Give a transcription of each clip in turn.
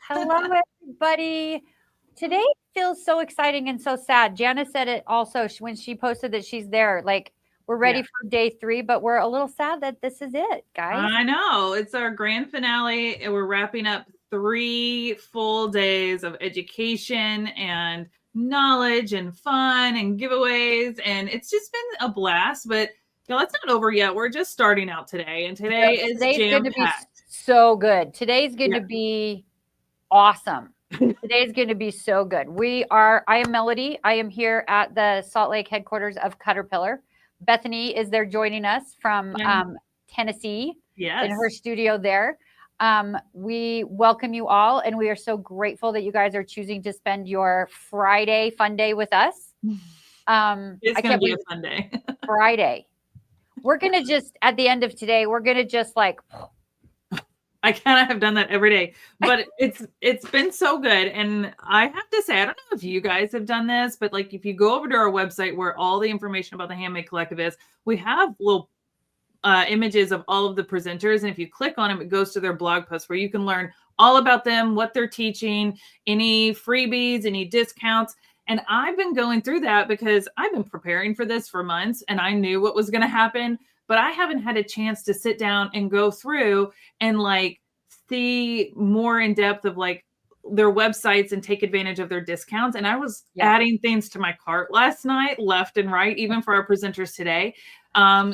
Hello, everybody. Today feels so exciting and so sad. Jana said it also when she posted that she's there. Like, we're ready for day 3, but we're a little sad that this is it, guys. I know. It's our grand finale, and we're wrapping up 3 full days of education and knowledge and fun and giveaways. And it's just been a blast, but y'all, it's not over yet. We're just starting out today, and today's going to be so good. Today's going to be awesome. Today's going to be so good. I am Melody. I am here at the Salt Lake headquarters of Caterpillar. Bethany is there joining us from Tennessee in her studio there. We welcome you all, and we are so grateful that you guys are choosing to spend your Friday fun day with us. It's going to be a fun day. Friday. We're going to just, at the end of today, we're going to just like... I kind of have done that every day, but it's been so good. And I have to say, I don't know if you guys have done this, but like if you go over to our website where all the information about the Handmade Collective is, we have little images of all of the presenters. And if you click on them, it goes to their blog post where you can learn all about them, what they're teaching, any freebies, any discounts. And I've been going through that because I've been preparing for this for months and I knew what was going to happen. But I haven't had a chance to sit down and go through and like see more in depth of like their websites and take advantage of their discounts. And I was adding things to my cart last night, left and right, even for our presenters today.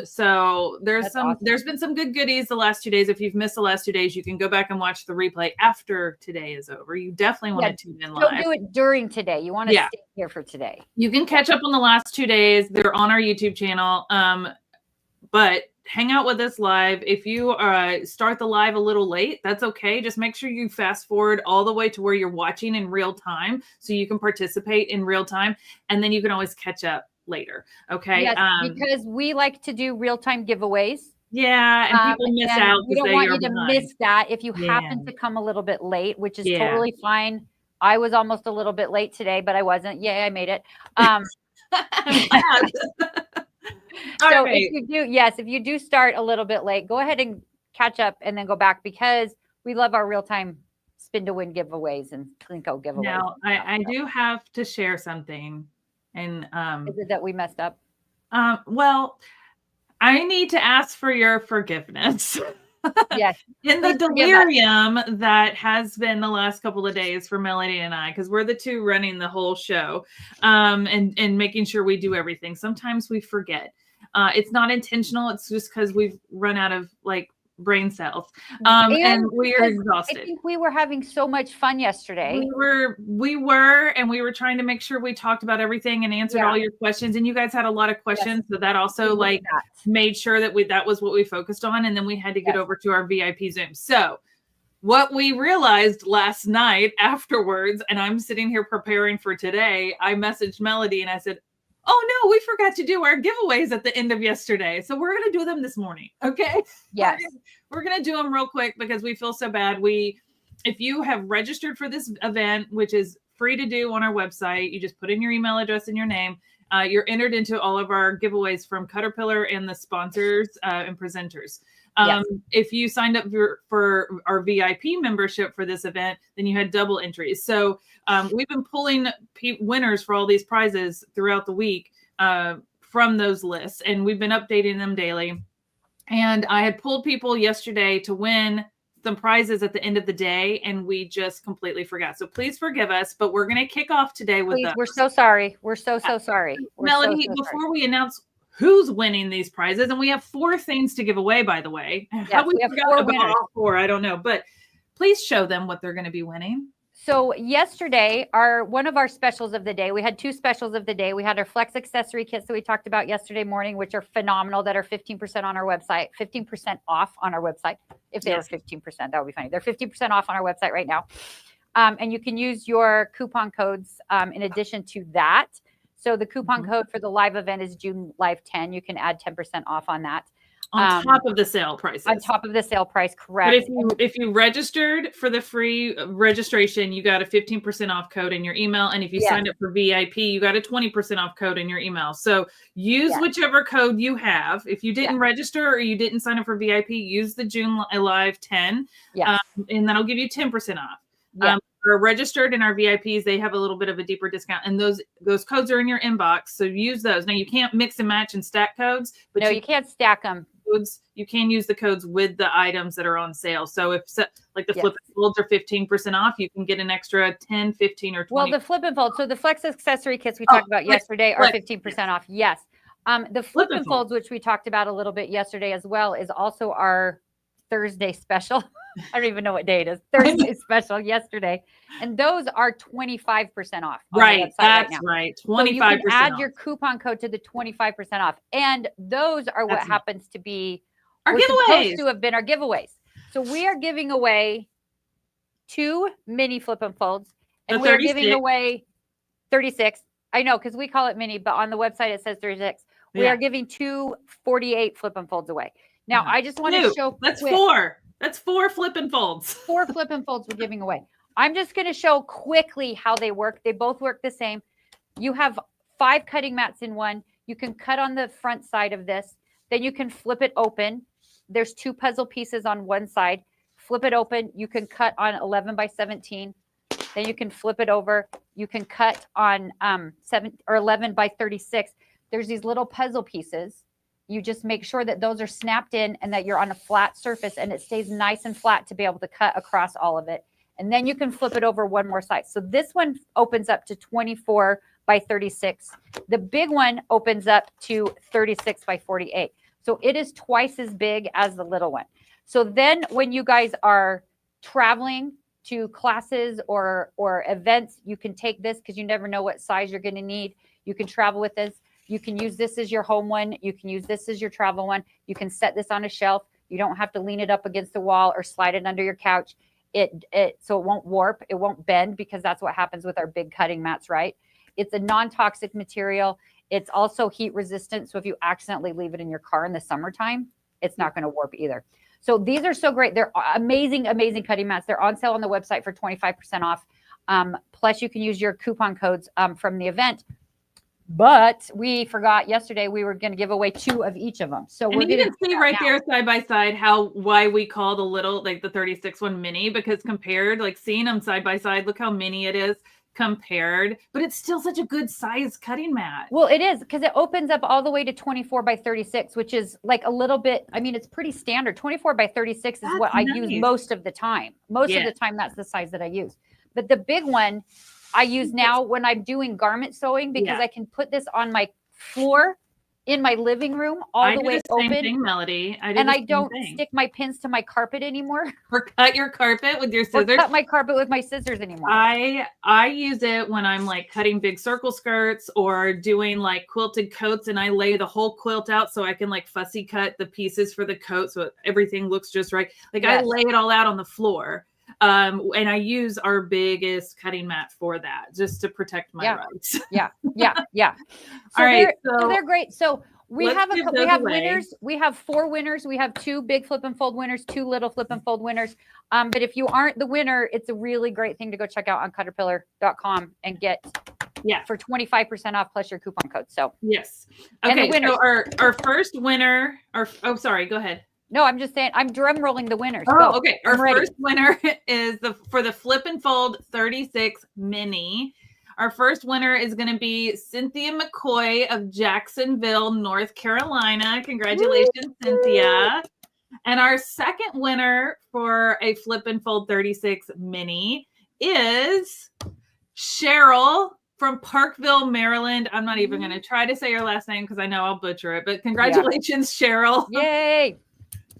So there's been some good goodies the last 2 days. If you've missed the last 2 days, you can go back and watch the replay after today is over. You definitely want to tune in live. Don't do it during today. You want to stay here for today. You can catch up on the last 2 days. They're on our YouTube channel. But hang out with us live. If you start the live a little late, that's okay. Just make sure you fast forward all the way to where you're watching in real time so you can participate in real time. And then you can always catch up later. Okay. Yes, because we like to do real-time giveaways. Yeah, and people miss And out we because don't they want are you to behind. miss that if you Yeah. happen to come a little bit late, which is Yeah. totally fine. I was almost a little bit late today, but I wasn't. Yay, I made it. Um, I'm glad. All so right. if you do start a little bit late, go ahead and catch up and then go back because we love our real-time spin to win giveaways and Plinko giveaways. Now, and stuff, I so. do have to share something. And Is it that we messed up? well, I need to ask for your forgiveness. Yes. In the Please forgive us. delirium that has been the last couple of days for Melody and I, because we're the two running the whole show, and making sure we do everything. Sometimes we forget. It's not intentional. It's just because we've run out of like brain cells, and we are because I exhausted. think we were having so much fun yesterday. We were, and we were trying to make sure we talked about everything and answered Yeah. all your questions. And you guys had a lot of questions, Yes. so that also We like did that. made sure that that was what we focused on. And then we had to get Yes. over to our VIP Zoom. So what we realized last night afterwards, and I'm sitting here preparing for today, I messaged Melody and I said, "Oh no, we forgot to do our giveaways at the end of yesterday. So we're going to do them this morning." Okay. Yes. We're going to do them real quick because we feel so bad. If you have registered for this event, which is free to do on our website, you just put in your email address and your name. You're entered into all of our giveaways from Caterpillar and the sponsors and presenters. Yes. If you signed up for our VIP membership for this event, then you had double entries. So we've been pulling winners for all these prizes throughout the week from those lists, and we've been updating them daily. And I had pulled people yesterday to win some prizes at the end of the day, and we just completely forgot. So please forgive us, but we're going to kick off today with Please, we're so sorry. We're so sorry. Melody, before we announce who's winning these prizes, and we have 4 things to give away, by the way. Yes, How we have forgot 4 about winners. all 4, I don't know, but please show them what they're going to be winning. So yesterday, one of our specials of the day, we had 2 specials of the day. We had our Flex accessory kits that we talked about yesterday morning, which are phenomenal, that are 15% on our website, 15% off on our website. If they were 15%, that would be funny. They're 15% off on our website right now. And you can use your coupon codes in addition to that. So the coupon code for the live event is June Live 10. You can add 10% off on that. On top of the sale prices. On top of the sale price, correct. But if you registered for the free registration, you got a 15% off code in your email. And if you signed up for VIP, you got a 20% off code in your email. So use whichever code you have. If you didn't register or you didn't sign up for VIP, use the June Live 10. And that'll give you 10% off. Are registered in our VIPs, they have a little bit of a deeper discount, and those codes are in your inbox. So use those. Now you can't mix and match and stack codes, but you can't stack them. You can use the codes with the items that are on sale. So if like the flip and folds are 15% off, you can get an extra 10, 15, or 20. Well, the flip and fold. So the Flex accessory kits we talked about yesterday are 15% off. Yes. The flip and folds, which we talked about a little bit yesterday as well, is also our Thursday special. I don't even know what day it is. Thursday special yesterday. And those are 25% off. Right. That's right. 25%. So you can add your coupon code to the 25% off. And those are what happens to be our giveaways. Supposed to have been our giveaways. So we are giving away 2 mini flip and folds. And we're giving away 36. I know, because we call it mini, but on the website it says 36. We are giving 2 48 flip and folds away. Now, I just want to show. That's 4. That's 4 flip and folds. 4 flip and folds we're giving away. I'm just going to show quickly how they work. They both work the same. You have 5 cutting mats in one. You can cut on the front side of this. Then you can flip it open. There's 2 puzzle pieces on one side. Flip it open. You can cut on 11 by 17. Then you can flip it over. You can cut on 7 or 11 by 36. There's these little puzzle pieces. You just make sure that those are snapped in and that you're on a flat surface and it stays nice and flat to be able to cut across all of it. And then you can flip it over one more side. So this one opens up to 24 by 36. The big one opens up to 36 by 48. So it is twice as big as the little one. So then when you guys are traveling to classes or events, you can take this because you never know what size you're going to need. You can travel with this. You can use this as your home one. You can use this as your travel one. You can set this on a shelf. You don't have to lean it up against the wall or slide it under your couch. So it won't warp. It won't bend because that's what happens with our big cutting mats, right? It's a non-toxic material. It's also heat resistant. So if you accidentally leave it in your car in the summertime, It's not going to warp either. So these are so great. They're amazing, amazing cutting mats. They're on sale on the website for 25% off. Plus you can use your coupon codes from the event. But we forgot yesterday we were going to give away 2 of each of them. So and we're you going can see right there side by side why we call the little, like the 36 one mini, because compared, like seeing them side by side, look how mini it is compared, but it's still such a good size cutting mat. Well, it is, because it opens up all the way to 24 by 36, which is like a little bit, I mean, it's pretty standard. 24 by 36 is what I use most of the time. Most of the time, that's the size that I use. But the big one I use now when I'm doing garment sewing, because I can put this on my floor in my living room all the way open. Same thing, Melody. And I don't stick my pins to my carpet anymore. Or cut your carpet with your scissors. Or cut my carpet with my scissors anymore. I use it when I'm like cutting big circle skirts or doing like quilted coats, and I lay the whole quilt out so I can like fussy cut the pieces for the coat so everything looks just right. Like I lay it all out on the floor. And I use our biggest cutting mat for that, just to protect my rights. Yeah. So all right, so they're great. So we have winners. We have 4 winners. We have 2 big flip and fold winners, 2 little flip and fold winners. But if you aren't the winner, it's a really great thing to go check out on Caterpillar.com and get for 25% off plus your coupon code. So yes. Okay. So our first winner, sorry, go ahead. No, I'm just saying, I'm drum rolling the winners. Oh, okay. Our first winner is for the Flip and Fold 36 Mini. Our first winner is going to be Cynthia McCoy of Jacksonville, North Carolina. Congratulations, Cynthia. And our second winner for a Flip and Fold 36 Mini is Cheryl from Parkville, Maryland. I'm not even going to try to say your last name because I know I'll butcher it, but congratulations, Cheryl. Yay.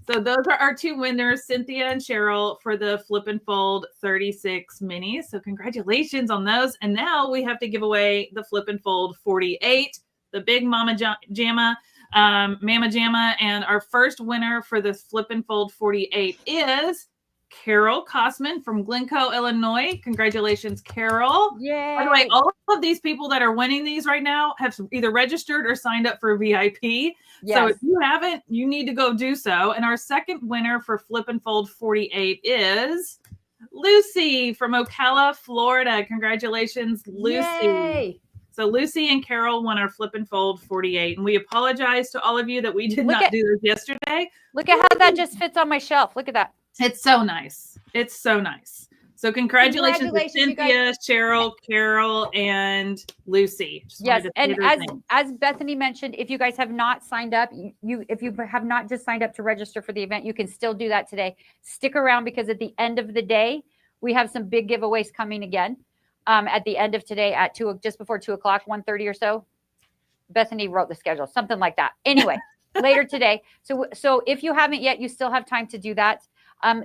So those are our 2 winners, Cynthia and Cheryl, for the Flip and Fold 36 Minis. So congratulations on those. And now we have to give away the Flip and Fold 48, the big Mama Jamma. And our first winner for the Flip and Fold 48 is Carol Kosman from Glencoe, Illinois. Congratulations, Carol. Yay. By the way, all of these people that are winning these right now have either registered or signed up for VIP. Yes. So if you haven't, you need to go do so. And our second winner for Flip and Fold 48 is Lucy from Ocala, Florida. Congratulations, Lucy. Yay. So Lucy and Carol won our Flip and Fold 48. And we apologize to all of you that we did not do this yesterday. Look at how that just fits on my shelf. Look at that. It's so nice. It's so nice. So congratulations to Cynthia, Cheryl, Carol, and Lucy. Yes, and as Bethany mentioned, if you guys have not signed up, if you have not just signed up to register for the event, you can still do that today. Stick around, because at the end of the day, we have some big giveaways coming again. At the end of today at just before 2 o'clock, 1:30 or so. Bethany wrote the schedule, something like that. Anyway, later today. So if you haven't yet, you still have time to do that.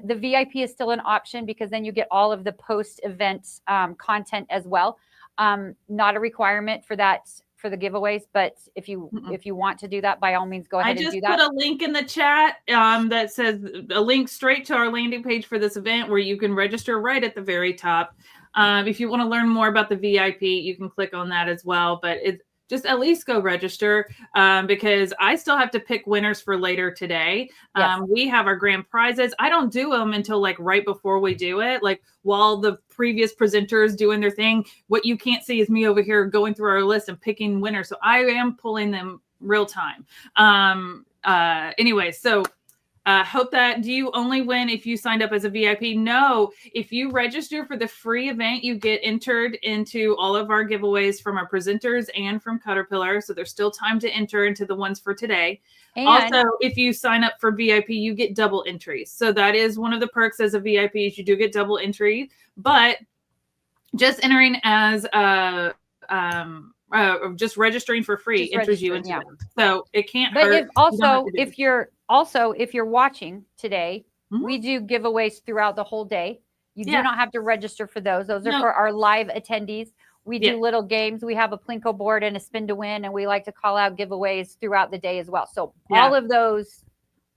The VIP is still an option, because then you get all of the post-event content as well. Not a requirement for that, for the giveaways, but if you want to do that, by all means, go ahead and do that. I just put a link in the chat that says a link straight to our landing page for this event, where you can register right at the very top. If you want to learn more about the VIP, you can click on that as well. But just at least go register, because I still have to pick winners for later today. Yes. We have our grand prizes. I don't do them until like right before we do it, like while the previous presenters doing their thing. What you can't see is me over here going through our list and picking winners. So I am pulling them real time. Anyway, so hope that, do you only win if you signed up as a VIP? No, if you register for the free event, you get entered into all of our giveaways from our presenters and from Caterpillar. So there's still time to enter into the ones for today. And also, if you sign up for VIP, you get double entries. So that is one of the perks as a VIP, is you do get double entry, but just entering as just registering for free enters you into it. So it can't hurt. But if you're watching today, we do giveaways throughout the whole day. You do not have to register for those. Those are for our live attendees. We do little games. We have a Plinko board and a spin to win, and we like to call out giveaways throughout the day as well. So all of those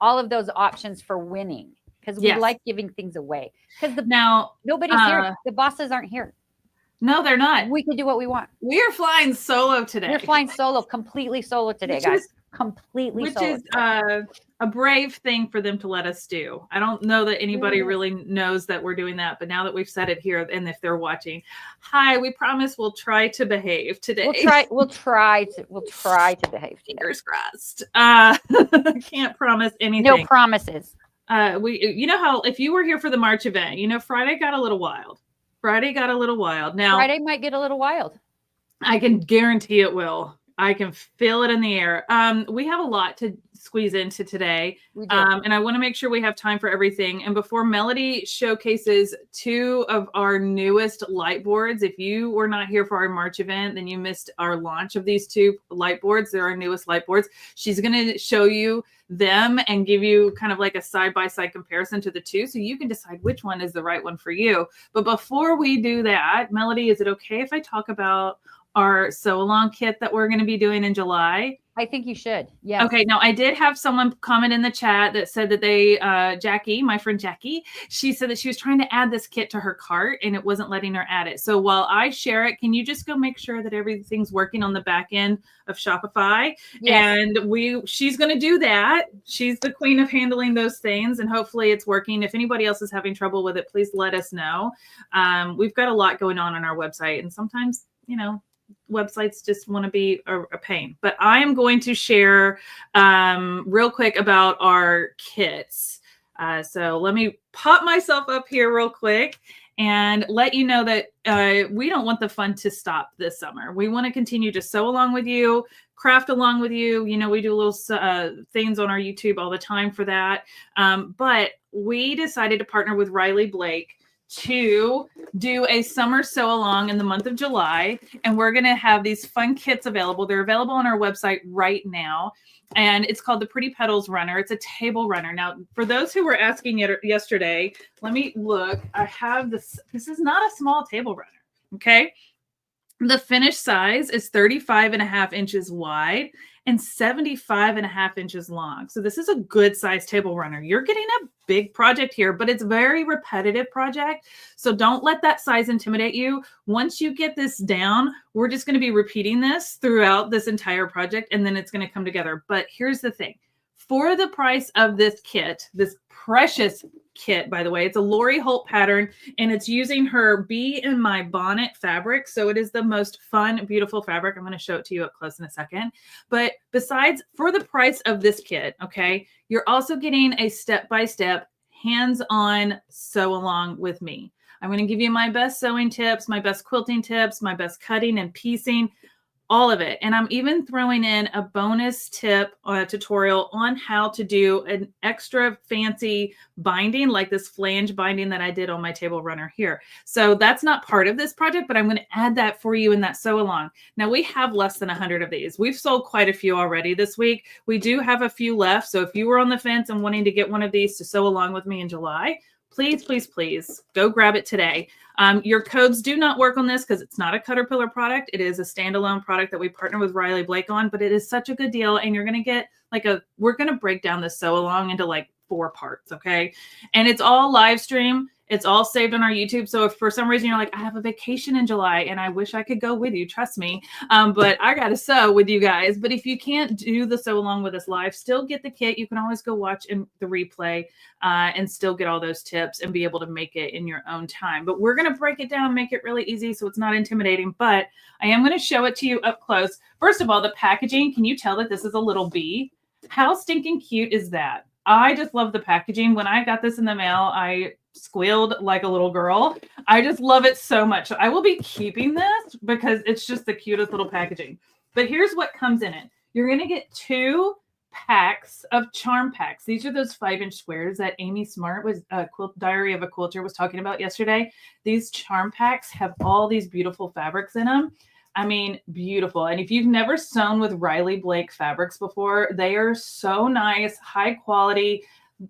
options for winning, because we like giving things away. Because nobody's here. The bosses aren't here. No, they're not. We can do what we want. We are flying solo today. We're flying solo, completely solo today, guys. Completely Which solo is stitch. a brave thing for them to let us do. I don't know that anybody really knows that we're doing that, but now that we've said it here, and if they're watching, hi, we promise we'll try to behave today. We'll try to behave. Fingers crossed. Can't promise anything. No promises. You know how if you were here for the March event, you know Friday got a little wild. Now Friday might get a little wild. I can guarantee it will. I can feel it in the air. We have a lot to squeeze into today. And I want to make sure we have time for everything. And before Melody showcases 2 of our newest light boards, if you were not here for our March event, then you missed our launch of these 2 light boards. They're our newest light boards. She's going to show you them and give you kind of like a side-by-side comparison to the 2, so you can decide which one is the right one for you. But before we do that, Melody, is it okay if I talk about our sew along kit that we're going to be doing in July? I think you should. Yeah. Okay. Now I did have someone comment in the chat that said that they, Jackie, my friend Jackie, she said that she was trying to add this kit to her cart and it wasn't letting her add it. So while I share it, can you just go make sure that everything's working on the back end of Shopify? Yes. And she's going to do that. She's the queen of handling those things, and hopefully it's working. If anybody else is having trouble with it, please let us know. We've got a lot going on our website, and sometimes, websites just want to be a pain. But I am going to share real quick about our kits. So let me pop myself up here real quick and let you know that we don't want the fun to stop this summer. We want to continue to sew along with you, craft along with you. We do little things on our YouTube all the time for that. But we decided to partner with Riley Blake to do a summer sew along in the month of July. And we're going to have these fun kits available. They're available on our website right now. And it's called the Pretty Petals Runner. It's a table runner. Now, for those who were asking yesterday, let me look. I have this. This is not a small table runner. Okay. The finished size is 35.5 inches wide and 75.5 inches long. So this is a good size table runner. You're getting a big project here, but it's a very repetitive project. So don't let that size intimidate you. Once you get this down, we're just going to be repeating this throughout this entire project, and then it's going to come together. But here's the thing. For the price of this kit, this precious kit, by the way, it's a Lori Holt pattern, and it's using her Bee in My Bonnet fabric. So it is the most fun, beautiful fabric. I'm going to show it to you up close in a second. But besides, for the price of this kit, okay, you're also getting a step-by-step hands-on sew along with me. I'm going to give you my best sewing tips, my best quilting tips, my best cutting and piecing, all of it. And I'm even throwing in a bonus tip tutorial on how to do an extra fancy binding, like this flange binding that I did on my table runner here. So that's not part of this project, but I'm going to add that for you in that sew along. Now we have less than 100 of these. We've sold quite a few already this week. We do have a few left. So if you were on the fence and wanting to get one of these to sew along with me in July, please, please, please go grab it today. Your codes do not work on this because it's not a Caterpillar product. It is a standalone product that we partner with Riley Blake on, but it is such a good deal. And you're going to get we're going to break down this sew along into like 4 parts. Okay. And it's all live stream. It's all saved on our YouTube. So if for some reason you're like, I have a vacation in July and I wish I could go with you, trust me. But I got to sew with you guys. But if you can't do the sew along with us live, still get the kit. You can always go watch in the replay and still get all those tips and be able to make it in your own time. But we're going to break it down, make it really easy so it's not intimidating. But I am going to show it to you up close. First of all, the packaging, can you tell that this is a little bee? How stinking cute is that? I just love the packaging. When I got this in the mail, I squealed like a little girl. I just love it so much. I will be keeping this because it's just the cutest little packaging. But here's what comes in it. You're going to get 2 packs of charm packs. These are those 5-inch squares that Amy Smart was Quilt Diary of a Quilter was talking about yesterday. These charm packs have all these beautiful fabrics in them. I mean, beautiful. And if you've never sewn with Riley Blake fabrics before, they are so nice, high quality.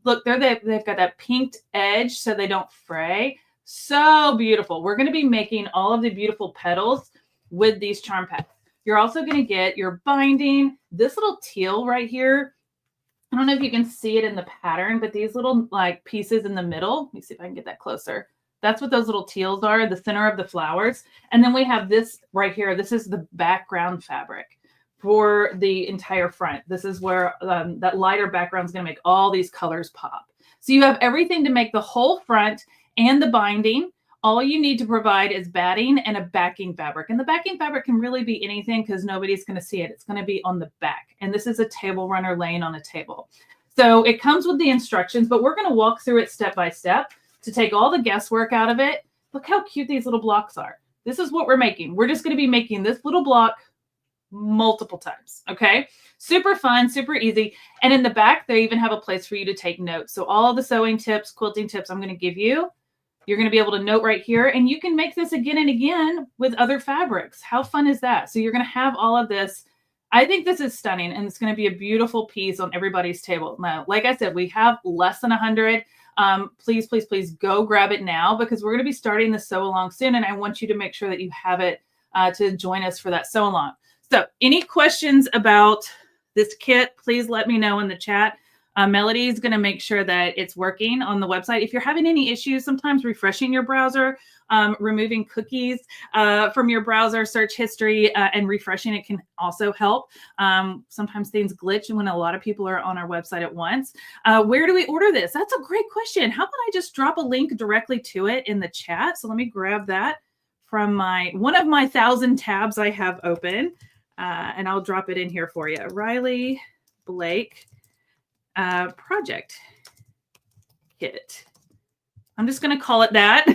Look, they've got that pinked edge so they don't fray. So beautiful. We're going to be making all of the beautiful petals with these charm packs. You're also going to get your binding. This little teal right here, I don't know if you can see it in the pattern, but these little like pieces in the middle, let me see if I can get that closer. That's what those little teals are, the center of the flowers. And then we have this right here. This is the background fabric for the entire front. This is where that lighter background is going to make all these colors pop. So you have everything to make the whole front and the binding. All you need to provide is batting and a backing fabric. And the backing fabric can really be anything because nobody's going to see it. It's going to be on the back. And this is a table runner laying on a table. So it comes with the instructions, but we're going to walk through it step by step to take all the guesswork out of it. Look how cute these little blocks are. This is what we're making. We're just going to be making this little block multiple times. Okay. Super fun, super easy. And in the back, they even have a place for you to take notes. So all the sewing tips, quilting tips I'm going to give you, you're going to be able to note right here, and you can make this again and again with other fabrics. How fun is that? So you're going to have all of this. I think this is stunning, and it's going to be a beautiful piece on everybody's table. Now, like I said, we have less than 100. Please, please, please go grab it now because we're going to be starting the sew along soon, and I want you to make sure that you have it to join us for that sew along. So any questions about this kit, please let me know in the chat. Melody is going to make sure that it's working on the website. If you're having any issues, sometimes refreshing your browser, removing cookies from your browser search history and refreshing it can also help. Sometimes things glitch when a lot of people are on our website at once. Where do we order this? That's a great question. How about I just drop a link directly to it in the chat? So let me grab that from one of my 1,000 tabs I have open, and I'll drop it in here for you. Riley Blake project kit. I'm just going to call it that,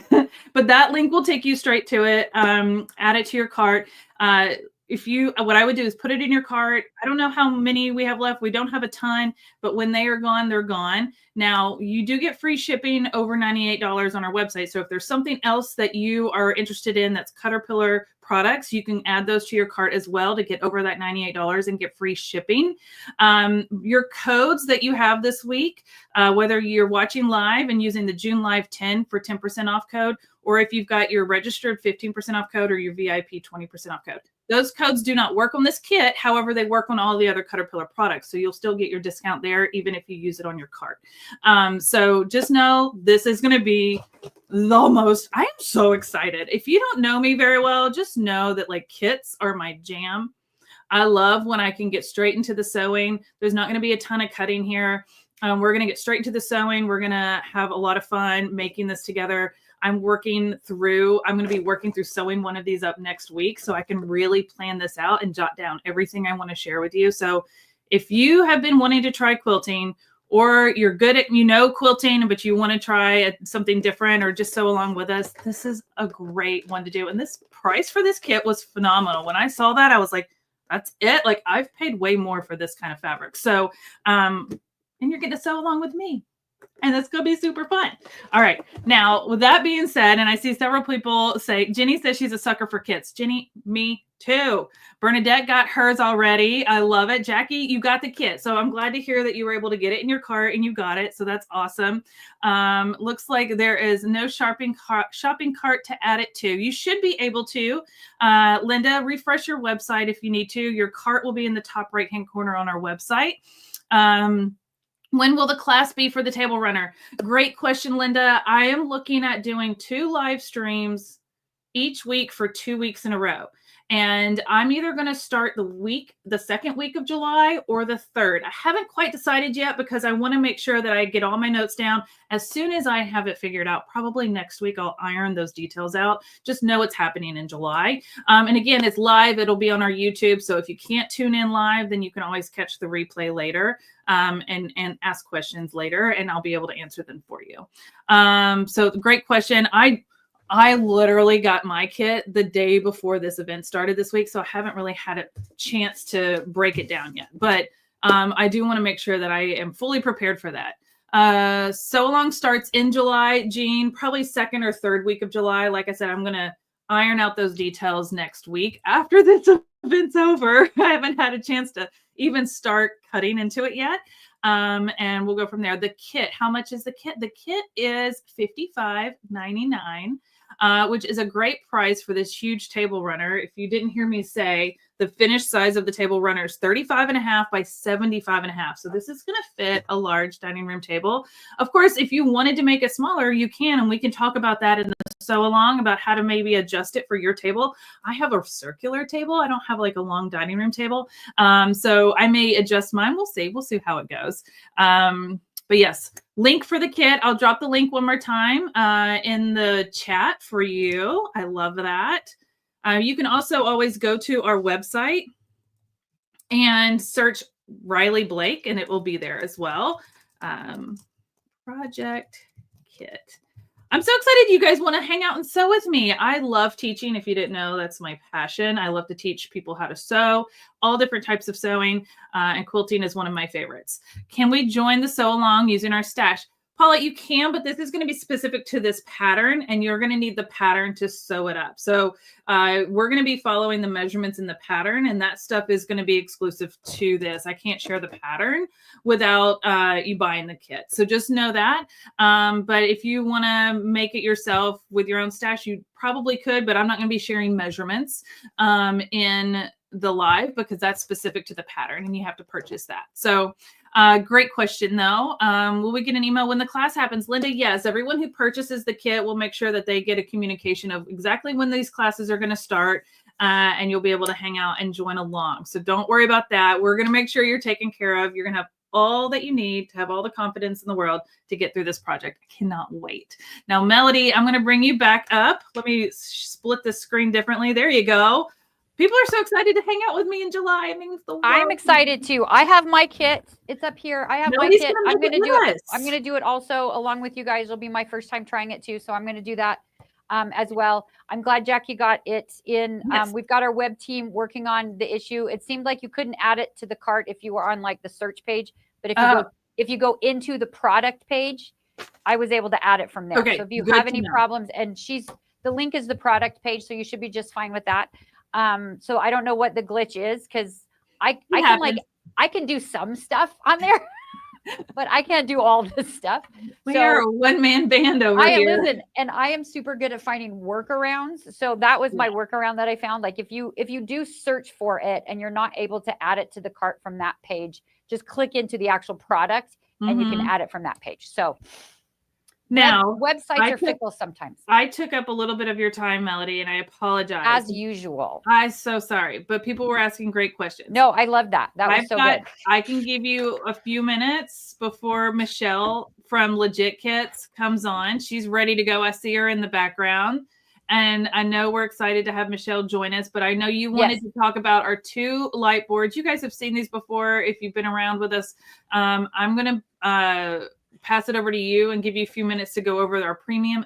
but that link will take you straight to it. Add it to your cart. What I would do is put it in your cart. I don't know how many we have left. We don't have a ton, but when they are gone, they're gone. Now you do get free shipping over $98 on our website. So if there's something else that you are interested in, that's Caterpillar products, you can add those to your cart as well to get over that $98 and get free shipping. Your codes that you have this week, whether you're watching live and using the June Live 10 for 10% off code, or if you've got your registered 15% off code or your VIP 20% off code. Those codes do not work on this kit. However, they work on all the other Caterpillar products. So you'll still get your discount there, even if you use it on your cart. So just know this is going to be the most, I am so excited. If you don't know me very well, just know that like kits are my jam. I love when I can get straight into the sewing. There's not going to be a ton of cutting here. We're going to get straight into the sewing. We're going to have a lot of fun making this together. I'm going to be working through sewing one of these up next week so I can really plan this out and jot down everything I want to share with you. So if you have been wanting to try quilting, or you're good at, quilting, but you want to try something different or just sew along with us, this is a great one to do. And this price for this kit was phenomenal. When I saw that, I was like, that's it. Like I've paid way more for this kind of fabric. So, and you're getting to sew along with me. And that's going to be super fun. All right. Now, with that being said, and I see several people say, Jenny says she's a sucker for kits. Jenny, me too. Bernadette got hers already. I love it. Jackie, you got the kit. So I'm glad to hear that you were able to get it in your cart and you got it. So that's awesome. Looks like there is no shopping cart to add it to. You should be able to. Linda, refresh your website if you need to. Your cart will be in the top right-hand corner on our website. When will the class be for the table runner? Great question, Linda. I am looking at doing 2 live streams each week for 2 weeks in a row. And I'm either going to start the second week of July or the 3rd. I haven't quite decided yet because I want to make sure that I get all my notes down. As soon as I have it figured out, probably next week, I'll iron those details out. Just know it's happening in July. And again, it's live. It'll be on our YouTube. So if you can't tune in live, then you can always catch the replay later and ask questions later, and I'll be able to answer them for you. So great question. I literally got my kit the day before this event started this week, so I haven't really had a chance to break it down yet. But I do want to make sure that I am fully prepared for that. Sew Along starts in July, Jean, probably 2nd or 3rd week of July. Like I said, I'm going to iron out those details next week after this event's over. I haven't had a chance to even start cutting into it yet. And we'll go from there. The kit, how much is the kit? The kit is $55.99. Which is a great price for this huge table runner. If you didn't hear me say, the finished size of the table runner is 35.5 by 75.5. So this is going to fit a large dining room table. Of course, if you wanted to make it smaller, you can, and we can talk about that in the sew along about how to maybe adjust it for your table. I have a circular table. I don't have like a long dining room table. So I may adjust mine. We'll see how it goes. But yes, link for the kit. I'll drop the link one more time in the chat for you. I love that. You can also always go to our website and search Riley Blake, and it will be there as well. Project kit. I'm so excited you guys want to hang out and sew with me. I love teaching. If you didn't know, that's my passion. I love to teach people how to sew, all different types of sewing, and quilting is one of my favorites. Can we join the sew along using our stash? Paula, you can, but this is going to be specific to this pattern, and you're going to need the pattern to sew it up. So we're going to be following the measurements in the pattern, and that stuff is going to be exclusive to this. I can't share the pattern without you buying the kit. So just know that. But if you want to make it yourself with your own stash, you probably could, but I'm not going to be sharing measurements in the live because that's specific to the pattern and you have to purchase that. So great question though. Will we get an email when the class happens? Linda, yes. Everyone who purchases the kit will make sure that they get a communication of exactly when these classes are going to start, and you'll be able to hang out and join along. So don't worry about that. We're going to make sure you're taken care of. You're going to have all that you need to have all the confidence in the world to get through this project. I cannot wait. Now, Melody, I'm going to bring you back up. Let me split the screen differently. There you go. People are so excited to hang out with me in July. It means the world. I'm excited too. I have my kit. It's up here. I have my kit. I'm going to do it. I'm going to do it also along with you guys. It'll be my first time trying it too. So I'm going to do that as well. I'm glad Jackie got it in. Yes. We've got our web team working on the issue. It seemed like you couldn't add it to the cart if you were on like the search page, but if you go into the product page, I was able to add it from there. Okay, so if you have any problems, and the link is the product page, so you should be just fine with that. So I don't know what the glitch is because I can do some stuff on there, but I can't do all this stuff. We are a one-man band over here. Listen, and I am super good at finding workarounds. So that was my workaround that I found. Like if you do search for it and you're not able to add it to the cart from that page, just click into the actual product and you can add it from that page. So now websites are fickle sometimes. I took up a little bit of your time, Melody, and I apologize. As usual. I'm so sorry, but people were asking great questions. No, I love that. That was so good. I can give you a few minutes before Michelle from Legit Kits comes on. She's ready to go. I see her in the background. And I know we're excited to have Michelle join us, but I know you wanted to talk about our 2 light boards. You guys have seen these before if you've been around with us. I'm going to pass it over to you and give you a few minutes to go over our premium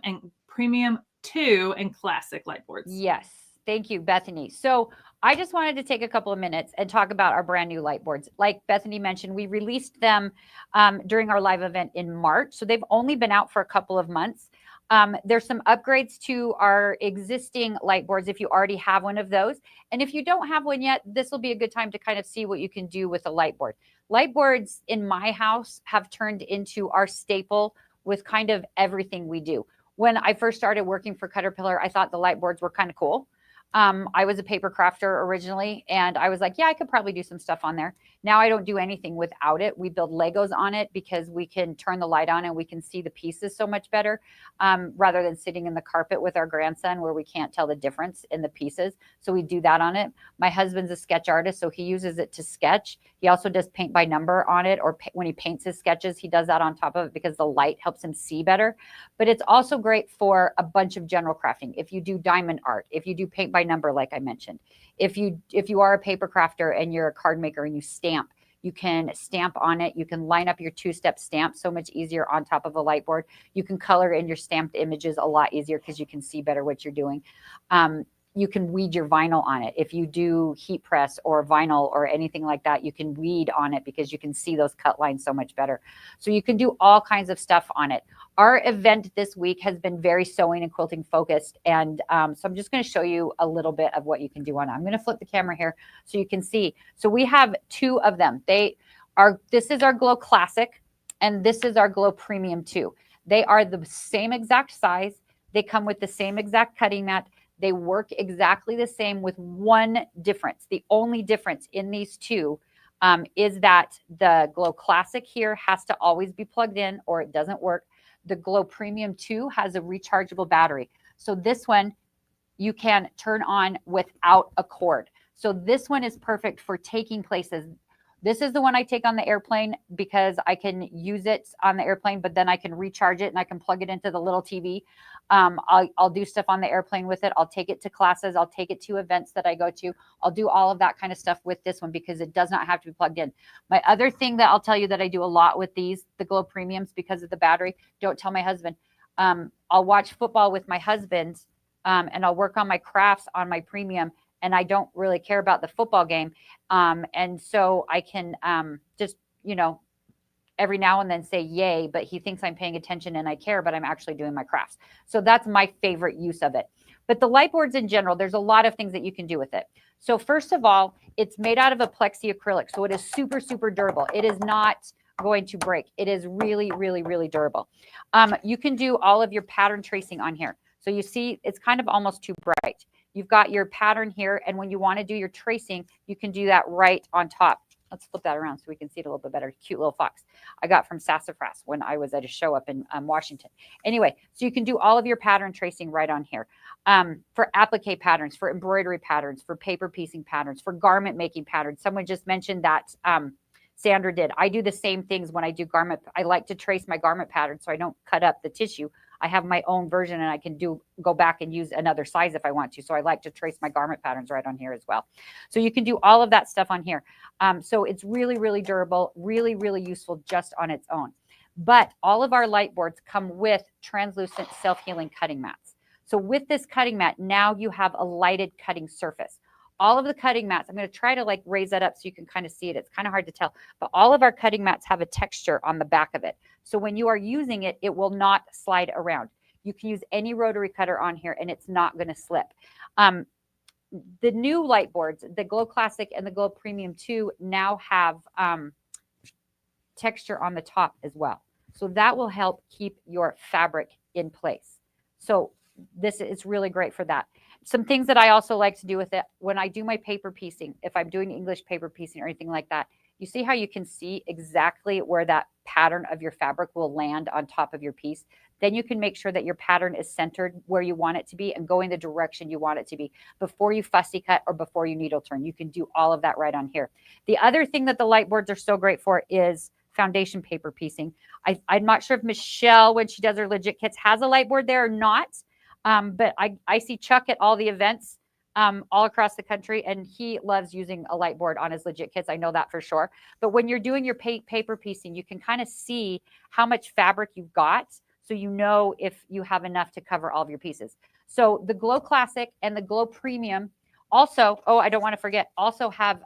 2 and classic light boards. Yes. Thank you, Bethany. So I just wanted to take a couple of minutes and talk about our brand new light boards. Like Bethany mentioned, we released them during our live event in March. So they've only been out for a couple of months. There's some upgrades to our existing light boards if you already have one of those. And if you don't have one yet, this will be a good time to kind of see what you can do with a light board. Light boards in my house have turned into our staple with kind of everything we do. When I first started working for Caterpillar, I thought the light boards were kind of cool. I was a paper crafter originally, and I was like, yeah, I could probably do some stuff on there. Now I don't do anything without it. We build Legos on it because we can turn the light on and we can see the pieces so much better, rather than sitting in the carpet with our grandson where we can't tell the difference in the pieces. So we do that on it. My husband's a sketch artist, so he uses it to sketch. He also does paint by number on it, or when he paints his sketches, he does that on top of it because the light helps him see better. But it's also great for a bunch of general crafting. If you do diamond art, if you do paint by number, like I mentioned, if you are a paper crafter and you're a card maker and you stamp, you can stamp on it. You can line up your 2-step stamp so much easier on top of a light board. You can color in your stamped images a lot easier because you can see better what you're doing. You can weed your vinyl on it. If you do heat press or vinyl or anything like that, you can weed on it because you can see those cut lines so much better. So you can do all kinds of stuff on it. Our event this week has been very sewing and quilting focused. And so I'm just going to show you a little bit of what you can do on it. I'm going to flip the camera here so you can see. So we have 2 of them. This is our Glow Classic and this is our Glow Premium 2. They are the same exact size. They come with the same exact cutting mat. They work exactly the same with one difference. The only difference in these 2 is that the Glow Classic here has to always be plugged in or it doesn't work. The Glow Premium 2 has a rechargeable battery. So this one you can turn on without a cord. So this one is perfect for taking places. This is the one I take on the airplane because I can use it on the airplane, but then I can recharge it and I can plug it into the little TV. I'll do stuff on the airplane with it. I'll take it to classes. I'll take it to events that I go to. I'll do all of that kind of stuff with this one because it does not have to be plugged in. My other thing that I'll tell you that I do a lot with these, the Glow Premiums, because of the battery, don't tell my husband. I'll watch football with my husband and I'll work on my crafts on my premium, and I don't really care about the football game. And so I can just, every now and then say yay, but he thinks I'm paying attention and I care, but I'm actually doing my crafts. So that's my favorite use of it. But the light boards in general, there's a lot of things that you can do with it. So first of all, it's made out of a plexi acrylic. So it is super, super durable. It is not going to break. It is really, really, really durable. You can do all of your pattern tracing on here. So you see, it's kind of almost too bright. You've got your pattern here, and when you want to do your tracing, you can do that right on top. Let's flip that around so we can see it a little bit better. Cute little fox I got from Sassafras when I was at a show up in Washington. Anyway, so you can do all of your pattern tracing right on here. For applique patterns, for embroidery patterns, for paper piecing patterns, for garment making patterns. Someone just mentioned that Sandra did. I do the same things when I do garment. I like to trace my garment pattern so I don't cut up the tissue. I have my own version and I can go back and use another size if I want to. So I like to trace my garment patterns right on here as well. So you can do all of that stuff on here. So it's really, really durable, really, really useful just on its own. But all of our light boards come with translucent self-healing cutting mats. So with this cutting mat, now you have a lighted cutting surface. All of the cutting mats, I'm going to try to raise that up so you can kind of see it. It's kind of hard to tell, but all of our cutting mats have a texture on the back of it. So when you are using it, it will not slide around. You can use any rotary cutter on here and it's not going to slip. The new light boards, the Glow Classic and the Glow Premium 2, now have texture on the top as well. So that will help keep your fabric in place. So this is really great for that. Some things that I also like to do with it when I do my paper piecing, if I'm doing English paper piecing or anything like that, you see how you can see exactly where that pattern of your fabric will land on top of your piece. Then you can make sure that your pattern is centered where you want it to be and going the direction you want it to be before you fussy cut or before you needle turn. You can do all of that right on here. The other thing that the light boards are so great for is foundation paper piecing. I'm not sure if Michelle, when she does her legit kits, has a light board there or not. But I see Chuck at all the events all across the country, and he loves using a light board on his legit kits. I know that for sure. But when you're doing your paper piecing, you can kind of see how much fabric you've got, so you know if you have enough to cover all of your pieces. So the Glow Classic and the Glow Premium also, oh, I don't want to forget, also have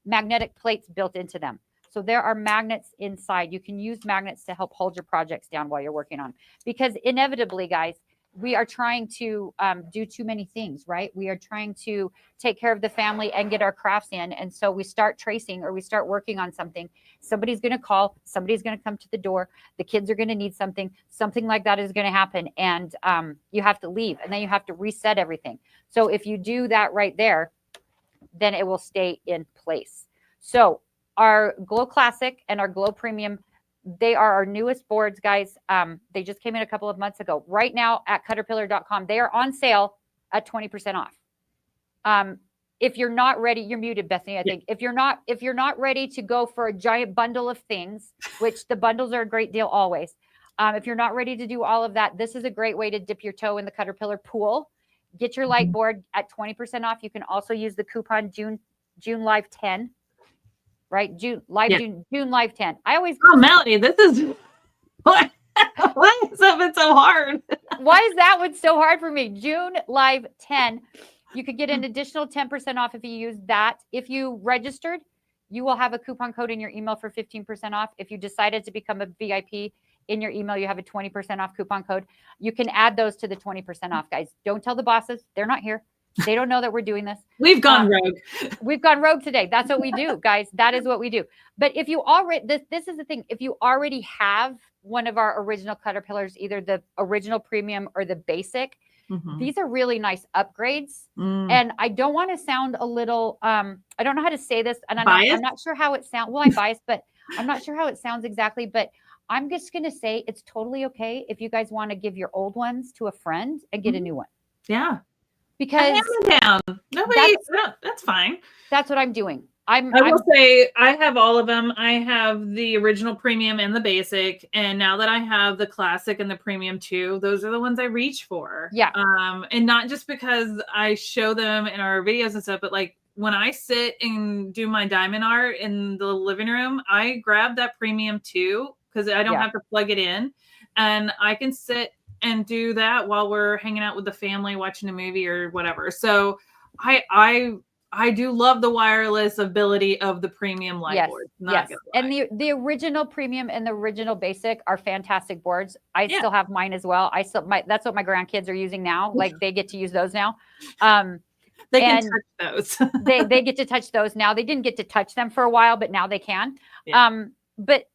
magnetic plates built into them. So there are magnets inside. You can use magnets to help hold your projects down while you're working on them. Because inevitably, guys, we are trying to do too many things, right? We are trying to take care of the family and get our crafts in. And so we start tracing or we start working on something. Somebody's going to call. Somebody's going to come to the door. The kids are going to need something. Something like that is going to happen. And you have to leave. And then you have to reset everything. So if you do that right there, then it will stay in place. So our Glow Classic and our Glow Premium, they are our newest boards, guys. They just came in a couple of months ago. Right now at Cutterpillar.com, they are on sale at 20% off. If you're not ready, you're muted, Bethany, I think. If you're not ready to go for a giant bundle of things, which the bundles are a great deal always. If you're not ready to do all of that, this is a great way to dip your toe in the Caterpillar pool. Get your light board at 20% off. You can also use the coupon June Live 10. Right? June Live 10. I always Melanie, this is why is that so hard? Why is that one so hard for me? June Live 10. You could get an additional 10% off if you use that. If you registered, you will have a coupon code in your email for 15% off. If you decided to become a VIP, in your email, you have a 20% off coupon code. You can add those to the 20% off, guys. Don't tell the bosses. They're not here. They don't know that we're doing this. We've gone rogue. We've gone rogue today. That's what we do, guys. That is what we do. But if you already, this is the thing. If you already have one of our original Caterpillars, either the original premium or the basic, these are really nice upgrades. And I don't want to sound a little, I don't know how to say this. And I'm not sure how it sounds. Well, I'm biased, but I'm not sure how it sounds exactly. But I'm just going to say it's totally okay if you guys want to give your old ones to a friend and get a new one. Yeah. Because down. Nobody, that's fine. That's what I'm doing. I will say I have all of them. I have the original premium and the basic. And now that I have the classic and the premium too, those are the ones I reach for. Yeah. And not just because I show them in our videos and stuff, but like when I sit and do my diamond art in the living room, I grab that premium too, because I don't have to plug it in, and I can sit and do that while we're hanging out with the family, watching a movie or whatever. So I do love the wireless ability of the premium Lightboard. Yes. And the original premium and the original basic are fantastic boards. I still have mine as well. That's what my grandkids are using now. Like they get to use those now. They can touch those. they get to touch those now. They didn't get to touch them for a while, but now they can. But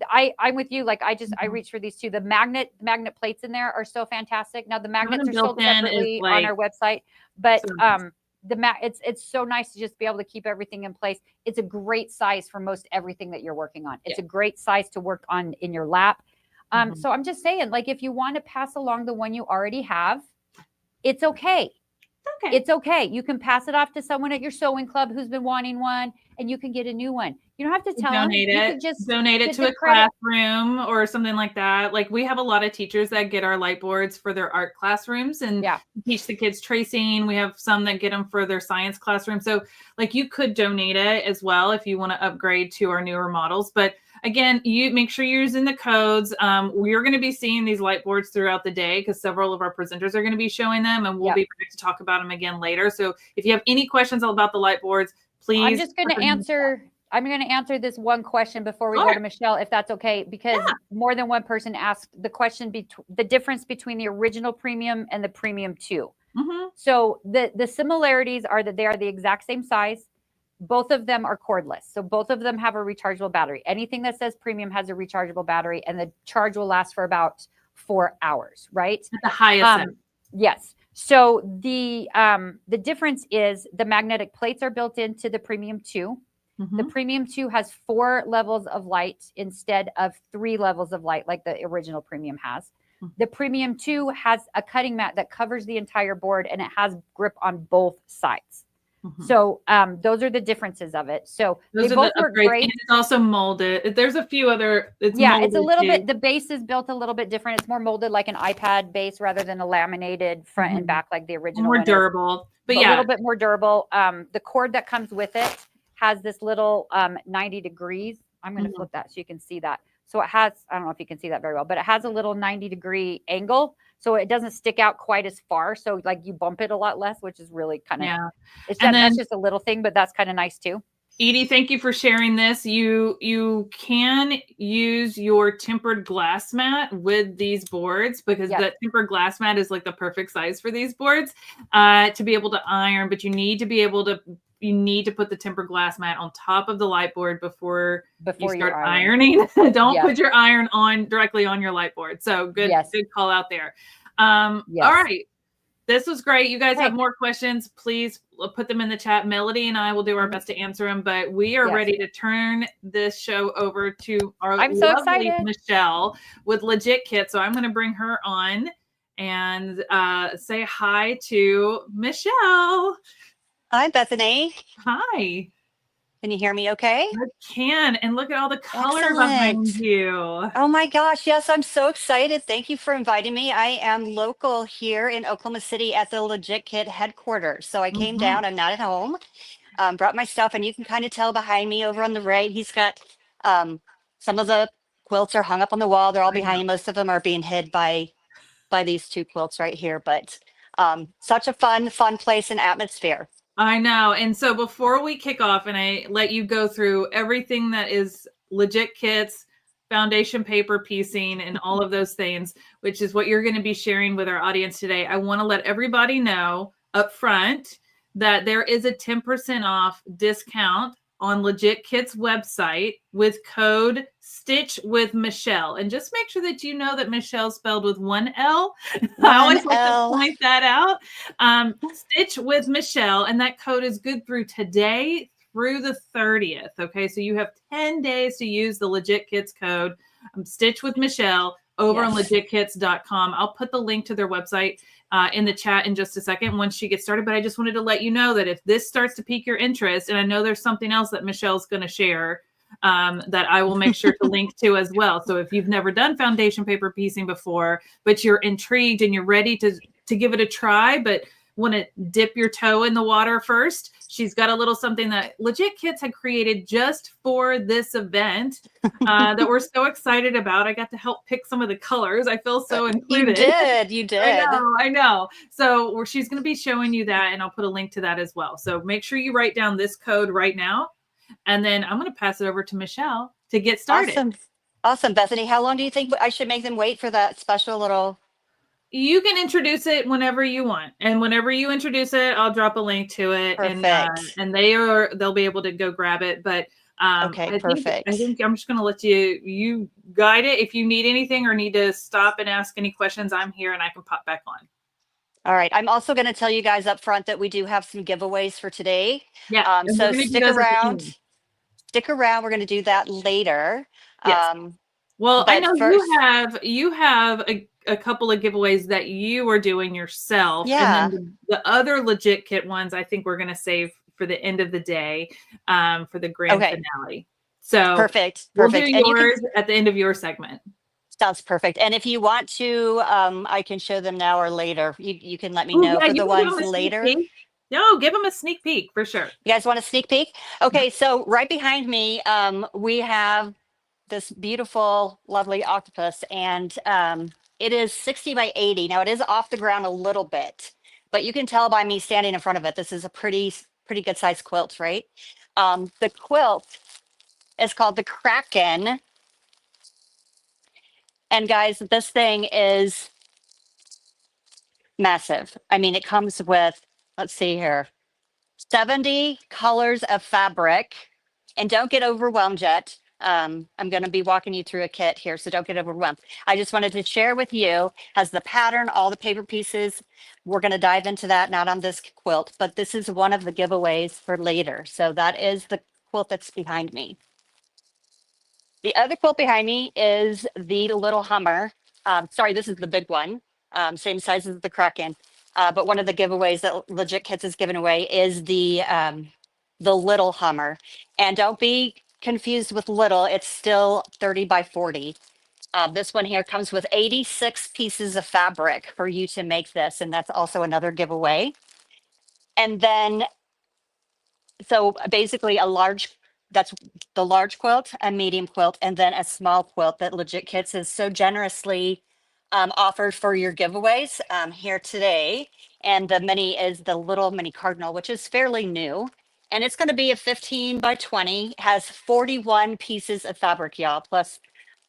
I'm with you. Like I reach for these two. The magnet plates in there are so fantastic. Now the magnets are sold separately on our website, but it's so nice to just be able to keep everything in place. It's a great size for most everything that you're working on. It's a great size to work on in your lap. So I'm just saying, like, if you want to pass along the one you already have, it's okay. It's okay. You can pass it off to someone at your sewing club who's been wanting one, and you can get a new one. You don't have to tell them. You can just donate it to a classroom or something like that. Like we have a lot of teachers that get our Lightboards for their art classrooms and teach the kids tracing. We have some that get them for their science classroom. So like you could donate it as well if you want to upgrade to our newer models. But again, you make sure you're using the codes. We're going to be seeing these Lightboards throughout the day because several of our presenters are going to be showing them, and we'll be back to talk about them again later. So if you have any questions about the Lightboards, please. I'm just going to answer. I'm going to answer this one question before we go to Michelle, if that's okay, because more than one person asked the question, the difference between the original premium and the premium 2. So the similarities are that they are the exact same size. Both of them are cordless. So both of them have a rechargeable battery. Anything that says premium has a rechargeable battery, and the charge will last for about 4 hours, right? At the highest end. Yes. So the difference is the magnetic plates are built into the premium 2. The premium 2 has 4 levels of light instead of 3 levels of light like the original premium has. The premium 2 has a cutting mat that covers the entire board, and it has grip on both sides. So those are the differences of it. So those they both work great. And it's also molded. There's a few other. It's a little bit. The base is built a little bit different. It's more molded like an iPad base rather than a laminated front and back like the original. More durable, but a little bit more durable. The cord that comes with it has this little 90 degrees. I'm going to flip that so you can see that. So it has, I don't know if you can see that very well, but it has a little 90-degree angle. So it doesn't stick out quite as far. So like you bump it a lot less, which is really kind of, that's just a little thing, but that's kind of nice too. Edie, thank you for sharing this. You can use your tempered glass mat with these boards because that tempered glass mat is like the perfect size for these boards to be able to iron, but you need to be able to put the tempered glass mat on top of the Lightboard before you start ironing. Don't put your iron directly on your Lightboard. So good call out there. All right. This was great. You guys have more questions, please put them in the chat. Melody and I will do our best to answer them, but we are ready to turn this show over to our lovely Michelle with Legit Kit. So I'm going to bring her on and say hi to Michelle. Hi, Bethany. Hi. Can you hear me okay? I can. And look at all the color behind you. Oh my gosh. Yes, I'm so excited. Thank you for inviting me. I am local here in Oklahoma City at the Legit Kit headquarters. So I came down. I'm not at home. Brought my stuff, and you can kind of tell behind me over on the right, he's got some of the quilts are hung up on the wall. They're all behind. Most of them are being hid by these 2 quilts right here. But such a fun place and atmosphere. I know. And so before we kick off and I let you go through everything that is Legit Kits, foundation paper piecing, and all of those things, which is what you're going to be sharing with our audience today, I want to let everybody know up front that there is a 10% off discount on Legit Kit's website with code Stitch with Michelle. And just make sure that you know that Michelle's spelled with 1 L. I always like to point that out. Stitch with Michelle. And that code is good through today through the 30th. Okay. So you have 10 days to use the Legit Kits code. Stitch with Michelle over on Yes. legitkits.com. I'll put the link to their website in the chat in just a second once she gets started. But I just wanted to let you know that if this starts to pique your interest, and I know there's something else that Michelle's going to share that I will make sure to link to as well. So if you've never done foundation paper piecing before, but you're intrigued and you're ready to give it a try, but want to dip your toe in the water first, she's got a little something that Legit Kits had created just for this event that we're so excited about. I got to help pick some of the colors. I feel so included. You did. I know. So she's going to be showing you that, and I'll put a link to that as well. So make sure you write down this code right now, and then I'm going to pass it over to Michelle to get started. Awesome, Bethany. How long do you think I should make them wait for that special little? You can introduce it whenever you want, and whenever you introduce it, I'll drop a link to it. Perfect. And they'll be able to go grab it. But Okay, perfect. I think I'm just going to let you guide it. If you need anything or need to stop and ask any questions, I'm here and I can pop back on. All right. I'm also going to tell you guys up front that we do have some giveaways for today. Yeah. So stick around. Stick around. We're going to do that later. Yes. Well, I know first, you have a couple of giveaways that you are doing yourself. Yeah. And then the other Legit Kit ones, I think we're going to save for the end of the day for the grand finale. So perfect. We'll do yours at the end of your segment. Sounds perfect. And if you want to, I can show them now or later. You can let me know for the ones later. No, give them a sneak peek for sure. You guys want a sneak peek? Okay, so right behind me, we have this beautiful, lovely octopus, and it is 60 by 80. Now it is off the ground a little bit, but you can tell by me standing in front of it, this is a pretty good sized quilt, right? The quilt is called the Kraken. And guys, this thing is massive. I mean, it comes with, let's see here, 70 colors of fabric. And don't get overwhelmed yet. I'm going to be walking you through a kit here, so don't get overwhelmed. I just wanted to share with you, has the pattern, all the paper pieces. We're going to dive into that, not on this quilt, but this is one of the giveaways for later. So that is the quilt that's behind me. The other quilt behind me is the little Hummer. Sorry, this is the big one, same size as the Kraken. But one of the giveaways that Legit Kits is giving away is the little Hummer. And don't be confused with little, it's still 30 by 40. This one here comes with 86 pieces of fabric for you to make this, and that's also another giveaway. And then, so basically that's the large quilt, a medium quilt, and then a small quilt that Legit Kits has so generously offered for your giveaways here today. And the mini is the little mini cardinal, which is fairly new. And it's going to be a 15 by 20, has 41 pieces of fabric, y'all, plus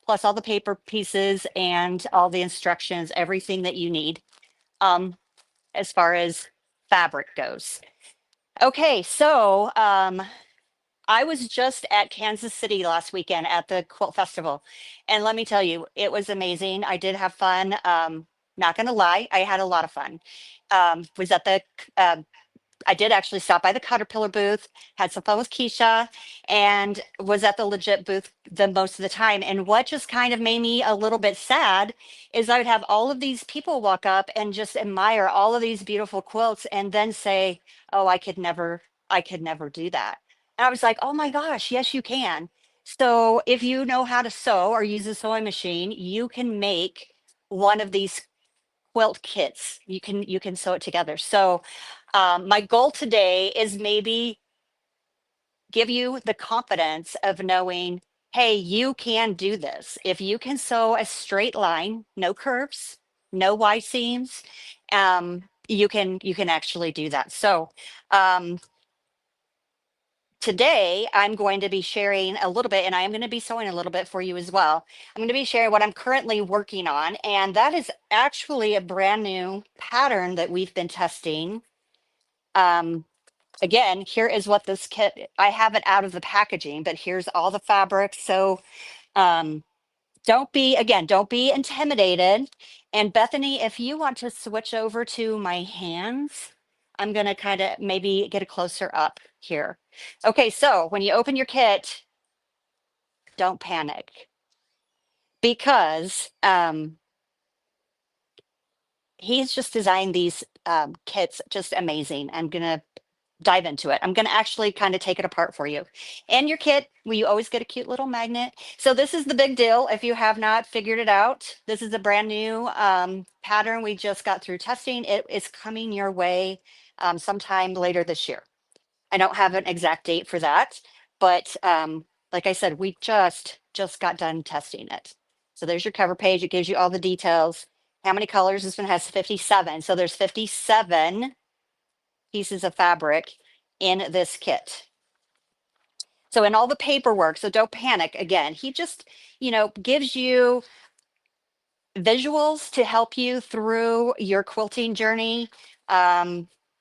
all the paper pieces and all the instructions, everything that you need as far as fabric goes. Okay, so I was just at Kansas City last weekend at the Quilt Festival. And let me tell you, it was amazing. I did have fun. Not going to lie, I had a lot of fun. Was at the I did actually stop by the Caterpillar booth, had some fun with Keisha, and was at the Legit booth the most of the time. And what just kind of made me a little bit sad is I would have all of these people walk up and just admire all of these beautiful quilts and then say, oh, I could never do that. And I was like, oh my gosh, yes, you can. So if you know how to sew or use a sewing machine, you can make one of these quilt kits. You can sew it together. So my goal today is maybe give you the confidence of knowing, hey, you can do this. If you can sew a straight line, no curves, no Y seams, you can actually do that. So today I'm going to be sharing a little bit, and I am going to be sewing a little bit for you as well. I'm going to be sharing what I'm currently working on, and that is actually a brand new pattern that we've been testing. Again, here is what this kit, I have it out of the packaging, but here's all the fabric. So don't be intimidated. And Bethany, if you want to switch over to my hands, I'm going to kind of maybe get a closer up here. Okay, so when you open your kit, don't panic. because he's just designed these kits just amazing. I'm going to dive into it. I'm going to actually kind of take it apart for you. In your kit, well, you always get a cute little magnet. So this is the big deal. If you have not figured it out, this is a brand new pattern we just got through testing. It is coming your way sometime later this year. I don't have an exact date for that, but like I said, we just got done testing it. So there's your cover page. It gives you all the details. How many colors? This one has 57. So there's 57 pieces of fabric in this kit. So in all the paperwork, so don't panic. Again, he just, gives you visuals to help you through your quilting journey.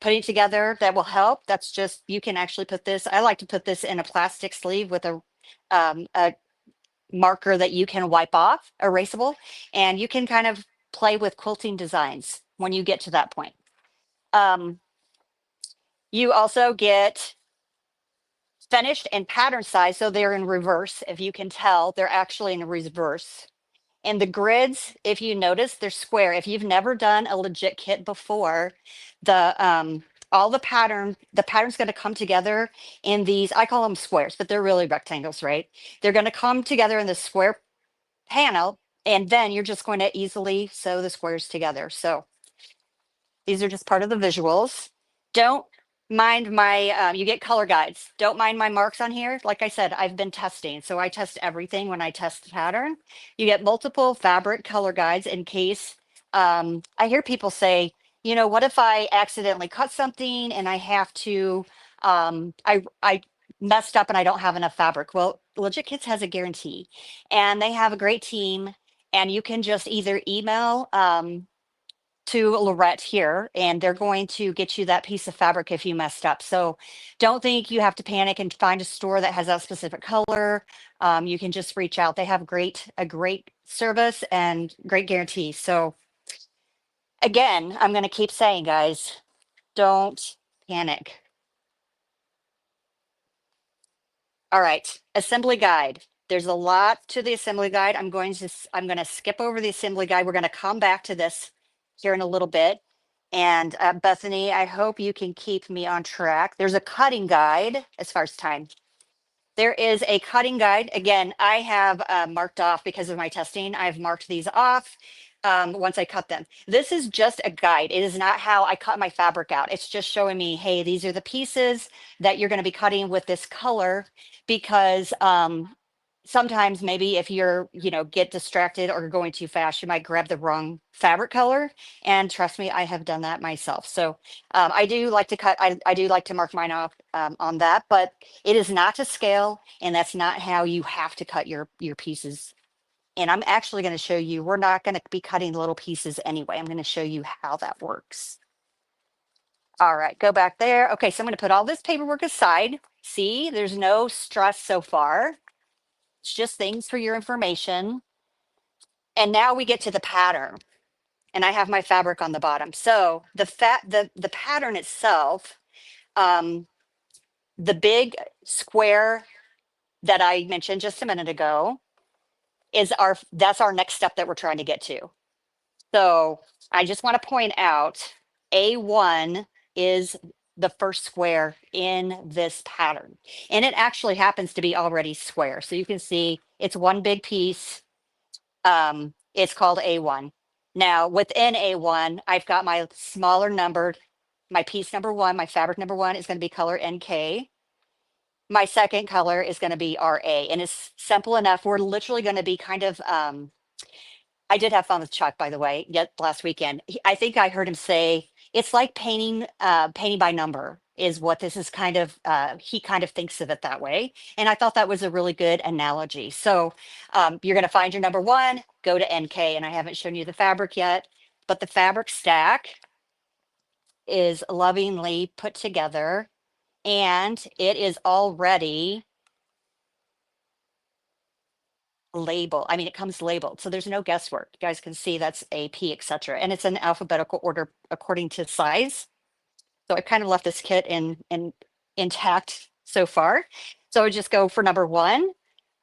Putting together that will help. That's just, you can actually put this, I like to put this in a plastic sleeve with a marker that you can wipe off, erasable, and you can kind of play with quilting designs when you get to that point. You also get finished and pattern size, so they're in reverse. If you can tell, they're actually in reverse. And the grids, if you notice, they're square. If you've never done a legit kit before, all the pattern's going to come together in these, I call them squares, but they're really rectangles, right? They're going to come together in the square panel, and then you're just going to easily sew the squares together. So these are just part of the visuals. Don't mind my, you get color guides. Don't mind my marks on here. Like I said, I've been testing. So I test everything when I test the pattern. You get multiple fabric color guides in case, I hear people say, what if I accidentally cut something and I have to, I messed up and I don't have enough fabric. Well, Legit Kits has a guarantee and they have a great team, and you can just either email, to Lorette here, and they're going to get you that piece of fabric if you messed up. So don't think you have to panic and find a store that has that specific color. You can just reach out. They have a great service and great guarantee. So again, I'm going to keep saying, guys, don't panic. All right, assembly guide. There's a lot to the assembly guide. I'm going to skip over the assembly guide. We're going to come back to this here in a little bit. And Bethany, I hope you can keep me on track. There's a cutting guide as far as time. There is a cutting guide. Again, I have marked off because of my testing. I've marked these off once I cut them. This is just a guide. It is not how I cut my fabric out. It's just showing me, hey, these are the pieces that you're going to be cutting with this color, because sometimes maybe if you're, get distracted or going too fast, you might grab the wrong fabric color. And trust me, I have done that myself. So I do like to cut, I do like to mark mine off on that, but it is not to scale, and that's not how you have to cut your pieces. And I'm actually going to show you, we're not going to be cutting little pieces anyway. I'm going to show you how that works. All right, go back there. Okay, so I'm going to put all this paperwork aside. See, there's no stress so far. It's just things for your information. And now we get to the pattern. And I have my fabric on the bottom. So the pattern itself, the big square that I mentioned just a minute ago, that's our next step that we're trying to get to. So I just want to point out, A1 is the first square in this pattern. And it actually happens to be already square. So you can see it's one big piece. It's called A1. Now within A1, I've got my smaller numbered, my piece number one, my fabric number one is going to be color NK. My second color is going to be RA, and it's simple enough. We're literally going to be kind of, I did have fun with Chuck, by the way, yet last weekend. I think I heard him say, it's like painting by number is what this is kind of, he kind of thinks of it that way. And I thought that was a really good analogy. So you're going to find your number one, go to NK, and I haven't shown you the fabric yet, but the fabric stack is lovingly put together, and it is already label. I mean, it comes labeled, so there's no guesswork. You guys can see that's AP, etc. And it's in alphabetical order according to size. So I kind of left this kit in intact so far. So I would just go for number one.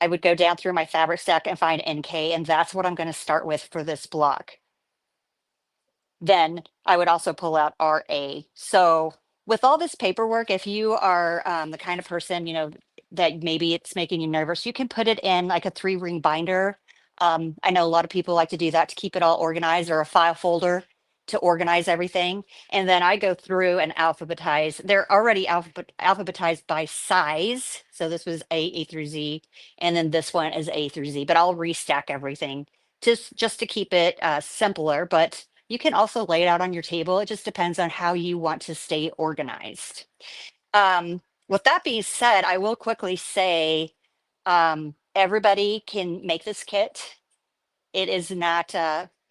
I would go down through my fabric stack and find NK, and that's what I'm going to start with for this block. Then I would also pull out RA. So with all this paperwork, if you are the kind of person, that maybe it's making you nervous, you can put it in like a 3-ring binder. I know a lot of people like to do that to keep it all organized, or a file folder to organize everything. And then I go through and alphabetize. They're already alphabetized by size. So this was A through Z, and then this one is A through Z, but I'll restack everything just to keep it simpler. But you can also lay it out on your table. It just depends on how you want to stay organized. With that being said, I will quickly say everybody can make this kit. It is not,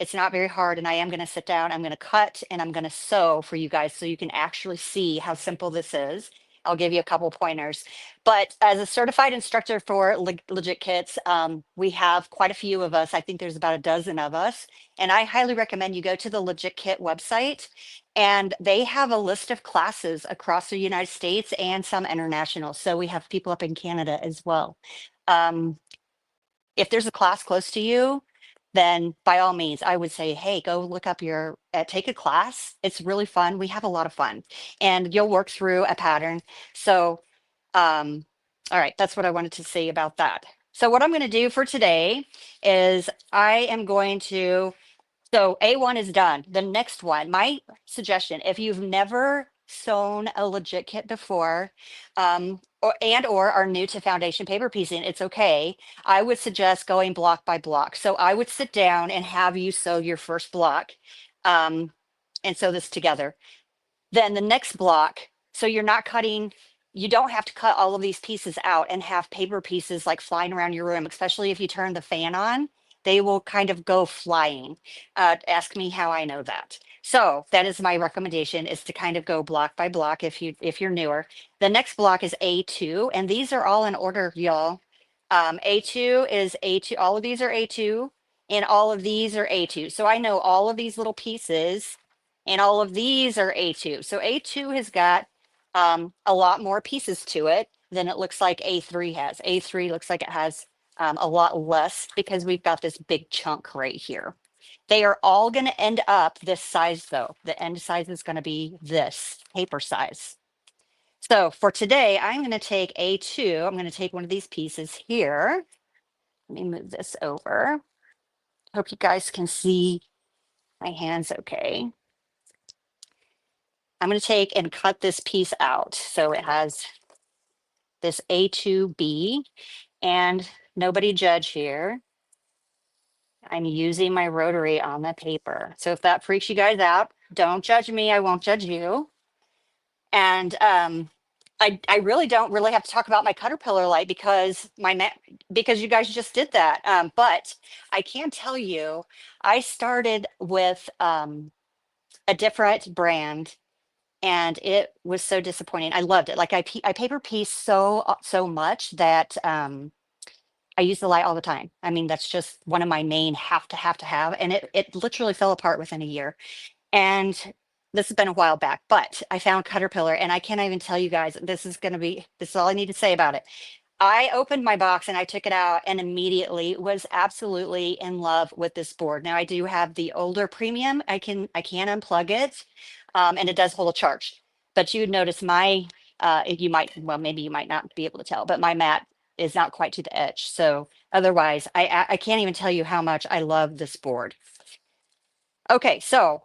it's not very hard, and I am going to sit down, I'm going to cut, and I'm going to sew for you guys so you can actually see how simple this is. I'll give you a couple pointers. But as a certified instructor for Legit Kits, we have quite a few of us. I think there's about a dozen of us. And I highly recommend you go to the Legit Kit website, and they have a list of classes across the United States and some international. So we have people up in Canada as well. If there's a class close to you, then by all means, I would say, hey, go look up take a class. It's really fun. We have a lot of fun, and you'll work through a pattern. So, all right, that's what I wanted to say about that. So what I'm going to do for today is I am going to, so A1 is done. The next one, my suggestion, if you've never sewn a Legit kit before, or are new to foundation paper piecing, it's okay. I would suggest going block by block. So I would sit down and have you sew your first block, and sew this together. Then the next block, so you're not cutting, you don't have to cut all of these pieces out and have paper pieces like flying around your room, especially if you turn the fan on, they will kind of go flying. Ask me how I know that. So that is my recommendation, is to kind of go block by block if you're newer. The next block is A2, and these are all in order, y'all. A2 is A2, all of these are A2, and all of these are A2. So I know all of these little pieces, and all of these are A2. So A2 has got a lot more pieces to it than it looks like A3 has. A3 looks like it has a lot less, because we've got this big chunk right here. They are all going to end up this size though. The end size is going to be this paper size. So for today, I'm going to take A2. I'm going to take one of these pieces here. Let me move this over. Hope you guys can see my hands okay. I'm going to take and cut this piece out. So it has this A2B, and nobody judge here. I'm using my rotary on the paper. So if that freaks you guys out, don't judge me. I won't judge you. And I really don't really have to talk about my caterpillar light, because because you guys just did that. But I can tell you, I started with a different brand, and it was so disappointing. I loved it. Like I paper piece so much that I use the light all the time. I mean, that's just one of my main have to have. And it literally fell apart within a year. And this has been a while back, but I found Caterpillar, and I can't even tell you guys, this is all I need to say about it. I opened my box and I took it out, and immediately was absolutely in love with this board. Now I do have the older premium. I can unplug it, and it does hold a charge. But you would notice maybe you might not be able to tell, but my mat is not quite to the edge. So otherwise, I can't even tell you how much I love this board. Okay, so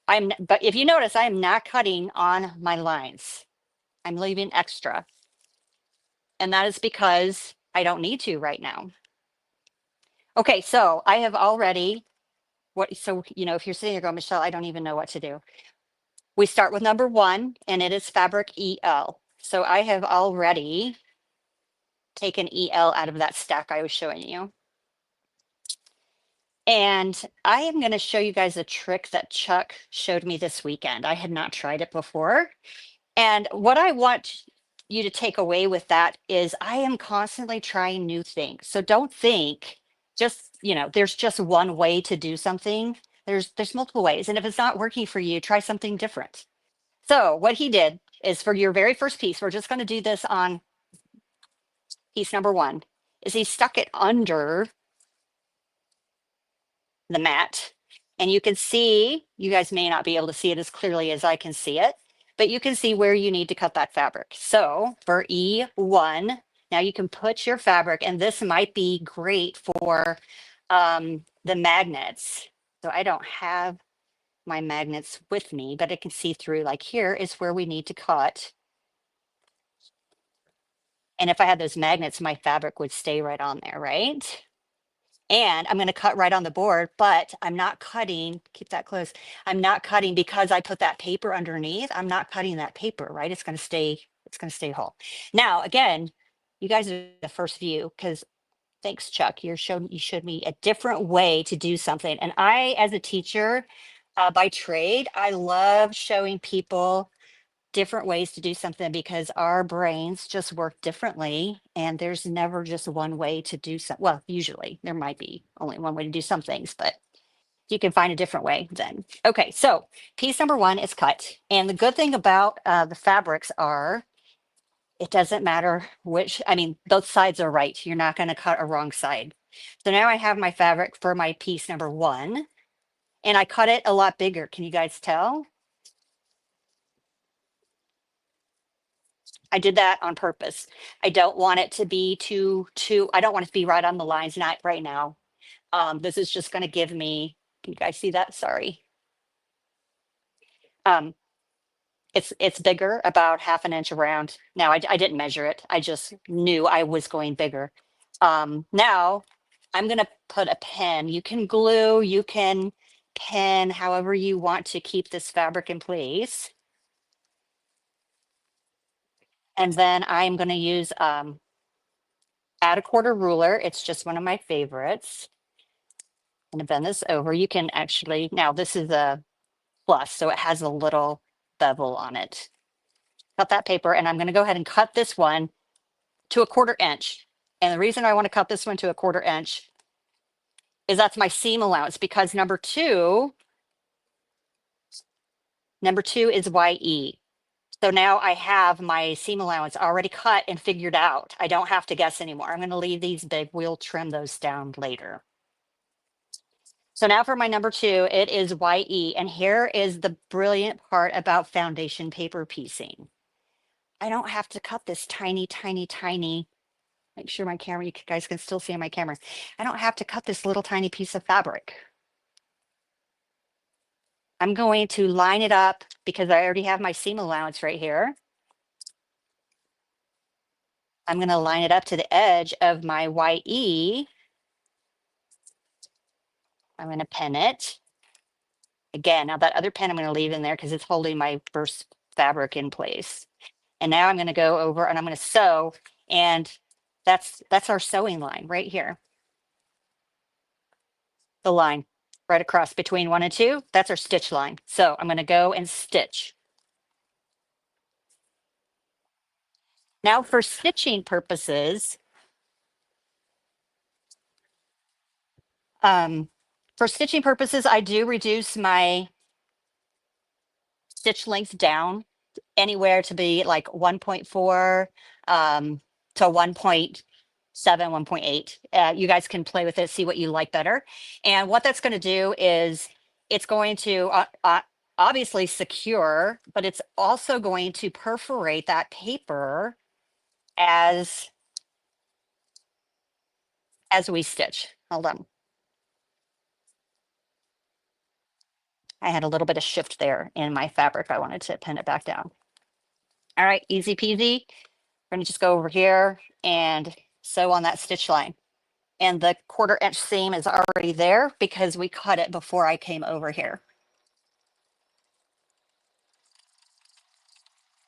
but if you notice, I am not cutting on my lines. I'm leaving extra. And that is because I don't need to right now. Okay, so I have already, if you're sitting there going, Michelle, I don't even know what to do. We start with number 1, and it is fabric EL. So I have already taken EL out of that stack I was showing you. And I am going to show you guys a trick that Chuck showed me this weekend. I had not tried it before. And what I want you to take away with that is I am constantly trying new things. So don't think there's just one way to do something. There's multiple ways. And if it's not working for you, try something different. So what he did is, for your very first piece, we're just going to do this on piece number one, is he stuck it under the mat. And you can see, you guys may not be able to see it as clearly as I can see it, but you can see where you need to cut that fabric. So for E1, now you can put your fabric, and this might be great for the magnets. So I don't have my magnets with me, but I can see through, like here is where we need to cut. And if I had those magnets, my fabric would stay right on there, right? And I'm going to cut right on the board, but I'm not cutting, keep that close. I'm not cutting because I put that paper underneath. I'm not cutting that paper, right? It's going to stay whole. Now, again, you guys are the first view because thanks, Chuck. You showed me a different way to do something. And I, as a teacher by trade, I love showing people different ways to do something because our brains just work differently and there's never just one way to do something. Well, usually there might be only one way to do some things, but you can find a different way then. Okay, so piece number one is cut. And the good thing about the fabrics are it doesn't matter which, I mean, both sides are right. You're not going to cut a wrong side. So now I have my fabric for my piece number one and I cut it a lot bigger. Can you guys tell? I did that on purpose. I don't want it to be I don't want it to be right on the lines, not right now. This is just going to give me, can you guys see that? Sorry. Um, it's bigger, about half an inch around. Now I didn't measure it. I just knew I was going bigger. Now I'm going to put a pen. You can glue, you can pen, however you want to keep this fabric in place. And then I'm going to use add a quarter ruler. It's just one of my favorites. I'm going to bend this over. You can actually, now this is a plus, so it has a little bevel on it. Cut that paper, and I'm going to go ahead and cut this one to a 1/4 inch. And the reason I want to cut this one to a 1/4 inch is that's my seam allowance, because number two is YE. So now I have my seam allowance already cut and figured out. I don't have to guess anymore. I'm going to leave these big. We'll trim those down later. So now for my number two, it is YE. And here is the brilliant part about foundation paper piecing. I don't have to cut this tiny, tiny, tiny. Make sure my camera, you guys can still see on my camera. I don't have to cut this little tiny piece of fabric. I'm going to line it up because I already have my seam allowance right here. I'm going to line it up to the edge of my YE. I'm going to pin it. Again, now that other pin I'm going to leave in there because it's holding my first fabric in place. And now I'm going to go over and I'm going to sew, and that's our sewing line right here. The line right across between 1 and 2, that's our stitch line. So I'm going to go and stitch. Now for stitching purposes, I do reduce my stitch length down anywhere to be like 1.4 to 1.7, 1.8. You guys can play with it, see what you like better. And what that's going to do is it's going to obviously secure, but it's also going to perforate that paper as we stitch. Hold on. I had a little bit of shift there in my fabric. I wanted to pin it back down. All right, easy peasy. We're gonna just go over here and sew on that stitch line. And the 1/4 inch seam is already there because we cut it before I came over here.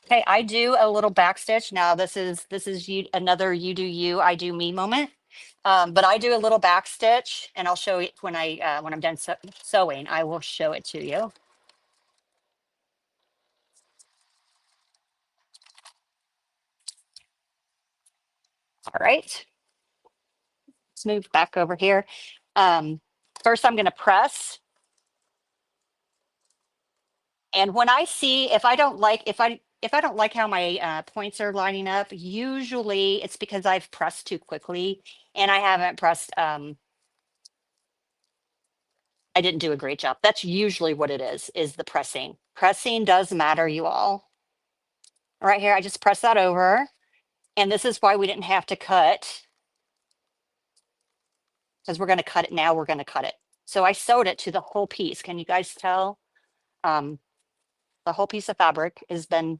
Okay, I do a little back stitch. Now this is another you do you, I do me moment. But I do a little back stitch, and I'll show it when I'm done sewing. I will show it to you. All right, let's move back over here. First, I'm going to press. And when I see, if I don't like, if I if I don't like how my points are lining up, usually it's because I've pressed too quickly and I haven't pressed, I didn't do a great job. That's usually what it is the pressing. Pressing does matter, you all. Right here, I just press that over. And this is why we didn't have to cut, because we're going to cut it now. We're going to cut it. So I sewed it to the whole piece. Can you guys tell? The whole piece of fabric has been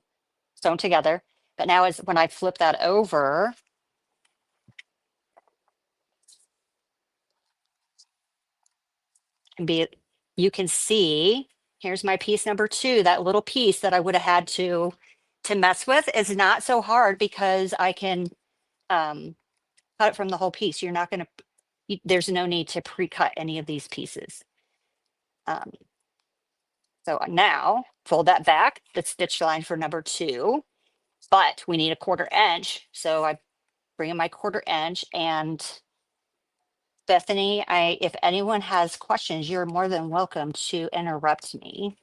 sewn together. But now is when I flip that over, you can see, here's my piece number 2. That little piece that I would have had to mess with is not so hard because I can cut it from the whole piece. You're not going to, there's no need to pre-cut any of these pieces. So now fold that back, the stitch line for number 2, but we need a 1/4 inch. So I bring in my 1/4 inch, and Bethany, if anyone has questions, you're more than welcome to interrupt me.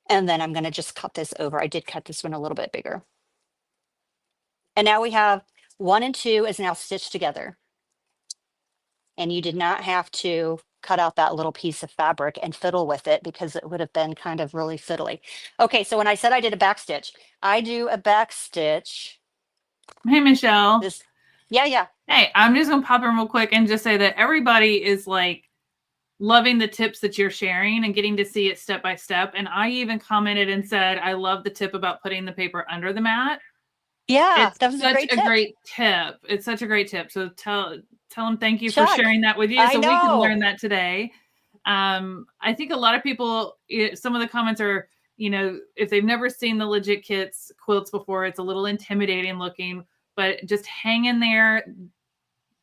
And then I'm going to just cut this over. I did cut this one a little bit bigger. And now we have 1 and 2 is now stitched together. And you did not have to cut out that little piece of fabric and fiddle with it because it would have been kind of really fiddly. Okay, so when I said I did a back stitch, I do a back stitch. Hey, Michelle. Yeah. Hey, I'm just going to pop in real quick and just say that everybody is like loving the tips that you're sharing and getting to see it step by step. And I even commented and said, I love the tip about putting the paper under the mat. Yeah, that was such a great tip. It's such a great tip. So tell them thank you for sharing that with you. So we can learn that today. I think a lot of people, some of the comments are, if they've never seen the Legit Kits quilts before, it's a little intimidating looking, but just hang in there.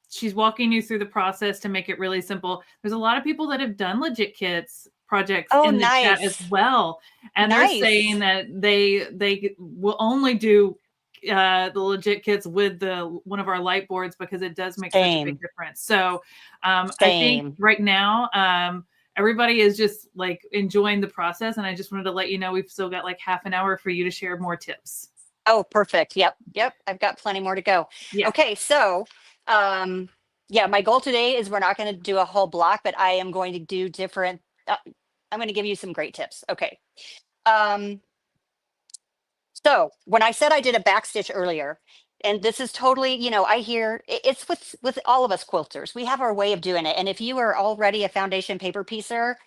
She's walking you through the process to make it really simple. There's a lot of people that have done Legit Kits projects in the chat as well. And they're saying that they will only do the Legit Kits with one of our Lightboards because it does make such a big difference. So I think right now everybody is just like enjoying the process, and I just wanted to let you know we've still got like half an hour for you to share more tips. Oh, perfect. Yep. I've got plenty more to go. Yeah. Okay, so my goal today is we're not going to do a whole block, but I am going to do different. I'm going to give you some great tips. Okay. So when I said I did a back stitch earlier, and this is totally, I hear it's with all of us quilters. We have our way of doing it. And if you are already a foundation paper piecer,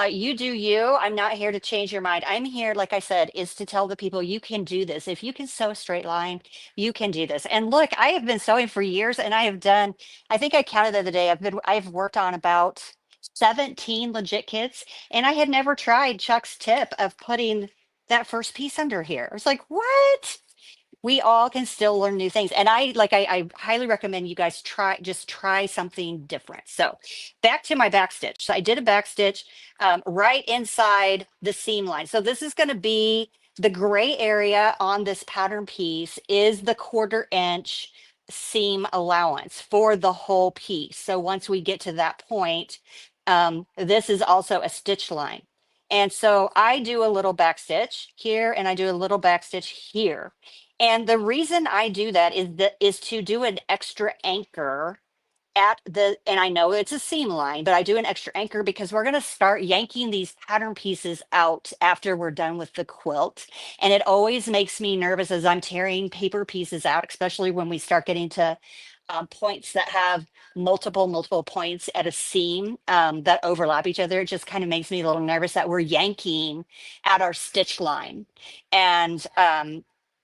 you do you. I'm not here to change your mind. I'm here, like I said, is to tell the people you can do this. If you can sew a straight line, you can do this. And look, I have been sewing for years, and I have done, I think I counted the other day, I've worked on about 17 Legit Kits, and I had never tried Chuck's tip of putting that first piece under here. I was like, what? We all can still learn new things. And I highly recommend you guys try something different. So back to my back stitch. So I did a back stitch right inside the seam line. So this is going to be the gray area on this pattern piece is the 1/4 inch seam allowance for the whole piece. So once we get to that point, this is also a stitch line. And so I do a little back stitch here, and I do a little back stitch here. And the reason I do that is to do an extra anchor and I know it's a seam line, but I do an extra anchor because we're going to start yanking these pattern pieces out after we're done with the quilt. And it always makes me nervous as I'm tearing paper pieces out, especially when we start getting to points that have multiple points at a seam that overlap each other. It just kind of makes me a little nervous that we're yanking at our stitch line. And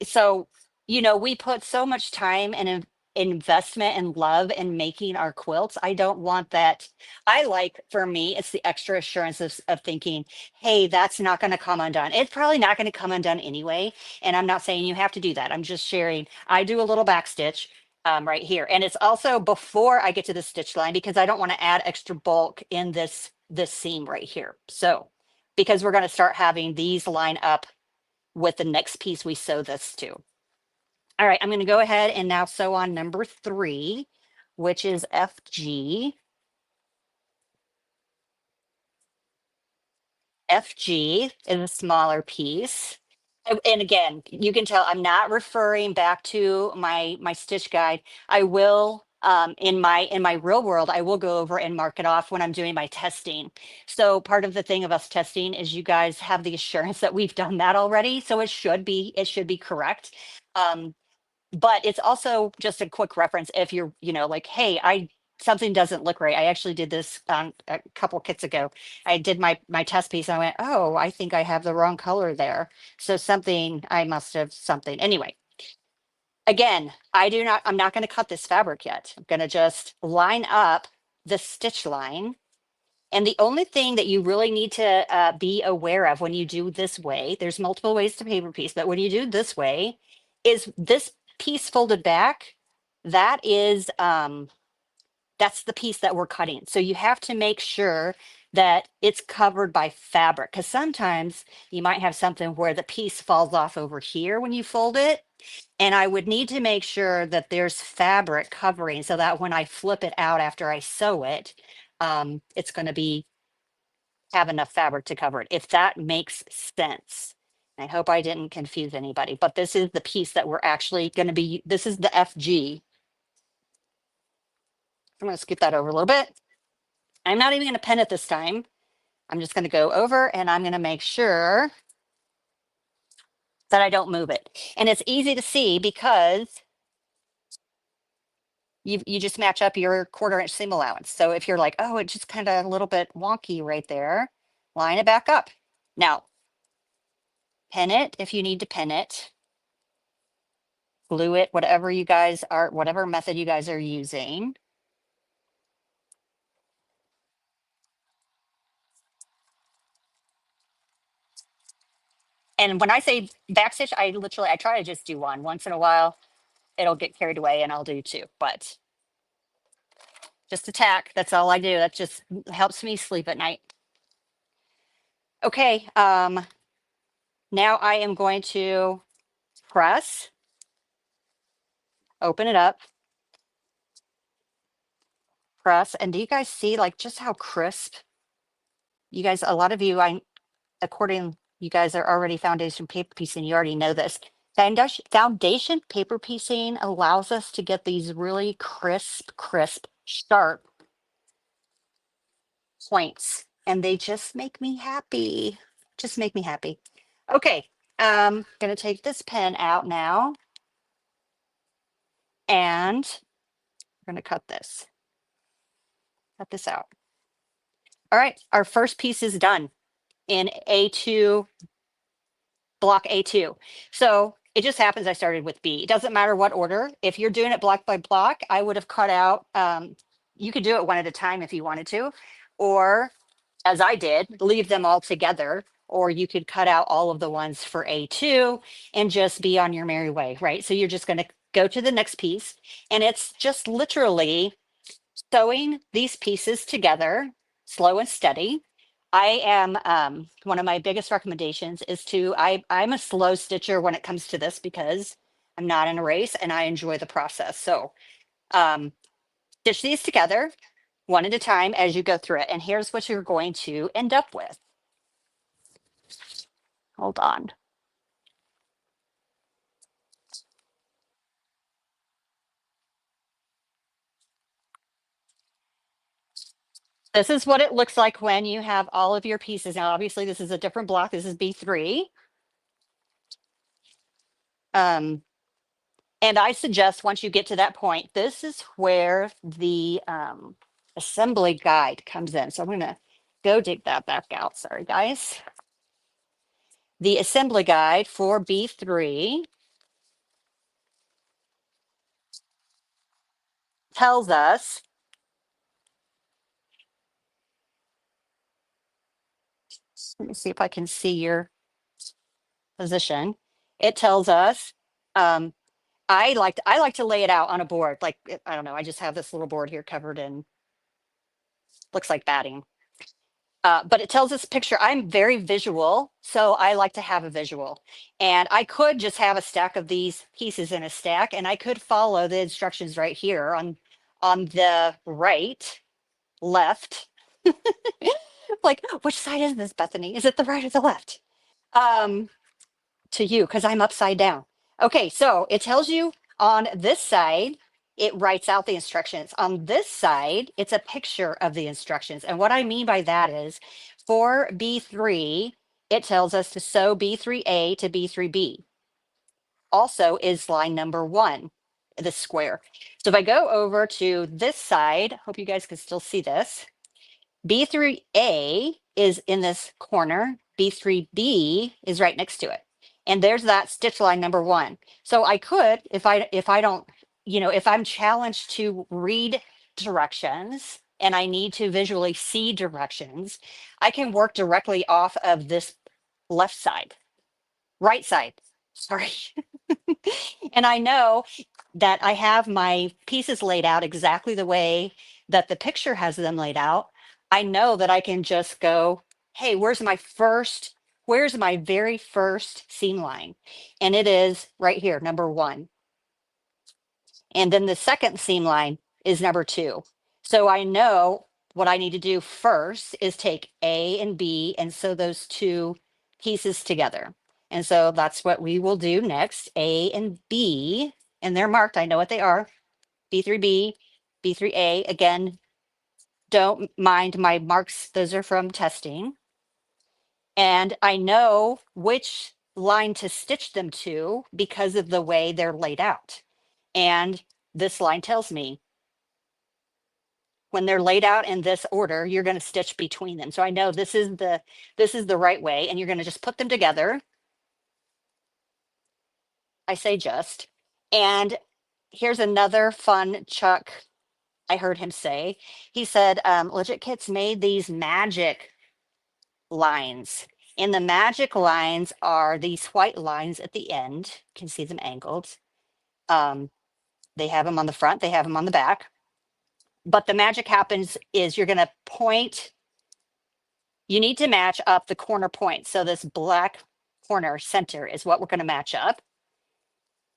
so, we put so much time and investment and love in making our quilts. I don't want that. For me, it's the extra assurance of thinking, hey, that's not going to come undone. It's probably not going to come undone anyway. And I'm not saying you have to do that. I'm just sharing. I do a little back stitch right here. And it's also before I get to the stitch line because I don't want to add extra bulk in this seam right here. So, because we're going to start having these line up with the next piece we sew this to. All right, I'm going to go ahead and now sew on number 3, which is FG. FG is a smaller piece. And again, you can tell I'm not referring back to my stitch guide. I will in my real world, I will go over and mark it off when I'm doing my testing. So part of the thing of us testing is you guys have the assurance that we've done that already. So it should be correct. Um, but it's also just a quick reference if you're, like, hey, something doesn't look right. I actually did this a couple kits ago. I did my test piece and I went, oh, I think I have the wrong color there. So I must have something. Anyway, again, I'm not going to cut this fabric yet. I'm going to just line up the stitch line. And the only thing that you really need to be aware of when you do this way, there's multiple ways to paper piece, but when you do this way, is this piece folded back. That's the piece that we're cutting. So you have to make sure that it's covered by fabric, because sometimes you might have something where the piece falls off over here when you fold it. And I would need to make sure that there's fabric covering so that when I flip it out after I sew it, it's going to have enough fabric to cover it, if that makes sense. I hope I didn't confuse anybody, but this is the piece that we're actually going to be, this is the FG. I'm going to scoot that over a little bit. I'm not even going to pin it this time. I'm just going to go over and I'm going to make sure that I don't move it. And it's easy to see because you just match up your 1/4 inch seam allowance. So if you're like, oh, it's just kind of a little bit wonky right there, line it back up. Now, pin it if you need to pin it. Glue it, whatever method you guys are using. And when I say backstitch, I try to just do one. Once in a while, it'll get carried away and I'll do two, but just a tack. That's all I do. That just helps me sleep at night. Okay. Now I am going to press, open it up, press. And do you guys see like just how crisp? You guys, a lot of you, you guys are already foundation paper piecing. You already know this. Foundation paper piecing allows us to get these really crisp, sharp points. And they just make me happy. Just make me happy. Okay. I'm going to take this pen out now. And we're going to cut this. Cut this out. All right. Our first piece is done in A2, block A2. So it just happens I started with B. It doesn't matter what order. If you're doing it block by block, I would have cut out, you could do it one at a time if you wanted to, or as I did, leave them all together, or you could cut out all of the ones for A2 and just be on your merry way, right? So you're just going to go to the next piece, and it's just literally sewing these pieces together, slow and steady. I am one of my biggest recommendations is I'm a slow stitcher when it comes to this because I'm not in a race and I enjoy the process. So stitch these together one at a time as you go through it. And here's what you're going to end up with. Hold on. This is what it looks like when you have all of your pieces. Now, obviously, this is a different block. This is B3. And I suggest once you get to that point, this is where the assembly guide comes in. So I'm going to go dig that back out. Sorry, guys. The assembly guide for B3 tells us let me see if I can see your position. It tells us I like to lay it out on a board. Like, I don't know, I just have this little board here covered in, looks like batting. But it tells us picture. I'm very visual, so I like to have a visual. And I could just have a stack of these pieces in a stack, and I could follow the instructions right here on the right, left. Like, which side is this, Bethany? Is it the right or the left? to you because I'm upside down. Okay, so it tells you on this side, it writes out the instructions. On this side, it's a picture of the instructions. And what I mean by that is for B3, it tells us to sew B3A to B3B. Also is line number 1, the square. So if I go over to this side, hope you guys can still see this. B3A is in this corner, B3B is right next to it. And there's that stitch line number 1. So I could, if I don't, if I'm challenged to read directions and I need to visually see directions, I can work directly off of this right side, sorry. And I know that I have my pieces laid out exactly the way that the picture has them laid out. I know that I can just go, hey, where's my very first seam line? And it is right here, number 1. And then the second seam line is number 2. So I know what I need to do first is take A and B and sew those 2 pieces together. And so that's what we will do next, A and B, and they're marked. I know what they are, B3B, B3A. Again, don't mind my marks. Those are from testing. And I know which line to stitch them to because of the way they're laid out. And this line tells me when they're laid out in this order, you're going to stitch between them. So I know this is the right way, and you're going to just put them together. I say just. And here's another fun Chuck I heard him say. He said, Legit Kits made these magic lines. And the magic lines are these white lines at the end. You can see them angled. They have them on the front, they have them on the back. But the magic happens is you're going to point, you need to match up the corner point. So this black corner center is what we're going to match up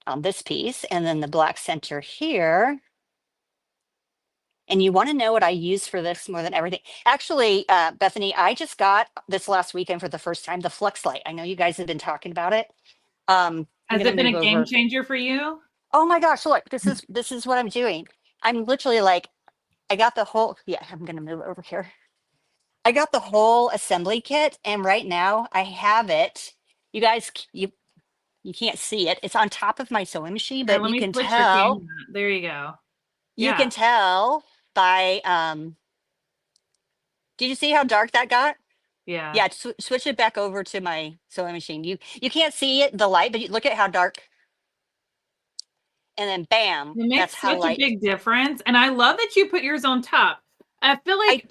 on this piece, and then the black center here. And you want to know what I use for this more than everything. Actually, Bethany, I just got this last weekend for the first time, the Flex Light. I know you guys have been talking about it. Has it been a game changer for you? Oh my gosh, look, this is what I'm doing. I'm literally like, I got the whole, I'm going to move over here. I got the whole assembly kit, and right now I have it. You guys, you can't see it. It's on top of my sewing machine, but you can tell. There you go. You can tell by, did you see how dark that got? Yeah. Yeah, switch it back over to my sewing machine. You can't see it, the light, but look at how dark. And then bam, it makes such light. a big difference. And I love that you put yours on top. I feel like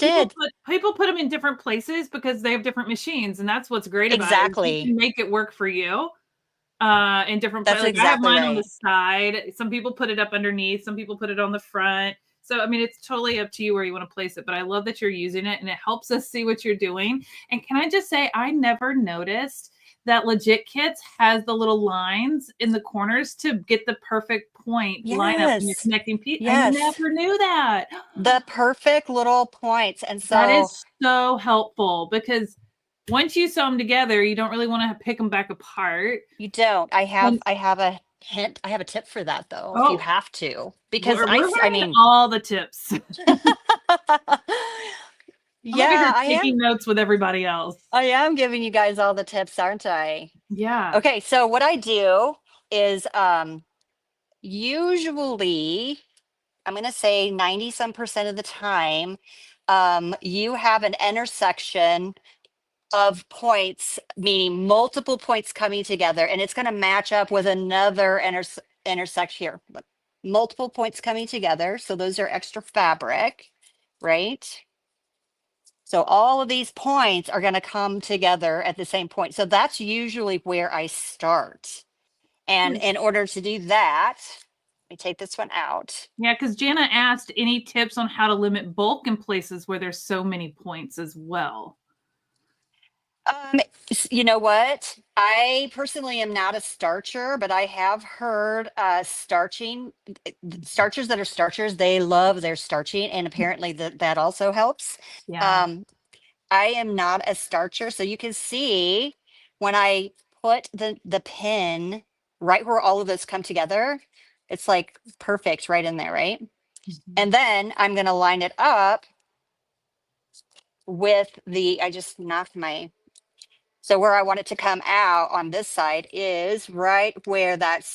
people put them in different places because they have different machines, and that's what's great about it. Exactly. You can make it work for you in different places. That's exactly I have mine right. on the side. Some people put it up underneath. Some people put it on the front. So, I mean, it's totally up to you where you want to place it, but I love that you're using it, and it helps us see what you're doing. And can I just say, I never noticed that Legit Kits has the little lines in the corners to get the perfect point line up when you're connecting pieces. Yes. I never knew that. The perfect little points. And so that is so helpful, because once you sew them together, you don't really want to pick them back apart. You don't. I have a hint. I have a tip for that though. If you have to, because I mean all the tips. Yeah, I'm taking notes with everybody else. I am giving you guys all the tips, aren't I? Yeah. Okay, so what I do is usually, I'm going to say 90% of the time, you have an intersection of points, meaning multiple points coming together, and it's going to match up with another intersection here. Multiple points coming together, so those are extra fabric, right? So all of these points are going to come together at the same point. So that's usually where I start. And in order to do that, let me take this one out. Yeah, because Jana asked any tips on how to limit bulk in places where there's so many points as well. You know what? I personally am not a starcher, but I have heard starchers that are starchers, they love their starching, and apparently that also helps. Yeah. I am not a starcher, so you can see when I put the pin right where all of those come together. It's like perfect right in there, right? And then I'm going to line it up with I just knocked so where I want it to come out on this side is right where that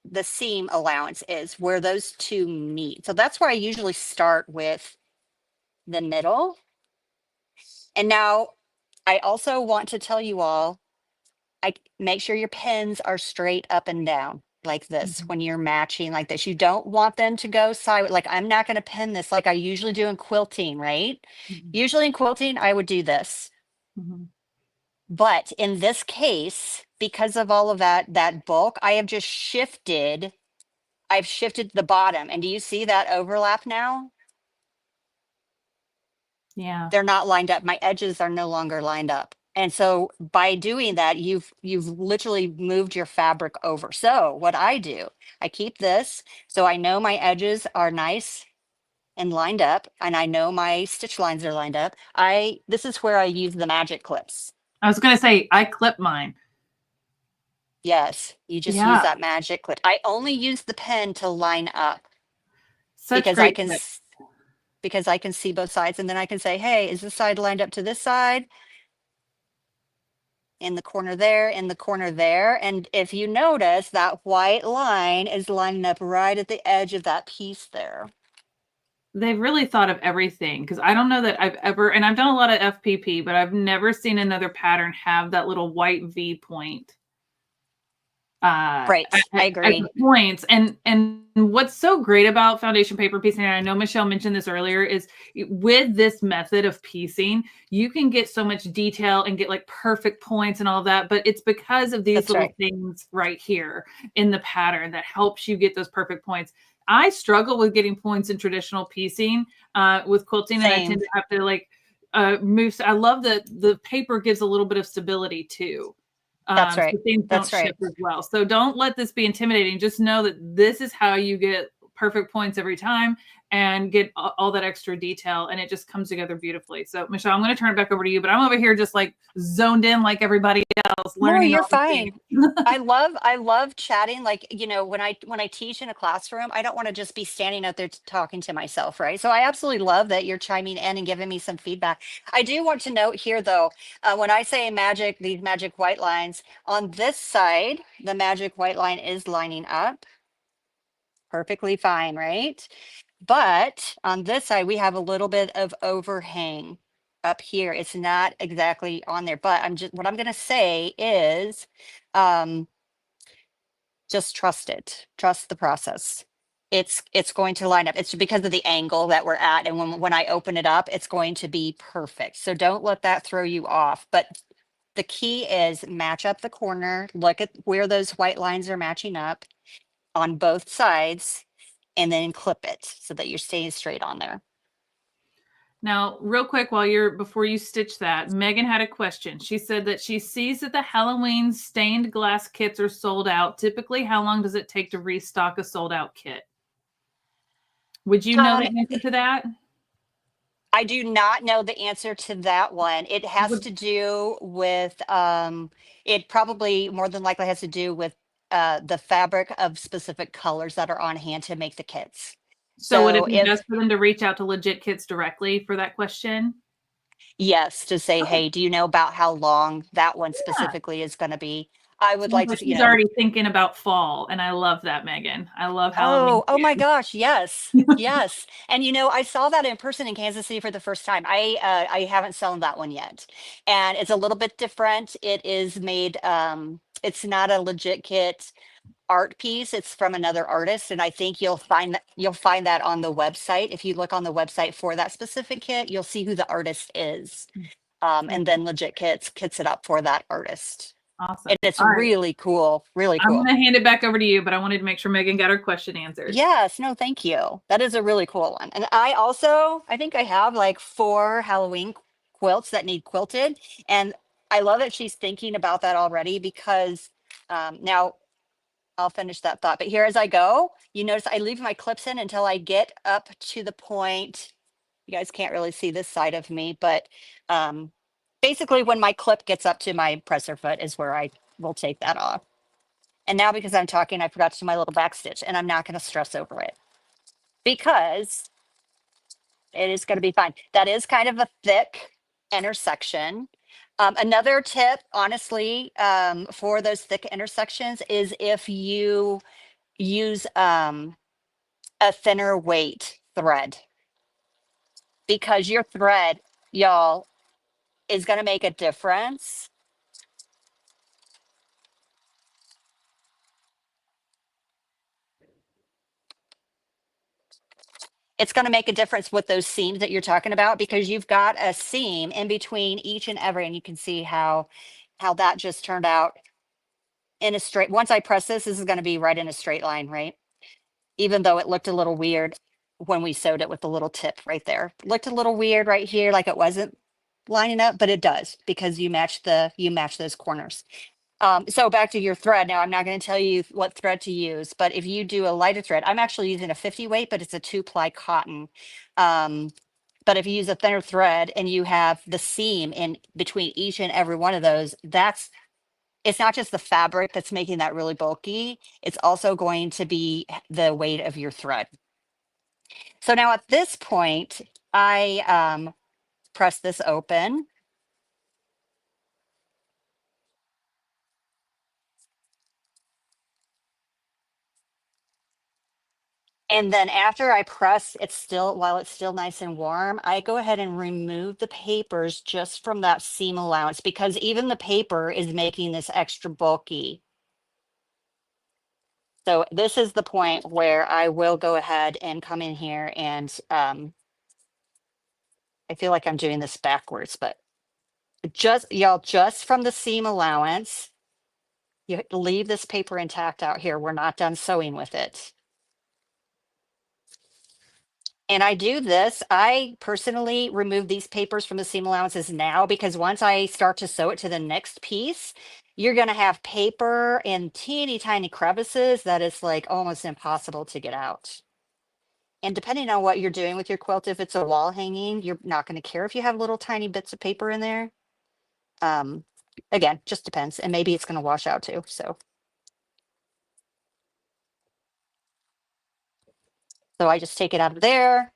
the seam allowance is, where those two meet. So that's where I usually start with the middle. And now I also want to tell you all, make sure your pins are straight up and down like this when you're matching like this. You don't want them to go sideways. Like I'm not going to pin this like I usually do in quilting, right? Usually in quilting, I would do this. But in this case, because of all of that bulk, I've shifted the bottom. And do you see that overlap now? Yeah. They're not lined up. My edges are no longer lined up. And so by doing that, you've literally moved your fabric over. So what I do, I keep this so I know my edges are nice and lined up, and I know my stitch lines are lined up. This is where I use the magic clips. I was going to say, I clip mine. Yes, you just use that magic clip. I only use the pen to line up because I can see both sides, and then I can say, hey, is this side lined up to this side? In the corner there, in the corner there. And if you notice, that white line is lining up right at the edge of that piece there. They've really thought of everything, because I don't know that I've ever, and I've done a lot of FPP, but I've never seen another pattern have that little white V point. Right, I agree. Points. And what's so great about foundation paper piecing, and I know Michelle mentioned this earlier, is with this method of piecing, you can get so much detail and get like perfect points and all of that, but it's because of these little things right here in the pattern that helps you get those perfect points. I struggle with getting points in traditional piecing with quilting. Same. And I tend to have to like move. I love that the paper gives a little bit of stability too. That's right. So things don't shift as well. So don't let this be intimidating. Just know that this is how you get perfect points every time and get all that extra detail, and it just comes together beautifully. So Michelle, I'm going to turn it back over to you, but I'm over here just like zoned in like everybody else. No, you're fine. I love chatting. Like, you know, when I teach in a classroom, I don't want to just be standing out there talking to myself, right? So I absolutely love that you're chiming in and giving me some feedback. I do want to note here though, when I say these magic white lines on this side, the magic white line is lining up perfectly fine, right? But on this side, we have a little bit of overhang up here. It's not exactly on there, but what I'm going to say is, just trust it. Trust the process. It's going to line up. It's because of the angle that we're at. And when I open it up, it's going to be perfect. So don't let that throw you off. But the key is match up the corner. Look at where those white lines are matching up on both sides, and then clip it so that you're staying straight on there. Now, real quick, before you stitch that, Megan had a question. She said that she sees that the Halloween stained glass kits are sold out. Typically, how long does it take to restock a sold out kit? Would you know the answer to that? I do not know the answer to that one. It has to do with, it probably more than likely has to do with the fabric of specific colors that are on hand to make the kits. So would it be best for them to reach out to Legit Kits directly for that question? Yes, to say, hey, do you know about how long that one specifically is going to be? I would like to. She's already thinking about fall, and I love that, Megan. I love Halloween. Oh my gosh, yes, yes. And you know, I saw that in person in Kansas City for the first time. I haven't sewn that one yet, and it's a little bit different. It is made. It's not a Legit Kit art piece. It's from another artist, and I think you'll find that on the website. If you look on the website for that specific kit, you'll see who the artist is, and then Legit kits it up for that artist. Awesome. And it's really cool. Really cool. I'm going to hand it back over to you, but I wanted to make sure Megan got her question answered. Yes. No, thank you. That is a really cool one. And I think I have like 4 Halloween quilts that need quilted. And I love that she's thinking about that already, because now I'll finish that thought. But here as I go, you notice I leave my clips in until I get up to the point. You guys can't really see this side of me, but Basically, when my clip gets up to my presser foot is where I will take that off. And now because I'm talking, I forgot to do my little back stitch, and I'm not going to stress over it because it is going to be fine. That is kind of a thick intersection. Another tip, honestly, for those thick intersections is if you use a thinner weight thread, because your thread, y'all, is going to make a difference. It's going to make a difference with those seams that you're talking about, because you've got a seam in between each and every, and you can see how that just turned out in a straight. Once I press this is going to be right in a straight line, right? Even though it looked a little weird when we sewed it with the little tip right there. It looked a little weird right here, like it wasn't lining up, but it does, because you match those corners. So back to your thread. Now, I'm not going to tell you what thread to use, but if you do a lighter thread, I'm actually using a 50 weight, but it's a 2-ply cotton. But if you use a thinner thread and you have the seam in between each and every one of those, it's not just the fabric that's making that really bulky. It's also going to be the weight of your thread. So now at this point, I press this open. And then after I press, while it's still nice and warm, I go ahead and remove the papers just from that seam allowance, because even the paper is making this extra bulky. So this is the point where I will go ahead and come in here and I feel like I'm doing this backwards, but just from the seam allowance, you leave this paper intact out here. We're not done sewing with it. And I do this, I personally remove these papers from the seam allowances now, because once I start to sew it to the next piece, you're going to have paper and teeny tiny crevices that is like almost impossible to get out. And depending on what you're doing with your quilt, if it's a wall hanging, you're not going to care if you have little tiny bits of paper in there. Again, just depends. And maybe it's going to wash out too. So I just take it out of there.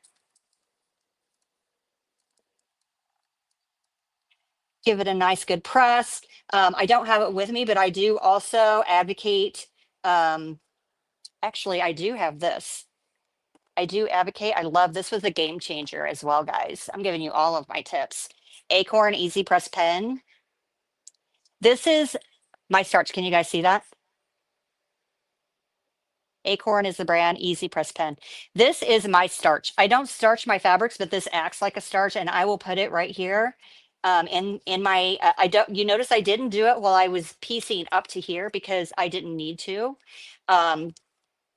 Give it a nice good press. I don't have it with me, but I do also advocate. Actually, I do have this. I do advocate. I love this. Was a game changer as well, guys. I'm giving you all of my tips. Acorn Easy Press Pen. This is my starch. Can you guys see that? Acorn is the brand, Easy Press Pen. This is my starch. I don't starch my fabrics, but this acts like a starch, and I will put it right here. In my, you notice I didn't do it while I was piecing up to here because I didn't need to.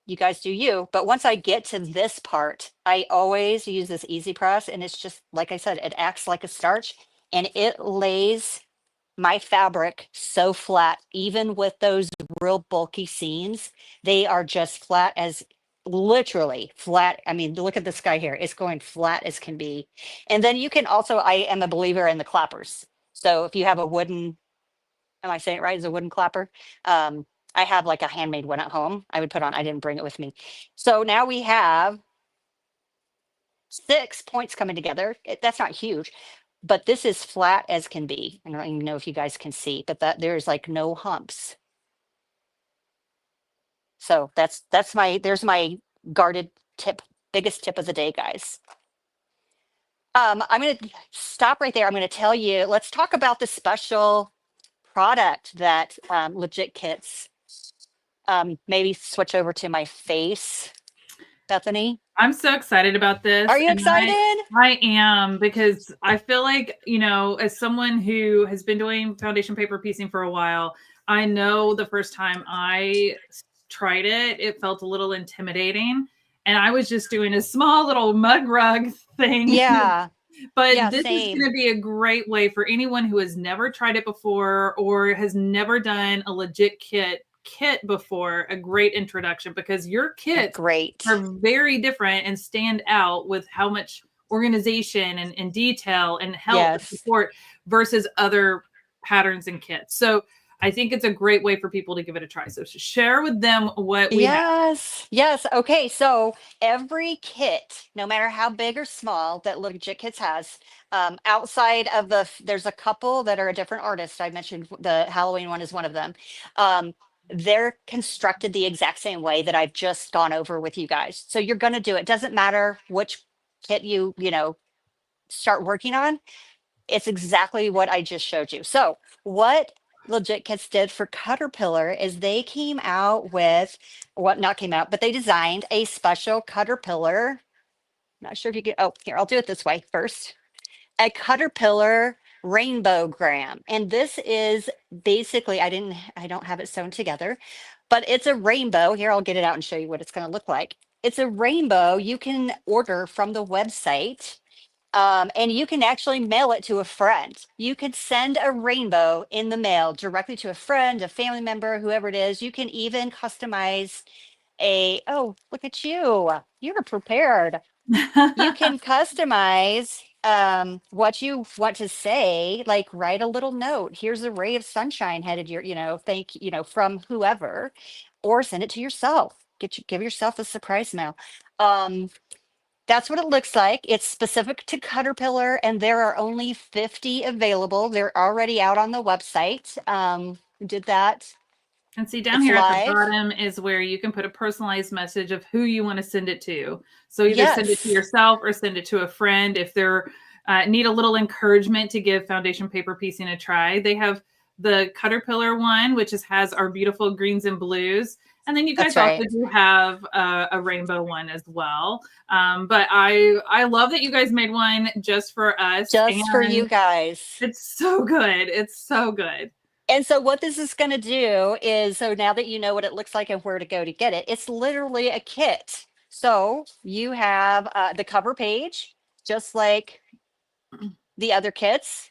You guys do you, but once I get to this part, I always use this Easy Press, and it's just, like I said, it acts like a starch, and it lays my fabric so flat, even with those real bulky seams, they are just flat as, literally flat. I mean, look at this guy here. It's going flat as can be. And then you can also, I am a believer in the clappers. So if you have a wooden, am I saying it right? Is a wooden clapper? I have like a handmade one at home. I would put on, I didn't bring it with me. So now we have 6 points coming together. That's not huge, but this is flat as can be. I don't even know if you guys can see, but there's like no humps. So there's my guarded tip, biggest tip of the day, guys. I'm going to stop right there. I'm going to tell you, let's talk about the special product that Legit Kits, maybe switch over to my face, Bethany. I'm so excited about this. Are you excited? I am, because I feel like, as someone who has been doing foundation paper piecing for a while, I know the first time I tried it, it felt a little intimidating. And I was just doing a small little mug rug thing. Yeah. But yeah, this is going to be a great way for anyone who has never tried it before or has never done a Legit kit before, a great introduction, because your kits are very different and stand out with how much organization and detail and help and Yes. support versus other patterns and kits. So I think it's a great way for people to give it a try. So share with them what we have. Yes. Yes. Okay. So every kit, no matter how big or small that Legit Kits has, outside of there's a couple that are a different artist. I mentioned the Halloween one is one of them. They're constructed the exact same way that I've just gone over with you guys. So you're going to do it. Doesn't matter which kit you know, start working on. It's exactly what I just showed you. So what Legit Kits did for Caterpillar is they came out with what not came out, but they designed a special Caterpillar. Not sure if you can, oh, here, I'll do it this way first. A Caterpillar rainbowgram. And this is basically, I don't have it sewn together, but it's a rainbow. Here, I'll get it out and show you what it's going to look like. It's a rainbow you can order from the website. And you can actually mail it to a friend. You could send a rainbow in the mail directly to a friend, a family member, whoever it is. You can even customize oh, look at you. You're prepared. You can customize what you want to say, like write a little note. Here's a ray of sunshine headed your, you know, from whoever, or send it to yourself. Give yourself a surprise mail. That's what it looks like. It's specific to Caterpillar, and there are only 50 available. They're already out on the website. We did that. And see, down It's here at the live. bottom is where you can put a personalized message of who you want to send it to. So either send it to Yes. yourself or send it to a friend. If they're need a little encouragement to give foundation paper piecing a try, they have the Caterpillar one, which has our beautiful greens and blues. And then you guys That's right. also do have a rainbow one as well. But I love that you guys made one just for us. Just for you guys. It's so good. It's so good. And so what this is going to do is, so now that you know what it looks like and where to go to get it, it's literally a kit. So you have the cover page, just like the other kits.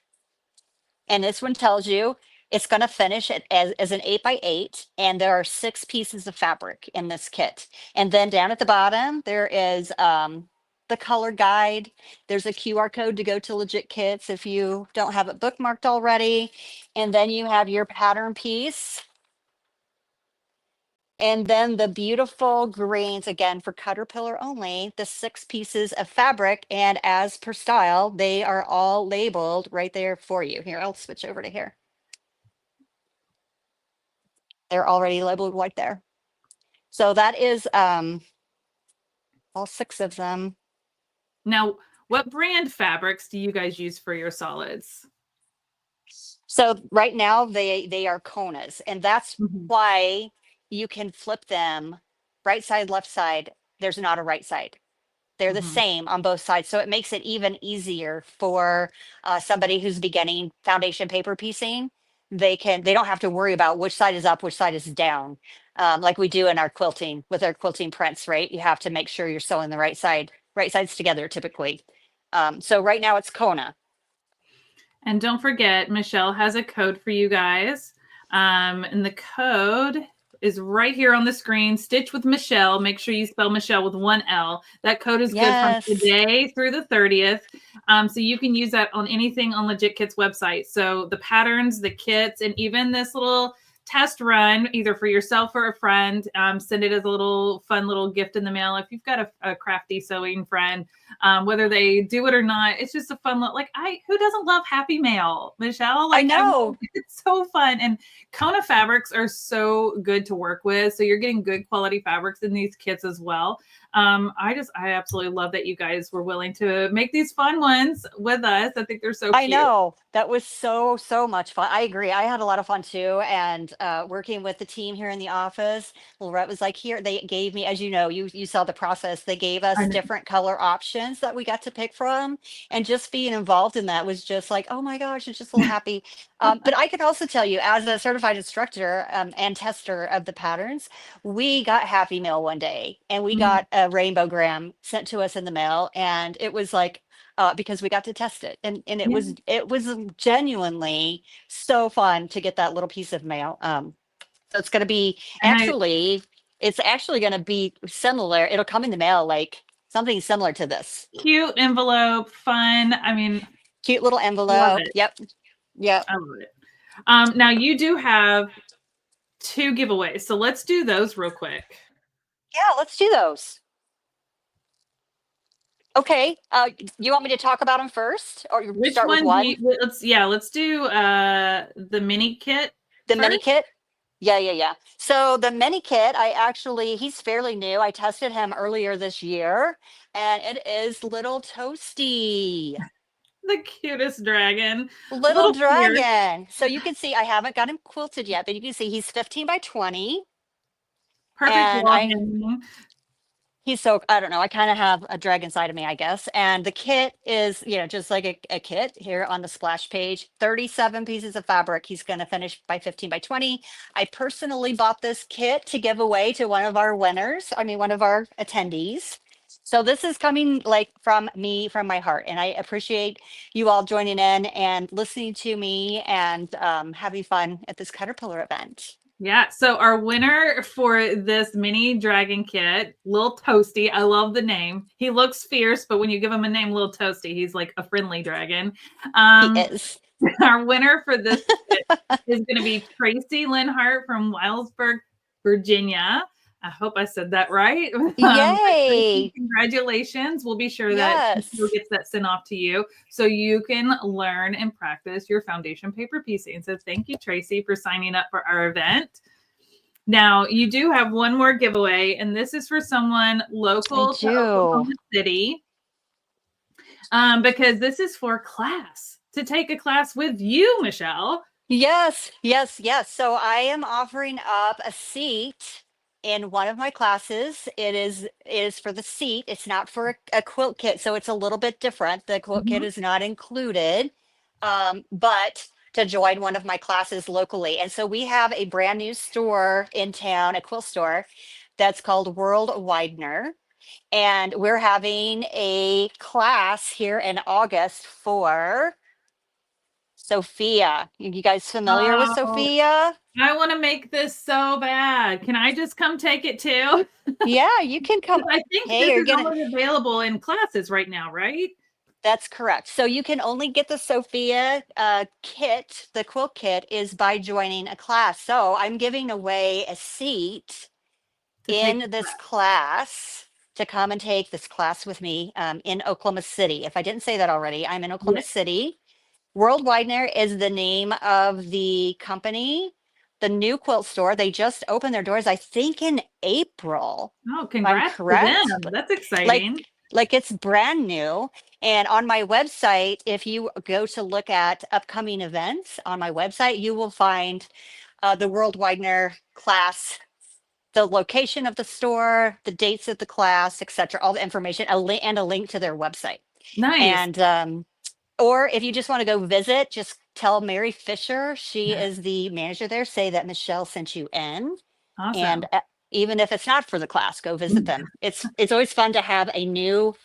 And this one tells you it's going to finish it as an 8x8. And there are 6 pieces of fabric in this kit. And then down at the bottom, there is the color guide. There's a QR code to go to Legit Kits if you don't have it bookmarked already. And then you have your pattern piece. And then the beautiful greens, again, for Caterpillar only, the 6 pieces of fabric. And as per style, they are all labeled right there for you. Here, I'll switch over to here. They're already labeled right there. So that is all 6 of them. Now, what brand fabrics do you guys use for your solids? So right now they are Konas, and that's why you can flip them right side, left side. There's not a right side. They're the same on both sides. So it makes it even easier for somebody who's beginning foundation paper piecing. They don't have to worry about which side is up, which side is down. Like we do in our quilting with our quilting prints, right? You have to make sure you're sewing the right sides together typically. So right now it's Kona. And don't forget, Michelle has a code for you guys. And the code is right here on the screen. Stitch with Michelle. Make sure you spell Michelle with 1 L. That code is good from today through the 30th. So you can use that on anything on Legit Kits website. So the patterns, the kits, and even this little test run, either for yourself or a friend, send it as a little fun little gift in the mail. If you've got a crafty sewing friend, whether they do it or not, it's just a fun look. Like who doesn't love happy mail, Michelle? Like, I know. it's so fun. And Kona fabrics are so good to work with. So you're getting good quality fabrics in these kits as well. I absolutely love that you guys were willing to make these fun ones with us. I think they're so cute. I know. That was so much fun. I agree. I had a lot of fun too. And working with the team here in the office, Lorette was like, here, they gave me, as you know, you saw the process. They gave us different color options that we got to pick from. And just being involved in that was just like, oh my gosh, it's just a little happy. But I can also tell you, as a certified instructor and tester of the patterns, we got Happy Mail one day and we got a rainbowgram sent to us in the mail. And it was like, because we got to test it, and it was genuinely so fun to get that little piece of mail. So it's going to be it's actually going to be similar. It'll come in the mail like something similar to this. Cute envelope, fun. I mean, Cute little love envelope. it. Yep. Yep. I love it. Now you do have 2 giveaways, so let's do those real quick. Yeah, let's do those. Okay. You want me to talk about them first, or you Which start with one? one? Let's do the mini kit. The mini first. kit? Yeah. So the mini kit, he's fairly new. I tested him earlier this year, and it is little Toasty, The cutest dragon. little Little fierce. dragon. So you can see I haven't got him quilted yet, but you can see he's 15 by 20. Perfect And wall hanging. he's so, I don't know, I kind of have a dragon side of me, I guess. And the kit is, just like a kit here on the splash page, 37 pieces of fabric. He's going to finish by 15 by 20. I personally bought this kit to give away to one of our one of our attendees. So this is coming like from me, from my heart. And I appreciate you all joining in and listening to me and having fun at this Caterpillar event. Yeah, so our winner for this mini dragon kit, Lil Toasty. I love the name. He looks fierce, but when you give him a name, Lil Toasty, he's like a friendly dragon. He is. Our winner for this kit is going to be Tracy Linhart from Wildsburg, Virginia. I hope I said that right. Yay! Congratulations. We'll be sure that Nicole gets that sent off to you so you can learn and practice your foundation paper piecing. So thank you, Tracy, for signing up for our event. Now, you do have one more giveaway, and this is for someone local to Oklahoma City because this is for class, to take a class with you, Michelle. Yes. So I am offering up a seat in one of my classes. It is for the seat. It's not for a quilt kit, so it's a little bit different. The quilt kit is not included, but to join one of my classes locally. And so we have a brand new store in town, a quilt store that's called World Widener. And we're having a class here in August for Sophia. You guys familiar with Sophia? I want to make this so bad. Can I just come take it too? Yeah, you can come. I think this is only available in classes right now, right? That's correct. So you can only get the Sophia kit, the quilt kit, is by joining a class. So I'm giving away a seat in this class to come and take this class with me in Oklahoma City. If I didn't say that already, I'm in Oklahoma City. World Widener is the name of the company, the new quilt store. They just opened their doors, I think, in April. Oh, congrats to them. That's exciting. Like it's brand new. And on my website, if you go to look at upcoming events on my website, you will find the World Widener class, the location of the store, the dates of the class, etc., all the information, and a link to their website. Nice. And or if you just want to go visit, just tell Mary Fisher, she is the manager there, say that Michelle sent you in. Awesome. And even if it's not for the class, go visit them. It's always fun to have a new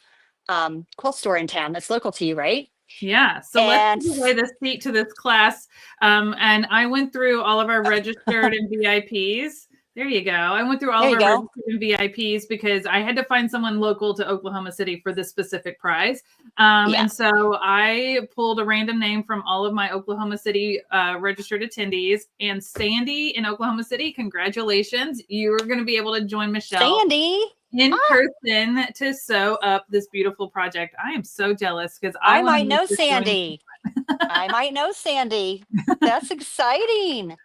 quilt store in town that's local to you, right? Yeah. So let's give away the seat to this class. And I went through all of our registered and VIPs. There you go. I went through all of our registered and VIPs because I had to find someone local to Oklahoma City for this specific prize. And so I pulled a random name from all of my Oklahoma City registered attendees. And Sandy in Oklahoma City, congratulations. You are going to be able to join Michelle in person to sew up this beautiful project. I am so jealous because I might know Sandy. I might know Sandy. That's exciting.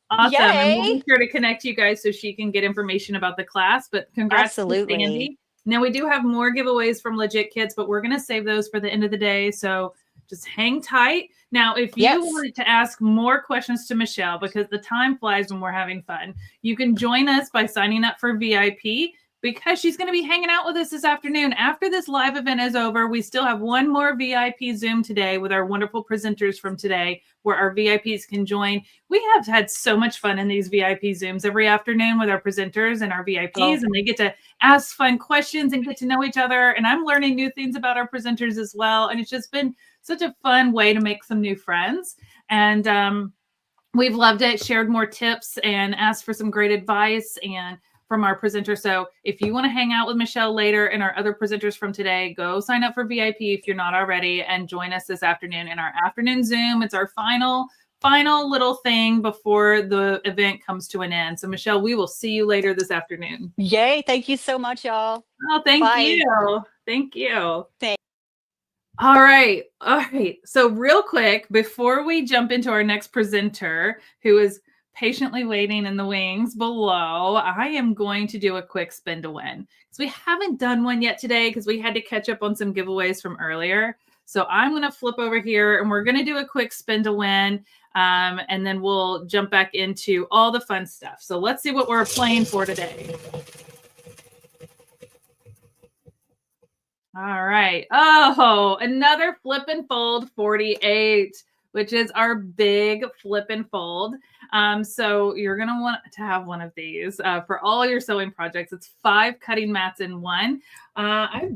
Awesome. Yay. And we'll be sure to connect you guys so she can get information about the class. But congrats to Sandy. Now we do have more giveaways from Legit Kits, but we're going to save those for the end of the day. So just hang tight. Now, if you wanted to ask more questions to Michelle, because the time flies when we're having fun, you can join us by signing up for VIP. Because she's going to be hanging out with us this afternoon. After this live event is over, we still have one more VIP Zoom today with our wonderful presenters from today where our VIPs can join. We have had so much fun in these VIP Zooms every afternoon with our presenters and our VIPs, and they get to ask fun questions and get to know each other. And I'm learning new things about our presenters as well. And it's just been such a fun way to make some new friends. And we've loved it, shared more tips and asked for some great advice and from our presenter. So if you want to hang out with Michelle later and our other presenters from today, go sign up for VIP if you're not already and join us this afternoon in our afternoon Zoom. It's our final little thing before the event comes to an end. So Michelle, we will see you later this afternoon. Yay. Thank you so much, y'all. Oh, thank Bye. you. Thank you. Thanks. All right. So real quick, before we jump into our next presenter, who is patiently waiting in the wings below, I am going to do a quick spin to win. Because we haven't done one yet today because we had to catch up on some giveaways from earlier. So I'm going to flip over here and we're going to do a quick spin to win. And then we'll jump back into all the fun stuff. So let's see what we're playing for today. All right. Oh, another flip and fold 48, which is our big flip and fold. So you're going to want to have one of these for all your sewing projects. It's 5 cutting mats in one. I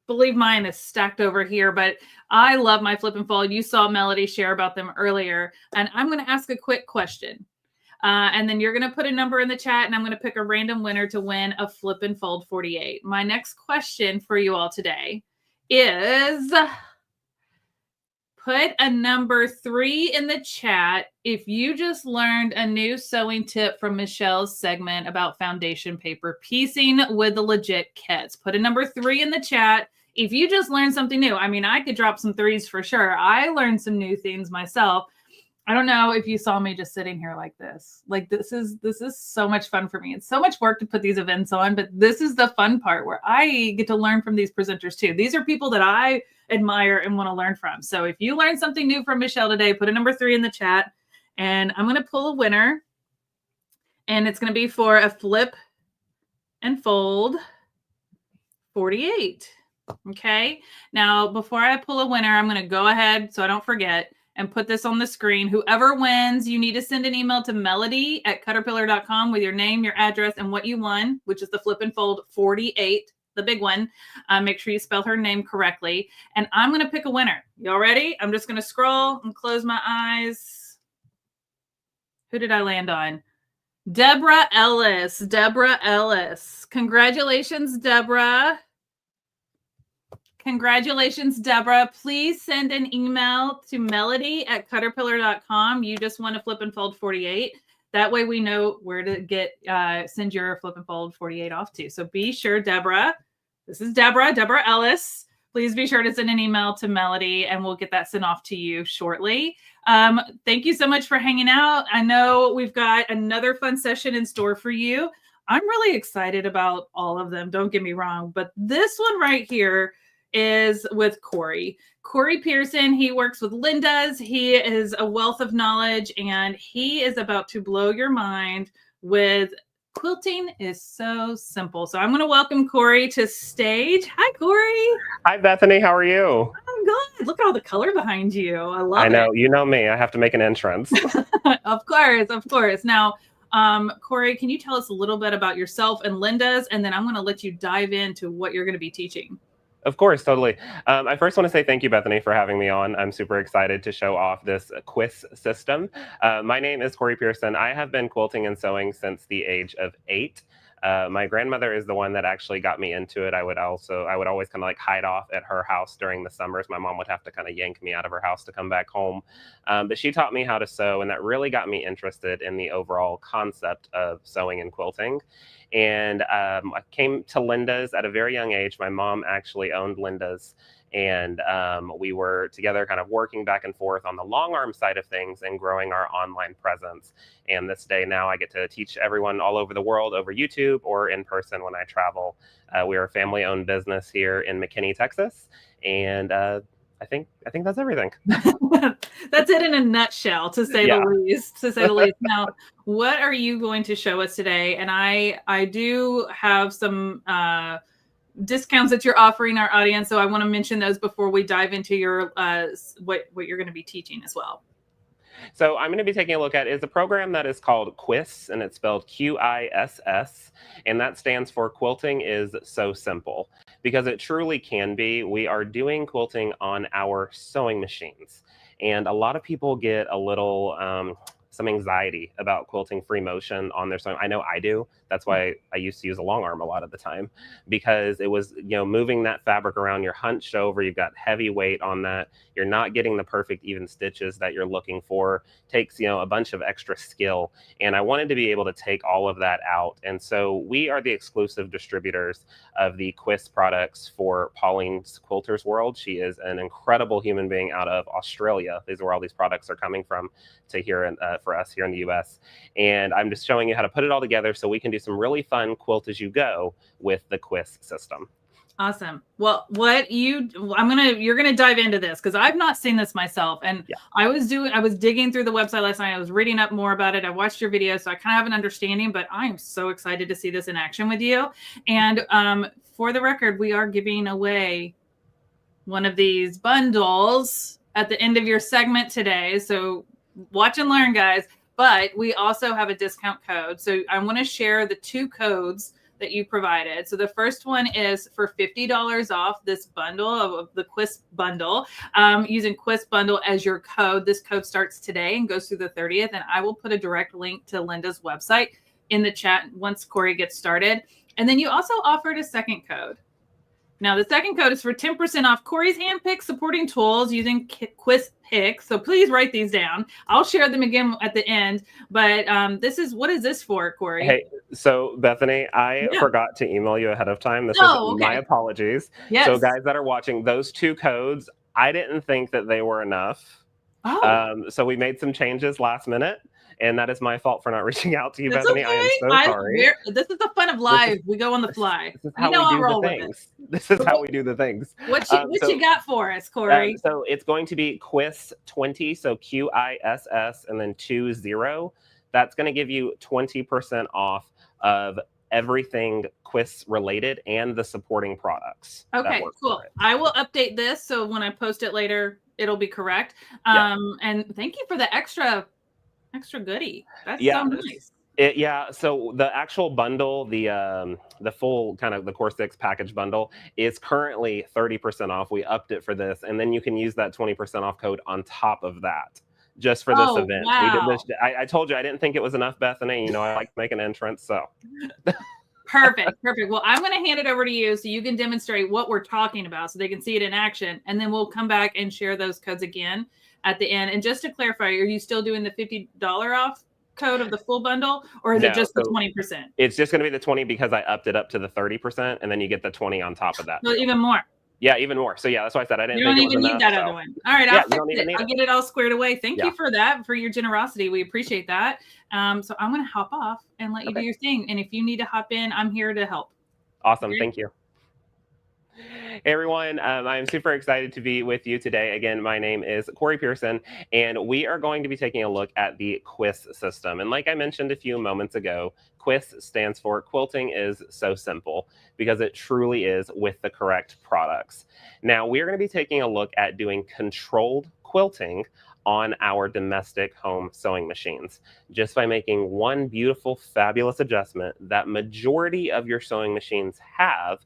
believe mine is stacked over here, but I love my flip and fold. You saw Melody share about them earlier, and I'm going to ask a quick question. And then you're going to put a number in the chat, and I'm going to pick a random winner to win a flip and fold 48. My next question for you all today is put a number 3 in the chat if you just learned a new sewing tip from Michelle's segment about foundation paper piecing with the legit kits. Put a number 3 in the chat if you just learned something new. I mean, I could drop some 3s for sure. I learned some new things myself. I don't know if you saw me just sitting here like this. Like this is so much fun for me. It's so much work to put these events on, but this is the fun part where I get to learn from these presenters too. These are people that I admire and want to learn from. So if you learned something new from Michelle today, put a number 3 in the chat, and I'm going to pull a winner, and it's going to be for a flip and fold 48. Okay. Now, before I pull a winner, I'm going to go ahead so I don't forget and put this on the screen. Whoever wins, you need to send an email to melody@cutterpillar.com with your name, your address, and what you won, which is the flip and fold 48, the big one. Make sure you spell her name correctly. And I'm going to pick a winner. Y'all ready? I'm just going to scroll and close my eyes. Who did I land on? Deborah Ellis. Deborah Ellis. Congratulations, Deborah. Congratulations, Deborah. Please send an email to melody@cutterpillar.com. You just want to flip and fold 48. That way we know where to send your flip and fold 48 off to. So be sure, Deborah. This is Deborah Ellis. Please be sure to send an email to Melody and we'll get that sent off to you shortly. Thank you so much for hanging out. I know we've got another fun session in store for you. I'm really excited about all of them. Don't get me wrong, but this one right here is with Corey Pearson. He works with Linda's. He is a wealth of knowledge, and he is about to blow your mind with quilting is so simple. So I'm going to welcome Corey to stage. Hi, Corey. Hi, Bethany. How are you? I'm good. Look at all the color behind you. I love it. I know. You know me. I have to make an entrance. Of course. Now, Corey, can you tell us a little bit about yourself and Linda's, and then I'm going to let you dive into what you're going to be teaching. Of course, totally. I first want to say thank you, Bethany, for having me on. I'm super excited to show off this quiz system. My name is Corey Pearson. I have been quilting and sewing since the age of 8. My grandmother is the one that actually got me into it. I would always kind of like hide off at her house during the summers. My mom would have to kind of yank me out of her house to come back home. But she taught me how to sew, and that really got me interested in the overall concept of sewing and quilting. And I came to Linda's at a very young age. My mom actually owned Linda's, and we were together kind of working back and forth on the long arm side of things and growing our online presence. And this day now I get to teach everyone all over the world over YouTube or in person when I travel. We are a family-owned business here in McKinney, Texas, and I think that's everything. That's it in a nutshell, to say the least. Now, what are you going to show us today? And I do have some discounts that you're offering our audience, so I want to mention those before we dive into your what you're going to be teaching as well. So I'm going to be taking a look at is a program that is called Quiss, and it's spelled QISS, and that stands for Quilting is So Simple, because it truly can be. We are doing quilting on our sewing machines, and a lot of people get a little some anxiety about quilting free motion on their sewing. I know I do. That's why I used to use a long arm a lot of the time, because it was, moving that fabric around, you're hunched over, you've got heavy weight on that. You're not getting the perfect even stitches that you're looking for. Takes, a bunch of extra skill. And I wanted to be able to take all of that out. And so we are the exclusive distributors of the Quist products for Pauline's Quilters World. She is an incredible human being out of Australia. These are where all these products are coming from to here for us here in the US. And I'm just showing you how to put it all together so we can do some really fun quilt as you go with the Quist system. Awesome. Well, you're going to dive into this because I've not seen this myself. And yeah. I was digging through the website last night. I was reading up more about it. I watched your video, so I kind of have an understanding, but I am so excited to see this in action with you. And for the record, we are giving away one of these bundles at the end of your segment today. So watch and learn, guys. But we also have a discount code. So I want to share the 2 codes that you provided. So the first one is for $50 off this bundle of the Quist bundle, using Quist bundle as your code. This code starts today and goes through the 30th. And I will put a direct link to Linda's website in the chat once Corey gets started. And then you also offered a second code. Now, the second code is for 10% off Corey's handpicked supporting tools using Quist picks. So please write these down. I'll share them again at the end. But what is this for, Corey? Hey, so Bethany, I forgot to email you ahead of time. This is my apologies. Yes. So guys that are watching, those 2 codes, I didn't think that they were enough. Oh. So we made some changes last minute. And that is my fault for not reaching out to you, That's Bethany. okay. I am so sorry. This is the fun of live. We go on the fly. This is how we do the things. This is how we do the things. What you got for us, Corey? So it's going to be Quist 20, so QISS and then 20. That's going to give you 20% off of everything Quist related and the supporting products. Okay, cool. I will update this so when I post it later, it'll be correct. And thank you for the extra goodie. That's so nice. So the actual bundle, the full kind of the Core 6 package bundle is currently 30% off. We upped it for this, and then you can use that 20% off code on top of that just for this event. Wow. We did this. I told you I didn't think it was enough, Bethany. I like to make an entrance, so. Perfect. Well, I'm going to hand it over to you so you can demonstrate what we're talking about so they can see it in action, and then we'll come back and share those codes again at the end. And just to clarify, are you still doing the $50 off code of the full bundle, or is it just the 20%? It's just going to be the 20 because I upped it up to the 30%, and then you get the 20 on top of that. So even more. Yeah, even more. So yeah, that's why I said I didn't. You don't think even it was need enough, that other one. All right, I'll get it all squared away. Thank you for that, for your generosity. We appreciate that. So I'm going to hop off and let you do your thing. And if you need to hop in, I'm here to help. Awesome. Okay. Thank you. Hey everyone, I'm super excited to be with you today. Again, my name is Corey Pearson, and we are going to be taking a look at the Quist system. And like I mentioned a few moments ago, Quist stands for Quilting is So Simple, because it truly is with the correct products. Now, we're going to be taking a look at doing controlled quilting on our domestic home sewing machines, just by making one beautiful, fabulous adjustment that majority of your sewing machines have,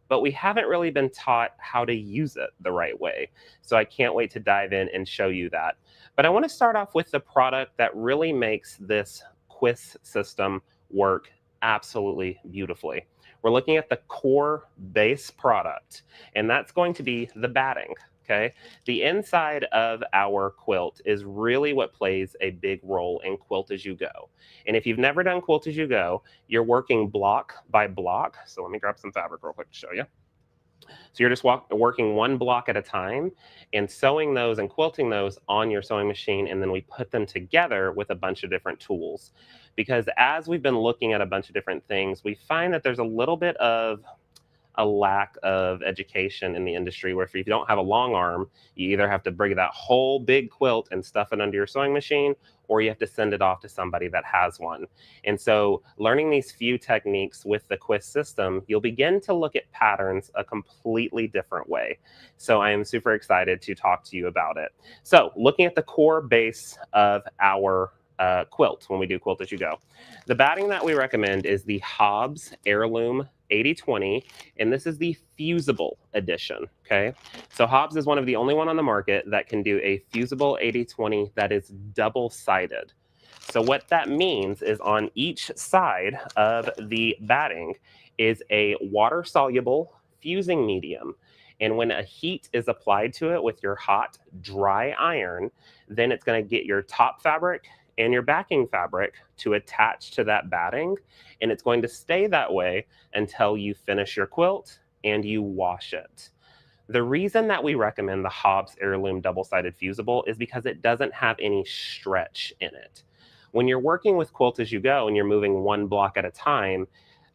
but we haven't really been taught how to use it the right way. So I can't wait to dive in and show you that. But I want to start off with the product that really makes this Quist system work absolutely beautifully. We're looking at the core base product, and that's going to be the batting. Okay, the inside of our quilt is really what plays a big role in Quilt As You Go. And if you've never done Quilt As You Go, you're working block by block. So let me grab some fabric real quick to show you. So you're just working one block at a time and sewing those and quilting those on your sewing machine, and then we put them together with a bunch of different tools. Because as we've been looking at a bunch of different things, we find that there's a little bit of a lack of education in the industry, where if you don't have a long arm, you either have to bring that whole big quilt and stuff it under your sewing machine, or you have to send it off to somebody that has one. And so learning these few techniques with the Quist system, you'll begin to look at patterns a completely different way. So I am super excited to talk to you about it. So looking at the core base of our quilt when we do Quilt As You Go, the batting that we recommend is the Hobbs Heirloom 80/20, and this is the fusible edition. Okay, so Hobbs is one of the only one on the market that can do a fusible 80/20 that is double-sided. So what that means is on each side of the batting is a water-soluble fusing medium. And when a heat is applied to it with your hot, dry iron, then it's going to get your top fabric and your backing fabric to attach to that batting. And it's going to stay that way until you finish your quilt and you wash it. The reason that we recommend the Hobbs Heirloom double-sided fusible is because it doesn't have any stretch in it. When you're working with Quilt As You Go and you're moving one block at a time,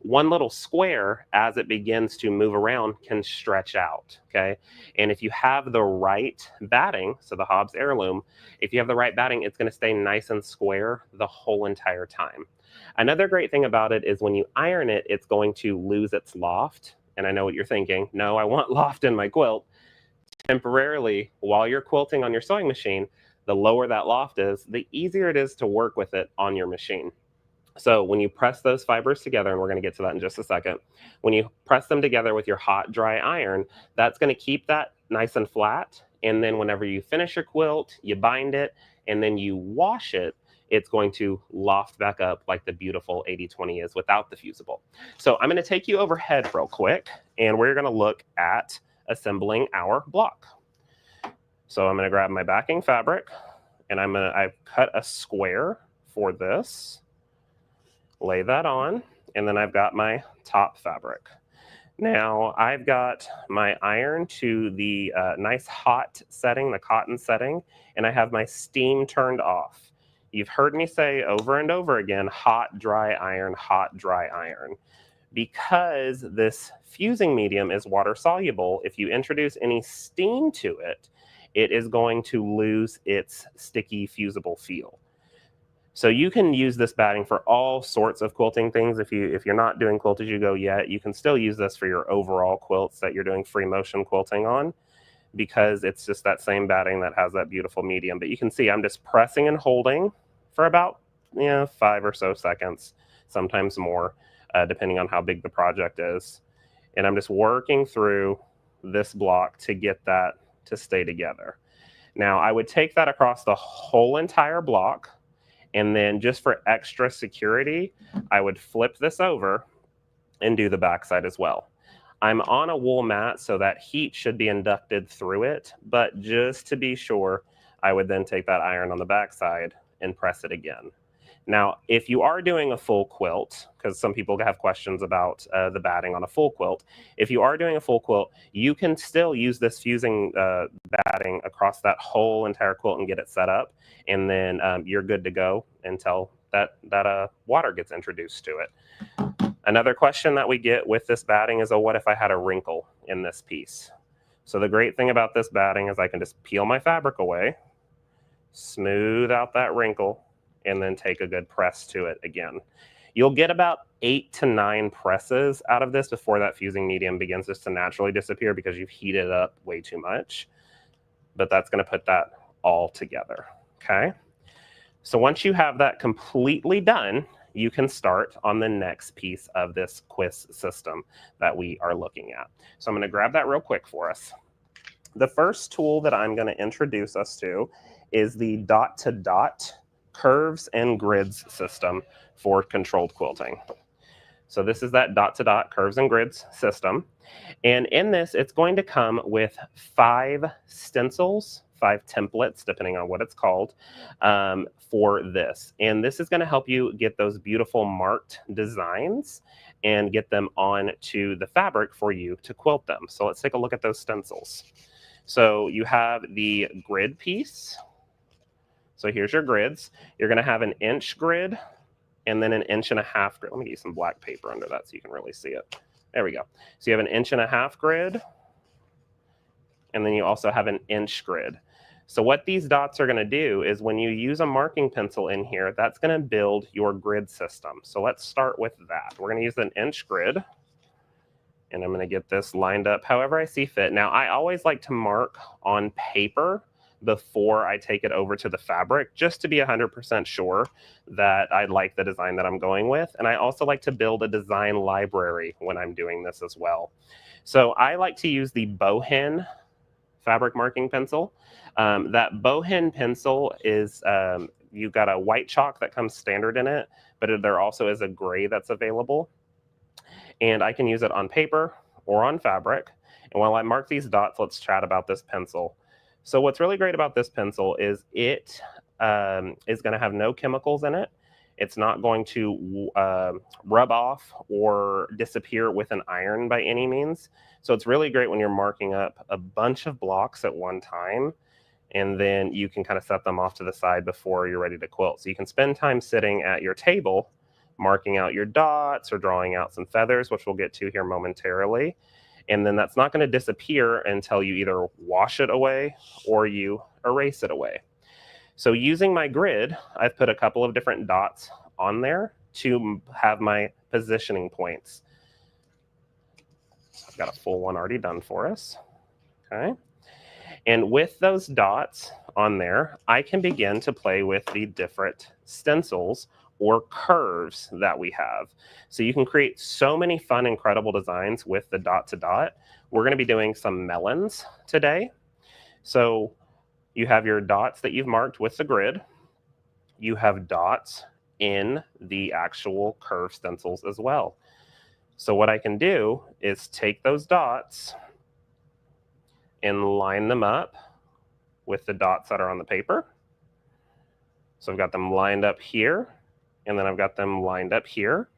one little square as it begins to move around can stretch out, okay? And if you have the right batting, so the Hobbs Heirloom, if you have the right batting, it's gonna stay nice and square the whole entire time. Another great thing about it is when you iron it, it's going to lose its loft. And I know what you're thinking, no, I want loft in my quilt. Temporarily, while you're quilting on your sewing machine, the lower that loft is, the easier it is to work with it on your machine. So when you press those fibers together, and we're going to get to that in just a second, when you press them together with your hot, dry iron, that's going to keep that nice and flat. And then whenever you finish your quilt, you bind it, and then you wash it, it's going to loft back up like the beautiful 80/20 is without the fusible. So I'm going to take you overhead real quick, and we're going to look at assembling our block. So I'm going to grab my backing fabric, and I've cut a square for this, lay that on, and then I've got my top fabric. Now I've got my iron to the nice hot setting, the cotton setting, and I have my steam turned off. You've heard me say over and over again, hot, dry iron, hot, dry iron. Because this fusing medium is water soluble, if you introduce any steam to it, it is going to lose its sticky fusible feel. So you can use this batting for all sorts of quilting things. If you're not doing Quilt As You Go yet, you can still use this for your overall quilts that you're doing free motion quilting on, because it's just that same batting that has that beautiful medium. But you can see I'm just pressing and holding for about 5 or so seconds, sometimes more, depending on how big the project is. And I'm just working through this block to get that to stay together. Now I would take that across the whole entire block, and then just for extra security, I would flip this over and do the backside as well. I'm on a wool mat, so that heat should be inducted through it, but just to be sure, I would then take that iron on the backside and press it again. Now, if you are doing a full quilt, because some people have questions about the batting on a full quilt, if you are doing a full quilt, you can still use this fusing batting across that whole entire quilt and get it set up, and then you're good to go until that water gets introduced to it. Another question that we get with this batting is, oh, what if I had a wrinkle in this piece? So the great thing about this batting is I can just peel my fabric away, smooth out that wrinkle, and then take a good press to it again. You'll get about 8 to 9 presses out of this before that fusing medium begins just to naturally disappear because you've heated it up way too much. But that's going to put that all together, okay? So once you have that completely done, you can start on the next piece of this quiz system that we are looking at. So I'm going to grab that real quick for us. The first tool that I'm going to introduce us to is the dot-to-dot curves and grids system for controlled quilting. So this is that dot-to-dot curves and grids system. And in this, it's going to come with 5 stencils, 5 templates, depending on what it's called, for this. And this is going to help you get those beautiful marked designs and get them onto the fabric for you to quilt them. So let's take a look at those stencils. So you have the grid piece. So here's your grids. You're going to have an inch grid and then an 1.5 inch grid. Let me get you some black paper under that so you can really see it. There we go. So you have an 1.5 inch grid, and then you also have an inch grid. So what these dots are going to do is when you use a marking pencil in here, that's going to build your grid system. So let's start with that. We're going to use an inch grid, and I'm going to get this lined up however I see fit. Now, I always like to mark on paper before I take it over to the fabric, just to be 100% sure that I like the design that I'm going with. And I also like to build a design library when I'm doing this as well. So I like to use the Bohin fabric marking pencil. That bowhen pencil is, you've got a white chalk that comes standard in it, but there also is a gray that's available. And I can use it on paper or on fabric. And while I mark these dots, let's chat about this pencil. So what's really great about this pencil is it is going to have no chemicals in it. It's not going to rub off or disappear with an iron by any means. So it's really great when you're marking up a bunch of blocks at one time, and then you can kind of set them off to the side before you're ready to quilt. So you can spend time sitting at your table marking out your dots or drawing out some feathers, which we'll get to here momentarily. And then that's not going to disappear until you either wash it away or you erase it away. So using my grid, I've put a couple of different dots on there to have my positioning points. So I've got a full one already done for us. Okay. And with those dots on there, I can begin to play with the different stencils or curves that we have. So you can create so many fun, incredible designs with the dot to dot. We're going to be doing some melons today. So you have your dots that you've marked with the grid. You have dots in the actual curve stencils as well. So what I can do is take those dots and line them up with the dots that are on the paper. So I've got them lined up here, and then I've got them lined up here.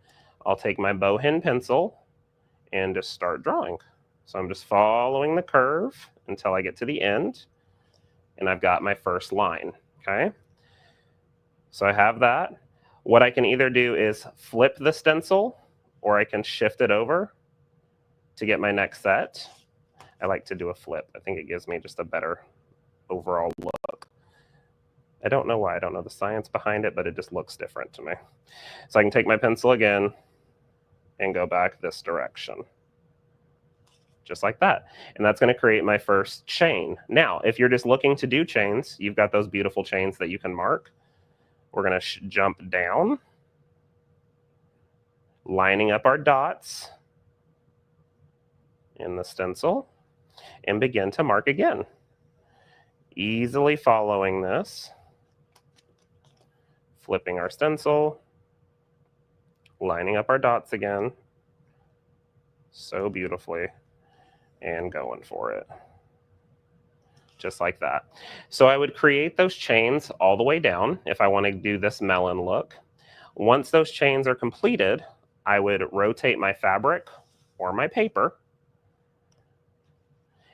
I'll take my bowhen pencil and just start drawing. So I'm just following the curve until I get to the end, and I've got my first line, okay? So I have that. What I can either do is flip the stencil, or I can shift it over to get my next set. I like to do a flip. I think it gives me just a better overall look. I don't know why. I don't know the science behind it, but it just looks different to me. So I can take my pencil again and go back this direction. Just like that. And that's going to create my first chain. Now, if you're just looking to do chains, you've got those beautiful chains that you can mark. We're going to jump down, lining up our dots in the stencil, and begin to mark again. Easily following this, flipping our stencil, lining up our dots again, so beautifully, and going for it. Just like that. So I would create those chains all the way down if I want to do this melon look. Once those chains are completed, I would rotate my fabric or my paper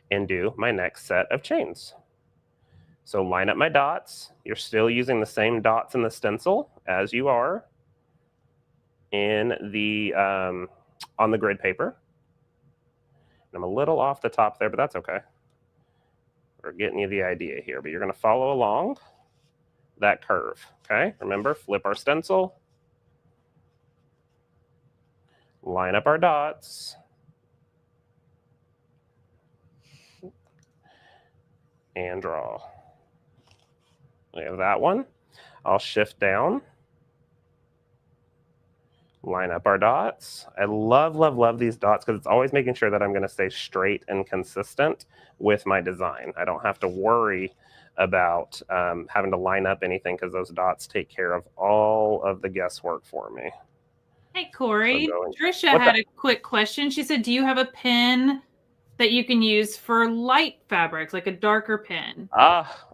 and do my next set of chains. So line up my dots. You're still using the same dots in the stencil as you are in the on the grid paper. I'm a little off the top there, but that's okay. We're getting you the idea here, but you're going to follow along that curve, okay? Remember, flip our stencil, line up our dots, and draw. We have that one. I'll shift down, line up our dots. I love, love, love these dots because it's always making sure that I'm going to stay straight and consistent with my design. I don't have to worry about having to line up anything because those dots take care of all of the guesswork for me. Hey, Corey, So Trisha had a quick question. She said, do you have a pen that you can use for light fabrics, like a darker pen?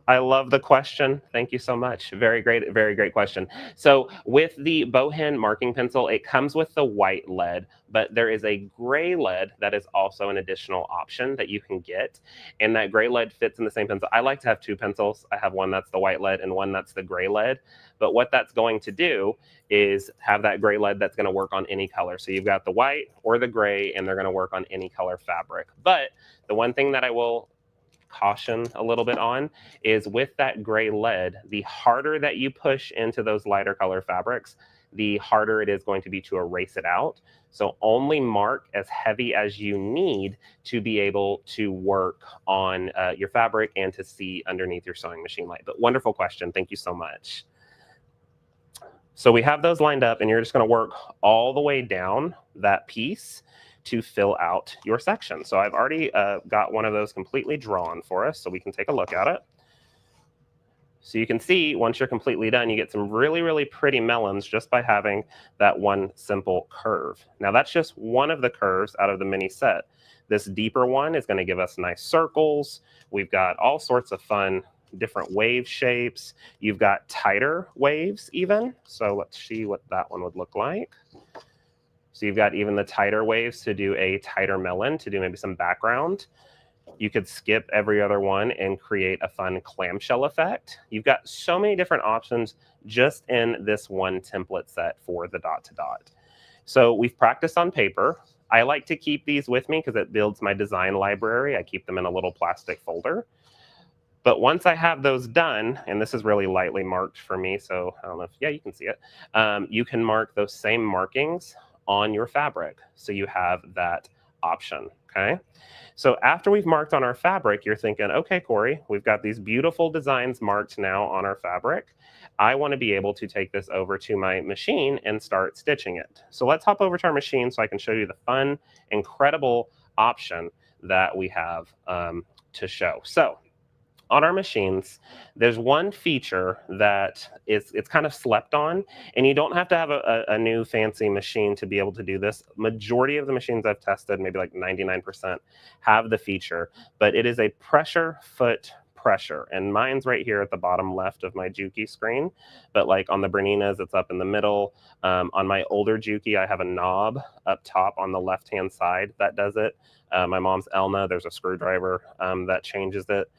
I love the question. Thank you so much. Very great question. So with the bowhen marking pencil, it comes with the white lead, but there is a gray lead that is also an additional option that you can get. And that gray lead fits in the same pencil. I like to have two pencils. I have one that's the white lead and one that's the gray lead. But what that's going to do is have that gray lead that's going to work on any color. So you've got the white or the gray, and they're going to work on any color fabric. But the one thing that I will caution a little bit on is with that gray lead, the harder that you push into those lighter color fabrics, the harder it is going to be to erase it out. So only mark as heavy as you need to be able to work on your fabric and to see underneath your sewing machine light. But wonderful question. Thank you so much. So we have those lined up, and you're just going to work all the way down that piece to fill out your section. So I've already got one of those completely drawn for us, so we can take a look at it. So you can see once you're completely done, you get some really, really pretty melons just by having that one simple curve. Now that's just one of the curves out of the mini set. This deeper one is going to give us nice circles. We've got all sorts of fun different wave shapes. You've got tighter waves even. So let's see what that one would look like. So you've got even the tighter waves to do a tighter melon, to do maybe some background. You could skip every other one and create a fun clamshell effect. You've got so many different options just in this one template set for the dot to dot. So we've practiced on paper. I like to keep these with me because it builds my design library. I keep them in a little plastic folder. But once I have those done, and this is really lightly marked for me, so I don't know if, yeah, you can see it. You can mark those same markings on your fabric. So you have that option, okay? So after we've marked on our fabric, you're thinking, okay, Corey, we've got these beautiful designs marked now on our fabric. I want to be able to take this over to my machine and start stitching it. So let's hop over to our machine so I can show you the fun, incredible option that we have to show. So on our machines, there's one feature that it's kind of slept on, and you don't have to have a new fancy machine to be able to do this. Majority of the machines I've tested, maybe like 99%, have the feature, but it is a pressure foot pressure, and mine's right here at the bottom left of my Juki screen, but like on the Berninas, it's up in the middle. On my older Juki, I have a knob up top on the left-hand side that does it. My mom's Elna, there's a screwdriver that changes it.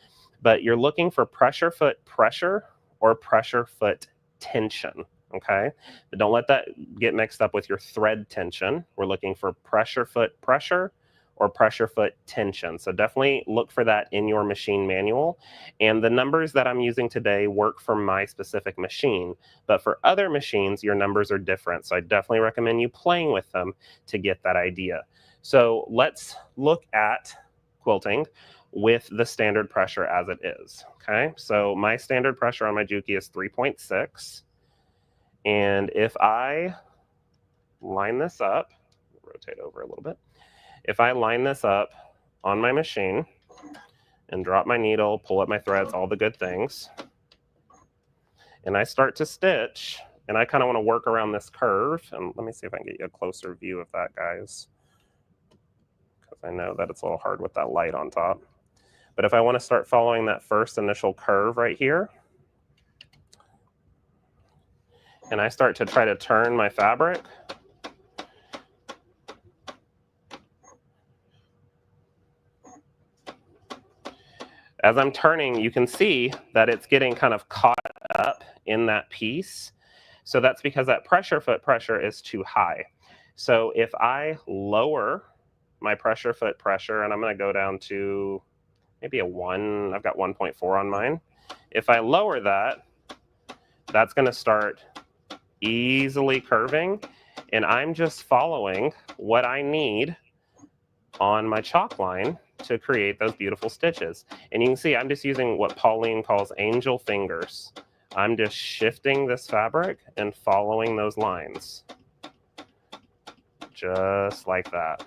But you're looking for pressure foot pressure or pressure foot tension, okay? But don't let that get mixed up with your thread tension. We're looking for pressure foot pressure or pressure foot tension. So definitely look for that in your machine manual. And the numbers that I'm using today work for my specific machine, but for other machines, your numbers are different. So I definitely recommend you playing with them to get that idea. So let's look at quilting with the standard pressure as it is, okay? So my standard pressure on my Juki is 3.6. And if I line this up, rotate over a little bit. If I line this up on my machine and drop my needle, pull up my threads, all the good things, and I start to stitch, and I kind of want to work around this curve, and let me see if I can get you a closer view of that, guys, because I know that it's a little hard with that light on top. But if I want to start following that first initial curve right here, and I start to try to turn my fabric, as I'm turning, you can see that it's getting kind of caught up in that piece. So that's because that pressure foot pressure is too high. So if I lower my pressure foot pressure, and I'm going to go down to maybe a 1, I've got 1.4 on mine. If I lower that, that's going to start easily curving, and I'm just following what I need on my chalk line to create those beautiful stitches. And you can see I'm just using what Pauline calls angel fingers. I'm just shifting this fabric and following those lines. Just like that.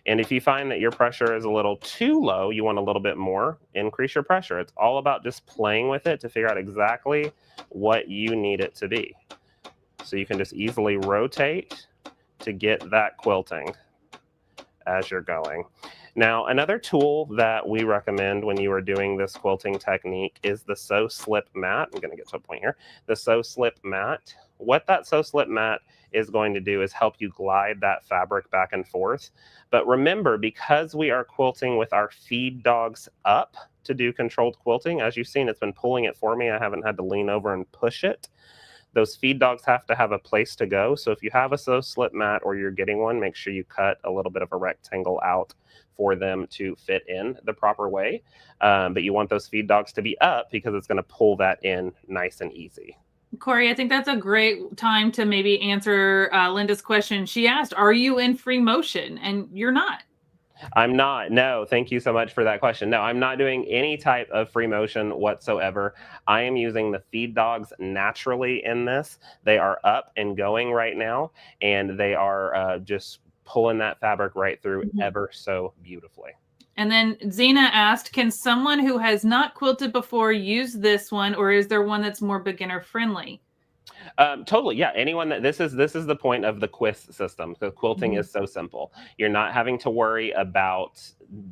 And if you find that your pressure is a little too low, you want a little bit more, increase your pressure. It's all about just playing with it to figure out exactly what you need it to be. So you can just easily rotate to get that quilting as you're going. Now, another tool that we recommend when you are doing this quilting technique is the sew slip mat. I'm going to get to a point here. The sew slip mat. What that sew slip mat is going to do is help you glide that fabric back and forth. But remember, because we are quilting with our feed dogs up to do controlled quilting, as you've seen, it's been pulling it for me. I haven't had to lean over and push it. Those feed dogs have to have a place to go. So if you have a sew slip mat or you're getting one, make sure you cut a little bit of a rectangle out for them to fit in the proper way. But you want those feed dogs to be up because it's going to pull that in nice and easy. Corey, I think that's a great time to maybe answer Linda's question. She asked, are you in free motion? And you're not. I'm not. No, thank you so much for that question. No, I'm not doing any type of free motion whatsoever. I am using the feed dogs naturally in this. They are up and going right now, and they are just pulling that fabric right through ever so beautifully. And then Zena asked, can someone who has not quilted before use this one, or is there one that's more beginner friendly? Totally, yeah. Anyone that this is the point of the quiz system. The quilting is so simple. You're not having to worry about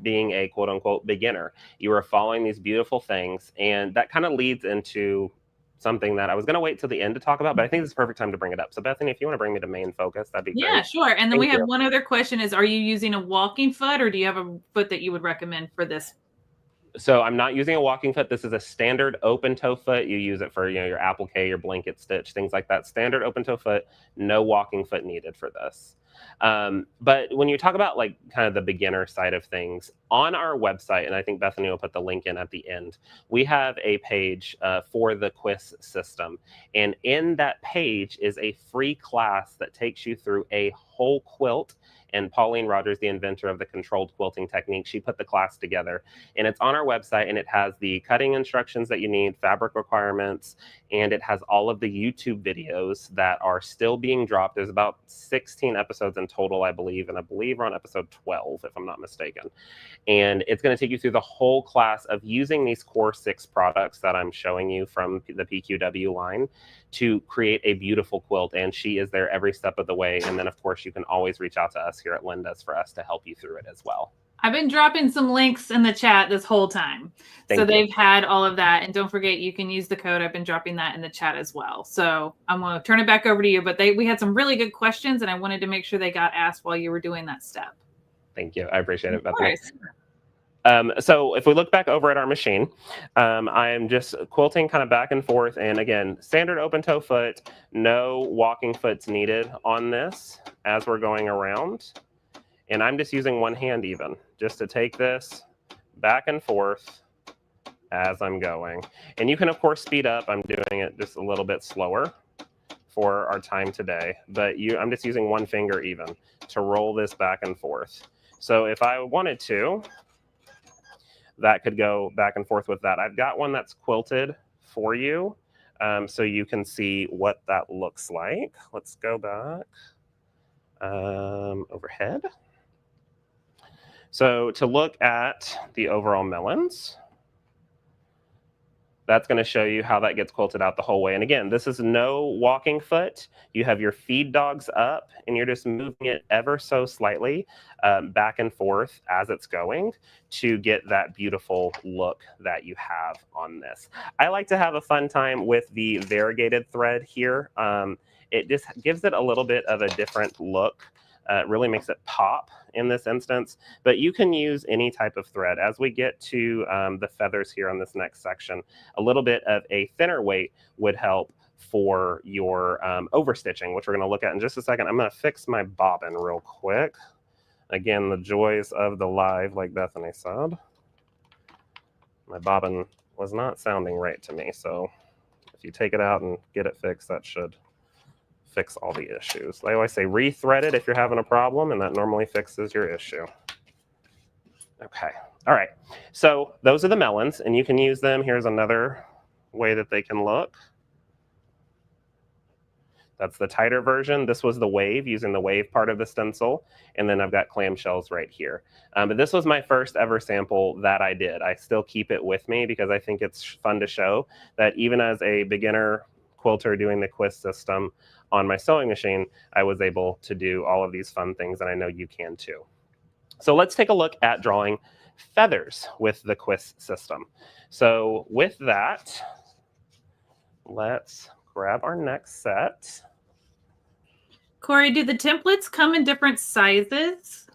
being a quote unquote beginner. You are following these beautiful things, and that kind of leads into something that I was going to wait till the end to talk about, but I think it's the perfect time to bring it up. So Bethany, if you want to bring me to main focus, that'd be great. Yeah, sure. And then Thank we have you. one other question is, are you using a walking foot, or do you have a foot that you would recommend for this? So I'm not using a walking foot. This is a standard open toe foot. You use it for, your applique, your blanket stitch, things like that. Standard open toe foot, no walking foot needed for this. But when you talk about like kind of the beginner side of things, on our website, and I think Bethany will put the link in at the end, we have a page for the quiz system. And in that page is a free class that takes you through a whole quilt. And Pauline Rogers, the inventor of the controlled quilting technique, she put the class together. And it's on our website, and it has the cutting instructions that you need, fabric requirements, and it has all of the YouTube videos that are still being dropped. There's about 16 episodes in total, I believe, and I believe we're on episode 12, if I'm not mistaken. And it's going to take you through the whole class of using these core 6 products that I'm showing you from the PQW line to create a beautiful quilt. And she is there every step of the way. And then, of course, you can always reach out to us here at Linda's for us to help you through it as well. I've been dropping some links in the chat this whole time. Thank so you. They've had all of that. And don't forget, you can use the code. I've been dropping that in the chat as well. So I'm going to turn it back over to you. But we had some really good questions, and I wanted to make sure they got asked while you were doing that step. Thank you. I appreciate it, Of Bethany. course. So if we look back over at our machine, I am just quilting kind of back and forth. And again, standard open toe foot, no walking foots needed on this as we're going around. And I'm just using one hand even, just to take this back and forth as I'm going. And you can, of course, speed up. I'm doing it just a little bit slower for our time today. But I'm just using one finger even to roll this back and forth. So if I wanted to, that could go back and forth with that. I've got one that's quilted for you, so you can see what that looks like. Let's go back overhead. So to look at the overall melons, that's going to show you how that gets quilted out the whole way. And again, this is no walking foot. You have your feed dogs up, and you're just moving it ever so slightly back and forth as it's going to get that beautiful look that you have on this. I like to have a fun time with the variegated thread here. It just gives it a little bit of a different look. It really makes it pop in this instance, but you can use any type of thread. As we get to the feathers here on this next section, a little bit of a thinner weight would help for your overstitching, which we're going to look at in just a second. I'm going to fix my bobbin real quick. Again, the joys of the live, like Bethany said. My bobbin was not sounding right to me, so if you take it out and get it fixed, that should fix all the issues. They always say re-thread it if you're having a problem, and that normally fixes your issue. Okay, all right. So those are the melons, and you can use them. Here's another way that they can look. That's the tighter version. This was the wave, using the wave part of the stencil. And then I've got clamshells right here. But this was my first ever sample that I did. I still keep it with me because I think it's fun to show that even as a beginner quilter doing the quiz system on my sewing machine, I was able to do all of these fun things, and I know you can too. So let's take a look at drawing feathers with the quiz system. So with that, let's grab our next set. Corey, do the templates come in different sizes?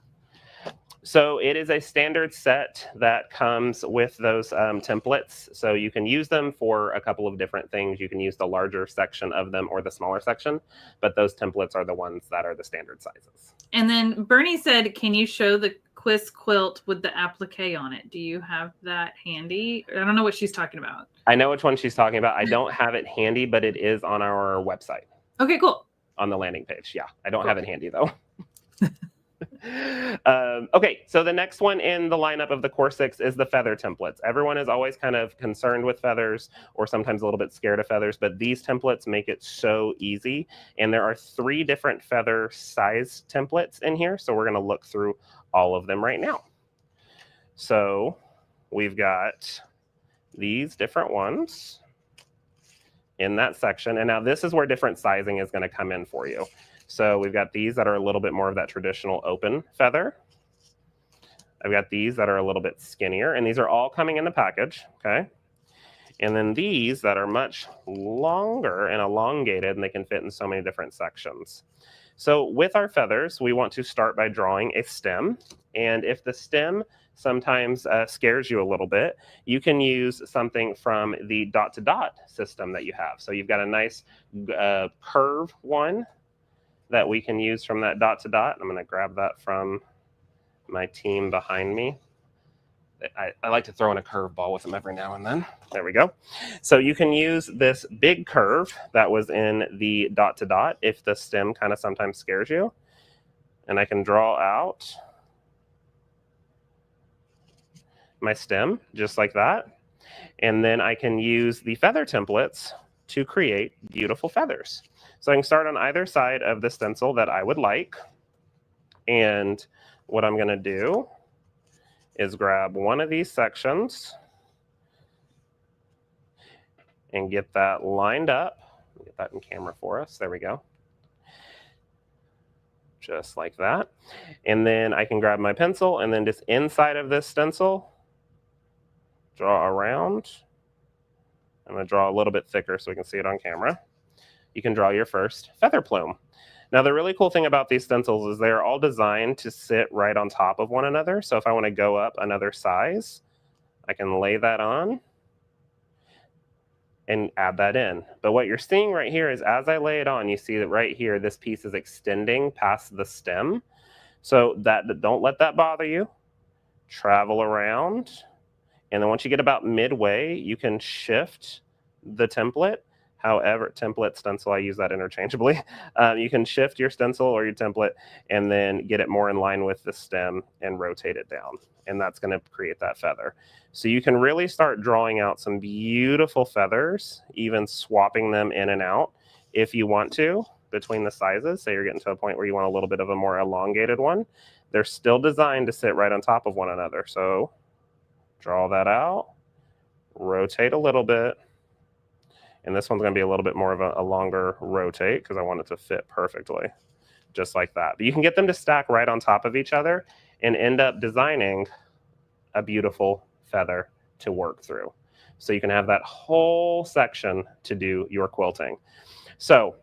So it is a standard set that comes with those templates. So you can use them for a couple of different things. You can use the larger section of them or the smaller section, but those templates are the ones that are the standard sizes. And then Bernie said, can you show the quiz quilt with the applique on it? Do you have that handy? I don't know what she's talking about. I know which one she's talking about. I don't have it handy, but it is on our website. Okay, cool. On the landing page. Yeah, I don't have it handy though. Okay, so the next one in the lineup of the Core 6 is the feather templates. Everyone is always kind of concerned with feathers or sometimes a little bit scared of feathers, but these templates make it so easy. And there are 3 different feather size templates in here, so we're going to look through all of them right now. So we've got these different ones in that section. And now this is where different sizing is going to come in for you. So we've got these that are a little bit more of that traditional open feather. I've got these that are a little bit skinnier, and these are all coming in the package, okay? And then these that are much longer and elongated, and they can fit in so many different sections. So with our feathers, we want to start by drawing a stem. And if the stem sometimes scares you a little bit, you can use something from the dot-to-dot system that you have. So you've got a nice curve one that we can use from that dot-to-dot. I'm going to grab that from my team behind me. I like to throw in a curveball with them every now and then. There we go. So you can use this big curve that was in the dot-to-dot if the stem kind of sometimes scares you. And I can draw out my stem just like that. And then I can use the feather templates to create beautiful feathers. So I can start on either side of the stencil that I would like. And what I'm going to do is grab one of these sections and get that lined up. Get that in camera for us. There we go. Just like that. And then I can grab my pencil and then just inside of this stencil, draw around. I'm going to draw a little bit thicker so we can see it on camera. You can draw your first feather plume. Now, the really cool thing about these stencils is they're all designed to sit right on top of one another. So if I want to go up another size, I can lay that on and add that in. But what you're seeing right here is as I lay it on, you see that right here, this piece is extending past the stem. So don't let that bother you. Travel around. And then once you get about midway, you can shift the template. However, template, stencil, I use that interchangeably. You can shift your stencil or your template and then get it more in line with the stem and rotate it down. And that's going to create that feather. So you can really start drawing out some beautiful feathers, even swapping them in and out if you want to between the sizes. Say you're getting to a point where you want a little bit of a more elongated one. They're still designed to sit right on top of one another. So draw that out, rotate a little bit. And this one's going to be a little bit more of a longer rotate because I want it to fit perfectly, just like that. But you can get them to stack right on top of each other and end up designing a beautiful feather to work through. So you can have that whole section to do your quilting. So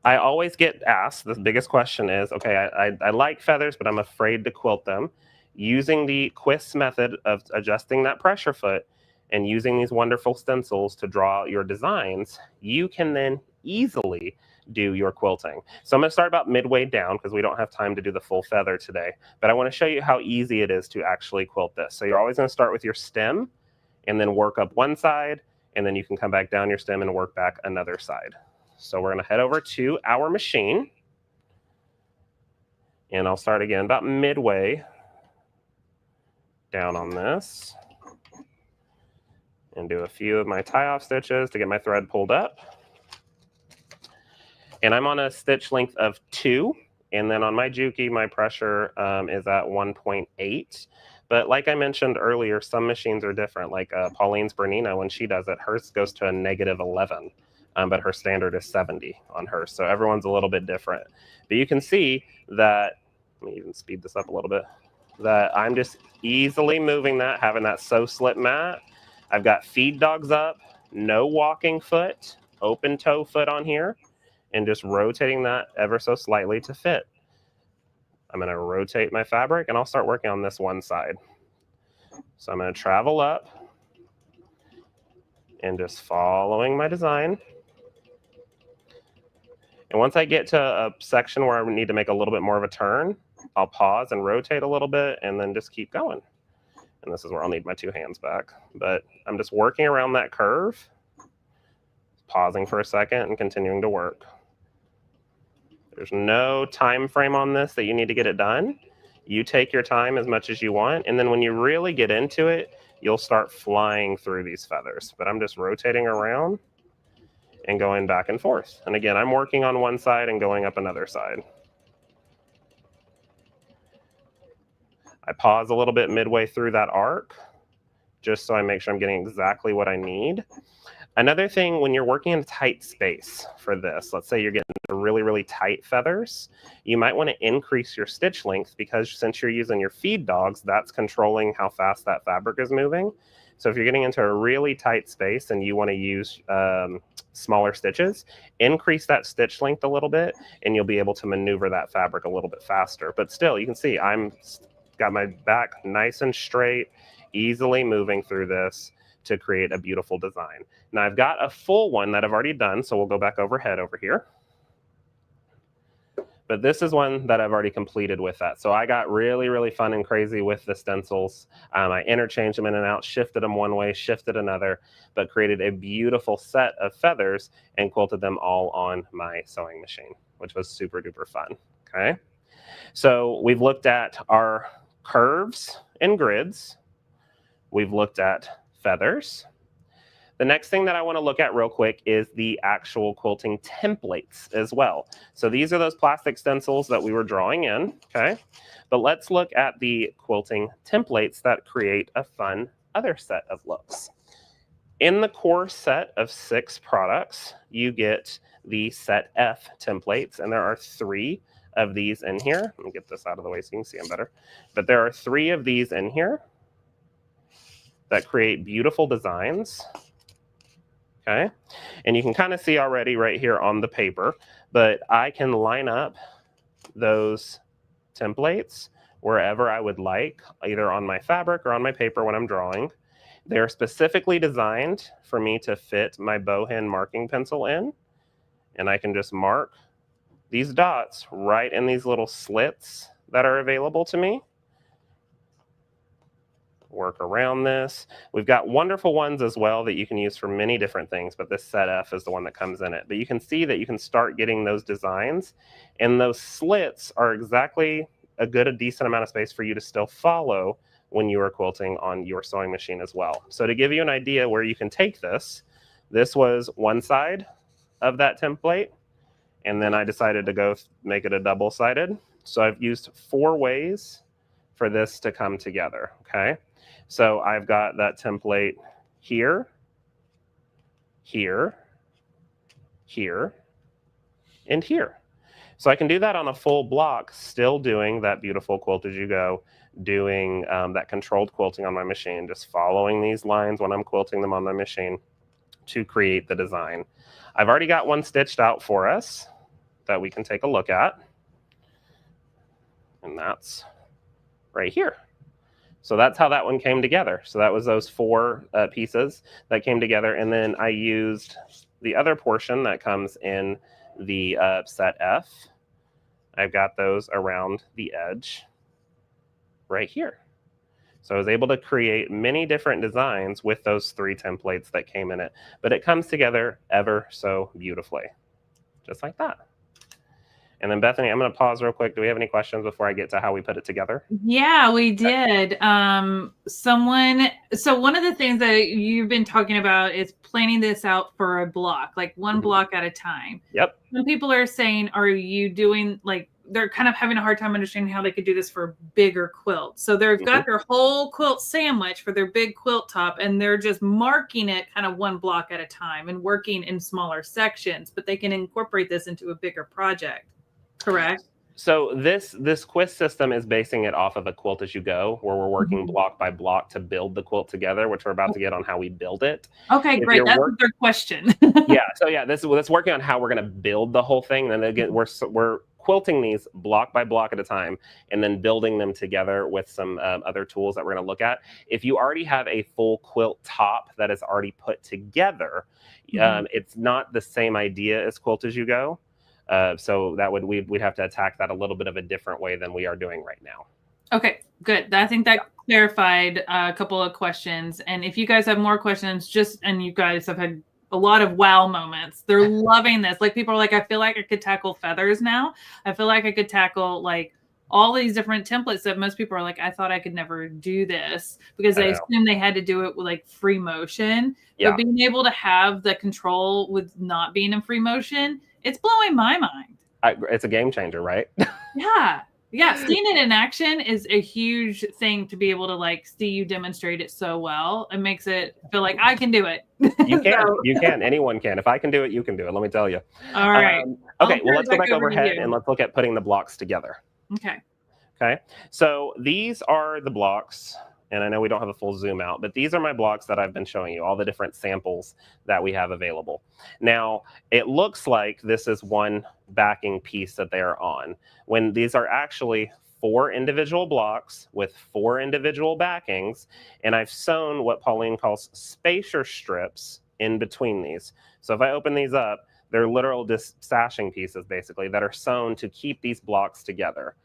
I always get asked, the biggest question is, okay, I like feathers, but I'm afraid to quilt them. Using the Quist method of adjusting that pressure foot, and using these wonderful stencils to draw your designs, you can then easily do your quilting. So I'm going to start about midway down because we don't have time to do the full feather today. But I want to show you how easy it is to actually quilt this. So you're always going to start with your stem and then work up one side, and then you can come back down your stem and work back another side. So we're going to head over to our machine. And I'll start again about midway down on this. And do a few of my tie-off stitches to get my thread pulled up. And I'm on a stitch length of 2. And then on my Juki, my pressure is at 1.8. But like I mentioned earlier, some machines are different. Like Pauline's Bernina, when she does it, hers goes to a -11. But her standard is 70 on hers. So everyone's a little bit different. But you can see that, let me even speed this up a little bit, that I'm just easily moving that, having that sew slip mat. I've got feed dogs up, no walking foot, open toe foot on here, and just rotating that ever so slightly to fit. I'm going to rotate my fabric, and I'll start working on this one side. So I'm going to travel up and just following my design. And once I get to a section where I need to make a little bit more of a turn, I'll pause and rotate a little bit and then just keep going. And this is where I'll need my 2 hands back. But I'm just working around that curve, pausing for a second and continuing to work. There's no time frame on this that you need to get it done. You take your time as much as you want. And then when you really get into it, you'll start flying through these feathers. But I'm just rotating around and going back and forth. And again, I'm working on one side and going up another side. I pause a little bit midway through that arc, just so I make sure I'm getting exactly what I need. Another thing, when you're working in a tight space for this, let's say you're getting really, really tight feathers, you might want to increase your stitch length, because since you're using your feed dogs, that's controlling how fast that fabric is moving. So if you're getting into a really tight space and you want to use smaller stitches, increase that stitch length a little bit, and you'll be able to maneuver that fabric a little bit faster. But still, you can see I'm got my back nice and straight, easily moving through this to create a beautiful design. Now I've got a full one that I've already done, so we'll go back overhead over here. But this is one that I've already completed with that. So I got really, really fun and crazy with the stencils. I interchanged them in and out, shifted them one way, shifted another, but created a beautiful set of feathers and quilted them all on my sewing machine, which was super duper fun. Okay. So we've looked at our curves and grids. We've looked at feathers. The next thing that I want to look at real quick is the actual quilting templates as well. So these are those plastic stencils that we were drawing in, okay? But let's look at the quilting templates that create a fun other set of looks. In the core set of 6 products, you get the set F templates, and there are 3 of these in here. Let me get this out of the way so you can see them better. But there are 3 of these in here that create beautiful designs. Okay, and you can kind of see already right here on the paper, but I can line up those templates wherever I would like, either on my fabric or on my paper when I'm drawing. They're specifically designed for me to fit my bowhen marking pencil in, and I can just mark these dots right in these little slits that are available to me. Work around this. We've got wonderful ones as well that you can use for many different things, but this set F is the one that comes in it. But you can see that you can start getting those designs, and those slits are exactly a decent amount of space for you to still follow when you are quilting on your sewing machine as well. So to give you an idea where you can take this, this was one side of that template, and then I decided to go make it a double-sided. So I've used 4 ways for this to come together, okay? So I've got that template here, here, here, and here. So I can do that on a full block, still doing that beautiful quilt as you go, doing that controlled quilting on my machine, just following these lines when I'm quilting them on my machine to create the design. I've already got one stitched out for us that we can take a look at. And that's right here. So that's how that one came together. So that was those 4 pieces that came together. And then I used the other portion that comes in the set F. I've got those around the edge right here. So I was able to create many different designs with those 3 templates that came in it. But it comes together ever so beautifully, just like that. And then Bethany, I'm going to pause real quick. Do we have any questions before I get to how we put it together? Yeah, we did. So one of the things that you've been talking about is planning this out for a block, like one block at a time. Yep. Some people are saying, are you doing, like, they're kind of having a hard time understanding how they could do this for bigger quilts. So they've got their whole quilt sandwich for their big quilt top, and they're just marking it kind of one block at a time and working in smaller sections, but they can incorporate this into a bigger project. Correct. So this quiz system is basing it off of a quilt as you go, where we're working block by block to build the quilt together, which we're about to get on how we build it. Okay, great. That's their question. Yeah. So yeah, that's working on how we're going to build the whole thing. And then again, we're quilting these block by block at a time, and then building them together with some other tools that we're going to look at. If you already have a full quilt top that is already put together, it's not the same idea as quilt as you go. So that we'd have to attack that a little bit of a different way than we are doing right now. Okay, good. I think that clarified a couple of questions. And if you guys have more questions, and you guys have had a lot of wow moments. They're loving this. Like, people are like, I feel like I could tackle feathers now. I feel like I could tackle like all these different templates that most people are like, I thought I could never do this, because they assumed they had to do it with like free motion. Yeah. But being able to have the control with not being in free motion, it's blowing my mind. It's a game changer, right? Yeah. Yeah, seeing it in action is a huge thing to be able to like see you demonstrate it so well. It makes it feel like I can do it. You can. So, You can. Anyone can. If I can do it, you can do it. Let me tell you. all right. Okay, I'll well, turn let's it go back back over to overhead you. and let's look at putting the blocks together. Okay. Okay, so these are the blocks, and I know we don't have a full zoom out, but these are my blocks that I've been showing you, all the different samples that we have available. Now, it looks like this is one backing piece that they are on, when these are actually 4 individual blocks with 4 individual backings, and I've sewn what Pauline calls spacer strips in between these. So if I open these up, they're literal just sashing pieces basically that are sewn to keep these blocks together.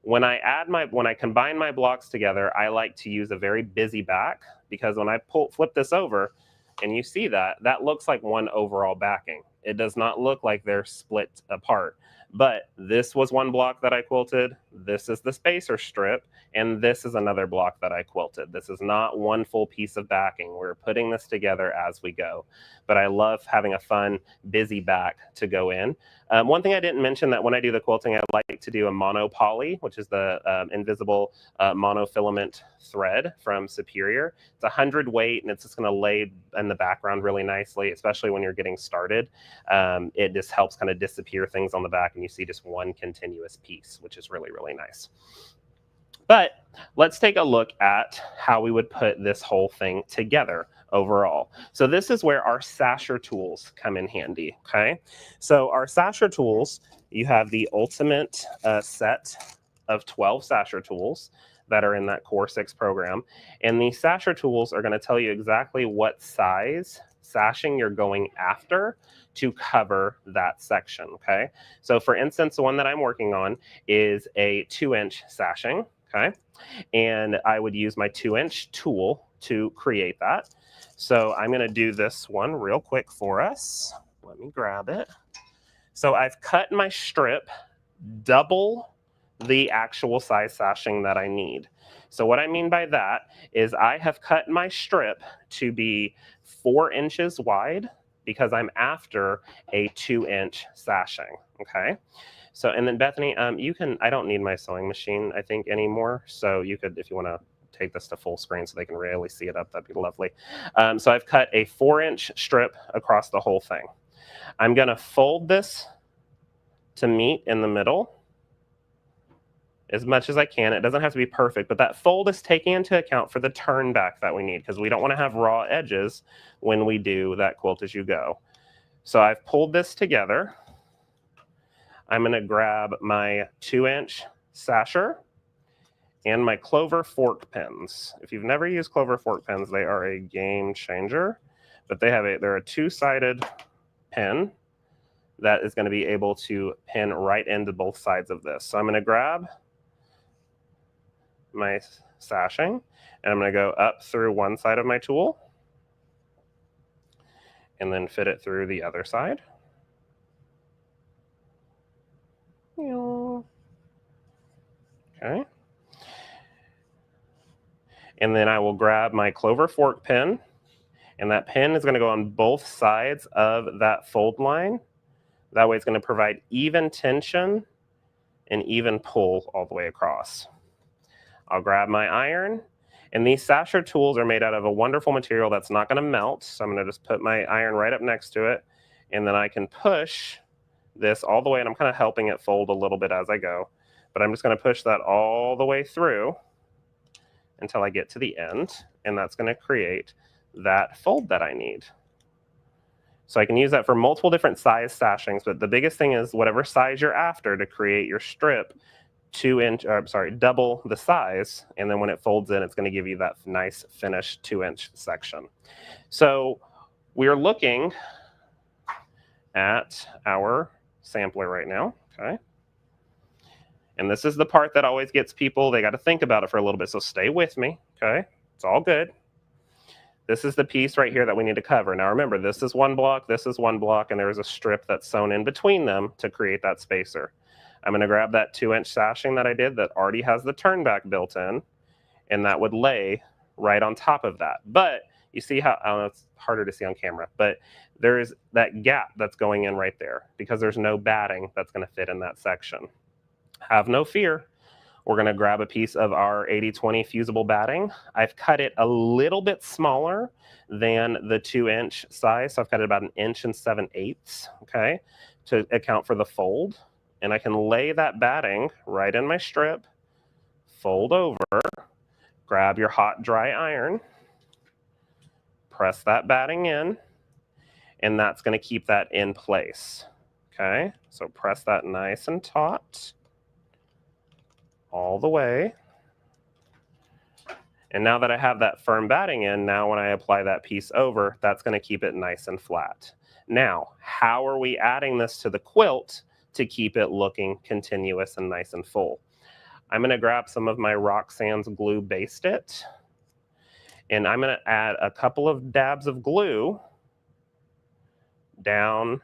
When I combine my blocks together, I like to use a very busy back, because when I flip this over and you see that looks like one overall backing. It does not look like they're split apart. But this was one block that I quilted, this is the spacer strip, and this is another block that I quilted. This is not one full piece of backing. We're putting this together as we go. But I love having a fun, busy back to go in. One thing I didn't mention, that when I do the quilting, I like to do a monopoly, which is the invisible monofilament thread from Superior. It's 100 weight, and it's just going to lay in the background really nicely, especially when you're getting started. It just helps kind of disappear things on the back, and you see just one continuous piece, which is really, really nice. But let's take a look at how we would put this whole thing together overall. So this is where our sasher tools come in handy, okay? So our sasher tools, you have the ultimate set of 12 sasher tools that are in that Core 6 program. And these sasher tools are going to tell you exactly what size sashing you're going after to cover that section, okay? So for instance, the one that I'm working on is a 2-inch sashing, okay? And I would use my 2-inch tool to create that. So I'm going to do this one real quick for us. Let me grab it. So I've cut my strip double the actual size sashing that I need. So what I mean by that is I have cut my strip to be 4 inches wide, because I'm after a 2-inch sashing, okay? So, and then Bethany, you can, I don't need my sewing machine, I think, anymore. So you could, if you want to take this to full screen so they can really see it up, that'd be lovely. So I've cut a 4-inch strip across the whole thing. I'm going to fold this to meet in the middle as much as I can. It doesn't have to be perfect, but that fold is taking into account for the turn back that we need, because we don't want to have raw edges when we do that quilt as you go. So I've pulled this together. I'm going to grab my 2-inch sasher and my clover fork pins. If you've never used clover fork pins, they are a game changer. But they're a 2-sided pin that is going to be able to pin right into both sides of this. So I'm going to grab my sashing, and I'm going to go up through one side of my tool and then fit it through the other side. Okay. And then I will grab my clover fork pin, and that pin is going to go on both sides of that fold line. That way it's going to provide even tension and even pull all the way across. I'll grab my iron, and these sasher tools are made out of a wonderful material that's not going to melt. So I'm going to just put my iron right up next to it, and then I can push this all the way, and I'm kind of helping it fold a little bit as I go, but I'm just going to push that all the way through until I get to the end, and that's going to create that fold that I need. So I can use that for multiple different size sashings, but the biggest thing is whatever size you're after to create your strip double the size, and then when it folds in, it's going to give you that nice finished 2-inch section. So we are looking at our sampler right now, okay? And this is the part that always gets people, they got to think about it for a little bit, so stay with me, okay? It's all good. This is the piece right here that we need to cover. Now remember, this is one block, and there's a strip that's sewn in between them to create that spacer. I'm going to grab that 2-inch sashing that I did that already has the turn back built in, and that would lay right on top of that. But you see how, I don't know, it's harder to see on camera, but there is that gap that's going in right there because there's no batting that's going to fit in that section. Have no fear. We're going to grab a piece of our 80/20 fusible batting. I've cut it a little bit smaller than the 2-inch size. So I've cut it about 1 7/8 inches, okay, to account for the fold. And I can lay that batting right in my strip, fold over, grab your hot, dry iron, press that batting in, and that's going to keep that in place. Okay, so press that nice and taut all the way. And now that I have that firm batting in, now when I apply that piece over, that's going to keep it nice and flat. Now, how are we adding this to the quilt to keep it looking continuous and nice and full? I'm going to grab some of my Roxanne's glue Based It, and I'm going to add a couple of dabs of glue down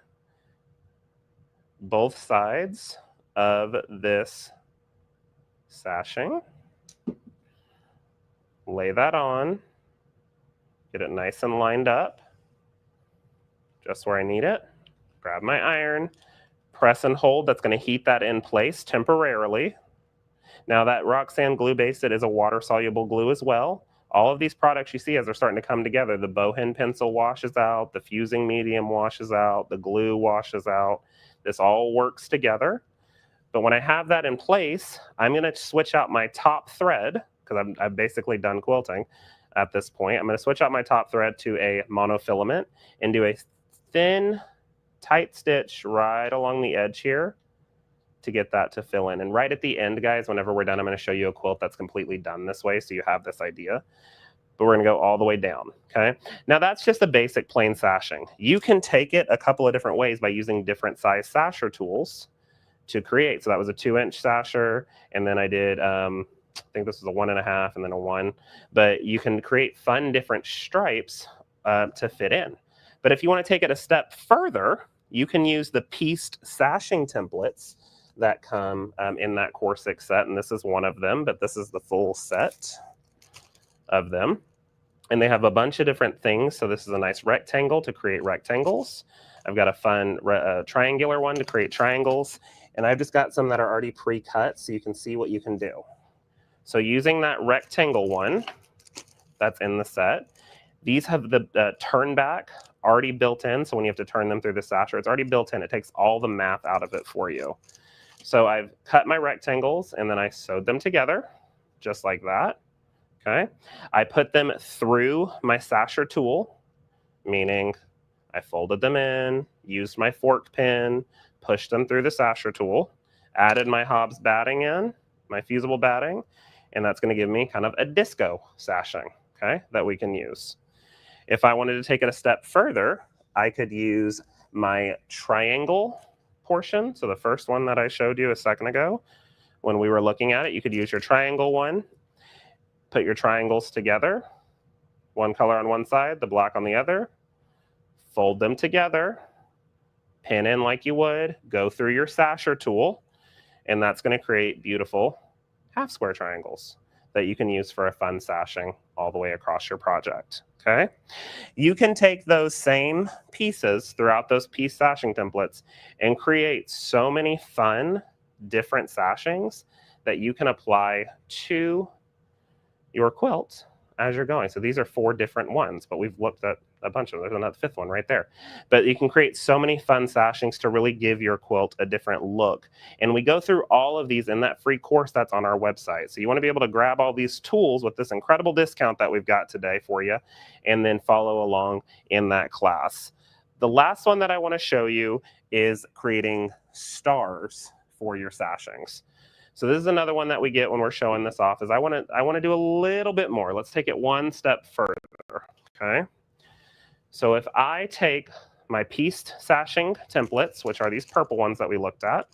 both sides of this sashing. Lay that on, get it nice and lined up, just where I need it. Grab my iron, press and hold. That's going to heat that in place temporarily. Now that Roxanne Glue Based It is a water-soluble glue as well. All of these products you see as they're starting to come together, the bowhen pencil washes out, the fusing medium washes out, the glue washes out. This all works together. But when I have that in place, I'm going to switch out my top thread, because I've basically done quilting at this point. I'm going to switch out my top thread to a monofilament and do a thin, tight stitch right along the edge here to get that to fill in. And right at the end, guys, whenever we're done, I'm going to show you a quilt that's completely done this way, so you have this idea. But we're going to go all the way down, okay? Now, that's just a basic plain sashing. You can take it a couple of different ways by using different size sasher tools to create. So that was a 2-inch sasher, and then I did, I think this was a 1.5 and then a 1. But you can create fun different stripes to fit in. But if you want to take it a step further, you can use the pieced sashing templates that come in that Core 6 set, and this is one of them, but this is the full set of them. And they have a bunch of different things. So this is a nice rectangle to create rectangles. I've got a fun triangular one to create triangles. And I've just got some that are already pre-cut so you can see what you can do. So using that rectangle one that's in the set, these have the turn back already built in. So when you have to turn them through the sasher, it's already built in. It takes all the math out of it for you. So I've cut my rectangles and then I sewed them together just like that. Okay. I put them through my sasher tool, meaning I folded them in, used my fork pin, pushed them through the sasher tool, added my Hobbs batting in, my fusible batting, and that's going to give me kind of a disco sashing, okay, that we can use. If I wanted to take it a step further, I could use my triangle portion. So the first one that I showed you a second ago, when we were looking at it, you could use your triangle one, put your triangles together, one color on one side, the black on the other, fold them together, pin in like you would, go through your sasher tool, and that's going to create beautiful half square triangles that you can use for a fun sashing all the way across your project. Okay, you can take those same pieces throughout those piece sashing templates and create so many fun different sashings that you can apply to your quilt as you're going. So these are 4 different ones, but we've looked at a bunch of them. There's another 5th one right there. But you can create so many fun sashings to really give your quilt a different look. And we go through all of these in that free course that's on our website. So you want to be able to grab all these tools with this incredible discount that we've got today for you, and then follow along in that class. The last one that I want to show you is creating stars for your sashings. So this is another one that we get when we're showing this off, is I want to do a little bit more. Let's take it one step further, okay? So if I take my pieced sashing templates, which are these purple ones that we looked at,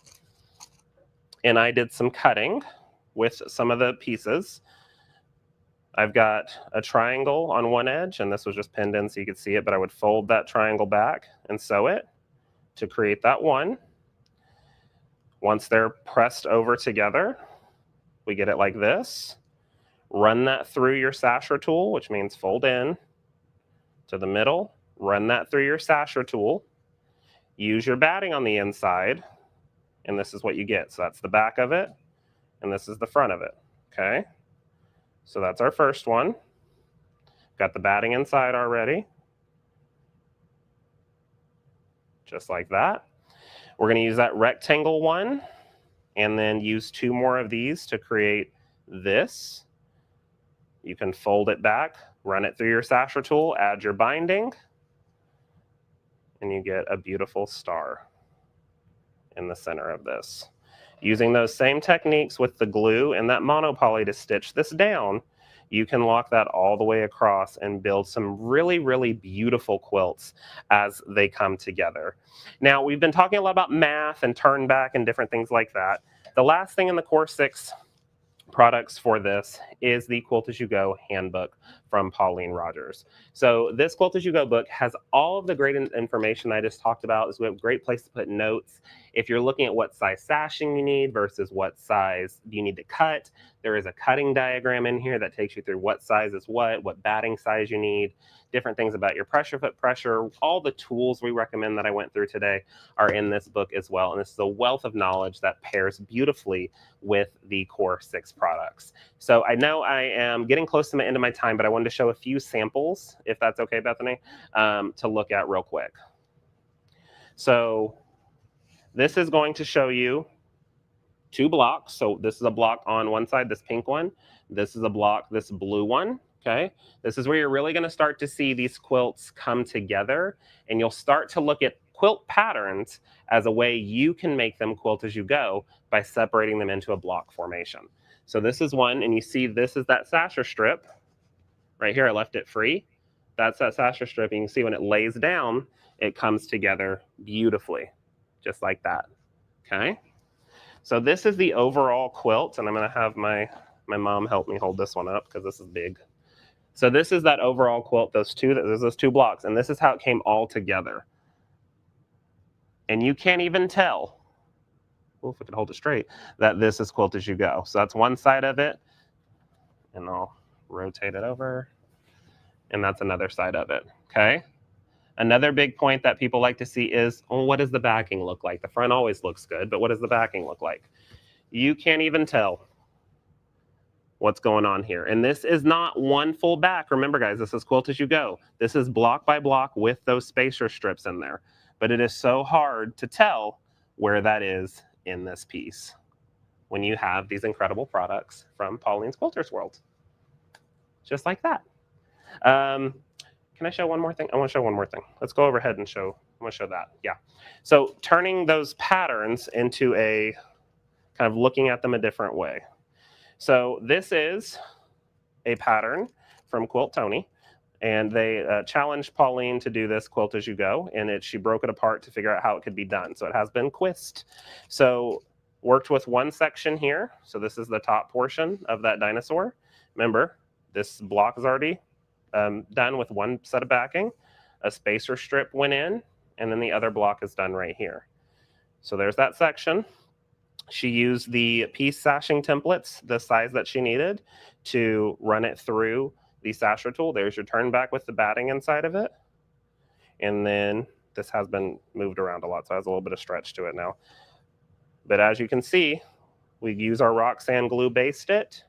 and I did some cutting with some of the pieces. I've got a triangle on one edge, and this was just pinned in so you could see it, but I would fold that triangle back and sew it to create that one. Once they're pressed over together, we get it like this. Run that through your sasher tool, which means fold in to the middle, run that through your sasher tool, use your batting on the inside, and this is what you get. So that's the back of it, and this is the front of it. Okay, so that's our first one. Got the batting inside already, just like that. We're going to use that rectangle one and then use 2 more of these to create this. You can fold it back, run it through your sasher tool, add your binding, and you get a beautiful star in the center of this. Using those same techniques with the glue and that monopoly to stitch this down, you can lock that all the way across and build some really, really beautiful quilts as they come together. Now, we've been talking a lot about math and turn back and different things like that. The last thing in the Core 6 products for this is the Quilt As You Go handbook from Pauline Rogers. So this Quilt As You Go book has all of the great information I just talked about. It's a great place to put notes. If you're looking at what size sashing you need versus what size you need to cut, there is a cutting diagram in here that takes you through what size is what batting size you need, different things about your pressure foot pressure. All the tools we recommend that I went through today are in this book as well. And this is a wealth of knowledge that pairs beautifully with the Core 6 products. So I know I am getting close to the end of my time, but I wanted to show a few samples, if that's okay, Bethany, to look at real quick. So this is going to show you 2 blocks. So this is a block on one side, this pink one. This is a block, this blue one. Okay, this is where you're really going to start to see these quilts come together, and you'll start to look at quilt patterns as a way you can make them quilt as you go by separating them into a block formation. So this is one, and you see this is that sasher strip. Right here, I left it free. That's that sasher strip, and you can see when it lays down, it comes together beautifully, just like that. Okay, so this is the overall quilt, and I'm going to have my mom help me hold this one up because this is big. So this is that overall quilt, those 2 blocks, and this is how it came all together. And you can't even tell, if I could hold it straight, that this is Quilt As You Go. So that's one side of it, and I'll rotate it over, and that's another side of it, okay? Another big point that people like to see is, oh, what does the backing look like? The front always looks good, but what does the backing look like? You can't even tell what's going on here. And this is not one full back. Remember, guys, this is Quilt As You Go. This is block by block with those spacer strips in there. But it is so hard to tell where that is in this piece when you have these incredible products from Pauline's Quilters World. Just like that. Can I show one more thing? I want to show one more thing. Let's go overhead and show. I want to show that. Yeah. So turning those patterns into a kind of looking at them a different way. So this is a pattern from Quilt Tony, and they challenged Pauline to do this Quilt As You Go, and she broke it apart to figure out how it could be done. So it has been quist. So worked with one section here. So this is the top portion of that dinosaur. Remember, this block is already done with one set of backing. A spacer strip went in, and then the other block is done right here. So there's that section. She used the piece sashing templates, the size that she needed, to run it through the sasher tool. There's your turn back with the batting inside of it. And then this has been moved around a lot, so it has a little bit of stretch to it now. But as you can see, we use our rock sand glue based it.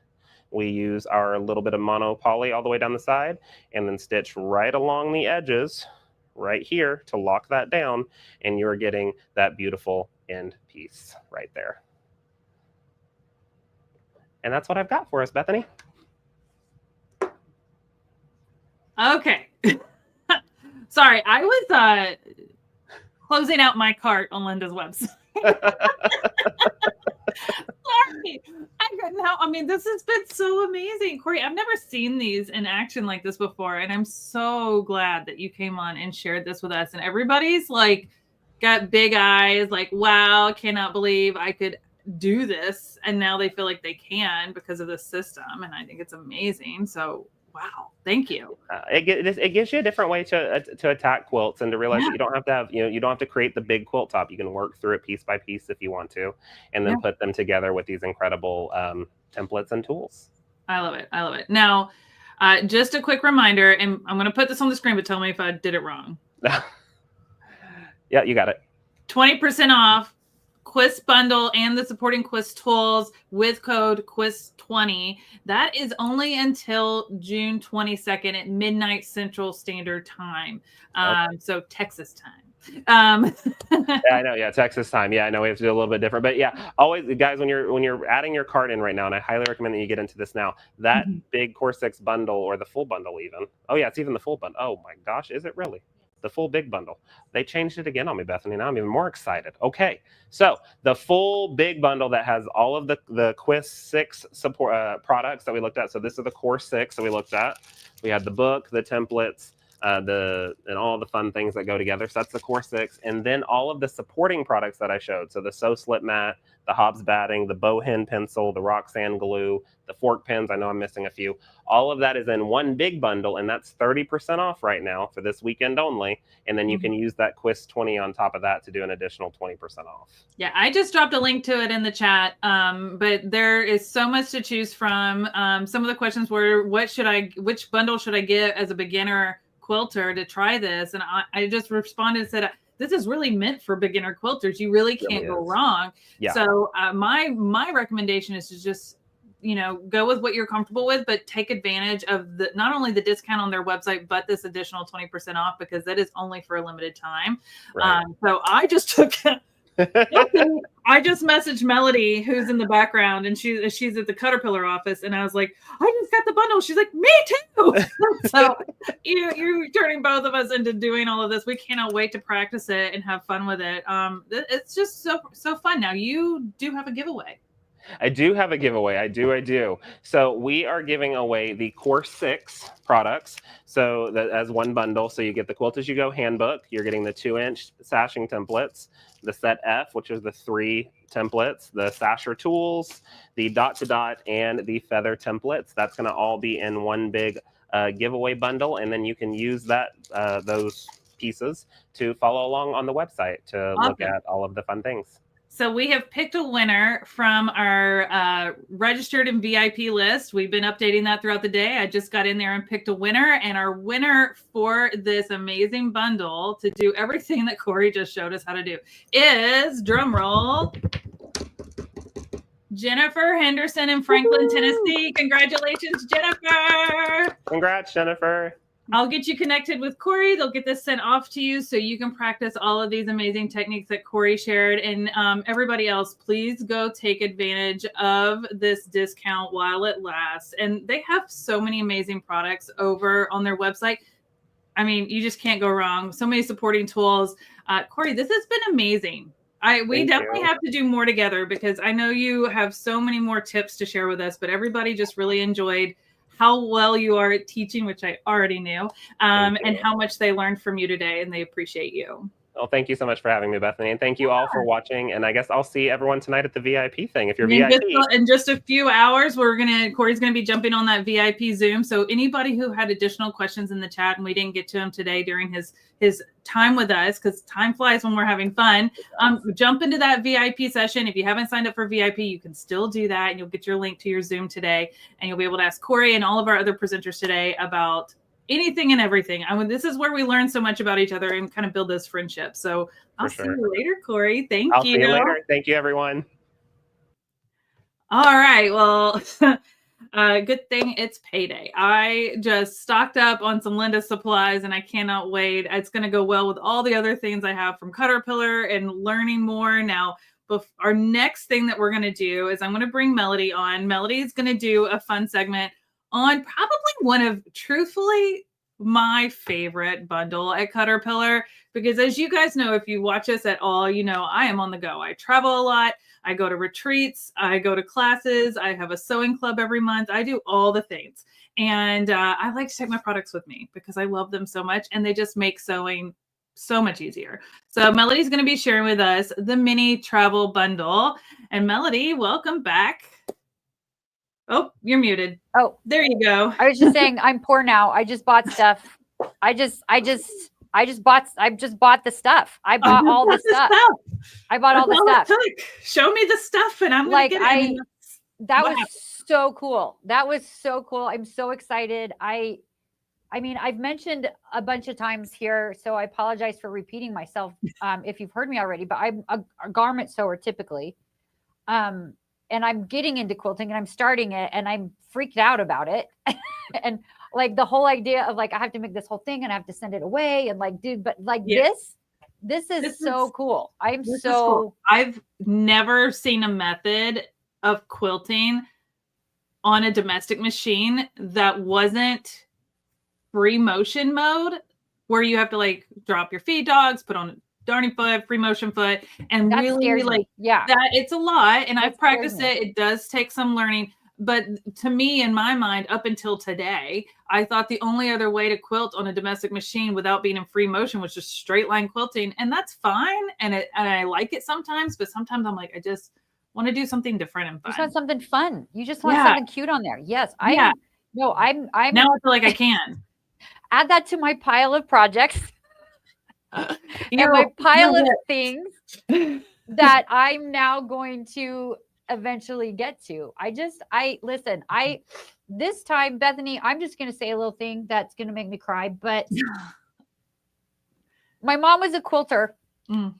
We use our little bit of monopoly all the way down the side, and then stitch right along the edges right here to lock that down, and you're getting that beautiful end piece right there. And that's what I've got for us, Bethany. Okay. Sorry, I was closing out my cart on Linda's website. Sorry. I couldn't help. I mean, this has been so amazing. Corey, I've never seen these in action like this before. And I'm so glad that you came on and shared this with us. And everybody's like got big eyes, like, wow, cannot believe I could do this. And now they feel like they can because of the system. And I think it's amazing. So wow, thank you. It gives you a different way to attack quilts, and to realize that you don't have to have, you don't have to create the big quilt top. You can work through it piece by piece if you want to, and then put them together with these incredible templates and tools. I love it. I love it. Now, just a quick reminder, and I'm going to put this on the screen, but tell me if I did it wrong. Yeah, you got it. 20% off Quiz bundle and the supporting quiz tools with code quiz20. That is only until June 22nd at midnight Central Standard Time. So Texas time. Yeah, I know. Yeah, Texas time. Yeah, I know we have to do a little bit different, but yeah, always, guys, when you're adding your cart in right now, and I highly recommend that you get into this now. That big Core 6 bundle, or the full bundle even. Oh yeah, it's even the full bundle. Oh my gosh, is it really? The full big bundle. They changed it again on me, Bethany. Now I'm even more excited. Okay, so the full big bundle that has all of the Quiz 6 support products that we looked at. So this is the Core 6 that we looked at. We had the book, the templates, and all the fun things that go together. So that's the Core 6. And then all of the supporting products that I showed. So the Sew Slip Mat, the Hobbs batting, the Bohin pencil, the Roxanne glue, the fork pins. I know I'm missing a few. All of that is in one big bundle, and that's 30% off right now for this weekend only. And then you can use that Quiz 20 on top of that to do an additional 20% off. Yeah, I just dropped a link to it in the chat, but there is so much to choose from. Some of the questions were, which bundle should I get as a beginner quilter to try this? And I just responded and said, this is really meant for beginner quilters. You really can't go wrong. Yeah. So my recommendation is to just, go with what you're comfortable with, but take advantage of not only the discount on their website, but this additional 20% off, because that is only for a limited time. Right. So I just took I just messaged Melody, who's in the background, and she's at the Caterpillar office, and I was like, I just got the bundle. She's like, me too. So you're turning both of us into doing all of this. We cannot wait to practice it and have fun with it. It's just so fun. Now you do have a giveaway. I do have a giveaway. I do. So we are giving away the Core 6 products. So that as one bundle. So you get the Quilt As You Go handbook. You're getting the 2-inch sashing templates, the set F, which is the 3 templates, the sasher tools, the dot to dot, and the feather templates. That's going to all be in one big giveaway bundle. And then you can use that those pieces to follow along on the website to look at all of the fun things. So we have picked a winner from our registered and VIP list. We've been updating that throughout the day. I just got in there and picked a winner. And our winner for this amazing bundle to do everything that Corey just showed us how to do is, drum roll, Jennifer Henderson in Franklin, Tennessee. Congratulations, Jennifer. Congrats, Jennifer. I'll get you connected with Corey. They'll get this sent off to you so you can practice all of these amazing techniques that Corey shared. And everybody else, please go take advantage of this discount while it lasts. And they have so many amazing products over on their website. I mean, you just can't go wrong. So many supporting tools. Corey, this has been amazing. We definitely have to do more together, because I know you have so many more tips to share with us, but everybody just really enjoyed how well you are at teaching, which I already knew, and how much they learned from you today, and they appreciate you. Well, thank you so much for having me, Bethany, and thank you all for watching. And I guess I'll see everyone tonight at the VIP thing. If you're VIP, in just a few hours, Corey's gonna be jumping on that VIP Zoom. So anybody who had additional questions in the chat and we didn't get to him today during his time with us, because time flies when we're having fun, jump into that VIP session. If you haven't signed up for VIP, you can still do that, and you'll get your link to your Zoom today, and you'll be able to ask Corey and all of our other presenters today about anything and everything. I mean, this is where we learn so much about each other and kind of build this friendship. So I'll see you later, Corey. I'll see you later. Thank you, everyone. All right. Well, good thing it's payday. I just stocked up on some Linda supplies, and I cannot wait. It's going to go well with all the other things I have from Caterpillar and learning more. Now, our next thing that we're going to do is I'm going to bring Melody on. Melody is going to do a fun segment on probably one of, truthfully, my favorite bundle at Caterpillar, because as you guys know, if you watch us at all, you know I am on the go. I travel a lot. I go to retreats. I go to classes. I have a sewing club every month. I do all the things. And I like to take my products with me because I love them so much, and they just make sewing so much easier. So Melody's going to be sharing with us the mini travel bundle. And Melody, welcome back. Oh, you're muted. Oh, there you go. I was just saying I'm poor now. I just bought stuff. I just bought the stuff. I bought all the stuff. I bought all the stuff. Show me the stuff, and I'm like, that was so cool. That was so cool. I'm so excited. I I mean, I've mentioned a bunch of times here, so I apologize for repeating myself if you've heard me already, but I'm a garment sewer typically. And I'm getting into quilting and I'm starting it and I'm freaked out about it. And like the whole idea of like, I have to make this whole thing and I have to send it away. And like, dude, but like this is so cool. I'm This is so cool. I've never seen a method of quilting on a domestic machine that wasn't free motion mode, where you have to like drop your feed dogs, put on a darning foot, free motion foot, and that really scares like me. Yeah. that. It's a lot, and That I've practiced scares it. It does take some learning. But to me, in my mind, up until today, I thought the only other way to quilt on a domestic machine without being in free motion was just straight line quilting. And that's fine. And I like it sometimes, but sometimes I'm like, I just want to do something different and You just fun. want something fun. You just want Yeah. something cute on there. Yes. I'm Yeah. no, I'm Now I feel like I can. add that to my pile of projects and my pile of things that I'm now going to eventually get to. Listen, this time, Bethany, I'm just going to say a little thing that's going to make me cry, but my mom was a quilter. Mm.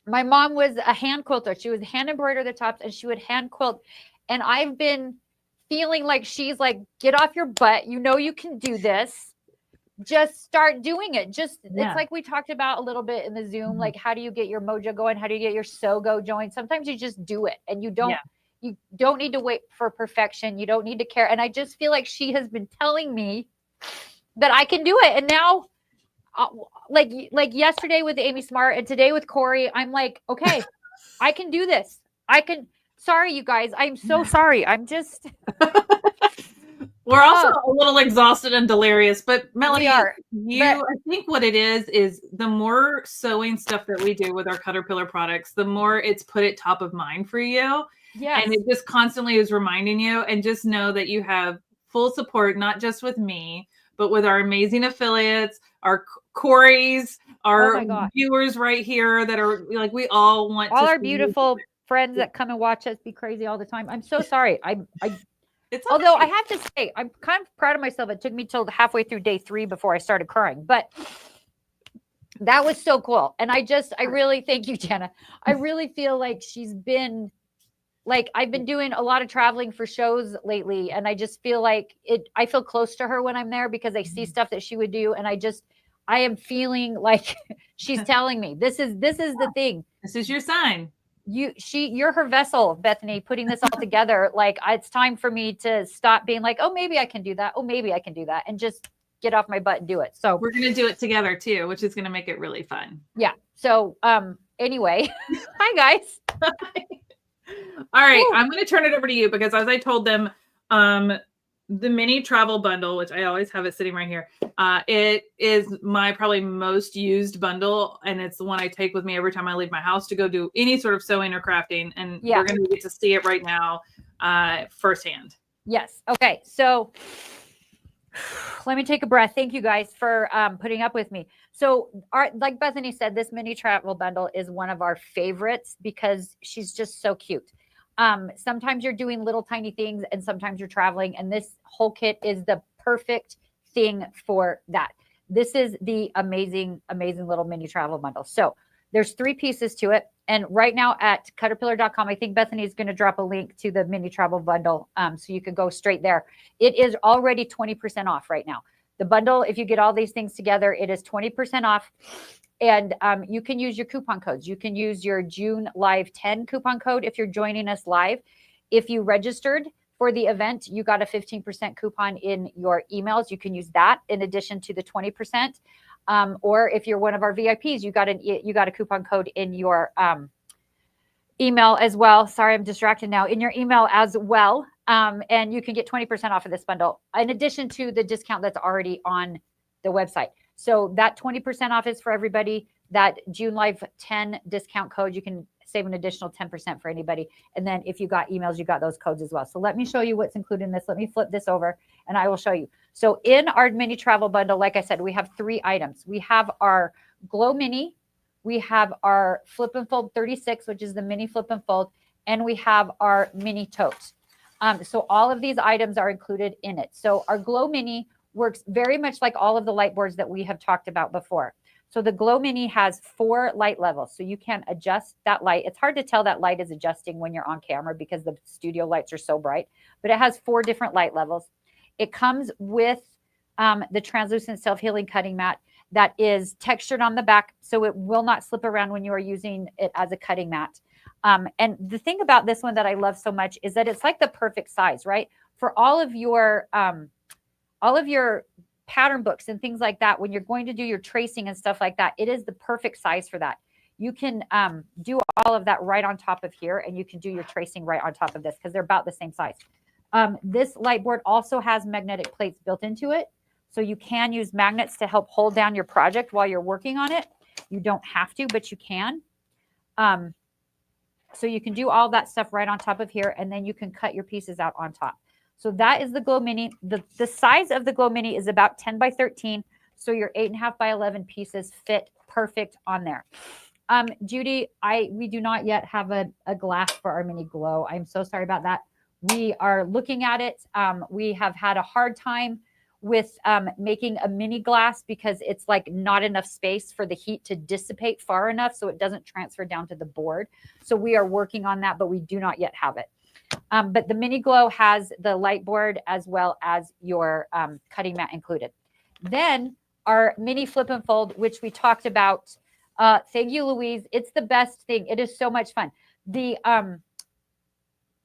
My mom was a hand quilter. She would hand embroider the tops and she would hand quilt. And I've been feeling like she's like, get off your butt. You know, you can do this. Just start doing it. It's like we talked about a little bit in the Zoom, like how do you get your mojo going? How do you get your so-go going? Sometimes you just do it and you don't need to wait for perfection. You don't need to care. And I just feel like she has been telling me that I can do it. And now like yesterday with Amy Smart and today with Corey, I'm like, okay, I can do this. Sorry, you guys. I'm so sorry. I'm just We're also a little exhausted and delirious, but Melody, I think what it is the more sewing stuff that we do with our Caterpillar products, the more it's put it top of mind for you. Yes. And it just constantly is reminding you, and just know that you have full support, not just with me, but with our amazing affiliates, our Corey's, our viewers right here that are like, we all want all our beautiful friends that come and watch us be crazy all the time. I'm so sorry. Although I have to say, I'm kind of proud of myself. It took me till halfway through day 3 before I started crying, but that was so cool. And I really thank you, Jenna. I really feel like I've been doing a lot of traveling for shows lately. And I just feel like I feel close to her when I'm there because I see stuff that she would do. And I am feeling like she's telling me this is the thing. This is your sign. You're her vessel, Bethany, putting this all together. Like it's time for me to stop being like, oh, maybe I can do that. Oh, maybe I can do that. And just get off my butt and do it. So we're going to do it together too, which is going to make it really fun. Yeah. So, anyway, hi guys. All right. Ooh. I'm going to turn it over to you because as I told them, the mini travel bundle, which I always have it sitting right here. It is my probably most used bundle. And it's the one I take with me every time I leave my house to go do any sort of sewing or crafting. And we're going to get to see it right now firsthand. Yes. Okay. So let me take a breath. Thank you guys for putting up with me. So like Bethany said, this mini travel bundle is one of our favorites because she's just so cute. Sometimes you're doing little tiny things and sometimes you're traveling, and this whole kit is the perfect thing for that. This is the amazing little mini travel bundle. So there's 3 pieces to it. And right now at caterpillar.com, I think Bethany is going to drop a link to the mini travel bundle. So you could go straight there. It is already 20% off right now. The bundle, if you get all these things together, it is 20% off. And you can use your coupon codes. You can use your June Live 10 coupon code if you're joining us live. If you registered for the event, you got a 15% coupon in your emails. You can use that in addition to the 20%. Or if you're one of our VIPs, you got a coupon code in your email as well. Sorry, I'm distracted now. In your email as well. And you can get 20% off of this bundle in addition to the discount that's already on the website. So that 20% off is for everybody. That June Live 10 discount code, you can save an additional 10% for anybody. And then if you got emails, you got those codes as well. So let me show you what's included in this. Let me flip this over and I will show you. So in our mini travel bundle, like I said, we have 3 items. We have our Glow Mini. We have our Flip and Fold 36, which is the mini flip and fold. And we have our mini tote. So all of these items are included in it. So our Glow Mini works very much like all of the light boards that we have talked about before. So the Glow Mini has 4 light levels. So you can adjust that light. It's hard to tell that light is adjusting when you're on camera because the studio lights are so bright, but it has 4 different light levels. It comes with the translucent self-healing cutting mat that is textured on the back, so it will not slip around when you are using it as a cutting mat. And the thing about this one that I love so much is that it's like the perfect size, right? For all of your pattern books and things like that, when you're going to do your tracing and stuff like that, it is the perfect size for that. You can do all of that right on top of here, and you can do your tracing right on top of this because they're about the same size. This light board also has magnetic plates built into it. So you can use magnets to help hold down your project while you're working on it. You don't have to, but you can. So you can do all that stuff right on top of here, and then you can cut your pieces out on top. So that is the Glow Mini. The size of the Glow Mini is about 10 by 13. So your 8.5 by 11 pieces fit perfect on there. Judy, we do not yet have a glass for our Mini Glow. I'm so sorry about that. We are looking at it. We have had a hard time with making a mini glass because it's like not enough space for the heat to dissipate far enough so it doesn't transfer down to the board. So we are working on that, but we do not yet have it. But the Mini Glow has the light board as well as your cutting mat included. Then our mini flip and fold, which we talked about. Thank you, Louise. It's the best thing. It is so much fun. The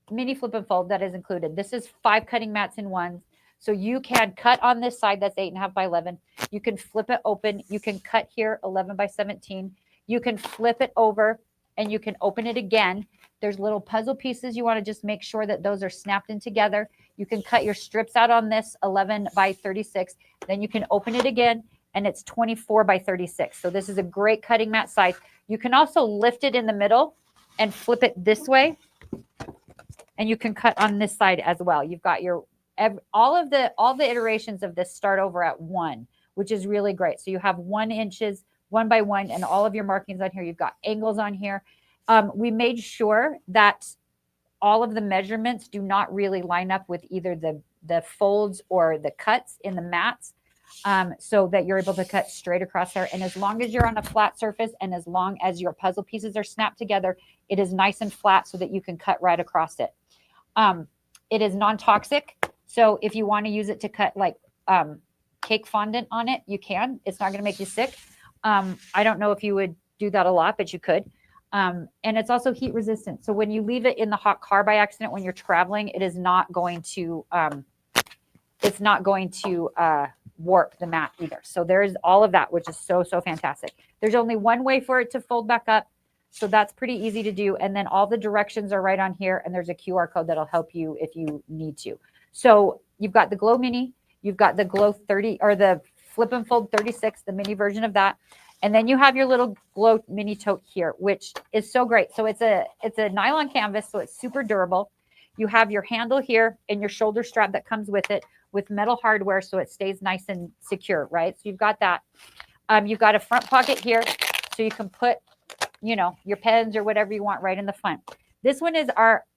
mini flip and fold that is included. This is 5 cutting mats in one. So you can cut on this side, that's 8.5 by 11. You can flip it open. You can cut here 11 by 17. You can flip it over and you can open it again. There's little puzzle pieces. You want to just make sure that those are snapped in together. You can cut your strips out on this 11 by 36. Then you can open it again and it's 24 by 36. So this is a great cutting mat size. You can also lift it in the middle and flip it this way. And you can cut on this side as well. You've got your all the iterations of this start over at 1, which is really great. So you have 1 inches, 1 by 1, and all of your markings on here. You've got angles on here. We made sure that all of the measurements do not really line up with either the folds or the cuts in the mats, so that you're able to cut straight across there. And as long as you're on a flat surface and as long as your puzzle pieces are snapped together, it is nice and flat so that you can cut right across it. It is non-toxic. So if you want to use it to cut like cake fondant on it, you can. It's not going to make you sick. I don't know if you would do that a lot, but you could. And it's also heat resistant. So when you leave it in the hot car by accident when you're traveling, it is not going to warp the mat either. So there's all of that, which is so fantastic. There's only one way for it to fold back up. So that's pretty easy to do. And then all the directions are right on here. And there's a QR code that'll help you if you need to. So you've got the Glow Mini, you've got the Glow 30 or the Flip and Fold 36, the mini version of that. And then you have your little Glow Mini tote here, which is so great. So it's a nylon canvas, so it's super durable. You have your handle here and your shoulder strap that comes with it with metal hardware, so it stays nice and secure, right? So you've got that. You've got a front pocket here, so you can put, your pens or whatever you want right in the front. This one is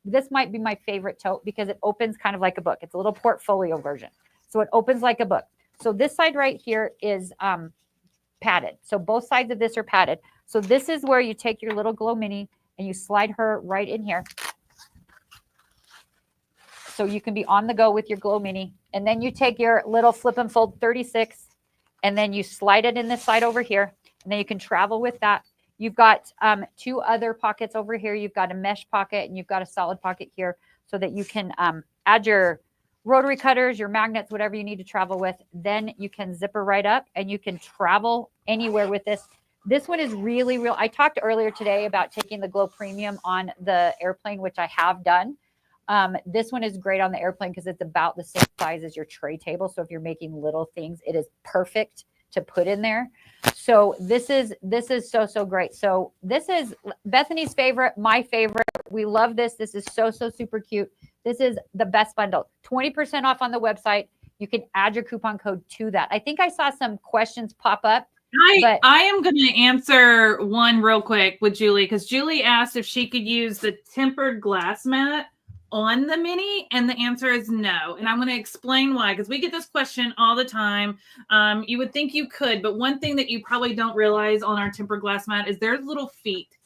this might be my favorite tote because it opens kind of like a book. It's a little portfolio version. So it opens like a book. So this side right here is padded. So both sides of this are padded. So this is where you take your little Glow Mini and you slide her right in here. So you can be on the go with your Glow Mini. And then you take your little Flip and Fold 36 and then you slide it in this side over here. And then you can travel with that. You've got 2 other pockets over here. You've got a mesh pocket and you've got a solid pocket here so that you can add your rotary cutters, your magnets, whatever you need to travel with. Then you can zipper right up and you can travel anywhere with this. This one is really real. I talked earlier today about taking the Glow Premium on the airplane, which I have done. This one is great on the airplane because it's about the same size as your tray table. So if you're making little things, it is perfect to put in there. So this is so great. So this is Bethany's favorite, my favorite. We love this. This is so super cute. This is the best bundle. 20% off on the website. You can add your coupon code to that. I think I saw some questions pop up. I am going to answer one real quick with Julie because Julie asked if she could use the tempered glass mat on the mini? And the answer is no. And I'm going to explain why, because we get this question all the time. You would think you could, but one thing that you probably don't realize on our tempered glass mat is there's little feet.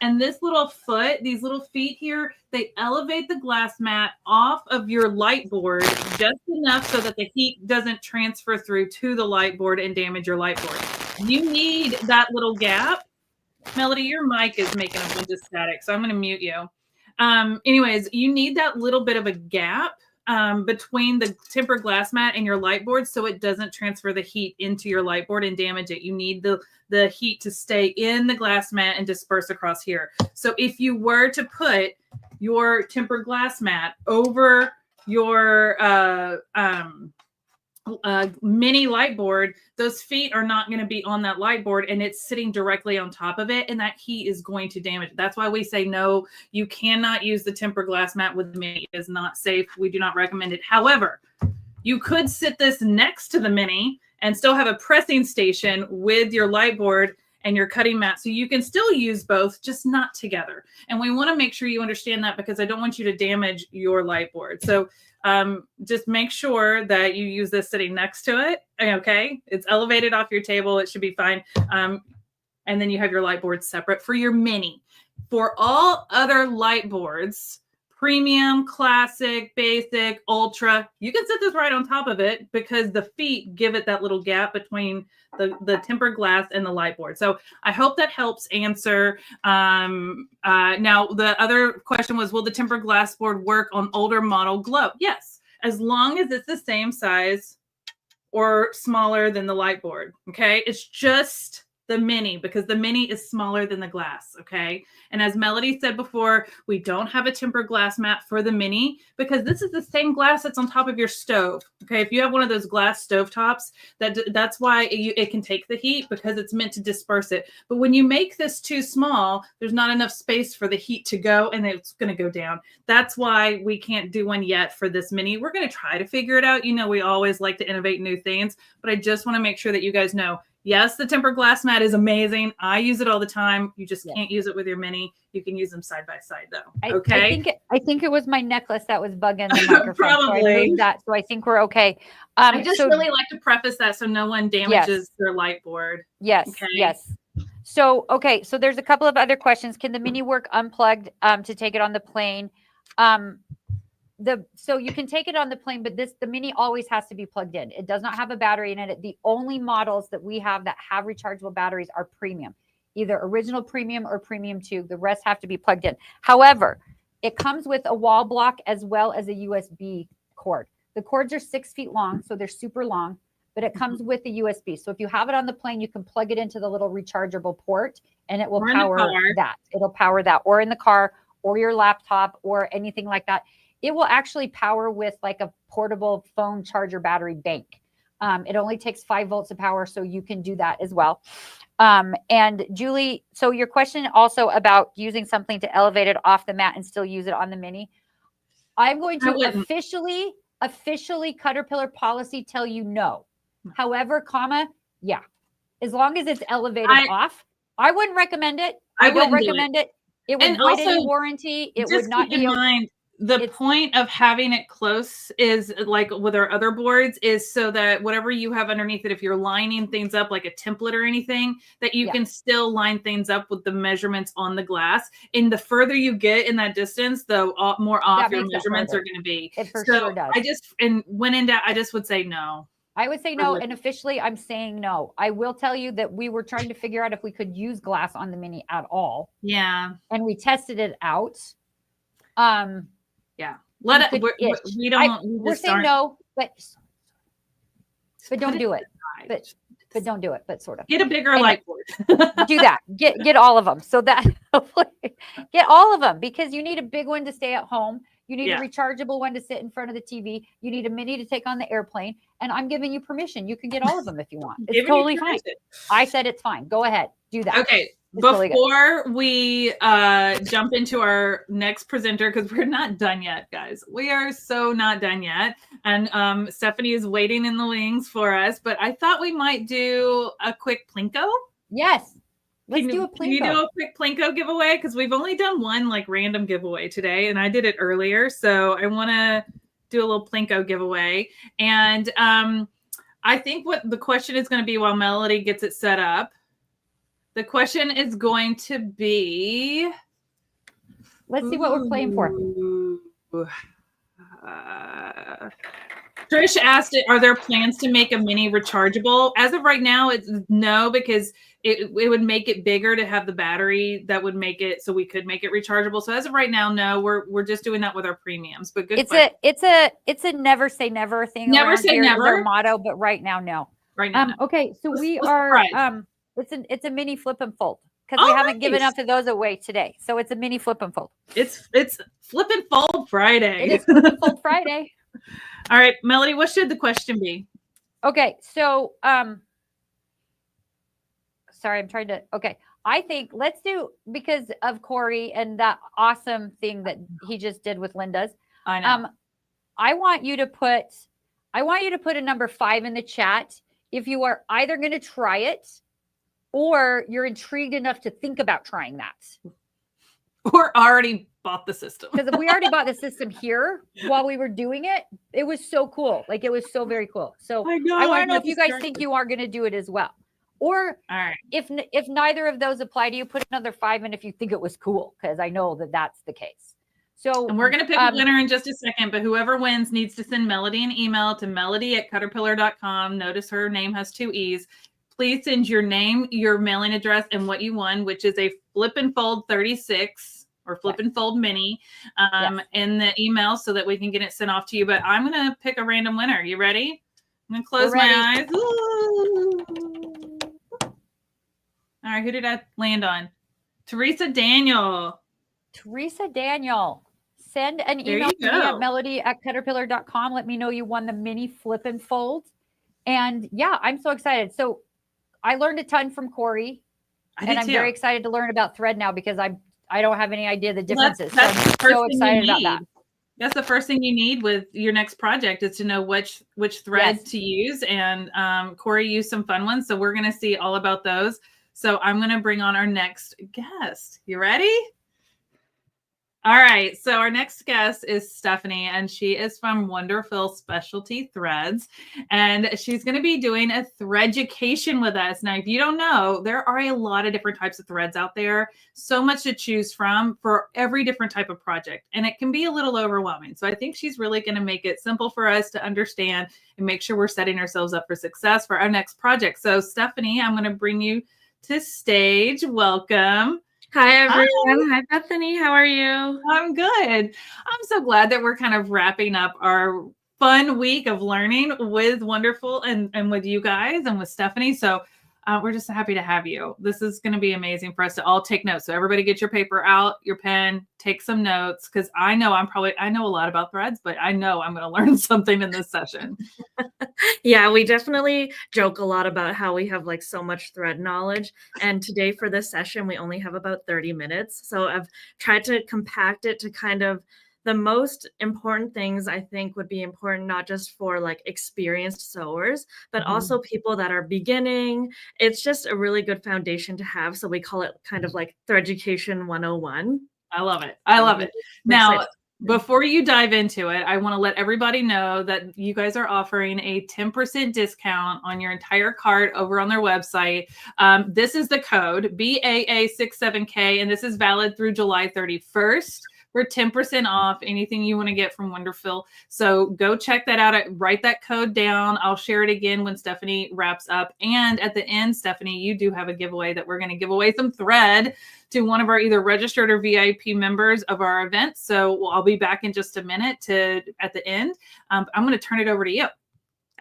And this little foot, these little feet here, they elevate the glass mat off of your light board just enough so that the heat doesn't transfer through to the light board and damage your light board. You need that little gap. Melody, your mic is making a bunch of static, so I'm going to mute you. Anyways, you need that little bit of a gap between the tempered glass mat and your light board so it doesn't transfer the heat into your light board and damage it. You need the heat to stay in the glass mat and disperse across here. So if you were to put your tempered glass mat over your mini light board, those feet are not going to be on that light board and it's sitting directly on top of it, and that heat is going to damage it. That's why we say no, you cannot use the tempered glass mat with the mini. It is not safe. We do not recommend it. However, you could sit this next to the mini and still have a pressing station with your light board and your cutting mat, so you can still use both, just not together. And we want to make sure you understand that, because I don't want you to damage your light board. So just make sure that you use this sitting next to it. Okay, it's elevated off your table. It should be fine. And then you have your light board separate for your mini. For all other light boards, premium, classic, basic, ultra, you can set this right on top of it because the feet give it that little gap between the tempered glass and the light board. So I hope that helps answer. Now, the other question was, will the tempered glass board work on older model glow? Yes, as long as it's the same size or smaller than the light board. Okay, it's just the mini, because the mini is smaller than the glass. Okay. And as Melody said before, we don't have a tempered glass mat for the mini because this is the same glass that's on top of your stove. Okay. If you have one of those glass stove tops, that's why it can take the heat, because it's meant to disperse it. But when you make this too small, there's not enough space for the heat to go, and it's going to go down. That's why we can't do one yet for this mini. We're going to try to figure it out. You know, we always like to innovate new things, but I just want to make sure that you guys know, yes, the tempered glass mat is amazing. I use it all the time. You just can't use it with your mini. You can use them side by side, though. Okay. I think it was my necklace that was bugging the microphone. Probably. So I moved that, so I think we're okay. I just really like to preface that so no one damages their light board. Yes. Okay? Yes. So, okay. So there's a couple of other questions. Can the mini work unplugged to take it on the plane? So you can take it on the plane, but the mini always has to be plugged in. It does not have a battery in it. The only models that we have that have rechargeable batteries are premium, either original premium or premium 2. The rest have to be plugged in. However, it comes with a wall block as well as a USB cord. The cords are 6 feet long, so they're super long, but it comes with a USB. So if you have it on the plane, you can plug it into the little rechargeable port and it will power that. It'll power that, or in the car, or your laptop, or anything like that. It will actually power with like a portable phone charger battery bank. It only takes 5 volts of power, so you can do that as well. And Julie, so your question also about using something to elevate it off the mat and still use it on the mini. I'm going to officially Caterpillar policy tell you no. However, yeah, as long as it's elevated off, I wouldn't recommend it. I don't recommend it. It would void any warranty. It would not be. The point of having it close is, like with our other boards, is so that whatever you have underneath it, if you're lining things up like a template or anything, that you can still line things up with the measurements on the glass. And the further you get in that distance, the more off your measurements are going to be. It for sure does. When in doubt, I just would say no. I would say no. And officially, I'm saying no. I will tell you that we were trying to figure out if we could use glass on the mini at all. Yeah. And we tested it out. Yeah. We're saying no, but don't do it. But don't do it, but sort of. Get a bigger light board. Do that. Get all of them. So that get all of them, because you need a big one to stay at home. You need a rechargeable one to sit in front of the TV. You need a mini to take on the airplane. And I'm giving you permission. You can get all of them if you want. It's totally fine. I said it's fine. Go ahead. Do that. Okay. Before we jump into our next presenter, because we're not done yet, guys. We are so not done yet. And Stephanie is waiting in the wings for us. But I thought we might do a quick Plinko. Yes. Let's do a Can you do Plinko. a quick Plinko giveaway? Because we've only done one like random giveaway today, and I did it earlier. So I want to do a little Plinko giveaway. And I think what the question is going to be while Melody gets it set up, the question is going to be... Let's see what we're playing for. Trish asked, are there plans to make a mini rechargeable? As of right now, it's no, because it would make it bigger to have the battery that would make it so we could make it rechargeable. So as of right now, no, we're just doing that with our premiums. But good. It's a never say never thing. Never say never. Our motto, but right now, no. Right now. No. Okay, so we are. It's a mini flip and fold because we haven't given up to those away today. So it's a mini flip and fold. It's flip and fold Friday. It is flip and fold Friday. All right, Melody, what should the question be? Okay, so sorry, I'm trying to. Okay, I think let's do, because of Corey and that awesome thing that he just did with Linda's. I know. I want you to put a number 5 in the chat if you are either going to try it or you're intrigued enough to think about trying that. Or already bought the system. Because we already bought the system here while we were doing it. It was so cool. Like, it was so very cool. So I want to know if you guys think you are going to do it as well. Or all right, if neither of those apply to you, put another 5 in if you think it was cool, because I know that that's the case. So, and we're going to pick a winner in just a second, but whoever wins needs to send Melody an email to melody@cutterpillar.com. Notice her name has 2 E's. Please send your name, your mailing address, and what you won, which is a flip and fold 36 or flip and fold mini in the email so that we can get it sent off to you. But I'm going to pick a random winner. You ready? I'm going to close my eyes. Ooh. All right, who did I land on? Teresa Daniel. Teresa Daniel. Send an email to me at melody@cutterpillar.com. Let me know you won the mini flip and fold. And yeah, I'm so excited. So I learned a ton from Corey. And I'm very excited to learn about thread now, because I don't have any idea the differences. So I'm so excited about that. That's the first thing you need with your next project, is to know which threads to use. And Corey used some fun ones. So we're going to see all about those. So I'm going to bring on our next guest. You ready? All right, so our next guest is Stephanie, and she is from Wonderful Specialty Threads, and she's going to be doing a threaducation with us. Now, if you don't know, there are a lot of different types of threads out there, so much to choose from for every different type of project, and it can be a little overwhelming. So I think she's really going to make it simple for us to understand and make sure we're setting ourselves up for success for our next project. So Stephanie, I'm going to bring you to stage. Welcome. Hi, everyone. Hi, Bethany. How are you? I'm good. I'm so glad that we're kind of wrapping up our fun week of learning with Wonderful and with you guys and with Stephanie. So we're just happy to have you. This is going to be amazing for us to all take notes. So everybody get your paper out, your pen, take some notes, because I know I know a lot about threads, but I know I'm going to learn something in this session. Yeah, we definitely joke a lot about how we have like so much thread knowledge. And today for this session, we only have about 30 minutes. So I've tried to compact it to kind of the most important things I think would be important, not just for like experienced sewers, but also people that are beginning. It's just a really good foundation to have. So we call it kind of like Threaducation 101. I love it. I love it. Now, before you dive into it, I want to let everybody know that you guys are offering a 10% discount on your entire cart over on their website. This is the code BAA67K, and this is valid through July 31st. For 10% off anything you want to get from Wonderful. So go check that out. Write that code down. I'll share it again when Stephanie wraps up. And at the end, Stephanie, you do have a giveaway that we're going to give away some thread to one of our either registered or VIP members of our event. So I'll be back in just a minute at the end. I'm going to turn it over to you.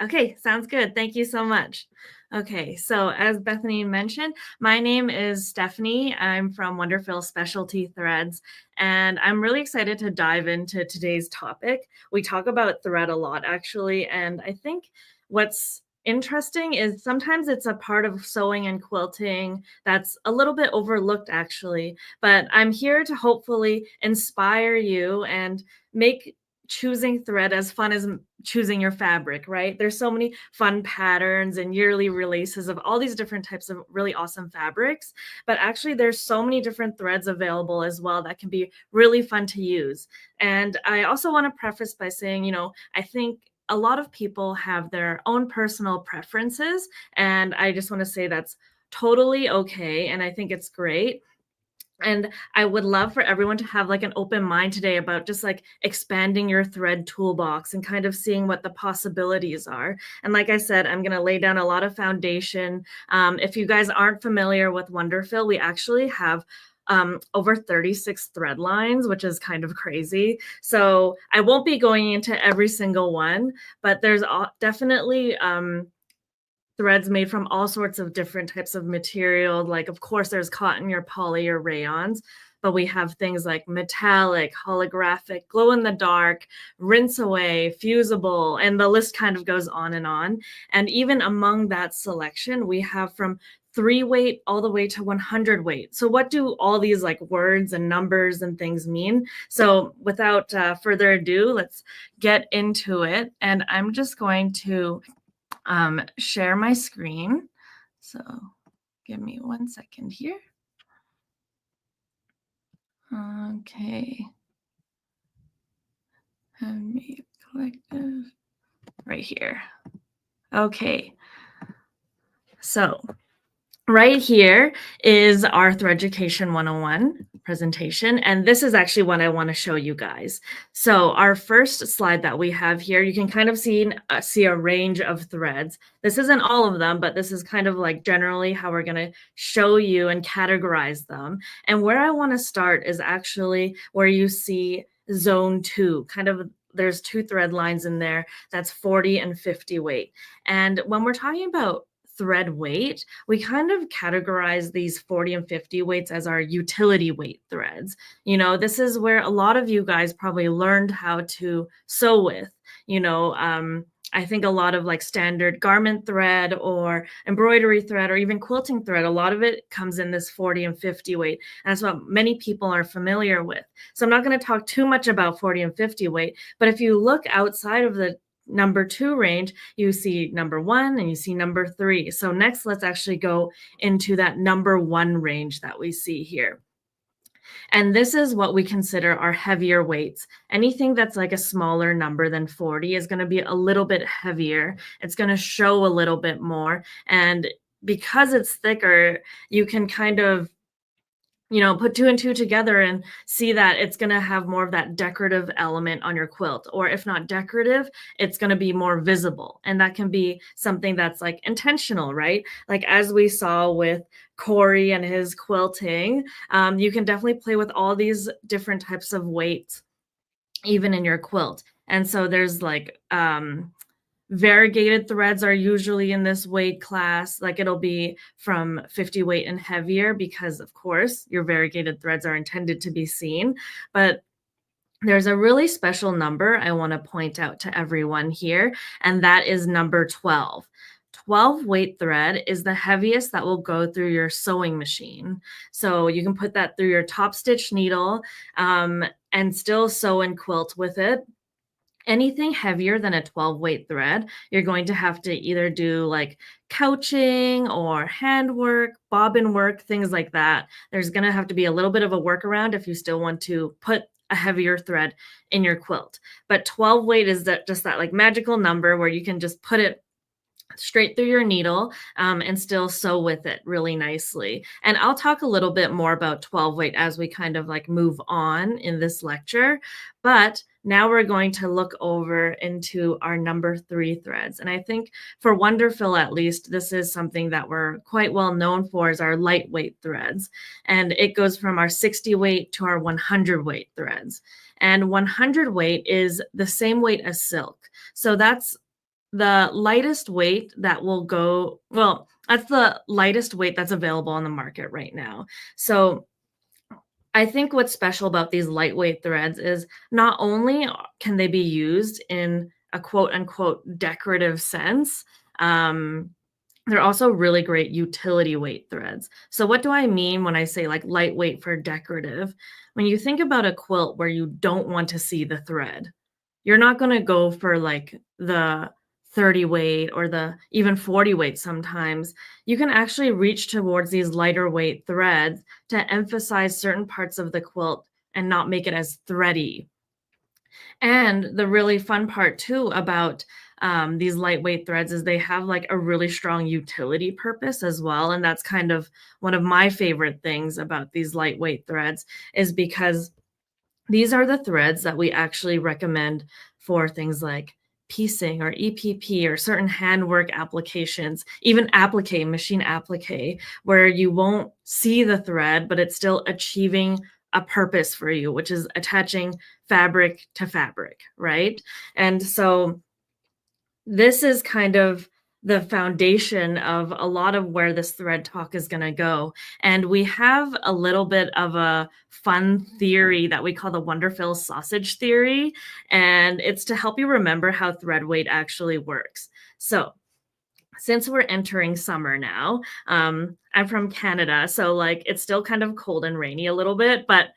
Okay, sounds good. Thank you so much. Okay, so as Bethany mentioned, my name is Stephanie. I'm from Wonderful Specialty Threads, and I'm really excited to dive into today's topic. We talk about thread a lot, actually, and I think what's interesting is sometimes it's a part of sewing and quilting that's a little bit overlooked, actually, but I'm here to hopefully inspire you and make choosing thread as fun as choosing your fabric, right? There's so many fun patterns and yearly releases of all these different types of really awesome fabrics, but actually there's so many different threads available as well that can be really fun to use. And I also want to preface by saying, you know, I think a lot of people have their own personal preferences, and I just want to say that's totally okay, and I think it's great. And I would love for everyone to have like an open mind today about just like expanding your thread toolbox and kind of seeing what the possibilities are. And like I said, I'm going to lay down a lot of foundation. If you guys aren't familiar with Wonderfill, we actually have over 36 thread lines, which is kind of crazy. So I won't be going into every single one, but there's definitely threads made from all sorts of different types of material. Like, of course, there's cotton or poly or rayons, but we have things like metallic, holographic, glow in the dark, rinse away, fusible, and the list kind of goes on and on. And even among that selection, we have from 3 weight all the way to 100 weight. So what do all these like words and numbers and things mean? So without further ado, let's get into it. And I'm just going to share my screen. So give me 1 second here. Okay. Handmade collective right here. Okay. So right here is our Threaducation 101 presentation, and this is actually what I want to show you guys. So our first slide that we have here, you can kind of see a range of threads. This isn't all of them, but this is kind of like generally how we're going to show you and categorize them. And where I want to start is actually where you see zone 2, kind of there's 2 thread lines in there. That's 40 and 50 weight. And when we're talking about thread weight, we kind of categorize these 40 and 50 weights as our utility weight threads. You know, this is where a lot of you guys probably learned how to sew with. You know, I think a lot of like standard garment thread or embroidery thread or even quilting thread, a lot of it comes in this 40 and 50 weight. And that's what many people are familiar with. So I'm not going to talk too much about 40 and 50 weight, but if you look outside of the number 2 range, you see number 1 and you see number 3. So next, let's actually go into that number 1 range that we see here. And this is what we consider our heavier weights. Anything that's like a smaller number than 40 is going to be a little bit heavier. It's going to show a little bit more. And because it's thicker, you can kind of, you know, put 2 and 2 together and see that it's going to have more of that decorative element on your quilt. Or if not decorative, it's going to be more visible. And that can be something that's like intentional, right? Like as we saw with Corey and his quilting, you can definitely play with all these different types of weights, even in your quilt. And so there's like, variegated threads are usually in this weight class, like it'll be from 50 weight and heavier because, of course, your variegated threads are intended to be seen. But there's a really special number I want to point out to everyone here, and that is number 12. 12 weight thread is the heaviest that will go through your sewing machine. So you can put that through your top stitch needle and still sew and quilt with it. Anything heavier than a 12 weight thread, you're going to have to either do like couching or handwork, bobbin work, things like that. There's going to have to be a little bit of a workaround if you still want to put a heavier thread in your quilt. But 12 weight is just that like magical number where you can just put it straight through your needle and still sew with it really nicely. And I'll talk a little bit more about 12 weight as we kind of like move on in this lecture. But now we're going to look over into our number 3 threads. And I think for Wonderfill, at least, this is something that we're quite well known for is our lightweight threads. And it goes from our 60 weight to our 100 weight threads. And 100 weight is the same weight as silk. So that's the lightest weight that will go, well, that's the lightest weight that's available on the market right now. So I think what's special about these lightweight threads is not only can they be used in a quote unquote decorative sense, they're also really great utility weight threads. So what do I mean when I say like lightweight for decorative? When you think about a quilt where you don't want to see the thread, you're not going to go for like the 30 weight or the even 40 weight sometimes. You can actually reach towards these lighter weight threads to emphasize certain parts of the quilt and not make it as thready. And the really fun part too about these lightweight threads is they have like a really strong utility purpose as well. And that's kind of one of my favorite things about these lightweight threads, is because these are the threads that we actually recommend for things like piecing or EPP or certain handwork applications, even machine applique, where you won't see the thread, but it's still achieving a purpose for you, which is attaching fabric to fabric, right? And so this is kind of the foundation of a lot of where this thread talk is going to go. And we have a little bit of a fun theory that we call the Wonderful sausage theory. And it's to help you remember how thread weight actually works. So since we're entering summer now, I'm from Canada, so like it's still kind of cold and rainy a little bit, but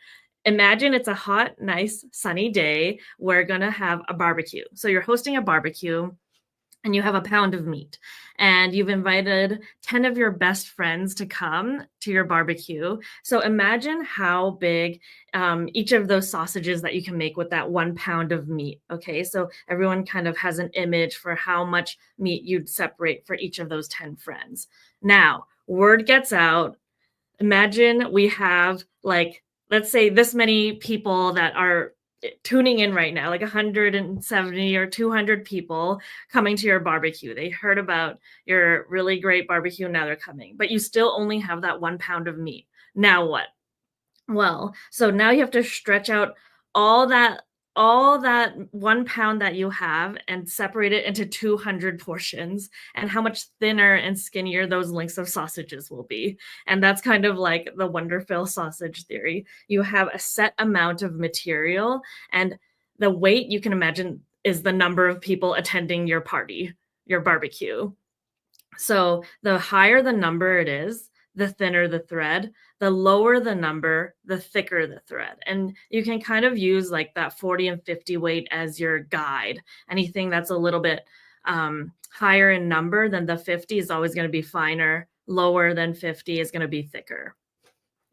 imagine it's a hot, nice, sunny day. We're going to have a barbecue. So you're hosting a barbecue, and you have a pound of meat, and you've invited 10 of your best friends to come to your barbecue. So imagine how big each of those sausages that you can make with that 1 pound of meat. Okay, so everyone kind of has an image for how much meat you'd separate for each of those 10 friends. Now, word gets out. Imagine we have like, let's say this many people that are tuning in right now, like 170 or 200 people coming to your barbecue. They heard about your really great barbecue. Now they're coming, but you still only have that 1 pound of meat. Now what? Well, so now you have to stretch out all that 1 pound that you have and separate it into 200 portions, and how much thinner and skinnier those links of sausages will be. And that's kind of like the Wonderful sausage theory. You have a set amount of material, and the weight, you can imagine, is the number of people attending your party, your barbecue. So the higher the number it is, the thinner the thread. The lower the number, the thicker the thread. And you can kind of use like that 40 and 50 weight as your guide. Anything that's a little bit higher in number than the 50 is always going to be finer. Lower than 50 is going to be thicker.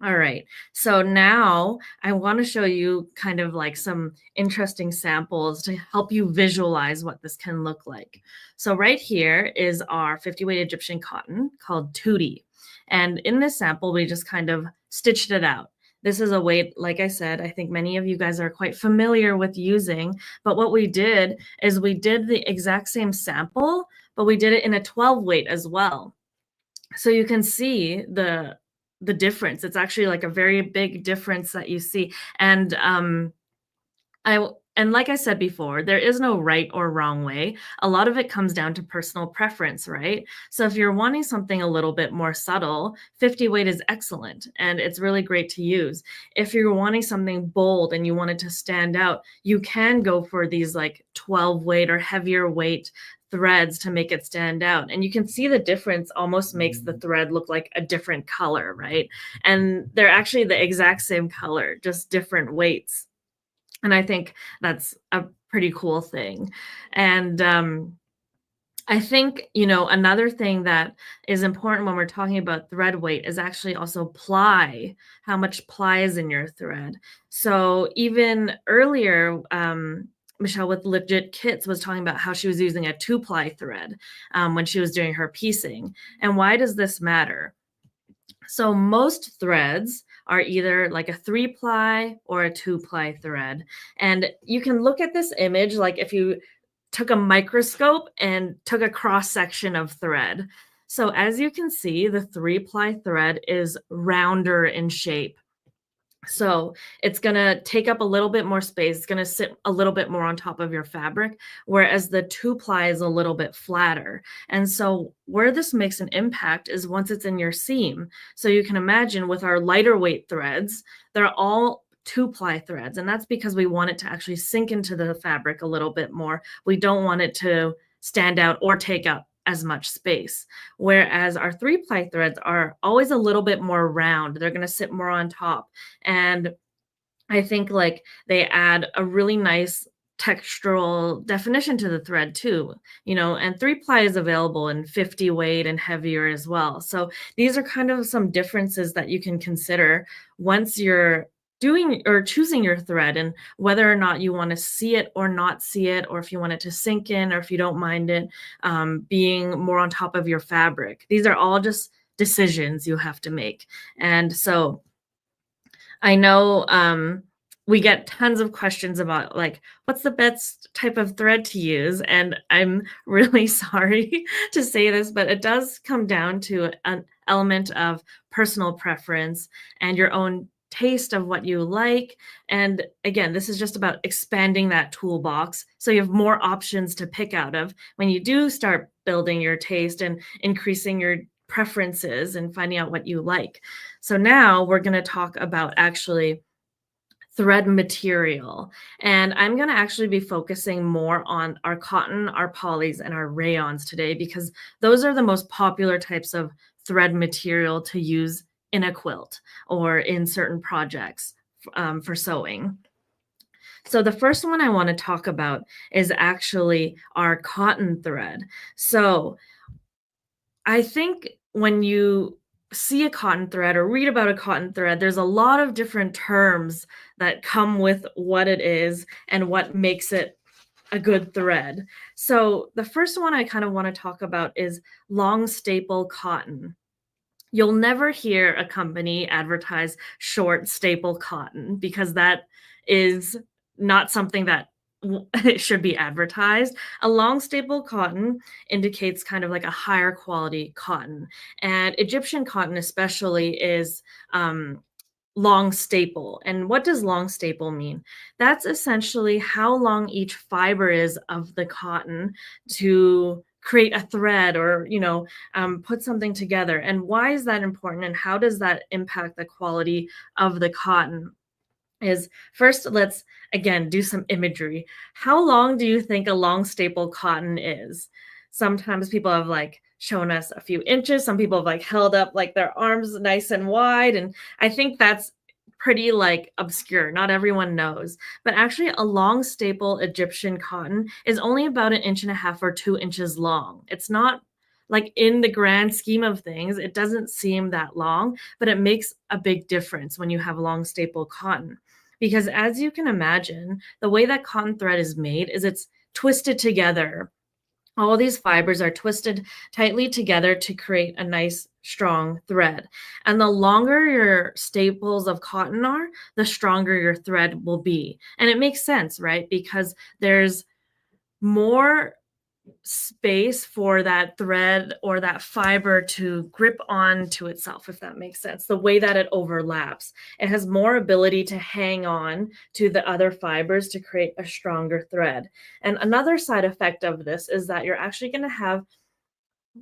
All right, so now I want to show you kind of like some interesting samples to help you visualize what this can look like. So right here is our 50 weight Egyptian cotton called Tootie. And in this sample, we just kind of stitched it out. This is a weight, like I said, I think many of you guys are quite familiar with using, but what we did is we did the exact same sample, but we did it in a 12 weight as well. So you can see the difference. It's actually like a very big difference that you see. And like I said before, there is no right or wrong way. A lot of it comes down to personal preference, right? So if you're wanting something a little bit more subtle, 50 weight is excellent and it's really great to use. If you're wanting something bold and you want it to stand out, you can go for these like 12 weight or heavier weight threads to make it stand out. And you can see the difference almost makes the thread look like a different color, right? And they're actually the exact same color, just different weights. And I think that's a pretty cool thing. And I think, you know, another thing that is important when we're talking about thread weight is actually also ply, how much ply is in your thread. So even earlier, Michelle with Legit Kits was talking about how she was using a 2-ply thread when she was doing her piecing. And why does this matter? So most threads are either like a 3-ply or a 2-ply thread. And you can look at this image like if you took a microscope and took a cross section of thread. So as you can see, the 3-ply thread is rounder in shape. So it's going to take up a little bit more space. It's going to sit a little bit more on top of your fabric, whereas the 2-ply is a little bit flatter. And so where this makes an impact is once it's in your seam. So you can imagine with our lighter weight threads, they're all 2-ply threads. And that's because we want it to actually sink into the fabric a little bit more. We don't want it to stand out or take up as much space. Whereas our 3-ply threads are always a little bit more round. They're going to sit more on top. And I think like they add a really nice textural definition to the thread too, and 3-ply is available in 50 weight and heavier as well. So these are kind of some differences that you can consider once you're doing or choosing your thread, and whether or not you want to see it or not see it, or if you want it to sink in, or if you don't mind it being more on top of your fabric. These are all just decisions you have to make. And so I know we get tons of questions about like, what's the best type of thread to use? And I'm really sorry to say this, but it does come down to an element of personal preference and your own taste of what you like. And again, this is just about expanding that toolbox so you have more options to pick out of when you do start building your taste and increasing your preferences and finding out what you like. So now we're going to talk about actually thread material. And I'm going to actually be focusing more on our cotton, our polys, and our rayons today, because those are the most popular types of thread material to use in a quilt or in certain projects for sewing. So the first one I want to talk about is actually our cotton thread. So I think when you see a cotton thread or read about a cotton thread, there's a lot of different terms that come with what it is and what makes it a good thread. So the first one I kind of want to talk about is long staple cotton. You'll never hear a company advertise short staple cotton, because that is not something that it should be advertised. A long staple cotton indicates kind of like a higher quality cotton, and Egyptian cotton especially is long staple. And what does long staple mean? That's essentially how long each fiber is of the cotton to create a thread or put something together. And why is that important, and how does that impact the quality of the cotton? Is first, let's again do some imagery. How long do you think a long staple cotton is? Sometimes people have like shown us a few inches. Some people have like held up like their arms nice and wide. And I think that's pretty like obscure. Not everyone knows. But actually a long staple Egyptian cotton is only about 1.5 inches or 2 inches long. It's not like in the grand scheme of things, it doesn't seem that long, but it makes a big difference when you have long staple cotton. Because as you can imagine, the way that cotton thread is made is it's twisted together. All these fibers are twisted tightly together to create a nice, strong thread. And the longer your staples of cotton are, the stronger your thread will be. And it makes sense, right? Because there's more space for that thread or that fiber to grip onto itself, if that makes sense. The way that it overlaps, it has more ability to hang on to the other fibers to create a stronger thread. And another side effect of this is that you're actually going to have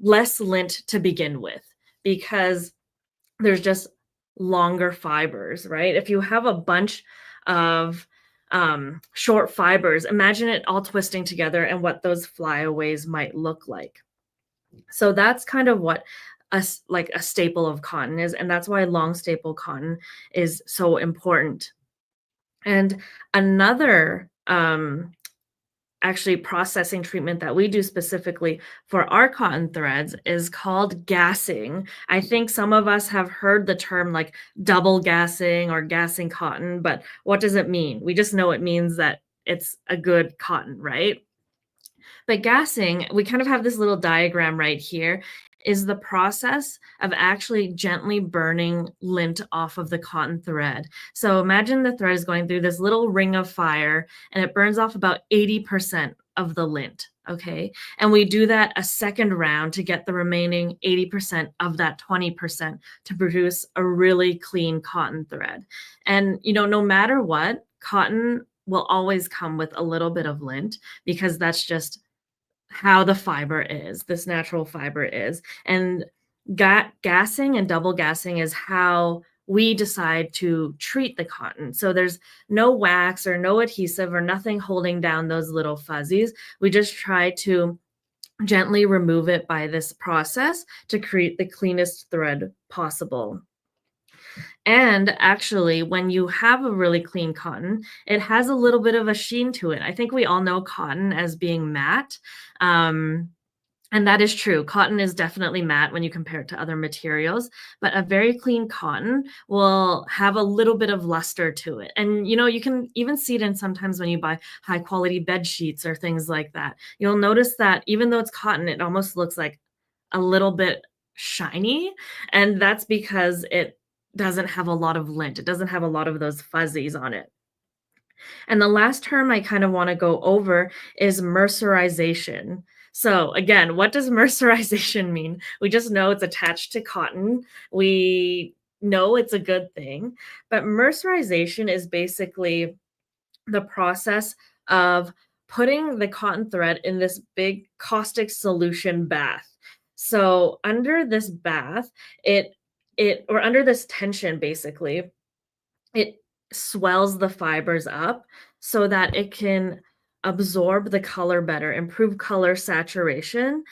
less lint to begin with, because there's just longer fibers, right? If you have a bunch of short fibers, imagine it all twisting together and what those flyaways might look like. So that's kind of what a staple of cotton is, and that's why long staple cotton is so important. And another actually processing treatment that we do specifically for our cotton threads is called gassing. I think some of us have heard the term like double gassing or gassing cotton, but what does it mean? We just know it means that it's a good cotton, right? But gassing, we kind of have this little diagram right here, is the process of actually gently burning lint off of the cotton thread. So imagine the thread is going through this little ring of fire and it burns off about 80% of the lint, okay? And we do that a second round to get the remaining 80% of that 20% to produce a really clean cotton thread. And, no matter what, cotton will always come with a little bit of lint, because that's just how the fiber is, this natural fiber is. And gassing and double gassing is how we decide to treat the cotton. So there's no wax or no adhesive or nothing holding down those little fuzzies. We just try to gently remove it by this process to create the cleanest thread possible. And actually, when you have a really clean cotton, it has a little bit of a sheen to it. I think we all know cotton as being matte. And that is true. Cotton is definitely matte when you compare it to other materials, but a very clean cotton will have a little bit of luster to it. And you can even see it in sometimes when you buy high quality bed sheets or things like that. You'll notice that even though it's cotton, it almost looks like a little bit shiny. And that's because it doesn't have a lot of lint. It doesn't have a lot of those fuzzies on it. And the last term I kind of want to go over is mercerization. So again, what does mercerization mean? We just know it's attached to cotton. We know it's a good thing, but mercerization is basically the process of putting the cotton thread in this big caustic solution bath. So under this bath, or under this tension, basically, it swells the fibers up so that it can absorb the color better, improve color saturation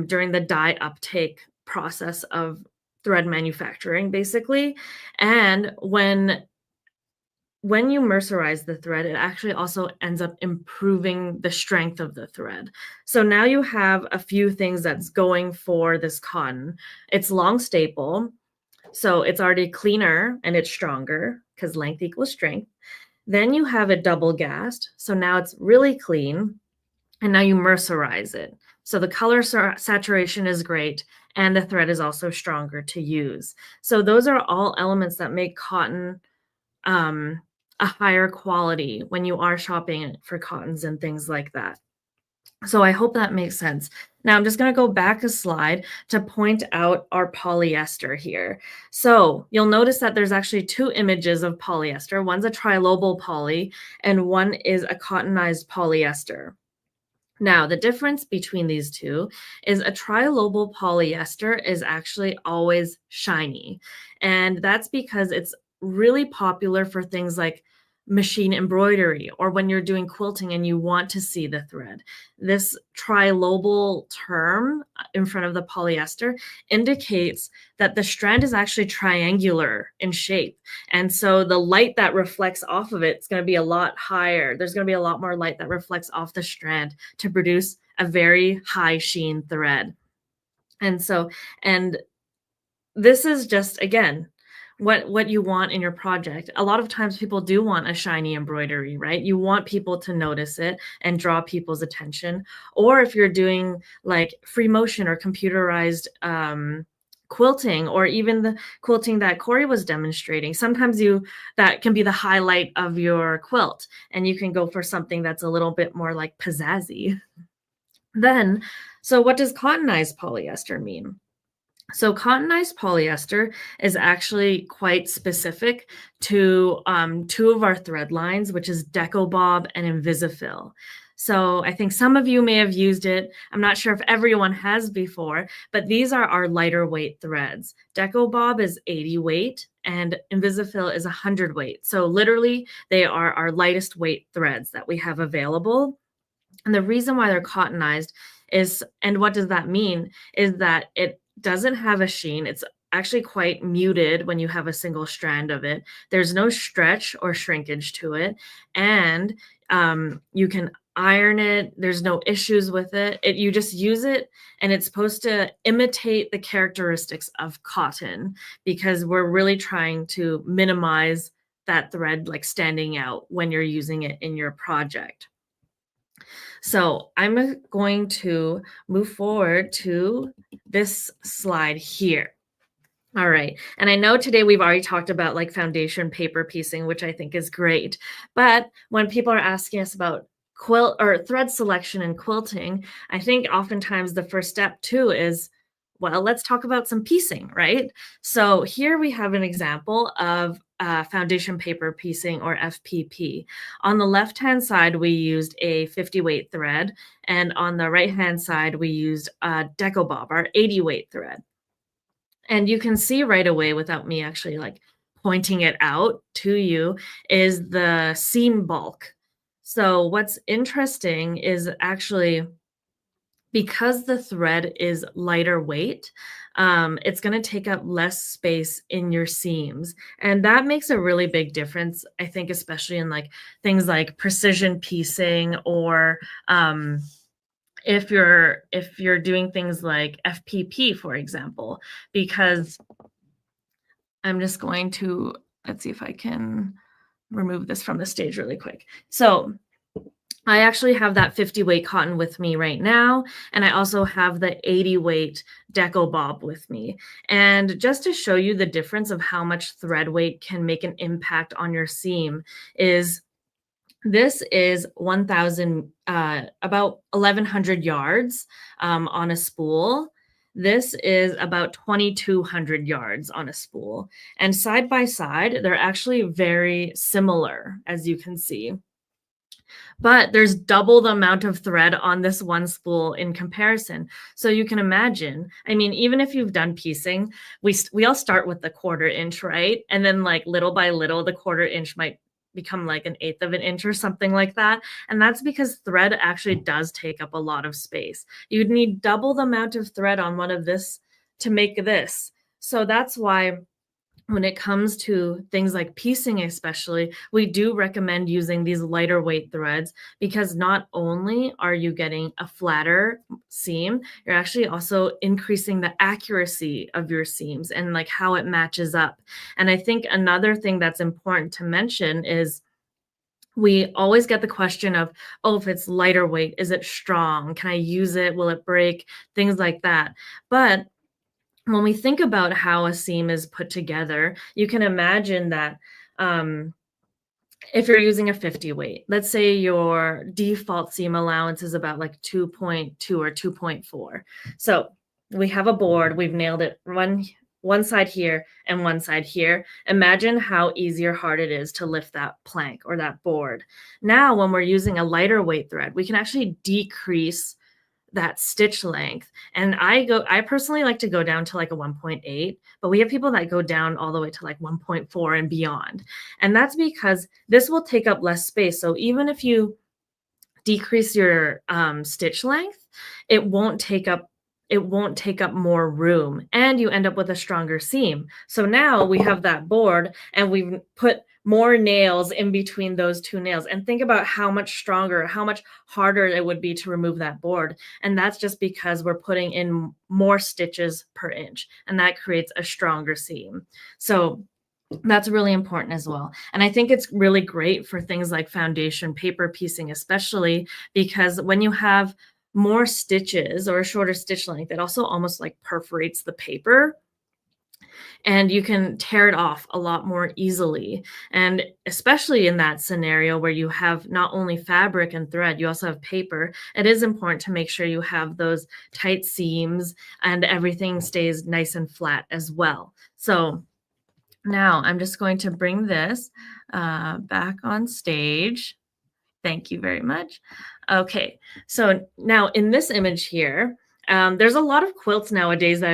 during the dye uptake process of thread manufacturing, basically. And when you mercerize the thread, it actually also ends up improving the strength of the thread. So now you have a few things that's going for this cotton. It's long staple, so it's already cleaner and it's stronger because length equals strength. Then you have it double gassed, so now it's really clean, and now you mercerize it. So the color saturation is great, and the thread is also stronger to use. So those are all elements that make cotton a higher quality when you are shopping for cottons and things like that. So I hope that makes sense. Now I'm just going to go back a slide to point out our polyester here. So you'll notice that there's actually two images of polyester. One's a trilobal poly and one is a cottonized polyester. Now, the difference between these two is a trilobal polyester is actually always shiny. And that's because it's really popular for things like machine embroidery or when you're doing quilting and you want to see the thread. This trilobal term in front of the polyester indicates that the strand is actually triangular in shape. And so the light that reflects off of it is going to be a lot higher. There's going to be a lot more light that reflects off the strand to produce a very high sheen thread. And this is just, again, what you want in your project. A lot of times people do want a shiny embroidery, right? You want people to notice it and draw people's attention. Or if you're doing like free motion or computerized quilting, or even the quilting that Corey was demonstrating, sometimes that can be the highlight of your quilt, and you can go for something that's a little bit more like pizzazzy. So what does cottonized polyester mean? So cottonized polyester is actually quite specific to two of our thread lines, which is Decobob and Invisifil. So I think some of you may have used it. I'm not sure if everyone has before, but these are our lighter weight threads. Decobob is 80 weight and Invisifil is 100 weight. So literally they are our lightest weight threads that we have available. And the reason why they're cottonized is, and what does that mean, is that it doesn't have a sheen. It's actually quite muted when you have a single strand of it. There's no stretch or shrinkage to it. And you can iron it. There's no issues with it. You just use it, and it's supposed to imitate the characteristics of cotton because we're really trying to minimize that thread like standing out when you're using it in your project. So I'm going to move forward to this slide here. All right. And I know today we've already talked about like foundation paper piecing, which I think is great. But when people are asking us about quilt or thread selection and quilting, I think oftentimes the first step too is, well, let's talk about some piecing, right? So here we have an example of foundation paper piecing, or FPP. On the left-hand side, we used a 50 weight thread, and on the right-hand side, we used a Decobob, our 80 weight thread. And you can see right away, without me actually like pointing it out to you, is the seam bulk. So what's interesting is actually because the thread is lighter weight, it's going to take up less space in your seams. And that makes a really big difference, I think, especially in like things like precision piecing, or if you're doing things like FPP, for example, because I'm just going to, let's see if I can remove this from the stage really quick. So I actually have that 50 weight cotton with me right now. And I also have the 80 weight Deco Bob with me. And just to show you the difference of how much thread weight can make an impact on your seam is this is 1,000, about 1,100 yards on a spool. This is about 2,200 yards on a spool. And side by side, they're actually very similar, as you can see. But there's double the amount of thread on this one spool in comparison. So you can imagine, I mean, even if you've done piecing, we all start with the 1/4 inch, right? And then like little by little, the 1/4 inch might become like 1/8 of an inch or something like that. And that's because thread actually does take up a lot of space. You'd need double the amount of thread on one of this to make this. So that's why when it comes to things like piecing especially, we do recommend using these lighter weight threads, because not only are you getting a flatter seam, you're actually also increasing the accuracy of your seams and like how it matches up. And I think another thing that's important to mention is we always get the question of, oh, if it's lighter weight, is it strong? Can I use it? Will it break? Things like that. But when we think about how a seam is put together, you can imagine that if you're using a 50 weight, let's say your default seam allowance is about like 2.2 or 2.4. So we have a board, we've nailed it one side here and one side here. Imagine how easy or hard it is to lift that plank or that board. Now, when we're using a lighter weight thread, we can actually decrease that stitch length. And I personally like to go down to like a 1.8, but we have people that go down all the way to like 1.4 and beyond. And that's because this will take up less space. So even if you decrease your stitch length, it won't take up more room, and you end up with a stronger seam. So now we have that board and we've put more nails in between those two nails, and think about how much stronger, how much harder it would be to remove that board. And that's just because we're putting in more stitches per inch, and that creates a stronger seam. So that's really important as well. And I think it's really great for things like foundation paper piecing, especially because when you have more stitches or a shorter stitch length, it also almost like perforates the paper, and you can tear it off a lot more easily. And especially in that scenario where you have not only fabric and thread, you also have paper, it is important to make sure you have those tight seams and everything stays nice and flat as well. So now I'm just going to bring this back on stage. Thank you very much. Okay, so now in this image here, there's a lot of quilts nowadays that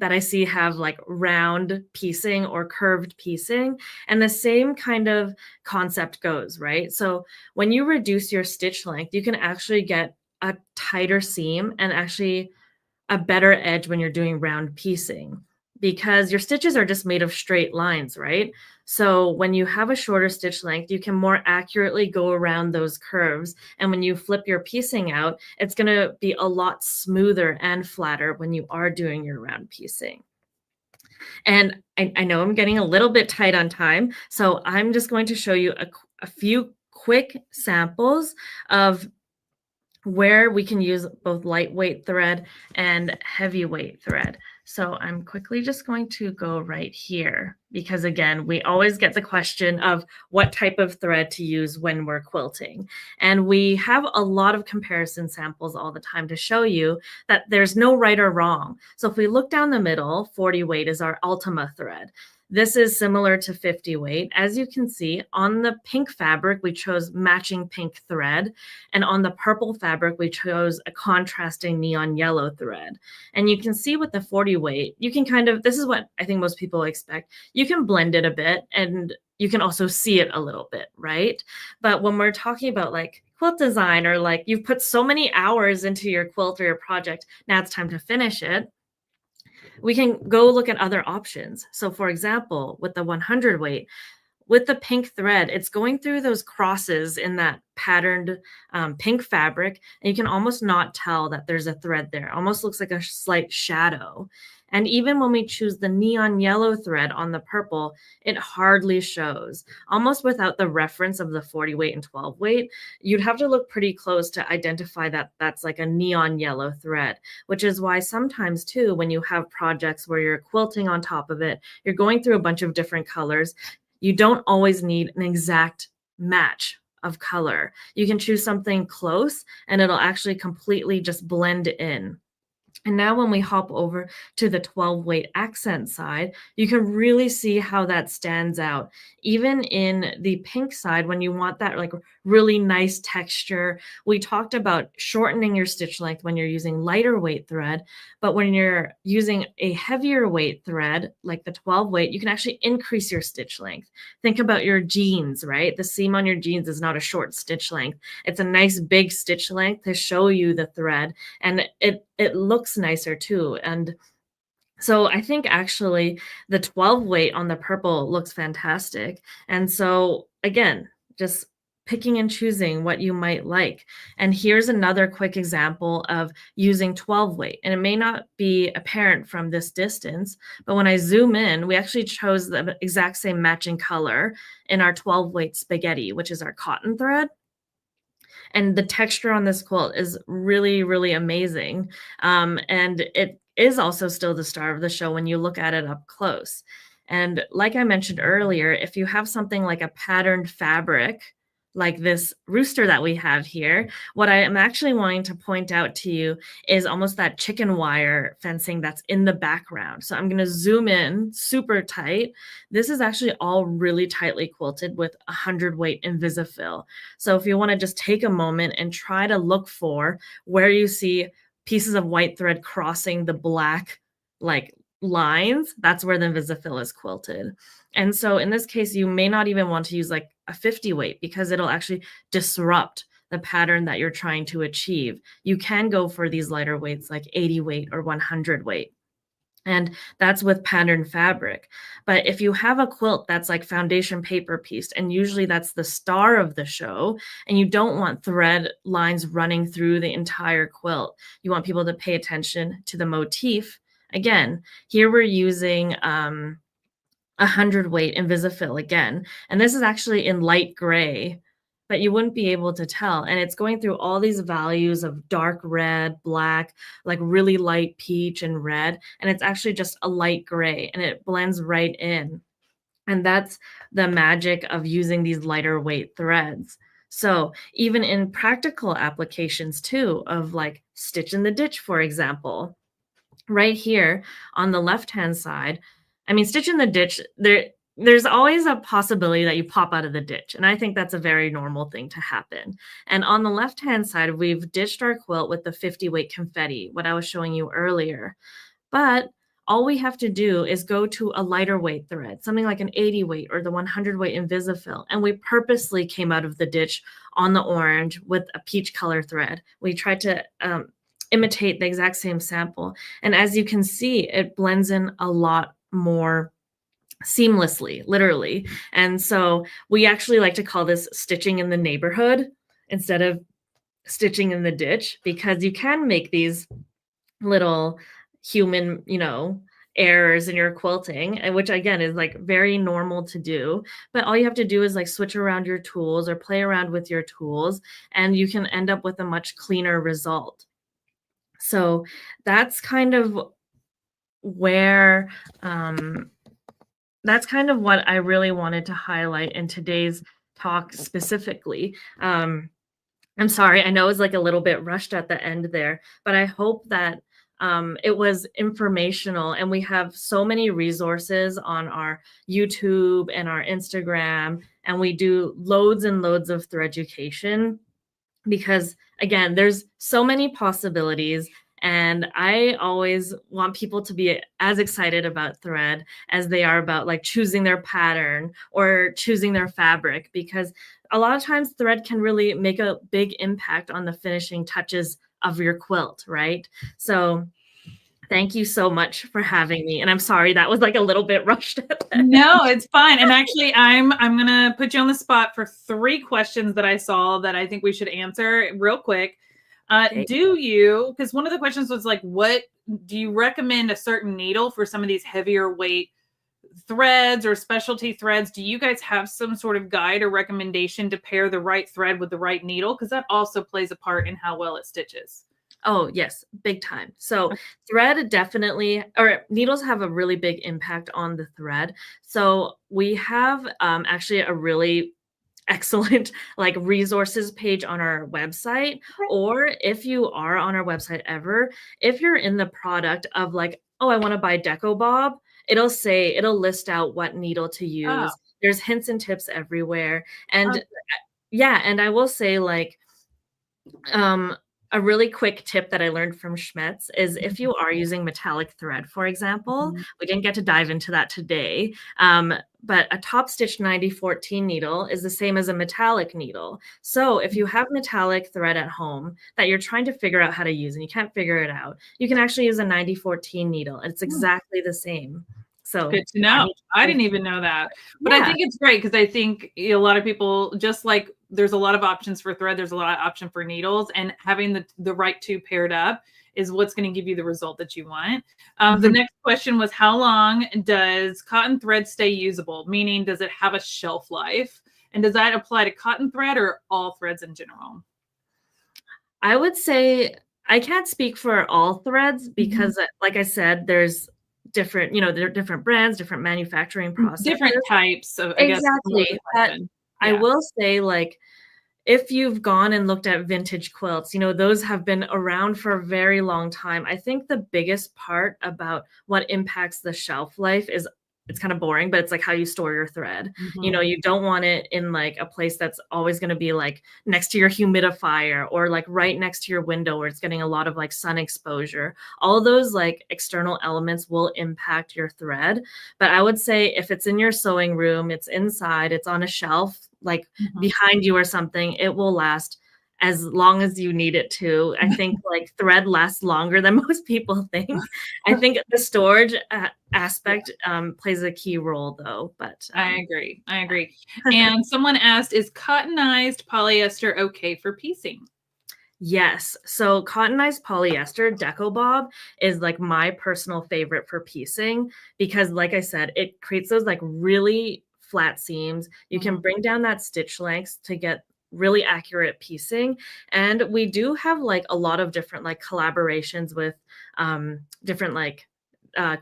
I see have like round piecing or curved piecing, and the same kind of concept goes, right? So when you reduce your stitch length, you can actually get a tighter seam and actually a better edge when you're doing round piecing, because your stitches are just made of straight lines, right? So when you have a shorter stitch length, you can more accurately go around those curves. And when you flip your piecing out, it's going to be a lot smoother and flatter when you are doing your round piecing. And I know I'm getting a little bit tight on time, so I'm just going to show you a few quick samples of where we can use both lightweight thread and heavyweight thread. So I'm quickly just going to go right here, because again, we always get the question of what type of thread to use when we're quilting. And we have a lot of comparison samples all the time to show you that there's no right or wrong. So if we look down the middle, 40 weight is our Ultima thread. This is similar to 50 weight. As you can see, on the pink fabric, we chose matching pink thread. And on the purple fabric, we chose a contrasting neon yellow thread. And you can see with the 40 weight, you can kind of, this is what I think most people expect. You can blend it a bit, and you can also see it a little bit, right? But when we're talking about like quilt design, or like you've put so many hours into your quilt or your project, now it's time to finish it, we can go look at other options. So for example, with the 100 weight, with the pink thread, it's going through those crosses in that patterned pink fabric, and you can almost not tell that there's a thread there. It almost looks like a slight shadow. And even when we choose the neon yellow thread on the purple, it hardly shows. Almost without the reference of the 40 weight and 12 weight, you'd have to look pretty close to identify that that's like a neon yellow thread, which is why sometimes too, when you have projects where you're quilting on top of it, you're going through a bunch of different colors, you don't always need an exact match of color. You can choose something close and it'll actually completely just blend in. And now when we hop over to the 12 weight accent side, you can really see how that stands out. Even in the pink side, when you want that like really nice texture, we talked about shortening your stitch length when you're using lighter weight thread, but when you're using a heavier weight thread, like the 12 weight, you can actually increase your stitch length. Think about your jeans, right? The seam on your jeans is not a short stitch length. It's a nice big stitch length to show you the thread, and it looks nicer too. And so I think actually the 12 weight on the purple looks fantastic. And so again, just picking and choosing what you might like. And here's another quick example of using 12 weight. And it may not be apparent from this distance, but when I zoom in, we actually chose the exact same matching color in our 12 weight spaghetti, which is our cotton thread. And the texture on this quilt is really, really amazing. And it is also still the star of the show when you look at it up close. And like I mentioned earlier, if you have something like a patterned fabric, like this rooster that we have here, what I am actually wanting to point out to you is almost that chicken wire fencing that's in the background. So I'm going to zoom in super tight. This is actually all really tightly quilted with 100 weight Invisifill. So if you want to just take a moment and try to look for where you see pieces of white thread crossing the black like lines, that's where the Invisifill is quilted. And so in this case, you may not even want to use like a 50 weight because it'll actually disrupt the pattern that you're trying to achieve. You can go for these lighter weights like 80 weight or 100 weight. And that's with patterned fabric. But if you have a quilt that's like foundation paper pieced, and usually that's the star of the show, and you don't want thread lines running through the entire quilt, you want people to pay attention to the motif. Again, here we're using 100 weight Invisifill again. And this is actually in light gray, but you wouldn't be able to tell. And it's going through all these values of dark red, black, like really light peach and red. And it's actually just a light gray and it blends right in. And that's the magic of using these lighter weight threads. So even in practical applications too, of like stitch in the ditch, for example, right here on the left-hand side, I mean, stitch in the ditch, there's always a possibility that you pop out of the ditch. And I think that's a very normal thing to happen. And on the left-hand side, we've ditched our quilt with the 50 weight confetti, what I was showing you earlier. But all we have to do is go to a lighter weight thread, something like an 80 weight or the 100 weight Invisifill. And we purposely came out of the ditch on the orange with a peach color thread. We tried to imitate the exact same sample. And as you can see, it blends in a lot more seamlessly, literally. And so we actually like to call this stitching in the neighborhood instead of stitching in the ditch, because you can make these little human, errors in your quilting, and which again is like very normal to do. But all you have to do is like switch around your tools or play around with your tools, and you can end up with a much cleaner result. So that's kind of where that's kind of what I really wanted to highlight in today's talk specifically. I'm sorry, I know it was like a little bit rushed at the end there, but I hope that it was informational, and we have so many resources on our YouTube and our Instagram, and we do loads and loads of thread education, because again, there's so many possibilities. And I always want people to be as excited about thread as they are about like choosing their pattern or choosing their fabric, because a lot of times thread can really make a big impact on the finishing touches of your quilt, right? So thank you so much for having me. And I'm sorry that was like a little bit rushed. No, it's fine. And actually, I'm gonna put you on the spot for 3 questions that I saw that I think we should answer real quick. Okay. Do you, because one of the questions was like, what do you recommend a certain needle for some of these heavier weight threads or specialty threads? Do you guys have some sort of guide or recommendation to pair the right thread with the right needle? Because that also plays a part in how well it stitches. Oh, yes, big time. So thread definitely, or needles have a really big impact on the thread. So we have actually a really excellent like resources page on our website. Or if you are on our website ever, if you're in the product of like, oh, I want to buy Deco Bob, it'll list out what needle to use. There's hints and tips everywhere. And yeah, and I will say like, a really quick tip that I learned from Schmetz is if you are using metallic thread, for example, we didn't get to dive into that today, but a top stitch 9014 needle is the same as a metallic needle. So if you have metallic thread at home that you're trying to figure out how to use and you can't figure it out, you can actually use a 9014 needle. It's exactly the same. So good to know. I didn't even know that. But I think it's great because I think a lot of people, just like there's a lot of options for thread, there's a lot of option for needles, and having the right 2 paired up is what's going to give you the result that you want. The next question was, how long does cotton thread stay usable? Meaning, does it have a shelf life? And does that apply to cotton thread or all threads in general? I would say I can't speak for all threads because like I said, there's different, there are different brands, different manufacturing processes, different types of, exactly. I will say, like, if you've gone and looked at vintage quilts, those have been around for a very long time. I think the biggest part about what impacts the shelf life is, it's kind of boring, but it's like how you store your thread. You don't want it in like a place that's always going to be like next to your humidifier or like right next to your window where it's getting a lot of like sun exposure. All of those like external elements will impact your thread. But I would say if it's in your sewing room, it's inside, it's on a shelf, like behind you or something, it will last as long as you need it to. I think like thread lasts longer than most people think. I think the storage aspect plays a key role though, but I agree. And someone asked, is cottonized polyester okay for piecing? Yes. So cottonized polyester Deco Bob is like my personal favorite for piecing because like I said, it creates those like really flat seams. You can bring down that stitch length to get really accurate piecing. And we do have like a lot of different like collaborations with different like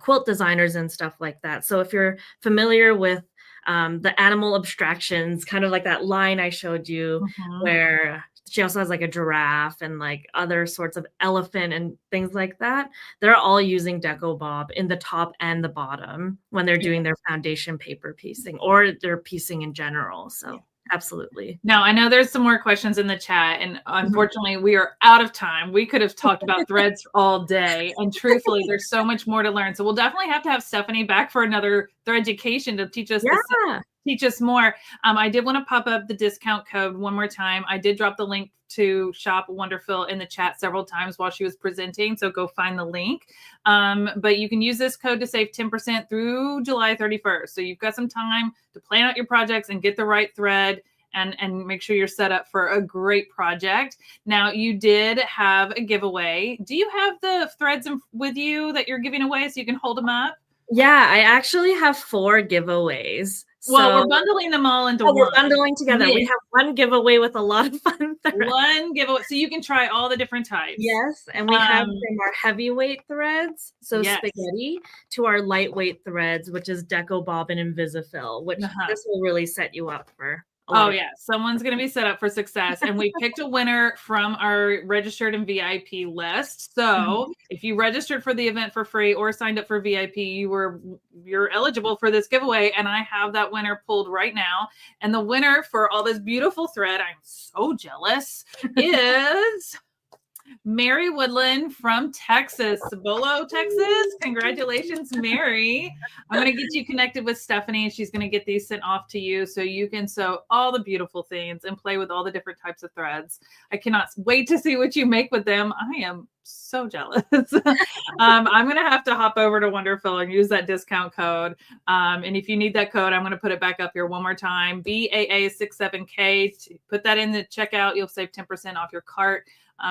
quilt designers and stuff like that. So if you're familiar with the animal abstractions, kind of like that line I showed you where she also has like a giraffe and like other sorts of elephant and things like that. They're all using Deco Bob in the top and the bottom when they're doing their foundation paper piecing or their piecing in general. So absolutely. Now, I know there's some more questions in the chat, and unfortunately, we are out of time. We could have talked about threads all day, and truthfully, there's so much more to learn. So we'll definitely have to have Stephanie back for another thread education to teach us teach us more. I did want to pop up the discount code one more time. I did drop the link to Shop Wonderful in the chat several times while she was presenting, so go find the link. But you can use this code to save 10% through July 31st. So you've got some time to plan out your projects and get the right thread and make sure you're set up for a great project. Now, you did have a giveaway. Do you have the threads with you that you're giving away so you can hold them up? Yeah, I actually have 4 giveaways. Well, we're bundling them all into one. We're bundling together. Yeah. We have one giveaway with a lot of fun threads. One giveaway. So you can try all the different types. Yes. And we have from our heavyweight threads, so spaghetti, to our lightweight threads, which is Deco Bob and Invisifil, which this will really set you up for. Oh, yeah. Someone's going to be set up for success. And we picked a winner from our registered and VIP list. So if you registered for the event for free or signed up for VIP, you're eligible for this giveaway. And I have that winner pulled right now. And the winner for all this beautiful thread, I'm so jealous, is Mary Woodland from Texas, Cibolo, Texas. Congratulations, Mary. I'm going to get you connected with Stephanie. She's going to get these sent off to you so you can sew all the beautiful things and play with all the different types of threads. I cannot wait to see what you make with them. I am so jealous. I'm going to have to hop over to Wonderful and use that discount code. And if you need that code, I'm going to put it back up here one more time. BAA67K. Put that in the checkout. You'll save 10% off your cart.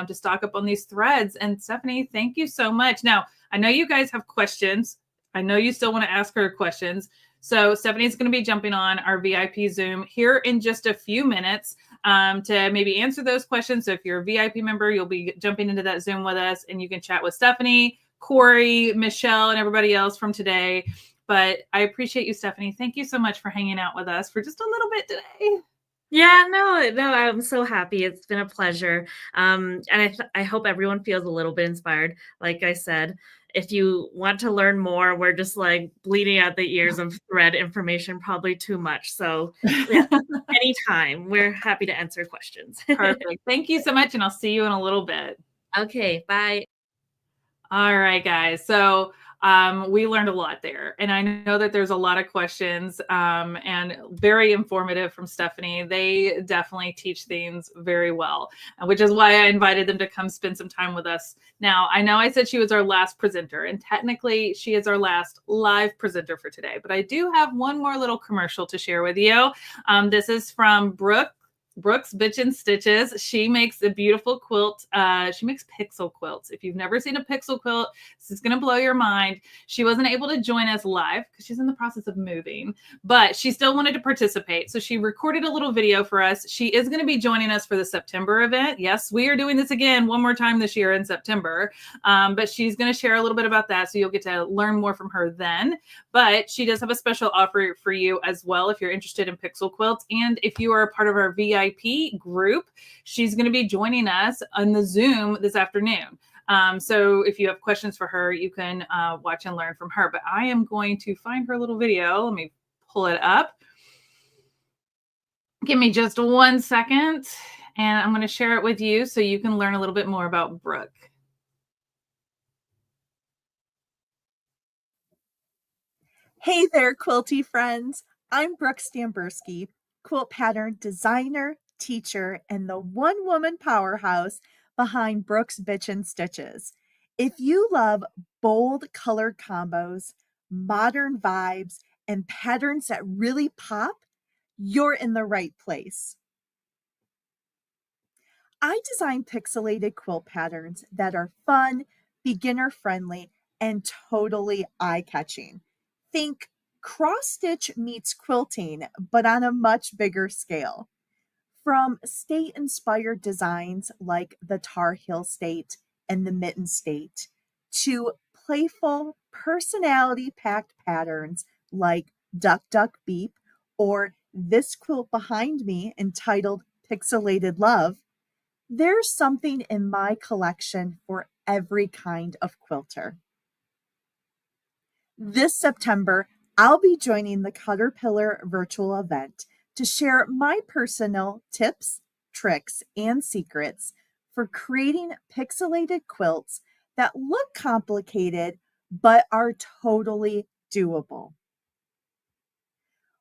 To stock up on these threads. And Stephanie, thank you so much. Now, I know you guys have questions. I know you still want to ask her questions. So Stephanie's going to be jumping on our VIP Zoom here in just a few minutes to maybe answer those questions. So if you're a VIP member, you'll be jumping into that Zoom with us and you can chat with Stephanie, Corey, Michelle, and everybody else from today. But I appreciate you, Stephanie. Thank you so much for hanging out with us for just a little bit today. Yeah, no, I'm so happy. It's been a pleasure. And I hope everyone feels a little bit inspired. Like I said, if you want to learn more, we're just like bleeding out the ears of thread information, probably too much. So yeah, anytime, we're happy to answer questions. Perfect. Thank you so much. And I'll see you in a little bit. Okay, bye. All right, guys. So we learned a lot there. And I know that there's a lot of questions and very informative from Stephanie. They definitely teach things very well, which is why I invited them to come spend some time with us. Now, I know I said she was our last presenter, and technically she is our last live presenter for today. But I do have one more little commercial to share with you. This is from Brooks Bitchin' Stitches. She makes a beautiful quilt. She makes pixel quilts. If you've never seen a pixel quilt, this is going to blow your mind. She wasn't able to join us live because she's in the process of moving, but she still wanted to participate. So she recorded a little video for us. She is going to be joining us for the September event. Yes, we are doing this again one more time this year in September, but she's going to share a little bit about that. So you'll get to learn more from her then. But she does have a special offer for you as well if you're interested in pixel quilts. And if you are a part of our VIP group, she's going to be joining us on the Zoom this afternoon. So if you have questions for her, you can watch and learn from her. But I am going to find her little video. Let me pull it up. Give me just 1 second, and I'm going to share it with you so you can learn a little bit more about Brooke. Hey there, quilty friends. I'm Brooke Stamberski, quilt pattern designer, teacher, and the one-woman powerhouse behind Brooks Bitchin' Stitches. If you love bold color combos, modern vibes, and patterns that really pop, you're in the right place. I design pixelated quilt patterns that are fun, beginner-friendly, and totally eye-catching. Think cross-stitch meets quilting, but on a much bigger scale. From state-inspired designs like the Tar Heel State and the Mitten State, to playful, personality-packed patterns like Duck Duck Beep or this quilt behind me entitled Pixelated Love, there's something in my collection for every kind of quilter. This September, I'll be joining the Caterpillar virtual event to share my personal tips, tricks, and secrets for creating pixelated quilts that look complicated but are totally doable.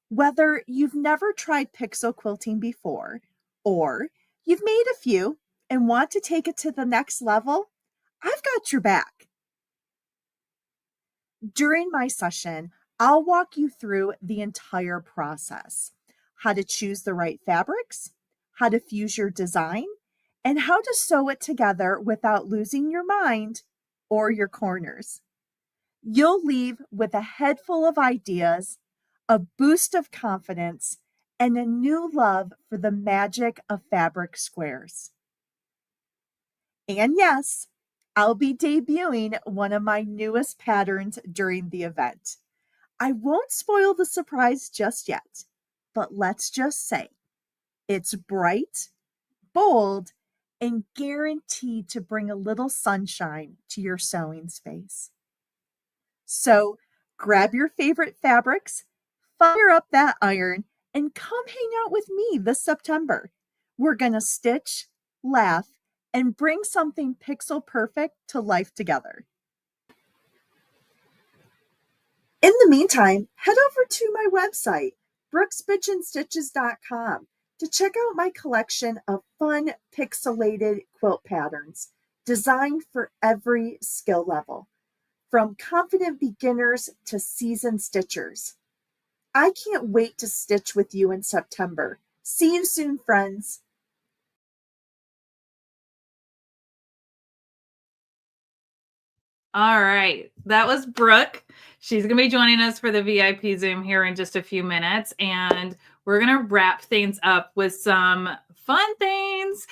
Whether you've never tried pixel quilting before, or you've made a few and want to take it to the next level, I've got your back. During my session, I'll walk you through the entire process: how to choose the right fabrics, how to fuse your design, and how to sew it together without losing your mind or your corners. You'll leave with a head full of ideas, a boost of confidence, and a new love for the magic of fabric squares. And yes, I'll be debuting one of my newest patterns during the event. I won't spoil the surprise just yet, but let's just say it's bright, bold, and guaranteed to bring a little sunshine to your sewing space. So grab your favorite fabrics, fire up that iron, and come hang out with me this September. We're going to stitch, laugh, and bring something pixel perfect to life together. In the meantime, head over to my website, brookspitchandstitches.com, to check out my collection of fun pixelated quilt patterns designed for every skill level, from confident beginners to seasoned stitchers. I can't wait to stitch with you in September. See you soon, friends. All right, that was Brooke. She's going to be joining us for the VIP Zoom here in just a few minutes, and we're going to wrap things up with some fun things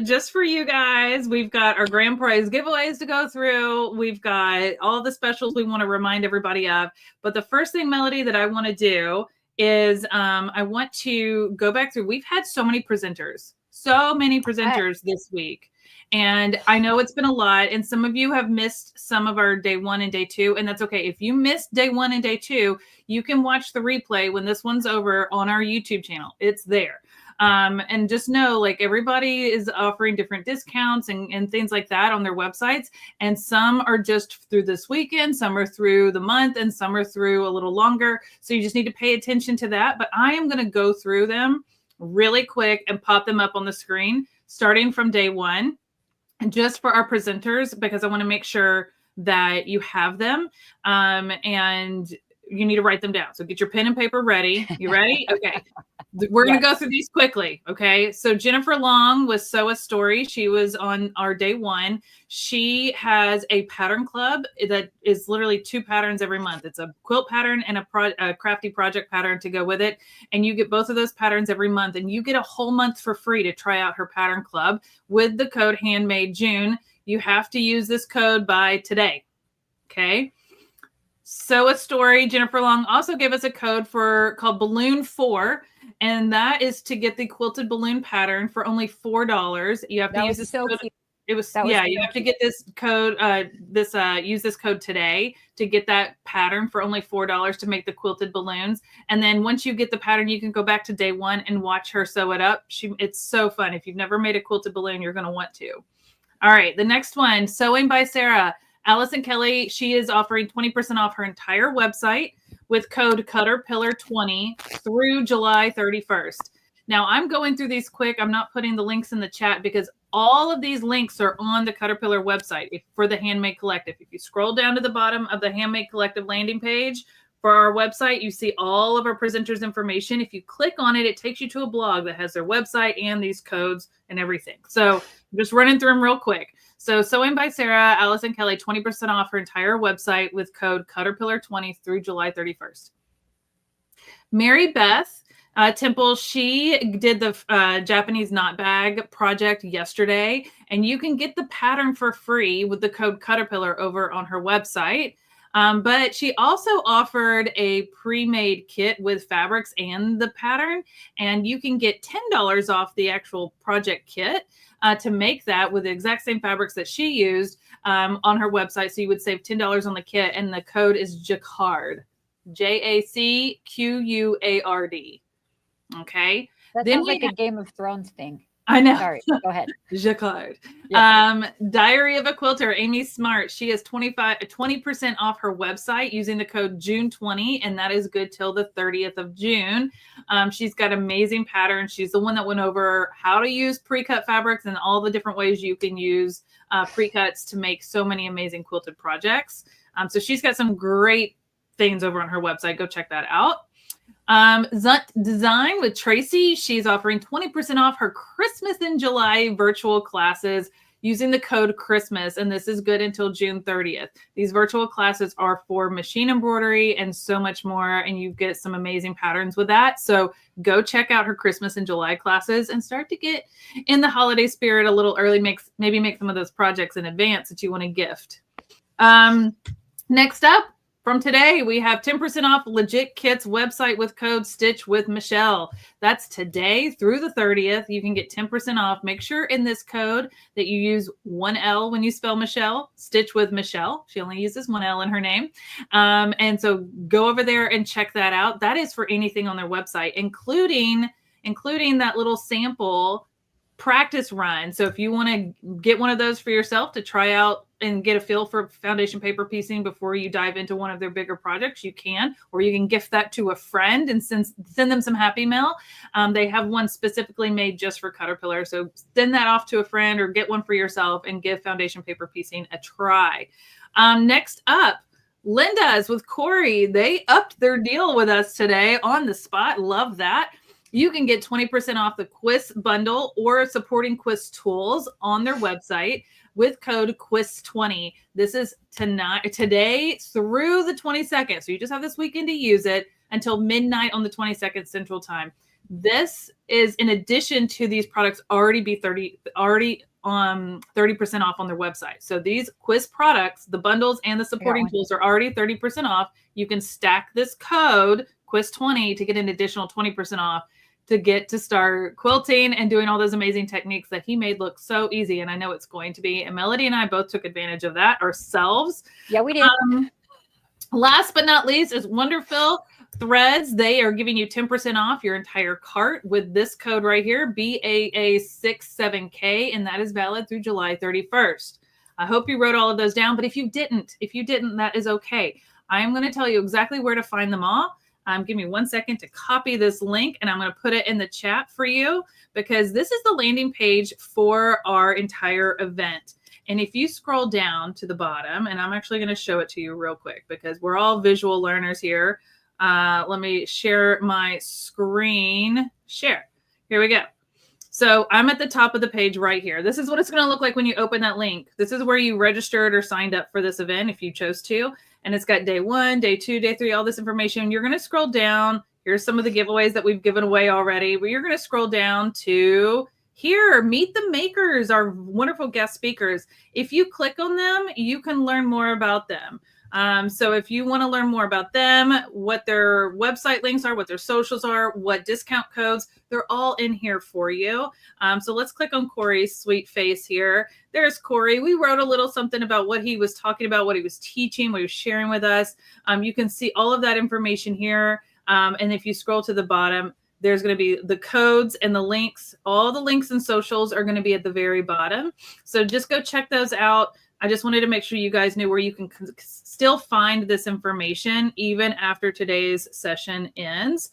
just for you guys. We've got our grand prize giveaways to go through. We've got all the specials we want to remind everybody of. But the first thing, Melody, that I want to do is I want to go back through. We've had so many presenters this week. And I know it's been a lot, and some of you have missed some of our day 1 and day 2, and that's okay. If you missed day 1 and day 2, you can watch the replay when this one's over on our YouTube channel. It's there. And just know, like, everybody is offering different discounts and things like that on their websites. And some are just through this weekend, some are through the month, and some are through a little longer. So you just need to pay attention to that. But I am going to go through them really quick and pop them up on the screen, starting from day 1. Just for our presenters, because I want to make sure that you have them, and you need to write them down. So get your pen and paper ready. You ready? Okay. We're going to go through these quickly. Okay. So Jennifer Long with Sew a Story. She was on our day 1. She has a pattern club that is literally 2 patterns every month. It's a quilt pattern and a crafty project pattern to go with it. And you get both of those patterns every month, and you get a whole month for free to try out her pattern club with the code Handmade June. You have to use this code by today. Okay. Sew a Story. Jennifer Long also gave us a code called Balloon 4, and that is to get the quilted balloon pattern for only $4. You have to use this code. Cute. You have to get this code, use this code today to get that pattern for only $4 to make the quilted balloons. And then once you get the pattern, you can go back to day 1 and watch her sew it up. It's so fun. If you've never made a quilted balloon, you're going to want to. All right. The next one, Sewing by Sarah. Allison Kelly, she is offering 20% off her entire website with code Caterpillar20 through July 31st. Now, I'm going through these quick. I'm not putting the links in the chat because all of these links are on the Caterpillar website for the Handmade Collective. If you scroll down to the bottom of the Handmade Collective landing page for our website, you see all of our presenters' information. If you click on it, it takes you to a blog that has their website and these codes and everything. So I'm just running through them real quick. So Sewing by Sarah, Allison Kelly, 20% off her entire website with code Caterpillar20 through July 31st. Mary Beth Temple, she did the Japanese knot bag project yesterday, and you can get the pattern for free with the code Caterpillar over on her website. But she also offered a pre-made kit with fabrics and the pattern, and you can get $10 off the actual project kit to make that with the exact same fabrics that she used on her website. So you would save $10 on the kit, and the code is Jacquard, Jacquard. Okay. That Then sounds like a Game of Thrones thing. I know. Sorry, go ahead. Jacquard. Yeah. Diary of a Quilter, Amy Smart. She has 20% off her website using the code June20, and that is good till the 30th of June. She's got amazing patterns. She's the one that went over how to use pre-cut fabrics and all the different ways you can use pre-cuts to make so many amazing quilted projects. So she's got some great things over on her website. Go check that out. Zunt Design with Tracy. She's offering 20% off her Christmas in July virtual classes using the code Christmas, and this is good until June 30th. These virtual classes are for machine embroidery and so much more, and you get some amazing patterns with that. So go check out her Christmas in July classes and start to get in the holiday spirit a little early. Maybe make some of those projects in advance that you want to gift. Next up, from today, we have 10% off Legit Kits website with code Stitch with Michelle. That's today through the 30th. You can get 10% off. Make sure in this code that you use one L when you spell Michelle, Stitch with Michelle. She only uses one L in her name. And so go over there and check that out. That is for anything on their website, including that little sample practice run. So if you want to get one of those for yourself to try out and get a feel for foundation paper piecing before you dive into one of their bigger projects, you can, or you can gift that to a friend and send them some happy mail. They have one specifically made just for Caterpillar. So send that off to a friend or get one for yourself and give foundation paper piecing a try. Next up, Linda's with Corey. They upped their deal with us today on the spot. Love that. You can get 20% off the Quiz bundle or supporting Quiz tools on their website with code QUIZ20. This is today through the 22nd. So you just have this weekend to use it until midnight on the 22nd Central Time. This is in addition to these products already 30% off on their website. So these Quiz products, the bundles and the supporting tools are already 30% off. You can stack this code QUIZ20 to get an additional 20% off to get to start quilting and doing all those amazing techniques that he made look so easy. And I know it's going to be. And Melody and I both took advantage of that ourselves. Yeah, we did. Last but not least is Wonderful Threads. They are giving you 10% off your entire cart with this code right here, BAA67K, and that is valid through July 31st. I hope you wrote all of those down, but if you didn't, that is okay. I am going to tell you exactly where to find them all. Give me 1 second to copy this link, and I'm going to put it in the chat for you because this is the landing page for our entire event. And if you scroll down to the bottom, and I'm actually going to show it to you real quick because we're all visual learners here. Let me share my screen. Share. Here we go. So I'm at the top of the page right here. This is what it's going to look like when you open that link. This is where you registered or signed up for this event if you chose to. And it's got day 1, day 2, day 3, all this information. You're going to scroll down. Here's some of the giveaways that we've given away already. But you're going to scroll down to here, Meet the Makers, our wonderful guest speakers. If you click on them, you can learn more about them. So if you want to learn more about them, what their website links are, what their socials are, what discount codes, they're all in here for you. So let's click on Corey's sweet face here. There's Corey. We wrote a little something about what he was talking about, what he was teaching, what he was sharing with us. You can see all of that information here. And if you scroll to the bottom, there's going to be the codes and the links. All the links and socials are going to be at the very bottom. So just go check those out. I just wanted to make sure you guys knew where you can still find this information even after today's session ends.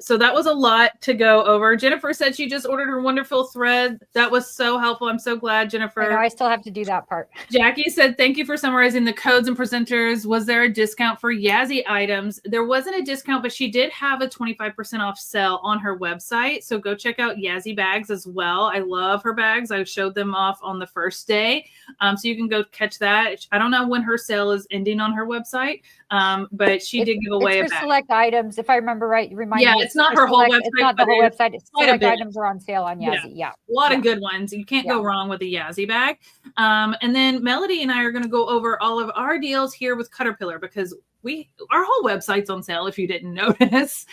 So that was a lot to go over. Jennifer said she just ordered her wonderful thread. That was so helpful. I'm so glad, Jennifer. I know, I still have to do that part. Jackie said, thank you for summarizing the codes and presenters. Was there a discount for Yazzie items? There wasn't a discount, but she did have a 25% off sale on her website. So go check out Yazzie bags as well. I love her bags. I showed them off on the first day. So you can go catch that. I don't know when her sale is ending on her website, but she did give away a bag. Select items, if I remember right. Remind yeah, me, it's not her whole website. It's not the whole website. It's select items are on sale on Yazzie. Yeah. A lot of good ones. You can't go wrong with a Yazzie bag. And then Melody and I are going to go over all of our deals here with Caterpillar because our whole website's on sale if you didn't notice.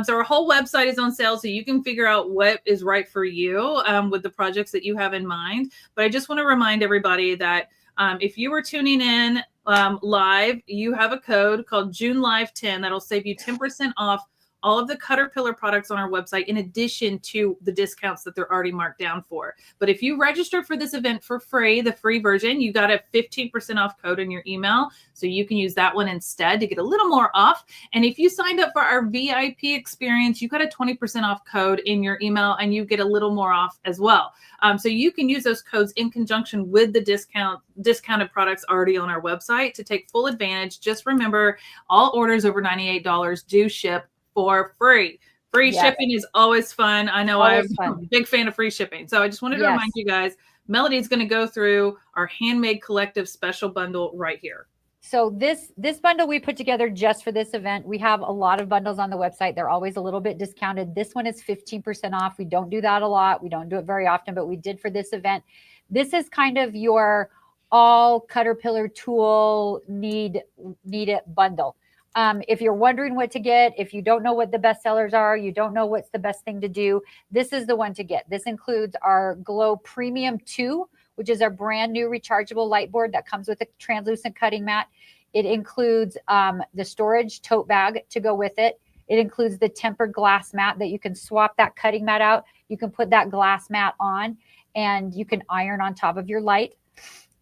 So our whole website is on sale so you can figure out what is right for you with the projects that you have in mind. But I just want to remind everybody that if you were tuning in live, you have a code called JuneLive10 that'll save you 10% off all of the Caterpillar products on our website, in addition to the discounts that they're already marked down for. But if you register for this event for free, the free version, you got a 15% off code in your email. So you can use that one instead to get a little more off. And if you signed up for our VIP experience, you got a 20% off code in your email and you get a little more off as well. So you can use those codes in conjunction with the discounted products already on our website to take full advantage. Just remember, all orders over $98 do ship for free. Free shipping is always fun. I know I'm a big fan of free shipping. So I just wanted to remind you guys, Melody's going to go through our Handmade Collective special bundle right here. So this bundle we put together just for this event. We have a lot of bundles on the website. They're always a little bit discounted. This one is 15% off. We don't do that a lot. We don't do it very often, but we did for this event. This is kind of your all Caterpillar tool need it bundle. If you're wondering what to get, if you don't know what the best sellers are, you don't know what's the best thing to do, this is the one to get. This includes our Glow Premium 2, which is our brand new rechargeable light board that comes with a translucent cutting mat. It includes the storage tote bag to go with it. It includes the tempered glass mat that you can swap that cutting mat out. You can put that glass mat on and you can iron on top of your light.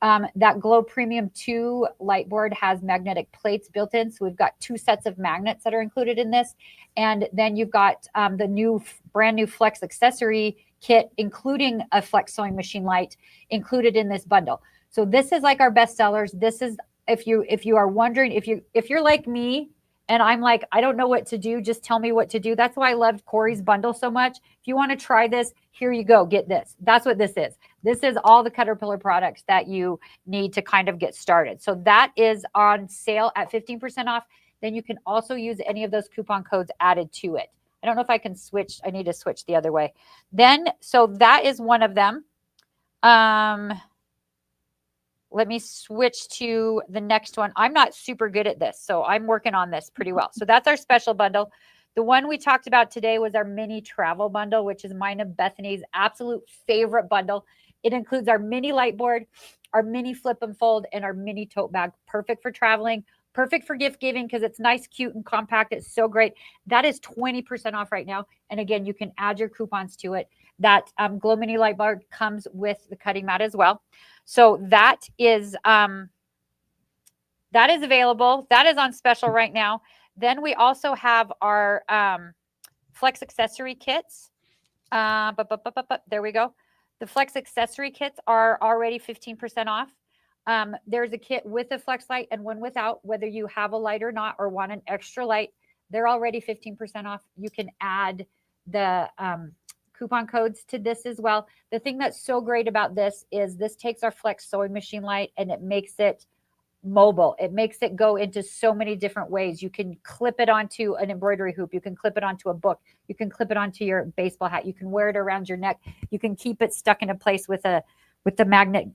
That Glow Premium 2 Lightboard has magnetic plates built in. So we've got 2 sets of magnets that are included in this. And then you've got the brand new Flex accessory kit, including a Flex sewing machine light included in this bundle. So this is like our best sellers. This is, if you are wondering, if you're like me and I'm like, I don't know what to do, just tell me what to do. That's why I loved Corey's bundle so much. If you want to try this, here you go, get this. That's what this is. This is all the Caterpillar products that you need to kind of get started. So that is on sale at 15% off. Then you can also use any of those coupon codes added to it. I don't know if I can switch. I need to switch the other way. Then, so that is one of them. Let me switch to the next one. I'm not super good at this, so I'm working on this pretty well. So that's our special bundle. The one we talked about today was our mini travel bundle, which is mine and Bethany's absolute favorite bundle. It includes our mini light board, our mini flip and fold, and our mini tote bag. Perfect for traveling, perfect for gift giving because it's nice, cute, and compact. It's so great. That is 20% off right now. And again, you can add your coupons to it. That Glow Mini Light Board comes with the cutting mat as well. So that is available. That is on special right now. Then we also have our Flex accessory kits. There we go. The Flex accessory kits are already 15% off. There's a kit with a Flex light and one without, whether you have a light or not, or want an extra light. They're already 15% off. You can add the coupon codes to this as well. The thing that's so great about this is this takes our Flex sewing machine light and it makes it mobile. It makes it go into so many different ways. You can clip it onto an embroidery hoop. You can clip it onto a book. You can clip it onto your baseball hat. You can wear it around your neck. You can keep it stuck in a place with the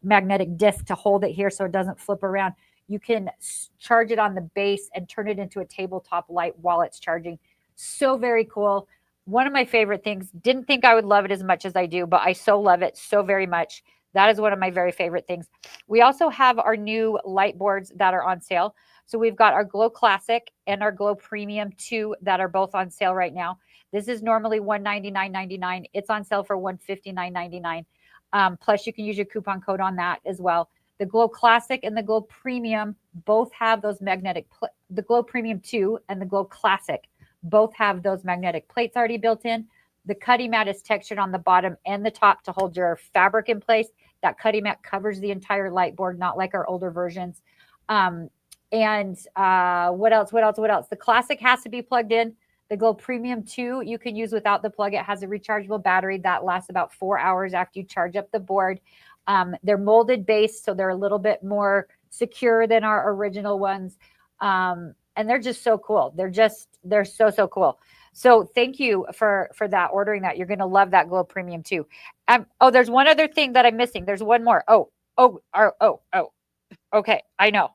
magnetic disc to hold it here so it doesn't flip around. You can charge it on the base and turn it into a tabletop light while it's charging. So very cool. One of my favorite things. Didn't think I would love it as much as I do, but I so love it so very much. That is one of my very favorite things. We also have our new light boards that are on sale. So we've got our Glow Classic and our Glow Premium 2 that are both on sale right now. This is normally $199.99. It's on sale for $159.99. Plus you can use your coupon code on that as well. The Glow Classic and the Glow Premium both have those magnetic, the Glow Premium 2 and the Glow Classic both have those magnetic plates already built in. The cutting mat is textured on the bottom and the top to hold your fabric in place. That cutting mat covers the entire light board, not like our older versions. What else? The Classic has to be plugged in. The Glow Premium 2 you can use without the plug. It has a rechargeable battery that lasts about 4 hours after you charge up the board. They're molded base, so they're a little bit more secure than our original ones. And they're just so cool. They're so cool. So thank you for that, ordering that. You're going to love that Glow Premium too. Oh, there's one other thing that I'm missing. There's one more. Okay. I know.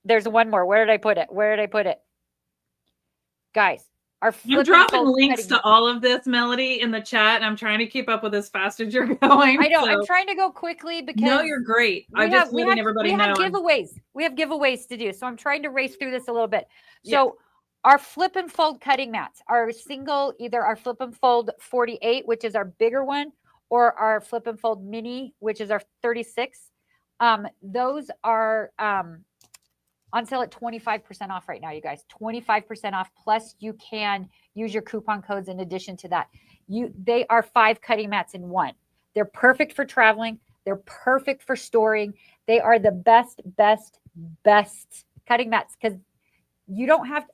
There's one more. Where did I put it? Guys, I'm dropping links to all of this, Melody, in the chat, and I'm trying to keep up with as fast as you're going. I know. So. I'm trying to go quickly because no, you're great. I'm just letting everybody know. We have giveaways to do, so I'm trying to race through this a little bit. So our flip and fold cutting mats are single, either our flip and fold 48, which is our bigger one, or our flip and fold mini, which is our 36. Those are on sale at 25% off right now, you guys. 25% off. Plus, you can use your coupon codes in addition to that. They are 5 cutting mats in one. They're perfect for traveling. They're perfect for storing. They are the best cutting mats because you don't have to.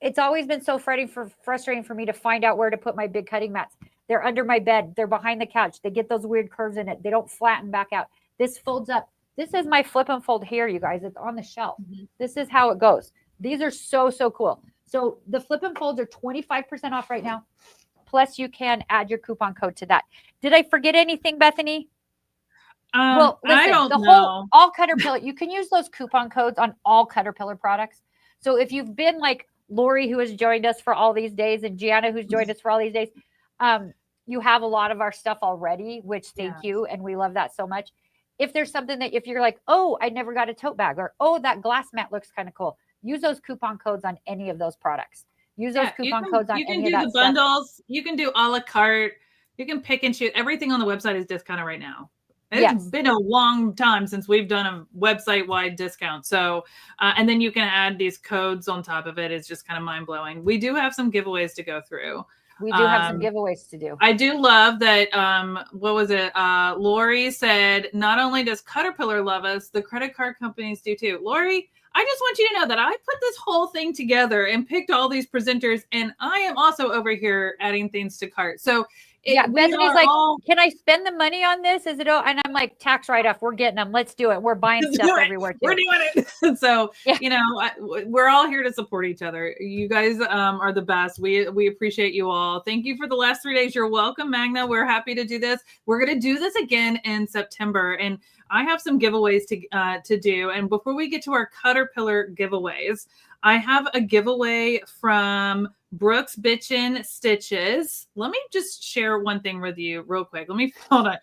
It's always been so frustrating for me to find out where to put my big cutting mats. They're under my bed. They're behind the couch. They get those weird curves in it. They don't flatten back out. This folds up. This is my flip and fold here, you guys. It's on the shelf. Mm-hmm. This is how it goes. These are so cool. So the flip and folds are 25% off right now. Plus you can add your coupon code to that. Did I forget anything, Bethany? Well, listen, I don't know. All Caterpillar, you can use those coupon codes on all Caterpillar products. So if you've been like Lori, who has joined us for all these days, and Gianna, who's joined us for all these days, you have a lot of our stuff already, which thank you. And we love that so much. If there's something that if you're like, oh, I never got a tote bag, or, oh, that glass mat looks kind of cool. use those coupon codes on any of those products. Use those coupon codes on you can any do of that the stuff. bundles. You can do a la carte. You can pick and choose. Everything on the website is discounted right now. It's been a long time since we've done a website-wide discount. So, and then you can add these codes on top of it. It's just kind of mind-blowing. We do have some giveaways to go through. We do have some giveaways to do. I do love that. What was it? Lori said, not only does Caterpillar love us, the credit card companies do too. Lori, I just want you to know that I put this whole thing together and picked all these presenters, and I am also over here adding things to cart. So Bethany's like, can I spend the money on this? Is it? And I'm like, tax write-off. We're getting them. Let's do it. We're buying stuff everywhere too. We're doing it. So, you know, we're all here to support each other. You guys are the best. We appreciate you all. Thank you for the last 3 days. You're welcome, Magna. We're happy to do this. We're going to do this again in September. And I have some giveaways to do. And before we get to our Caterpillar giveaways, I have a giveaway from Brooks Bitchin' Stitches. Let me just share one thing with you real quick. Hold on.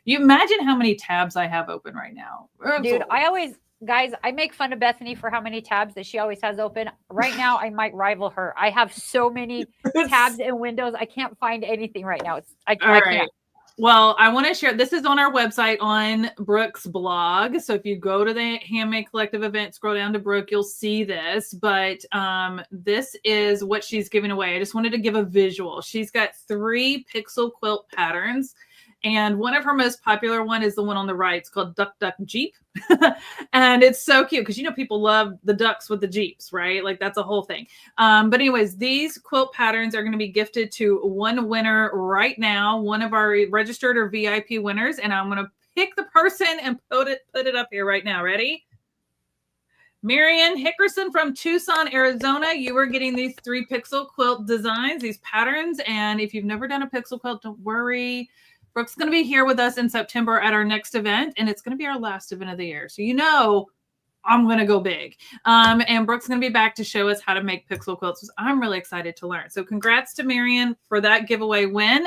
You imagine how many tabs I have open right now. Dude, I make fun of Bethany for how many tabs that she always has open. Right now, I might rival her. I have so many tabs and windows. I can't find anything right now. I can't. Well, I want to share, this is on our website on Brooke's blog. So if you go to the Handmade Collective event, scroll down to Brooke, you'll see this. But this is what she's giving away. I just wanted to give a visual. She's got 3 pixel quilt patterns. And one of her most popular one is the one on the right. It's called Duck Duck Jeep. And it's so cute because, you know, people love the ducks with the Jeeps, right? Like that's a whole thing. But anyways, these quilt patterns are going to be gifted to one winner right now, one of our registered or VIP winners. And I'm going to pick the person and put it up here right now. Ready? Marion Hickerson from Tucson, Arizona. You are getting these 3 pixel quilt designs, these patterns. And if you've never done a pixel quilt, don't worry. Brooke's going to be here with us in September at our next event, and it's going to be our last event of the year. So, you know, I'm going to go big. And Brooke's going to be back to show us how to make pixel quilts. I'm really excited to learn. So congrats to Marion for that giveaway win.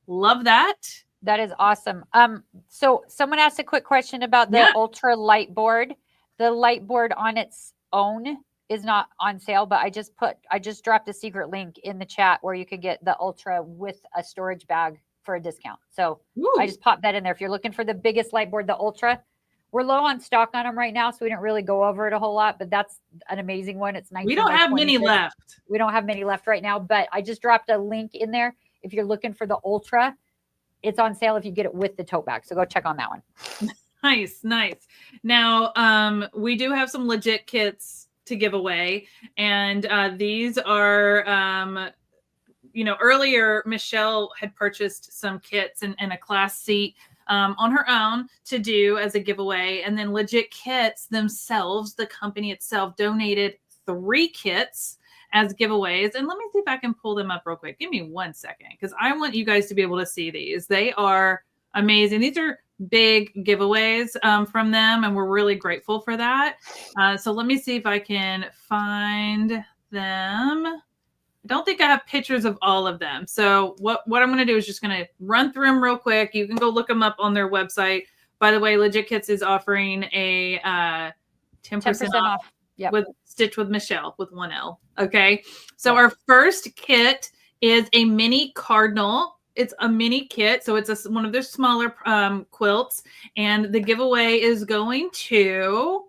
Love that. That is awesome. So someone asked a quick question about the Ultra Lightboard. The Lightboard on its own is not on sale, but I just dropped a secret link in the chat where you could get the Ultra with a storage bag for a discount. So I just popped that in there. If you're looking for the biggest Lightboard, the Ultra, we're low on stock on them right now, so we didn't really go over it a whole lot, but that's an amazing one. It's 19. We don't have many left. We don't have many left right now, but I just dropped a link in there. If you're looking for the Ultra, it's on sale if you get it with the tote bag. So go check on that one. Nice. Now, we do have some legit kits to give away, and these are you know, earlier Michelle had purchased some kits and a class seat on her own to do as a giveaway. And then Legit Kits themselves, the company itself, donated 3 kits as giveaways. And let me see if I can pull them up real quick. Give me 1 second, because I want you guys to be able to see these. They are amazing. These are big giveaways from them, and we're really grateful for that. So let me see if I can find them. I don't think I have pictures of all of them. So what I'm going to do is just going to run through them real quick. You can go look them up on their website. By the way, Legit Kits is offering a 10% off with Stitch with Michelle with 1 L. Okay. So our first kit is a mini cardinal. It's a mini kit. So it's one of their smaller quilts. And the giveaway is going to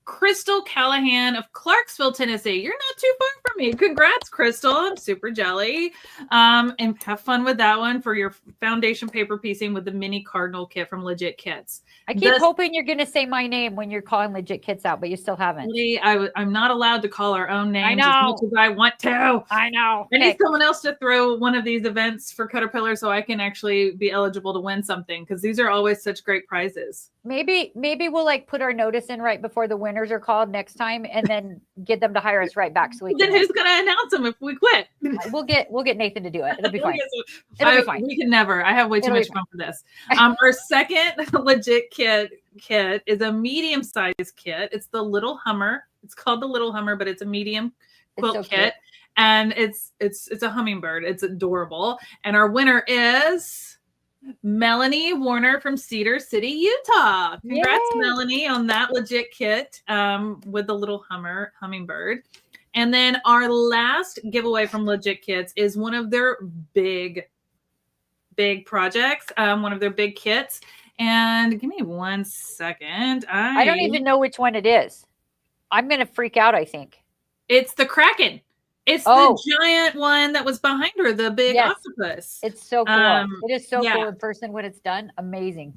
Crystal Callahan of Clarksville, Tennessee. You're not too far from me. Congrats, Crystal. I'm super jelly. And have fun with that one for your foundation paper piecing with the mini cardinal kit from Legit Kits. I keep hoping you're going to say my name when you're calling Legit Kits out, but you still haven't. I'm not allowed to call our own names as much as I want to. I know. I need someone else to throw one of these events for Caterpillar so I can actually be eligible to win something, because these are always such great prizes. Maybe we'll like put our notice in right before the winners are called next time, and then get them to hire us right back. So then who's going to announce them if we quit? We'll get Nathan to do it. It'll be fine. It'll be fine. We can never. I have way too much fun for this. Our second Legit kit is a medium-sized kit. It's the Little Hummer. It's called the Little Hummer, but it's a medium quilt kit, and it's a hummingbird. It's adorable. And our winner is Melanie Warner from Cedar City, Utah. Congrats, Yay. Melanie, on that legit kit with the little hummingbird. And then our last giveaway from Legit Kits is one of their big projects, one of their big kits. And give me 1 second. I don't even know which one it is. I'm going to freak out, I think. It's the Kraken. It's the giant one that was behind her, the big octopus. It's so cool. It is so yeah. cool in person when it's done. Amazing.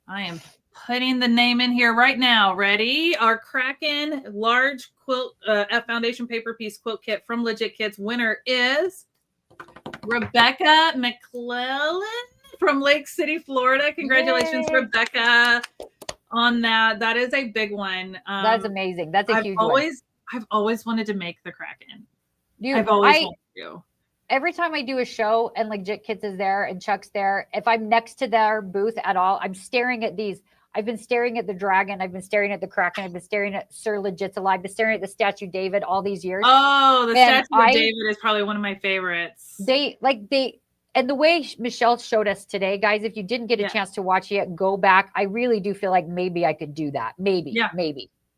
I am putting the name in here right now. Ready? Our Kraken large quilt foundation paper piece quilt kit from Legit Kits winner is Rebecca McClellan from Lake City, Florida. Congratulations, Yay. Rebecca, on that. That is a big one. That's amazing. That's a huge one. I've always wanted to make the Kraken. Dude, I've always wanted to. Every time I do a show and Legit Kits is there and Chuck's there, if I'm next to their booth at all, I'm staring at these. I've been staring at the dragon. I've been staring at the Kraken. I've been staring at Sir Legit's Alive. I've been staring at the statue David all these years. Oh, the statue of David is probably one of my favorites. And the way Michelle showed us today, guys, if you didn't get a chance to watch it, go back. I really do feel like maybe I could do that. Maybe.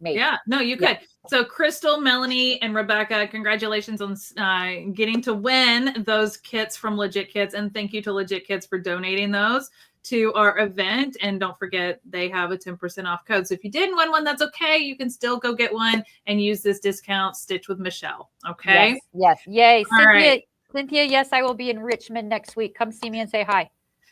Yeah, no, you could. So Crystal, Melanie, and Rebecca, congratulations on getting to win those kits from Legit Kits. And thank you to Legit Kits for donating those to our event. And don't forget, they have a 10% off code. So if you didn't win one, that's okay. You can still go get one and use this discount Stitch with Michelle. Okay. Yes. Yay. All right. Cynthia, yes, I will be in Richmond next week. Come see me and say hi.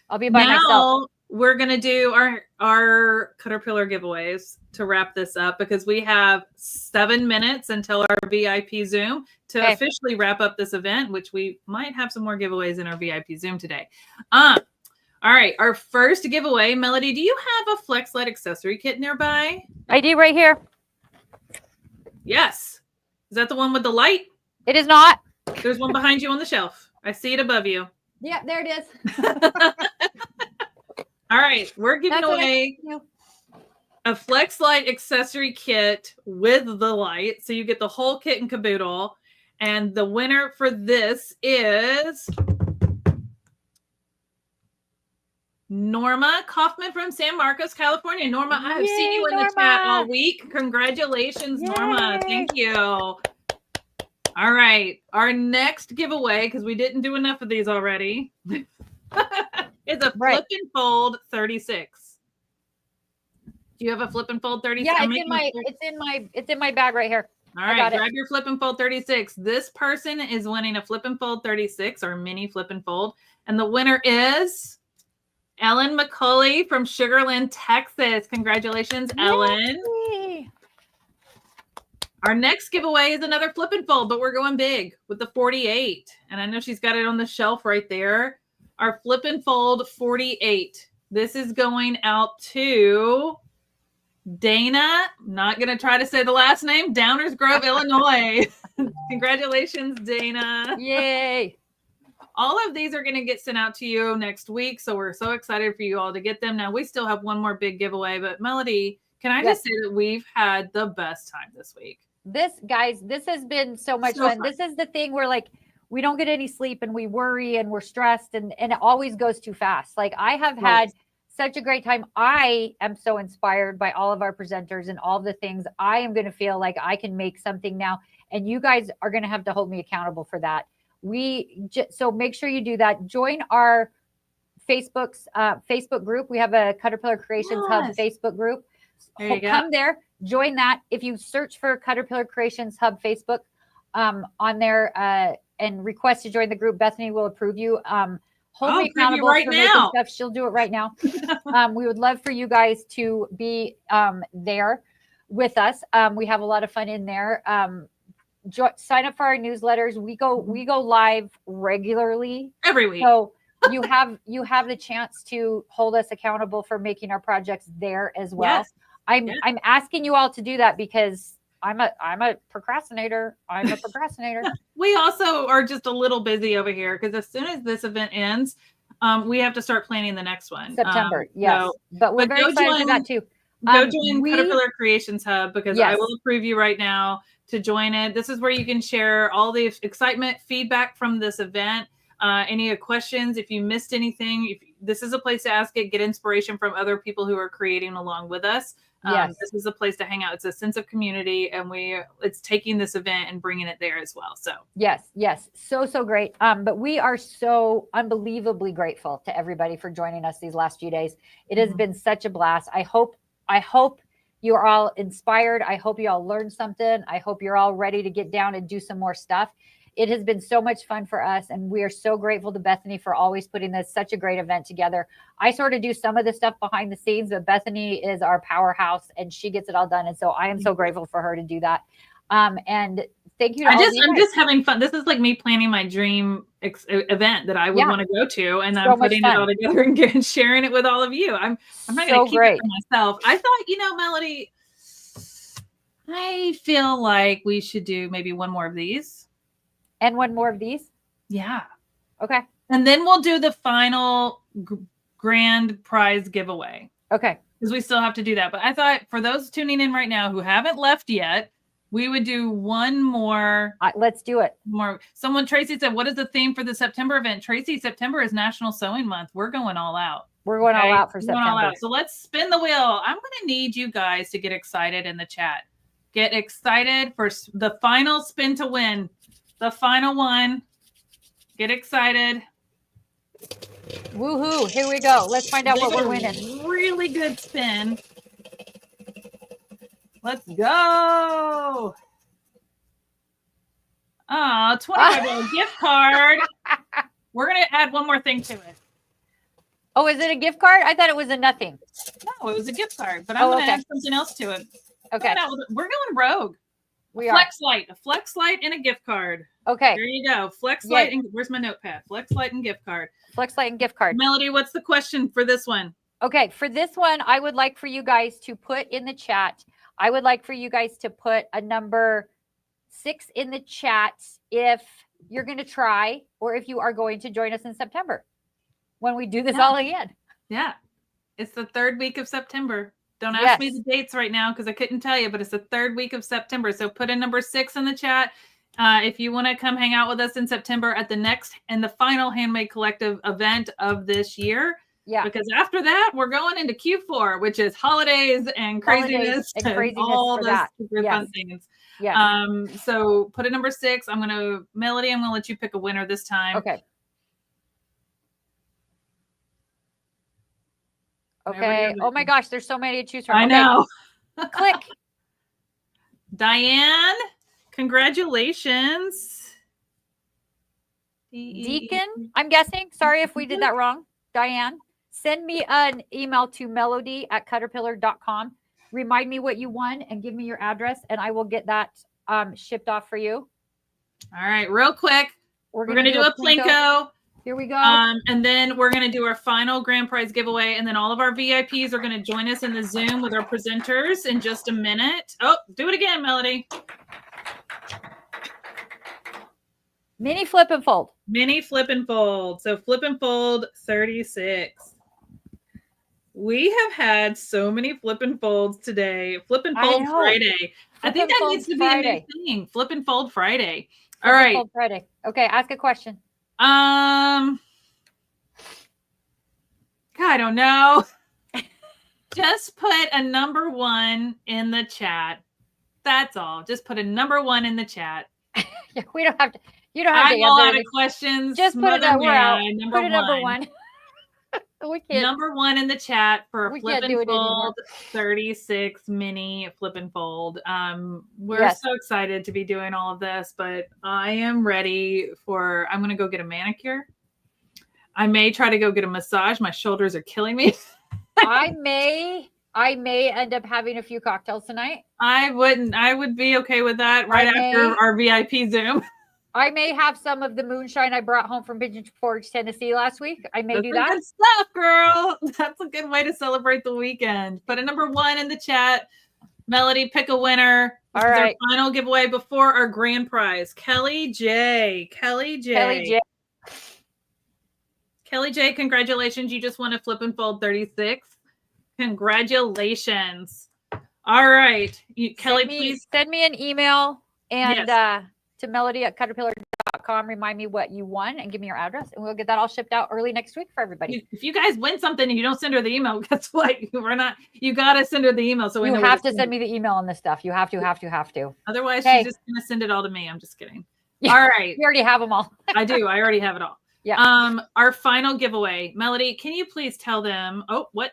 I'll be by myself. We're going to do our Caterpillar giveaways to wrap this up because we have 7 minutes until our VIP Zoom to officially wrap up this event, which we might have some more giveaways in our VIP Zoom today. All right. Our first giveaway, Melody, do you have a Flex Light accessory kit nearby? I do right here. Yes. Is that the one with the light? It is not. There's one behind you on the shelf. I see it above you. Yeah, there it is. All right. We're giving away a Flex Light accessory kit with the light. So you get the whole kit and caboodle. And the winner for this is Norma Kaufman from San Marcos, California. Norma, I have seen you in the chat all week. Congratulations, Norma. Thank you. All right. Our next giveaway, because we didn't do enough of these already, is a flip and fold 36. Do you have a flip and fold 36? Yeah, it's in my bag right here. All right, grab your flip and fold 36. This person is winning a flip and fold 36 or mini flip and fold. And the winner is Ellen McCulley from Sugar Land, Texas. Congratulations, Ellen. Our next giveaway is another flip and fold, but we're going big with the 48. And I know she's got it on the shelf right there. Our flip and fold 48. This is going out to Dana. Not going to try to say the last name. Downers Grove, Illinois. Congratulations, Dana. Yay. All of these are going to get sent out to you next week. So we're so excited for you all to get them. Now, we still have one more big giveaway, but Melody, can I just say that we've had the best time this week? This has been so much fun. This is the thing where we don't get any sleep and we worry and we're stressed and it always goes too fast. Like I have had such a great time. I am so inspired by all of our presenters and all the things. I am going to feel like I can make something now. And you guys are going to have to hold me accountable for that. So make sure you do that. Join our Facebook group. We have a Caterpillar Creations Hub Facebook group. Come there, join that. If you search for Caterpillar Creations Hub Facebook on there and request to join the group, Bethany will approve you. Hold me accountable for making stuff. She'll do it right now. We would love for you guys to be there with us. We have a lot of fun in there. Sign up for our newsletters. We go live regularly every week. So you have the chance to hold us accountable for making our projects there as well. Yes. I'm asking you all to do that because I'm a procrastinator. We also are just a little busy over here because as soon as this event ends, we have to start planning the next one. September, yes. But we're very excited for that too. Go join Caterpillar Creations Hub because I will approve you right now to join it. This is where you can share all the excitement, feedback from this event. Any questions, if you missed anything, this is a place to ask it, get inspiration from other people who are creating along with us. Yes. This is a place to hang out. It's a sense of community, and it's taking this event and bringing it there as well. So yes, so great. But we are so unbelievably grateful to everybody for joining us these last few days. It has been such a blast. I hope you're all inspired. I hope you all learned something. I hope you're all ready to get down and do some more stuff. It has been so much fun for us, and we are so grateful to Bethany for always putting such a great event together. I sort of do some of the stuff behind the scenes, but Bethany is our powerhouse, and she gets it all done. And so I am so grateful for her to do that. And thank you to all of you I'm guys. just having fun. This is like me planning my dream event that I would want to go to, and So I'm much putting it fun. all together and sharing it with all of you. I'm not going to keep it for myself. I thought, Melody, I feel like we should do maybe one more of these. And one more of these? Yeah. Okay. And then we'll do the final grand prize giveaway. Okay. Because we still have to do that. But I thought for those tuning in right now who haven't left yet, we would do one more. Let's do it. Tracy said, what is the theme for the September event? Tracy, September is National Sewing Month. We're going all out. We're going all out for September. All out. So let's spin the wheel. I'm going to need you guys to get excited in the chat. Get excited for the final spin to win. The final one. Get excited. Woohoo. Here we go. Let's find out what we're winning. Really good spin. Let's go. Oh, $25 gift card. We're going to add one more thing to it. Oh, is it a gift card? I thought it was a nothing. No, it was a gift card, but I'm going to add something else to it. Okay. We're going rogue. We are. A flex light and a gift card. Okay. There you go. Flex light and where's my notepad? Flex light and gift card. Flex light and gift card. Melody, what's the question for this one? Okay, for this one, I would like for you guys to put in the chat. I would like for you guys to put a number 6 in the chat if you're going to try or if you are going to join us in September when we do this all again. Yeah. It's the 3rd week of September. Don't ask me the dates right now because I couldn't tell you, but it's the 3rd week of September. So put in number 6 in the chat if you want to come hang out with us in September at the next and the final Handmade Collective event of this year. Yeah. Because after that, we're going into Q4, which is holidays and craziness and all those super fun things. Yeah. So put a number 6. Melody, I'm going to let you pick a winner this time. Okay. Okay. Oh my gosh, there's so many to choose from. I know. Click. Diane, congratulations. Deacon, I'm guessing. Sorry if we did that wrong. Diane, send me an email to melody@caterpillar.com. Remind me what you won and give me your address, and I will get that shipped off for you. All right, real quick. We're going to do a Plinko. Here we go. And then we're going to do our final grand prize giveaway. And then all of our VIPs are going to join us in the Zoom with our presenters in just a minute. Oh, do it again, Melody. Mini flip and fold. Mini flip and fold. So flip and fold 36. We have had so many flip and folds today. Flip and fold Friday. I think that needs to be a new thing. Flip and fold Friday. All right. Fold Friday. Okay, ask a question. God, I don't know. Just put a number 1 in the chat. That's all. Just put a number 1 in the chat. We don't have to. You don't have to answer. I'm all out of questions. Just put it we're out. Put a number 1. We can't. Number 1 in the chat for a flip and fold 36 mini flip and fold. We're so excited to be doing all of this, but I am ready I'm going to go get a manicure. I may try to go get a massage. My shoulders are killing me. I may end up having a few cocktails tonight. I would be okay with that after our VIP Zoom. I may have some of the moonshine I brought home from Pigeon Forge, Tennessee last week. I may do that. Good stuff, girl. That's a good way to celebrate the weekend. Put a number 1 in the chat. Melody, pick a winner. All right. Our final giveaway before our grand prize. Kelly J, congratulations. You just won a flip and fold 36. Congratulations. All right. Kelly, please send me an email and to melody@caterpillar.com quilt.com. Remind me what you won and give me your address, and we'll get that all shipped out early next week for everybody. If you guys win something and you don't send her the email, guess what? You got to send her the email. So we You know have to send me the email on this stuff. You have to. Otherwise, Okay. she's just going to send it all to me. I'm just kidding. Yeah. All right. We already have them all. I do. I already have it all. Yeah. Our final giveaway. Melody, can you please tell them? Oh, what?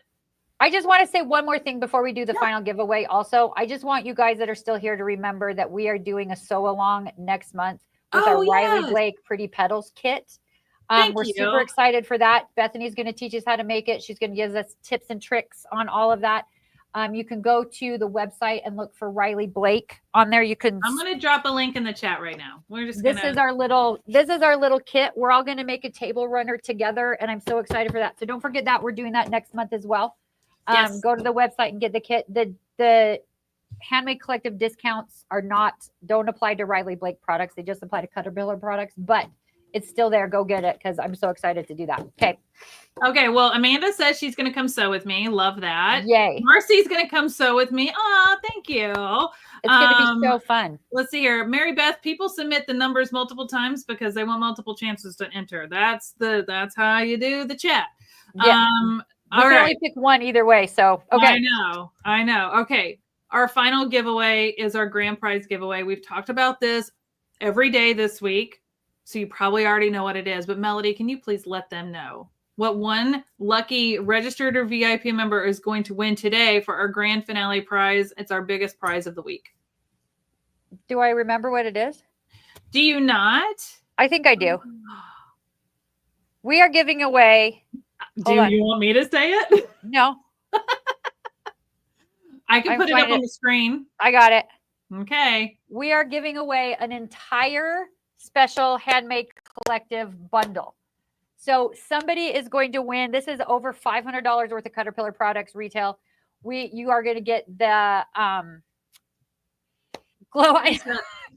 I just want to say one more thing before we do the final giveaway. Also, I just want you guys that are still here to remember that we are doing a sew along next month with our Riley Blake Pretty Petals kit. We're super excited for that. Bethany's going to teach us how to make it. She's going to give us tips and tricks on all of that. You can go to the website and look for Riley Blake on there. I'm going to drop a link in the chat right now. This is our little kit. We're all going to make a table runner together, and I'm so excited for that. So don't forget that we're doing that next month as well. Yes. Go to the website and get the kit. The Handmade Collective discounts don't apply to Riley Blake products. They just apply to Caterpillar products, but it's still there. Go get it because I'm so excited to do that. Okay. Well, Amanda says she's going to come sew with me. Love that. Yay. Marcy's going to come sew with me. Oh, thank you. It's going to be so fun. Let's see here. Mary Beth, people submit the numbers multiple times because they want multiple chances to enter. That's how you do the chat. Yeah. We can only pick one either way. So, okay. I know. Okay. Our final giveaway is our grand prize giveaway. We've talked about this every day this week. So you probably already know what it is, but Melody, can you please let them know what one lucky registered or VIP member is going to win today for our grand finale prize? It's our biggest prize of the week. Do I remember what it is? Do you not? I think I do. We are giving away. Do you want me to say it? No. I can put it up on the screen. I got it. Okay. We are giving away an entire special Handmade Collective bundle. So somebody is going to win. This is over $500 worth of Caterpillar products retail. You are going to get the glow.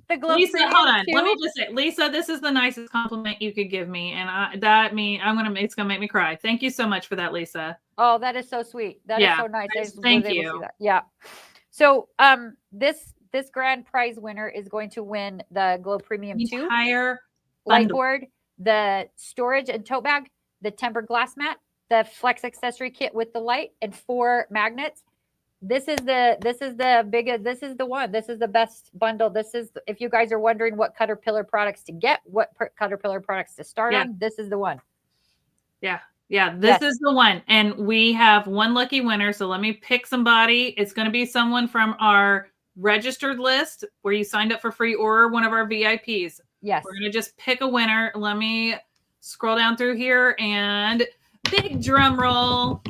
The glow. Lisa, hold on. Let me just say, Lisa, this is the nicest compliment you could give me, and it's gonna make me cry. Thank you so much for that, Lisa. Oh, that is so sweet. That is so nice. Thank you. Yeah. So this grand prize winner is going to win the Glow Premium 2 entire Lightboard, the storage and tote bag, the tempered glass mat, the flex accessory kit with the light, and 4 magnets. This is the one. This is the best bundle. This is, if you guys are wondering what Caterpillar products to get, what Caterpillar products to start on, this is the one. Yeah. This is the one. And we have one lucky winner. So let me pick somebody. It's going to be someone from our registered list where you signed up for free, or one of our VIPs. Yes. We're going to just pick a winner. Let me scroll down through here, and big drum roll.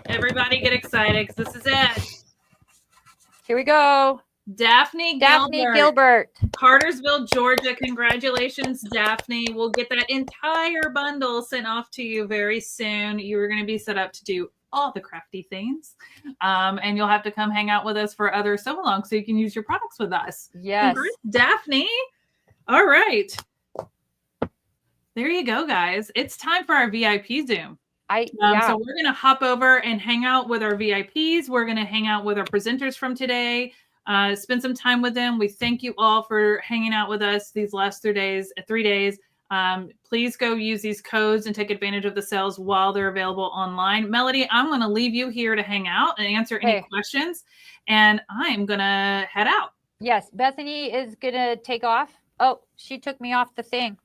Everybody get excited because this is it. Here we go. Daphne Gilbert. Cartersville, Georgia. Congratulations, Daphne. We'll get that entire bundle sent off to you very soon. You are going to be set up to do all the crafty things. And you'll have to come hang out with us for other sew-alongs so you can use your products with us. Yes. Congrats, Daphne. All right. There you go, guys. It's time for our VIP Zoom. So we're going to hop over and hang out with our VIPs. We're going to hang out with our presenters from today, spend some time with them. We thank you all for hanging out with us these last 3 days. Please go use these codes and take advantage of the sales while they're available online. Melody, I'm going to leave you here to hang out and answer any questions, and I'm going to head out. Yes, Bethany is going to take off. Oh, she took me off the thing.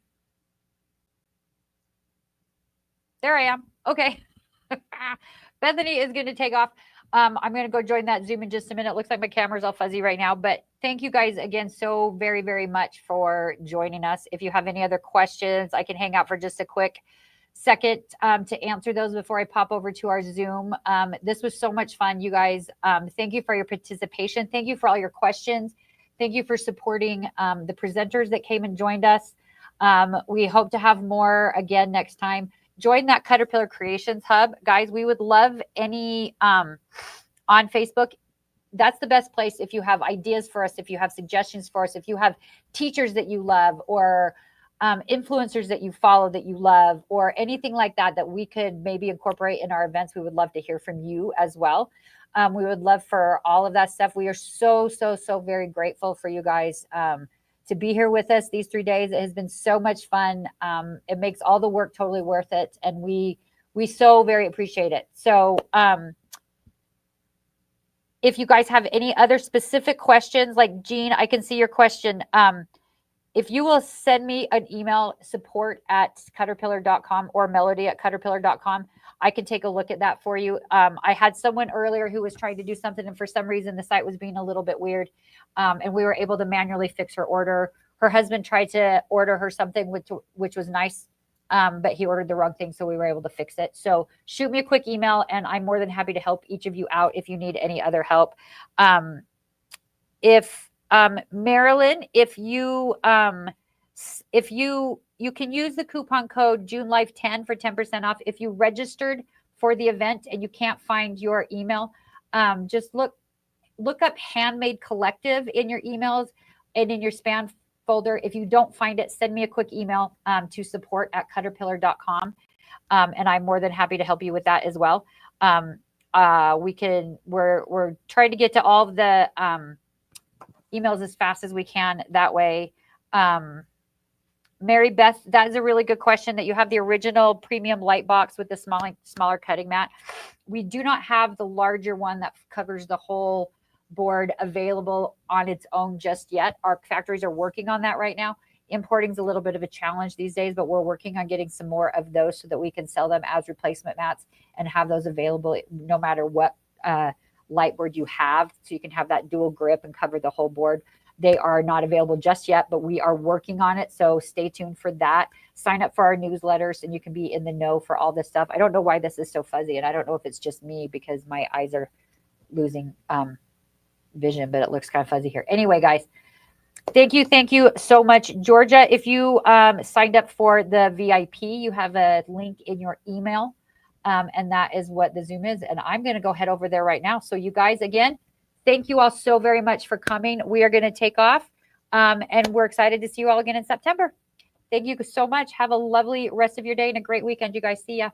There I am. Okay. Bethany is going to take off. I'm going to go join that Zoom in just a minute. Looks like my camera's all fuzzy right now, but thank you guys again so very, very much for joining us. If you have any other questions, I can hang out for just a quick second to answer those before I pop over to our Zoom. This was so much fun, you guys. Thank you for your participation. Thank you for all your questions. Thank you for supporting the presenters that came and joined us. We hope to have more again next time. Join that Caterpillar Creations Hub. Guys, we would love any on Facebook. That's the best place if you have ideas for us, if you have suggestions for us, if you have teachers that you love, or influencers that you follow that you love, or anything like that that we could maybe incorporate in our events. We would love to hear from you as well. We would love for all of that stuff. We are so very grateful for you guys to be here with us these 3 days. It has been so much fun. It makes all the work totally worth it. And we so very appreciate it. So if you guys have any other specific questions, like Jean, I can see your question. If you will send me an email, support@cutterpillar.com or melody@cutterpillar.com, I can take a look at that for you. I had someone earlier who was trying to do something, and for some reason the site was being a little bit weird, and we were able to manually fix her order. Her husband tried to order her something, which was nice, but he ordered the wrong thing, so we were able to fix it. So shoot me a quick email, and I'm more than happy to help each of you out if you need any other help. Marilyn, if you can use the coupon code JuneLife10 for 10% off. If you registered for the event and you can't find your email, just look up Handmade Collective in your emails and in your spam folder. If you don't find it, send me a quick email to support@cutterpillar.com, and I'm more than happy to help you with that as well. We're trying to get to all of the emails as fast as we can. That way, Mary Beth, that is a really good question, that you have the original premium light box with the smaller cutting mat. We do not have the larger one that covers the whole board available on its own just yet. Our factories are working on that right now. Importing is a little bit of a challenge these days, but we're working on getting some more of those so that we can sell them as replacement mats and have those available no matter what light board you have, so you can have that dual grip and cover the whole board. They are not available just yet, but we are working on it, so stay tuned for that. Sign up for our newsletters and you can be in the know for all this stuff. I don't know why this is so fuzzy, and I don't know if it's just me because my eyes are losing vision, but it looks kind of fuzzy here. Anyway, guys, thank you so much. Georgia, if you signed up for the VIP, you have a link in your email. And that is what the Zoom is. And I'm going to go head over there right now. So you guys, again, thank you all so very much for coming. We are going to take off, and we're excited to see you all again in September. Thank you so much. Have a lovely rest of your day and a great weekend, you guys. See ya.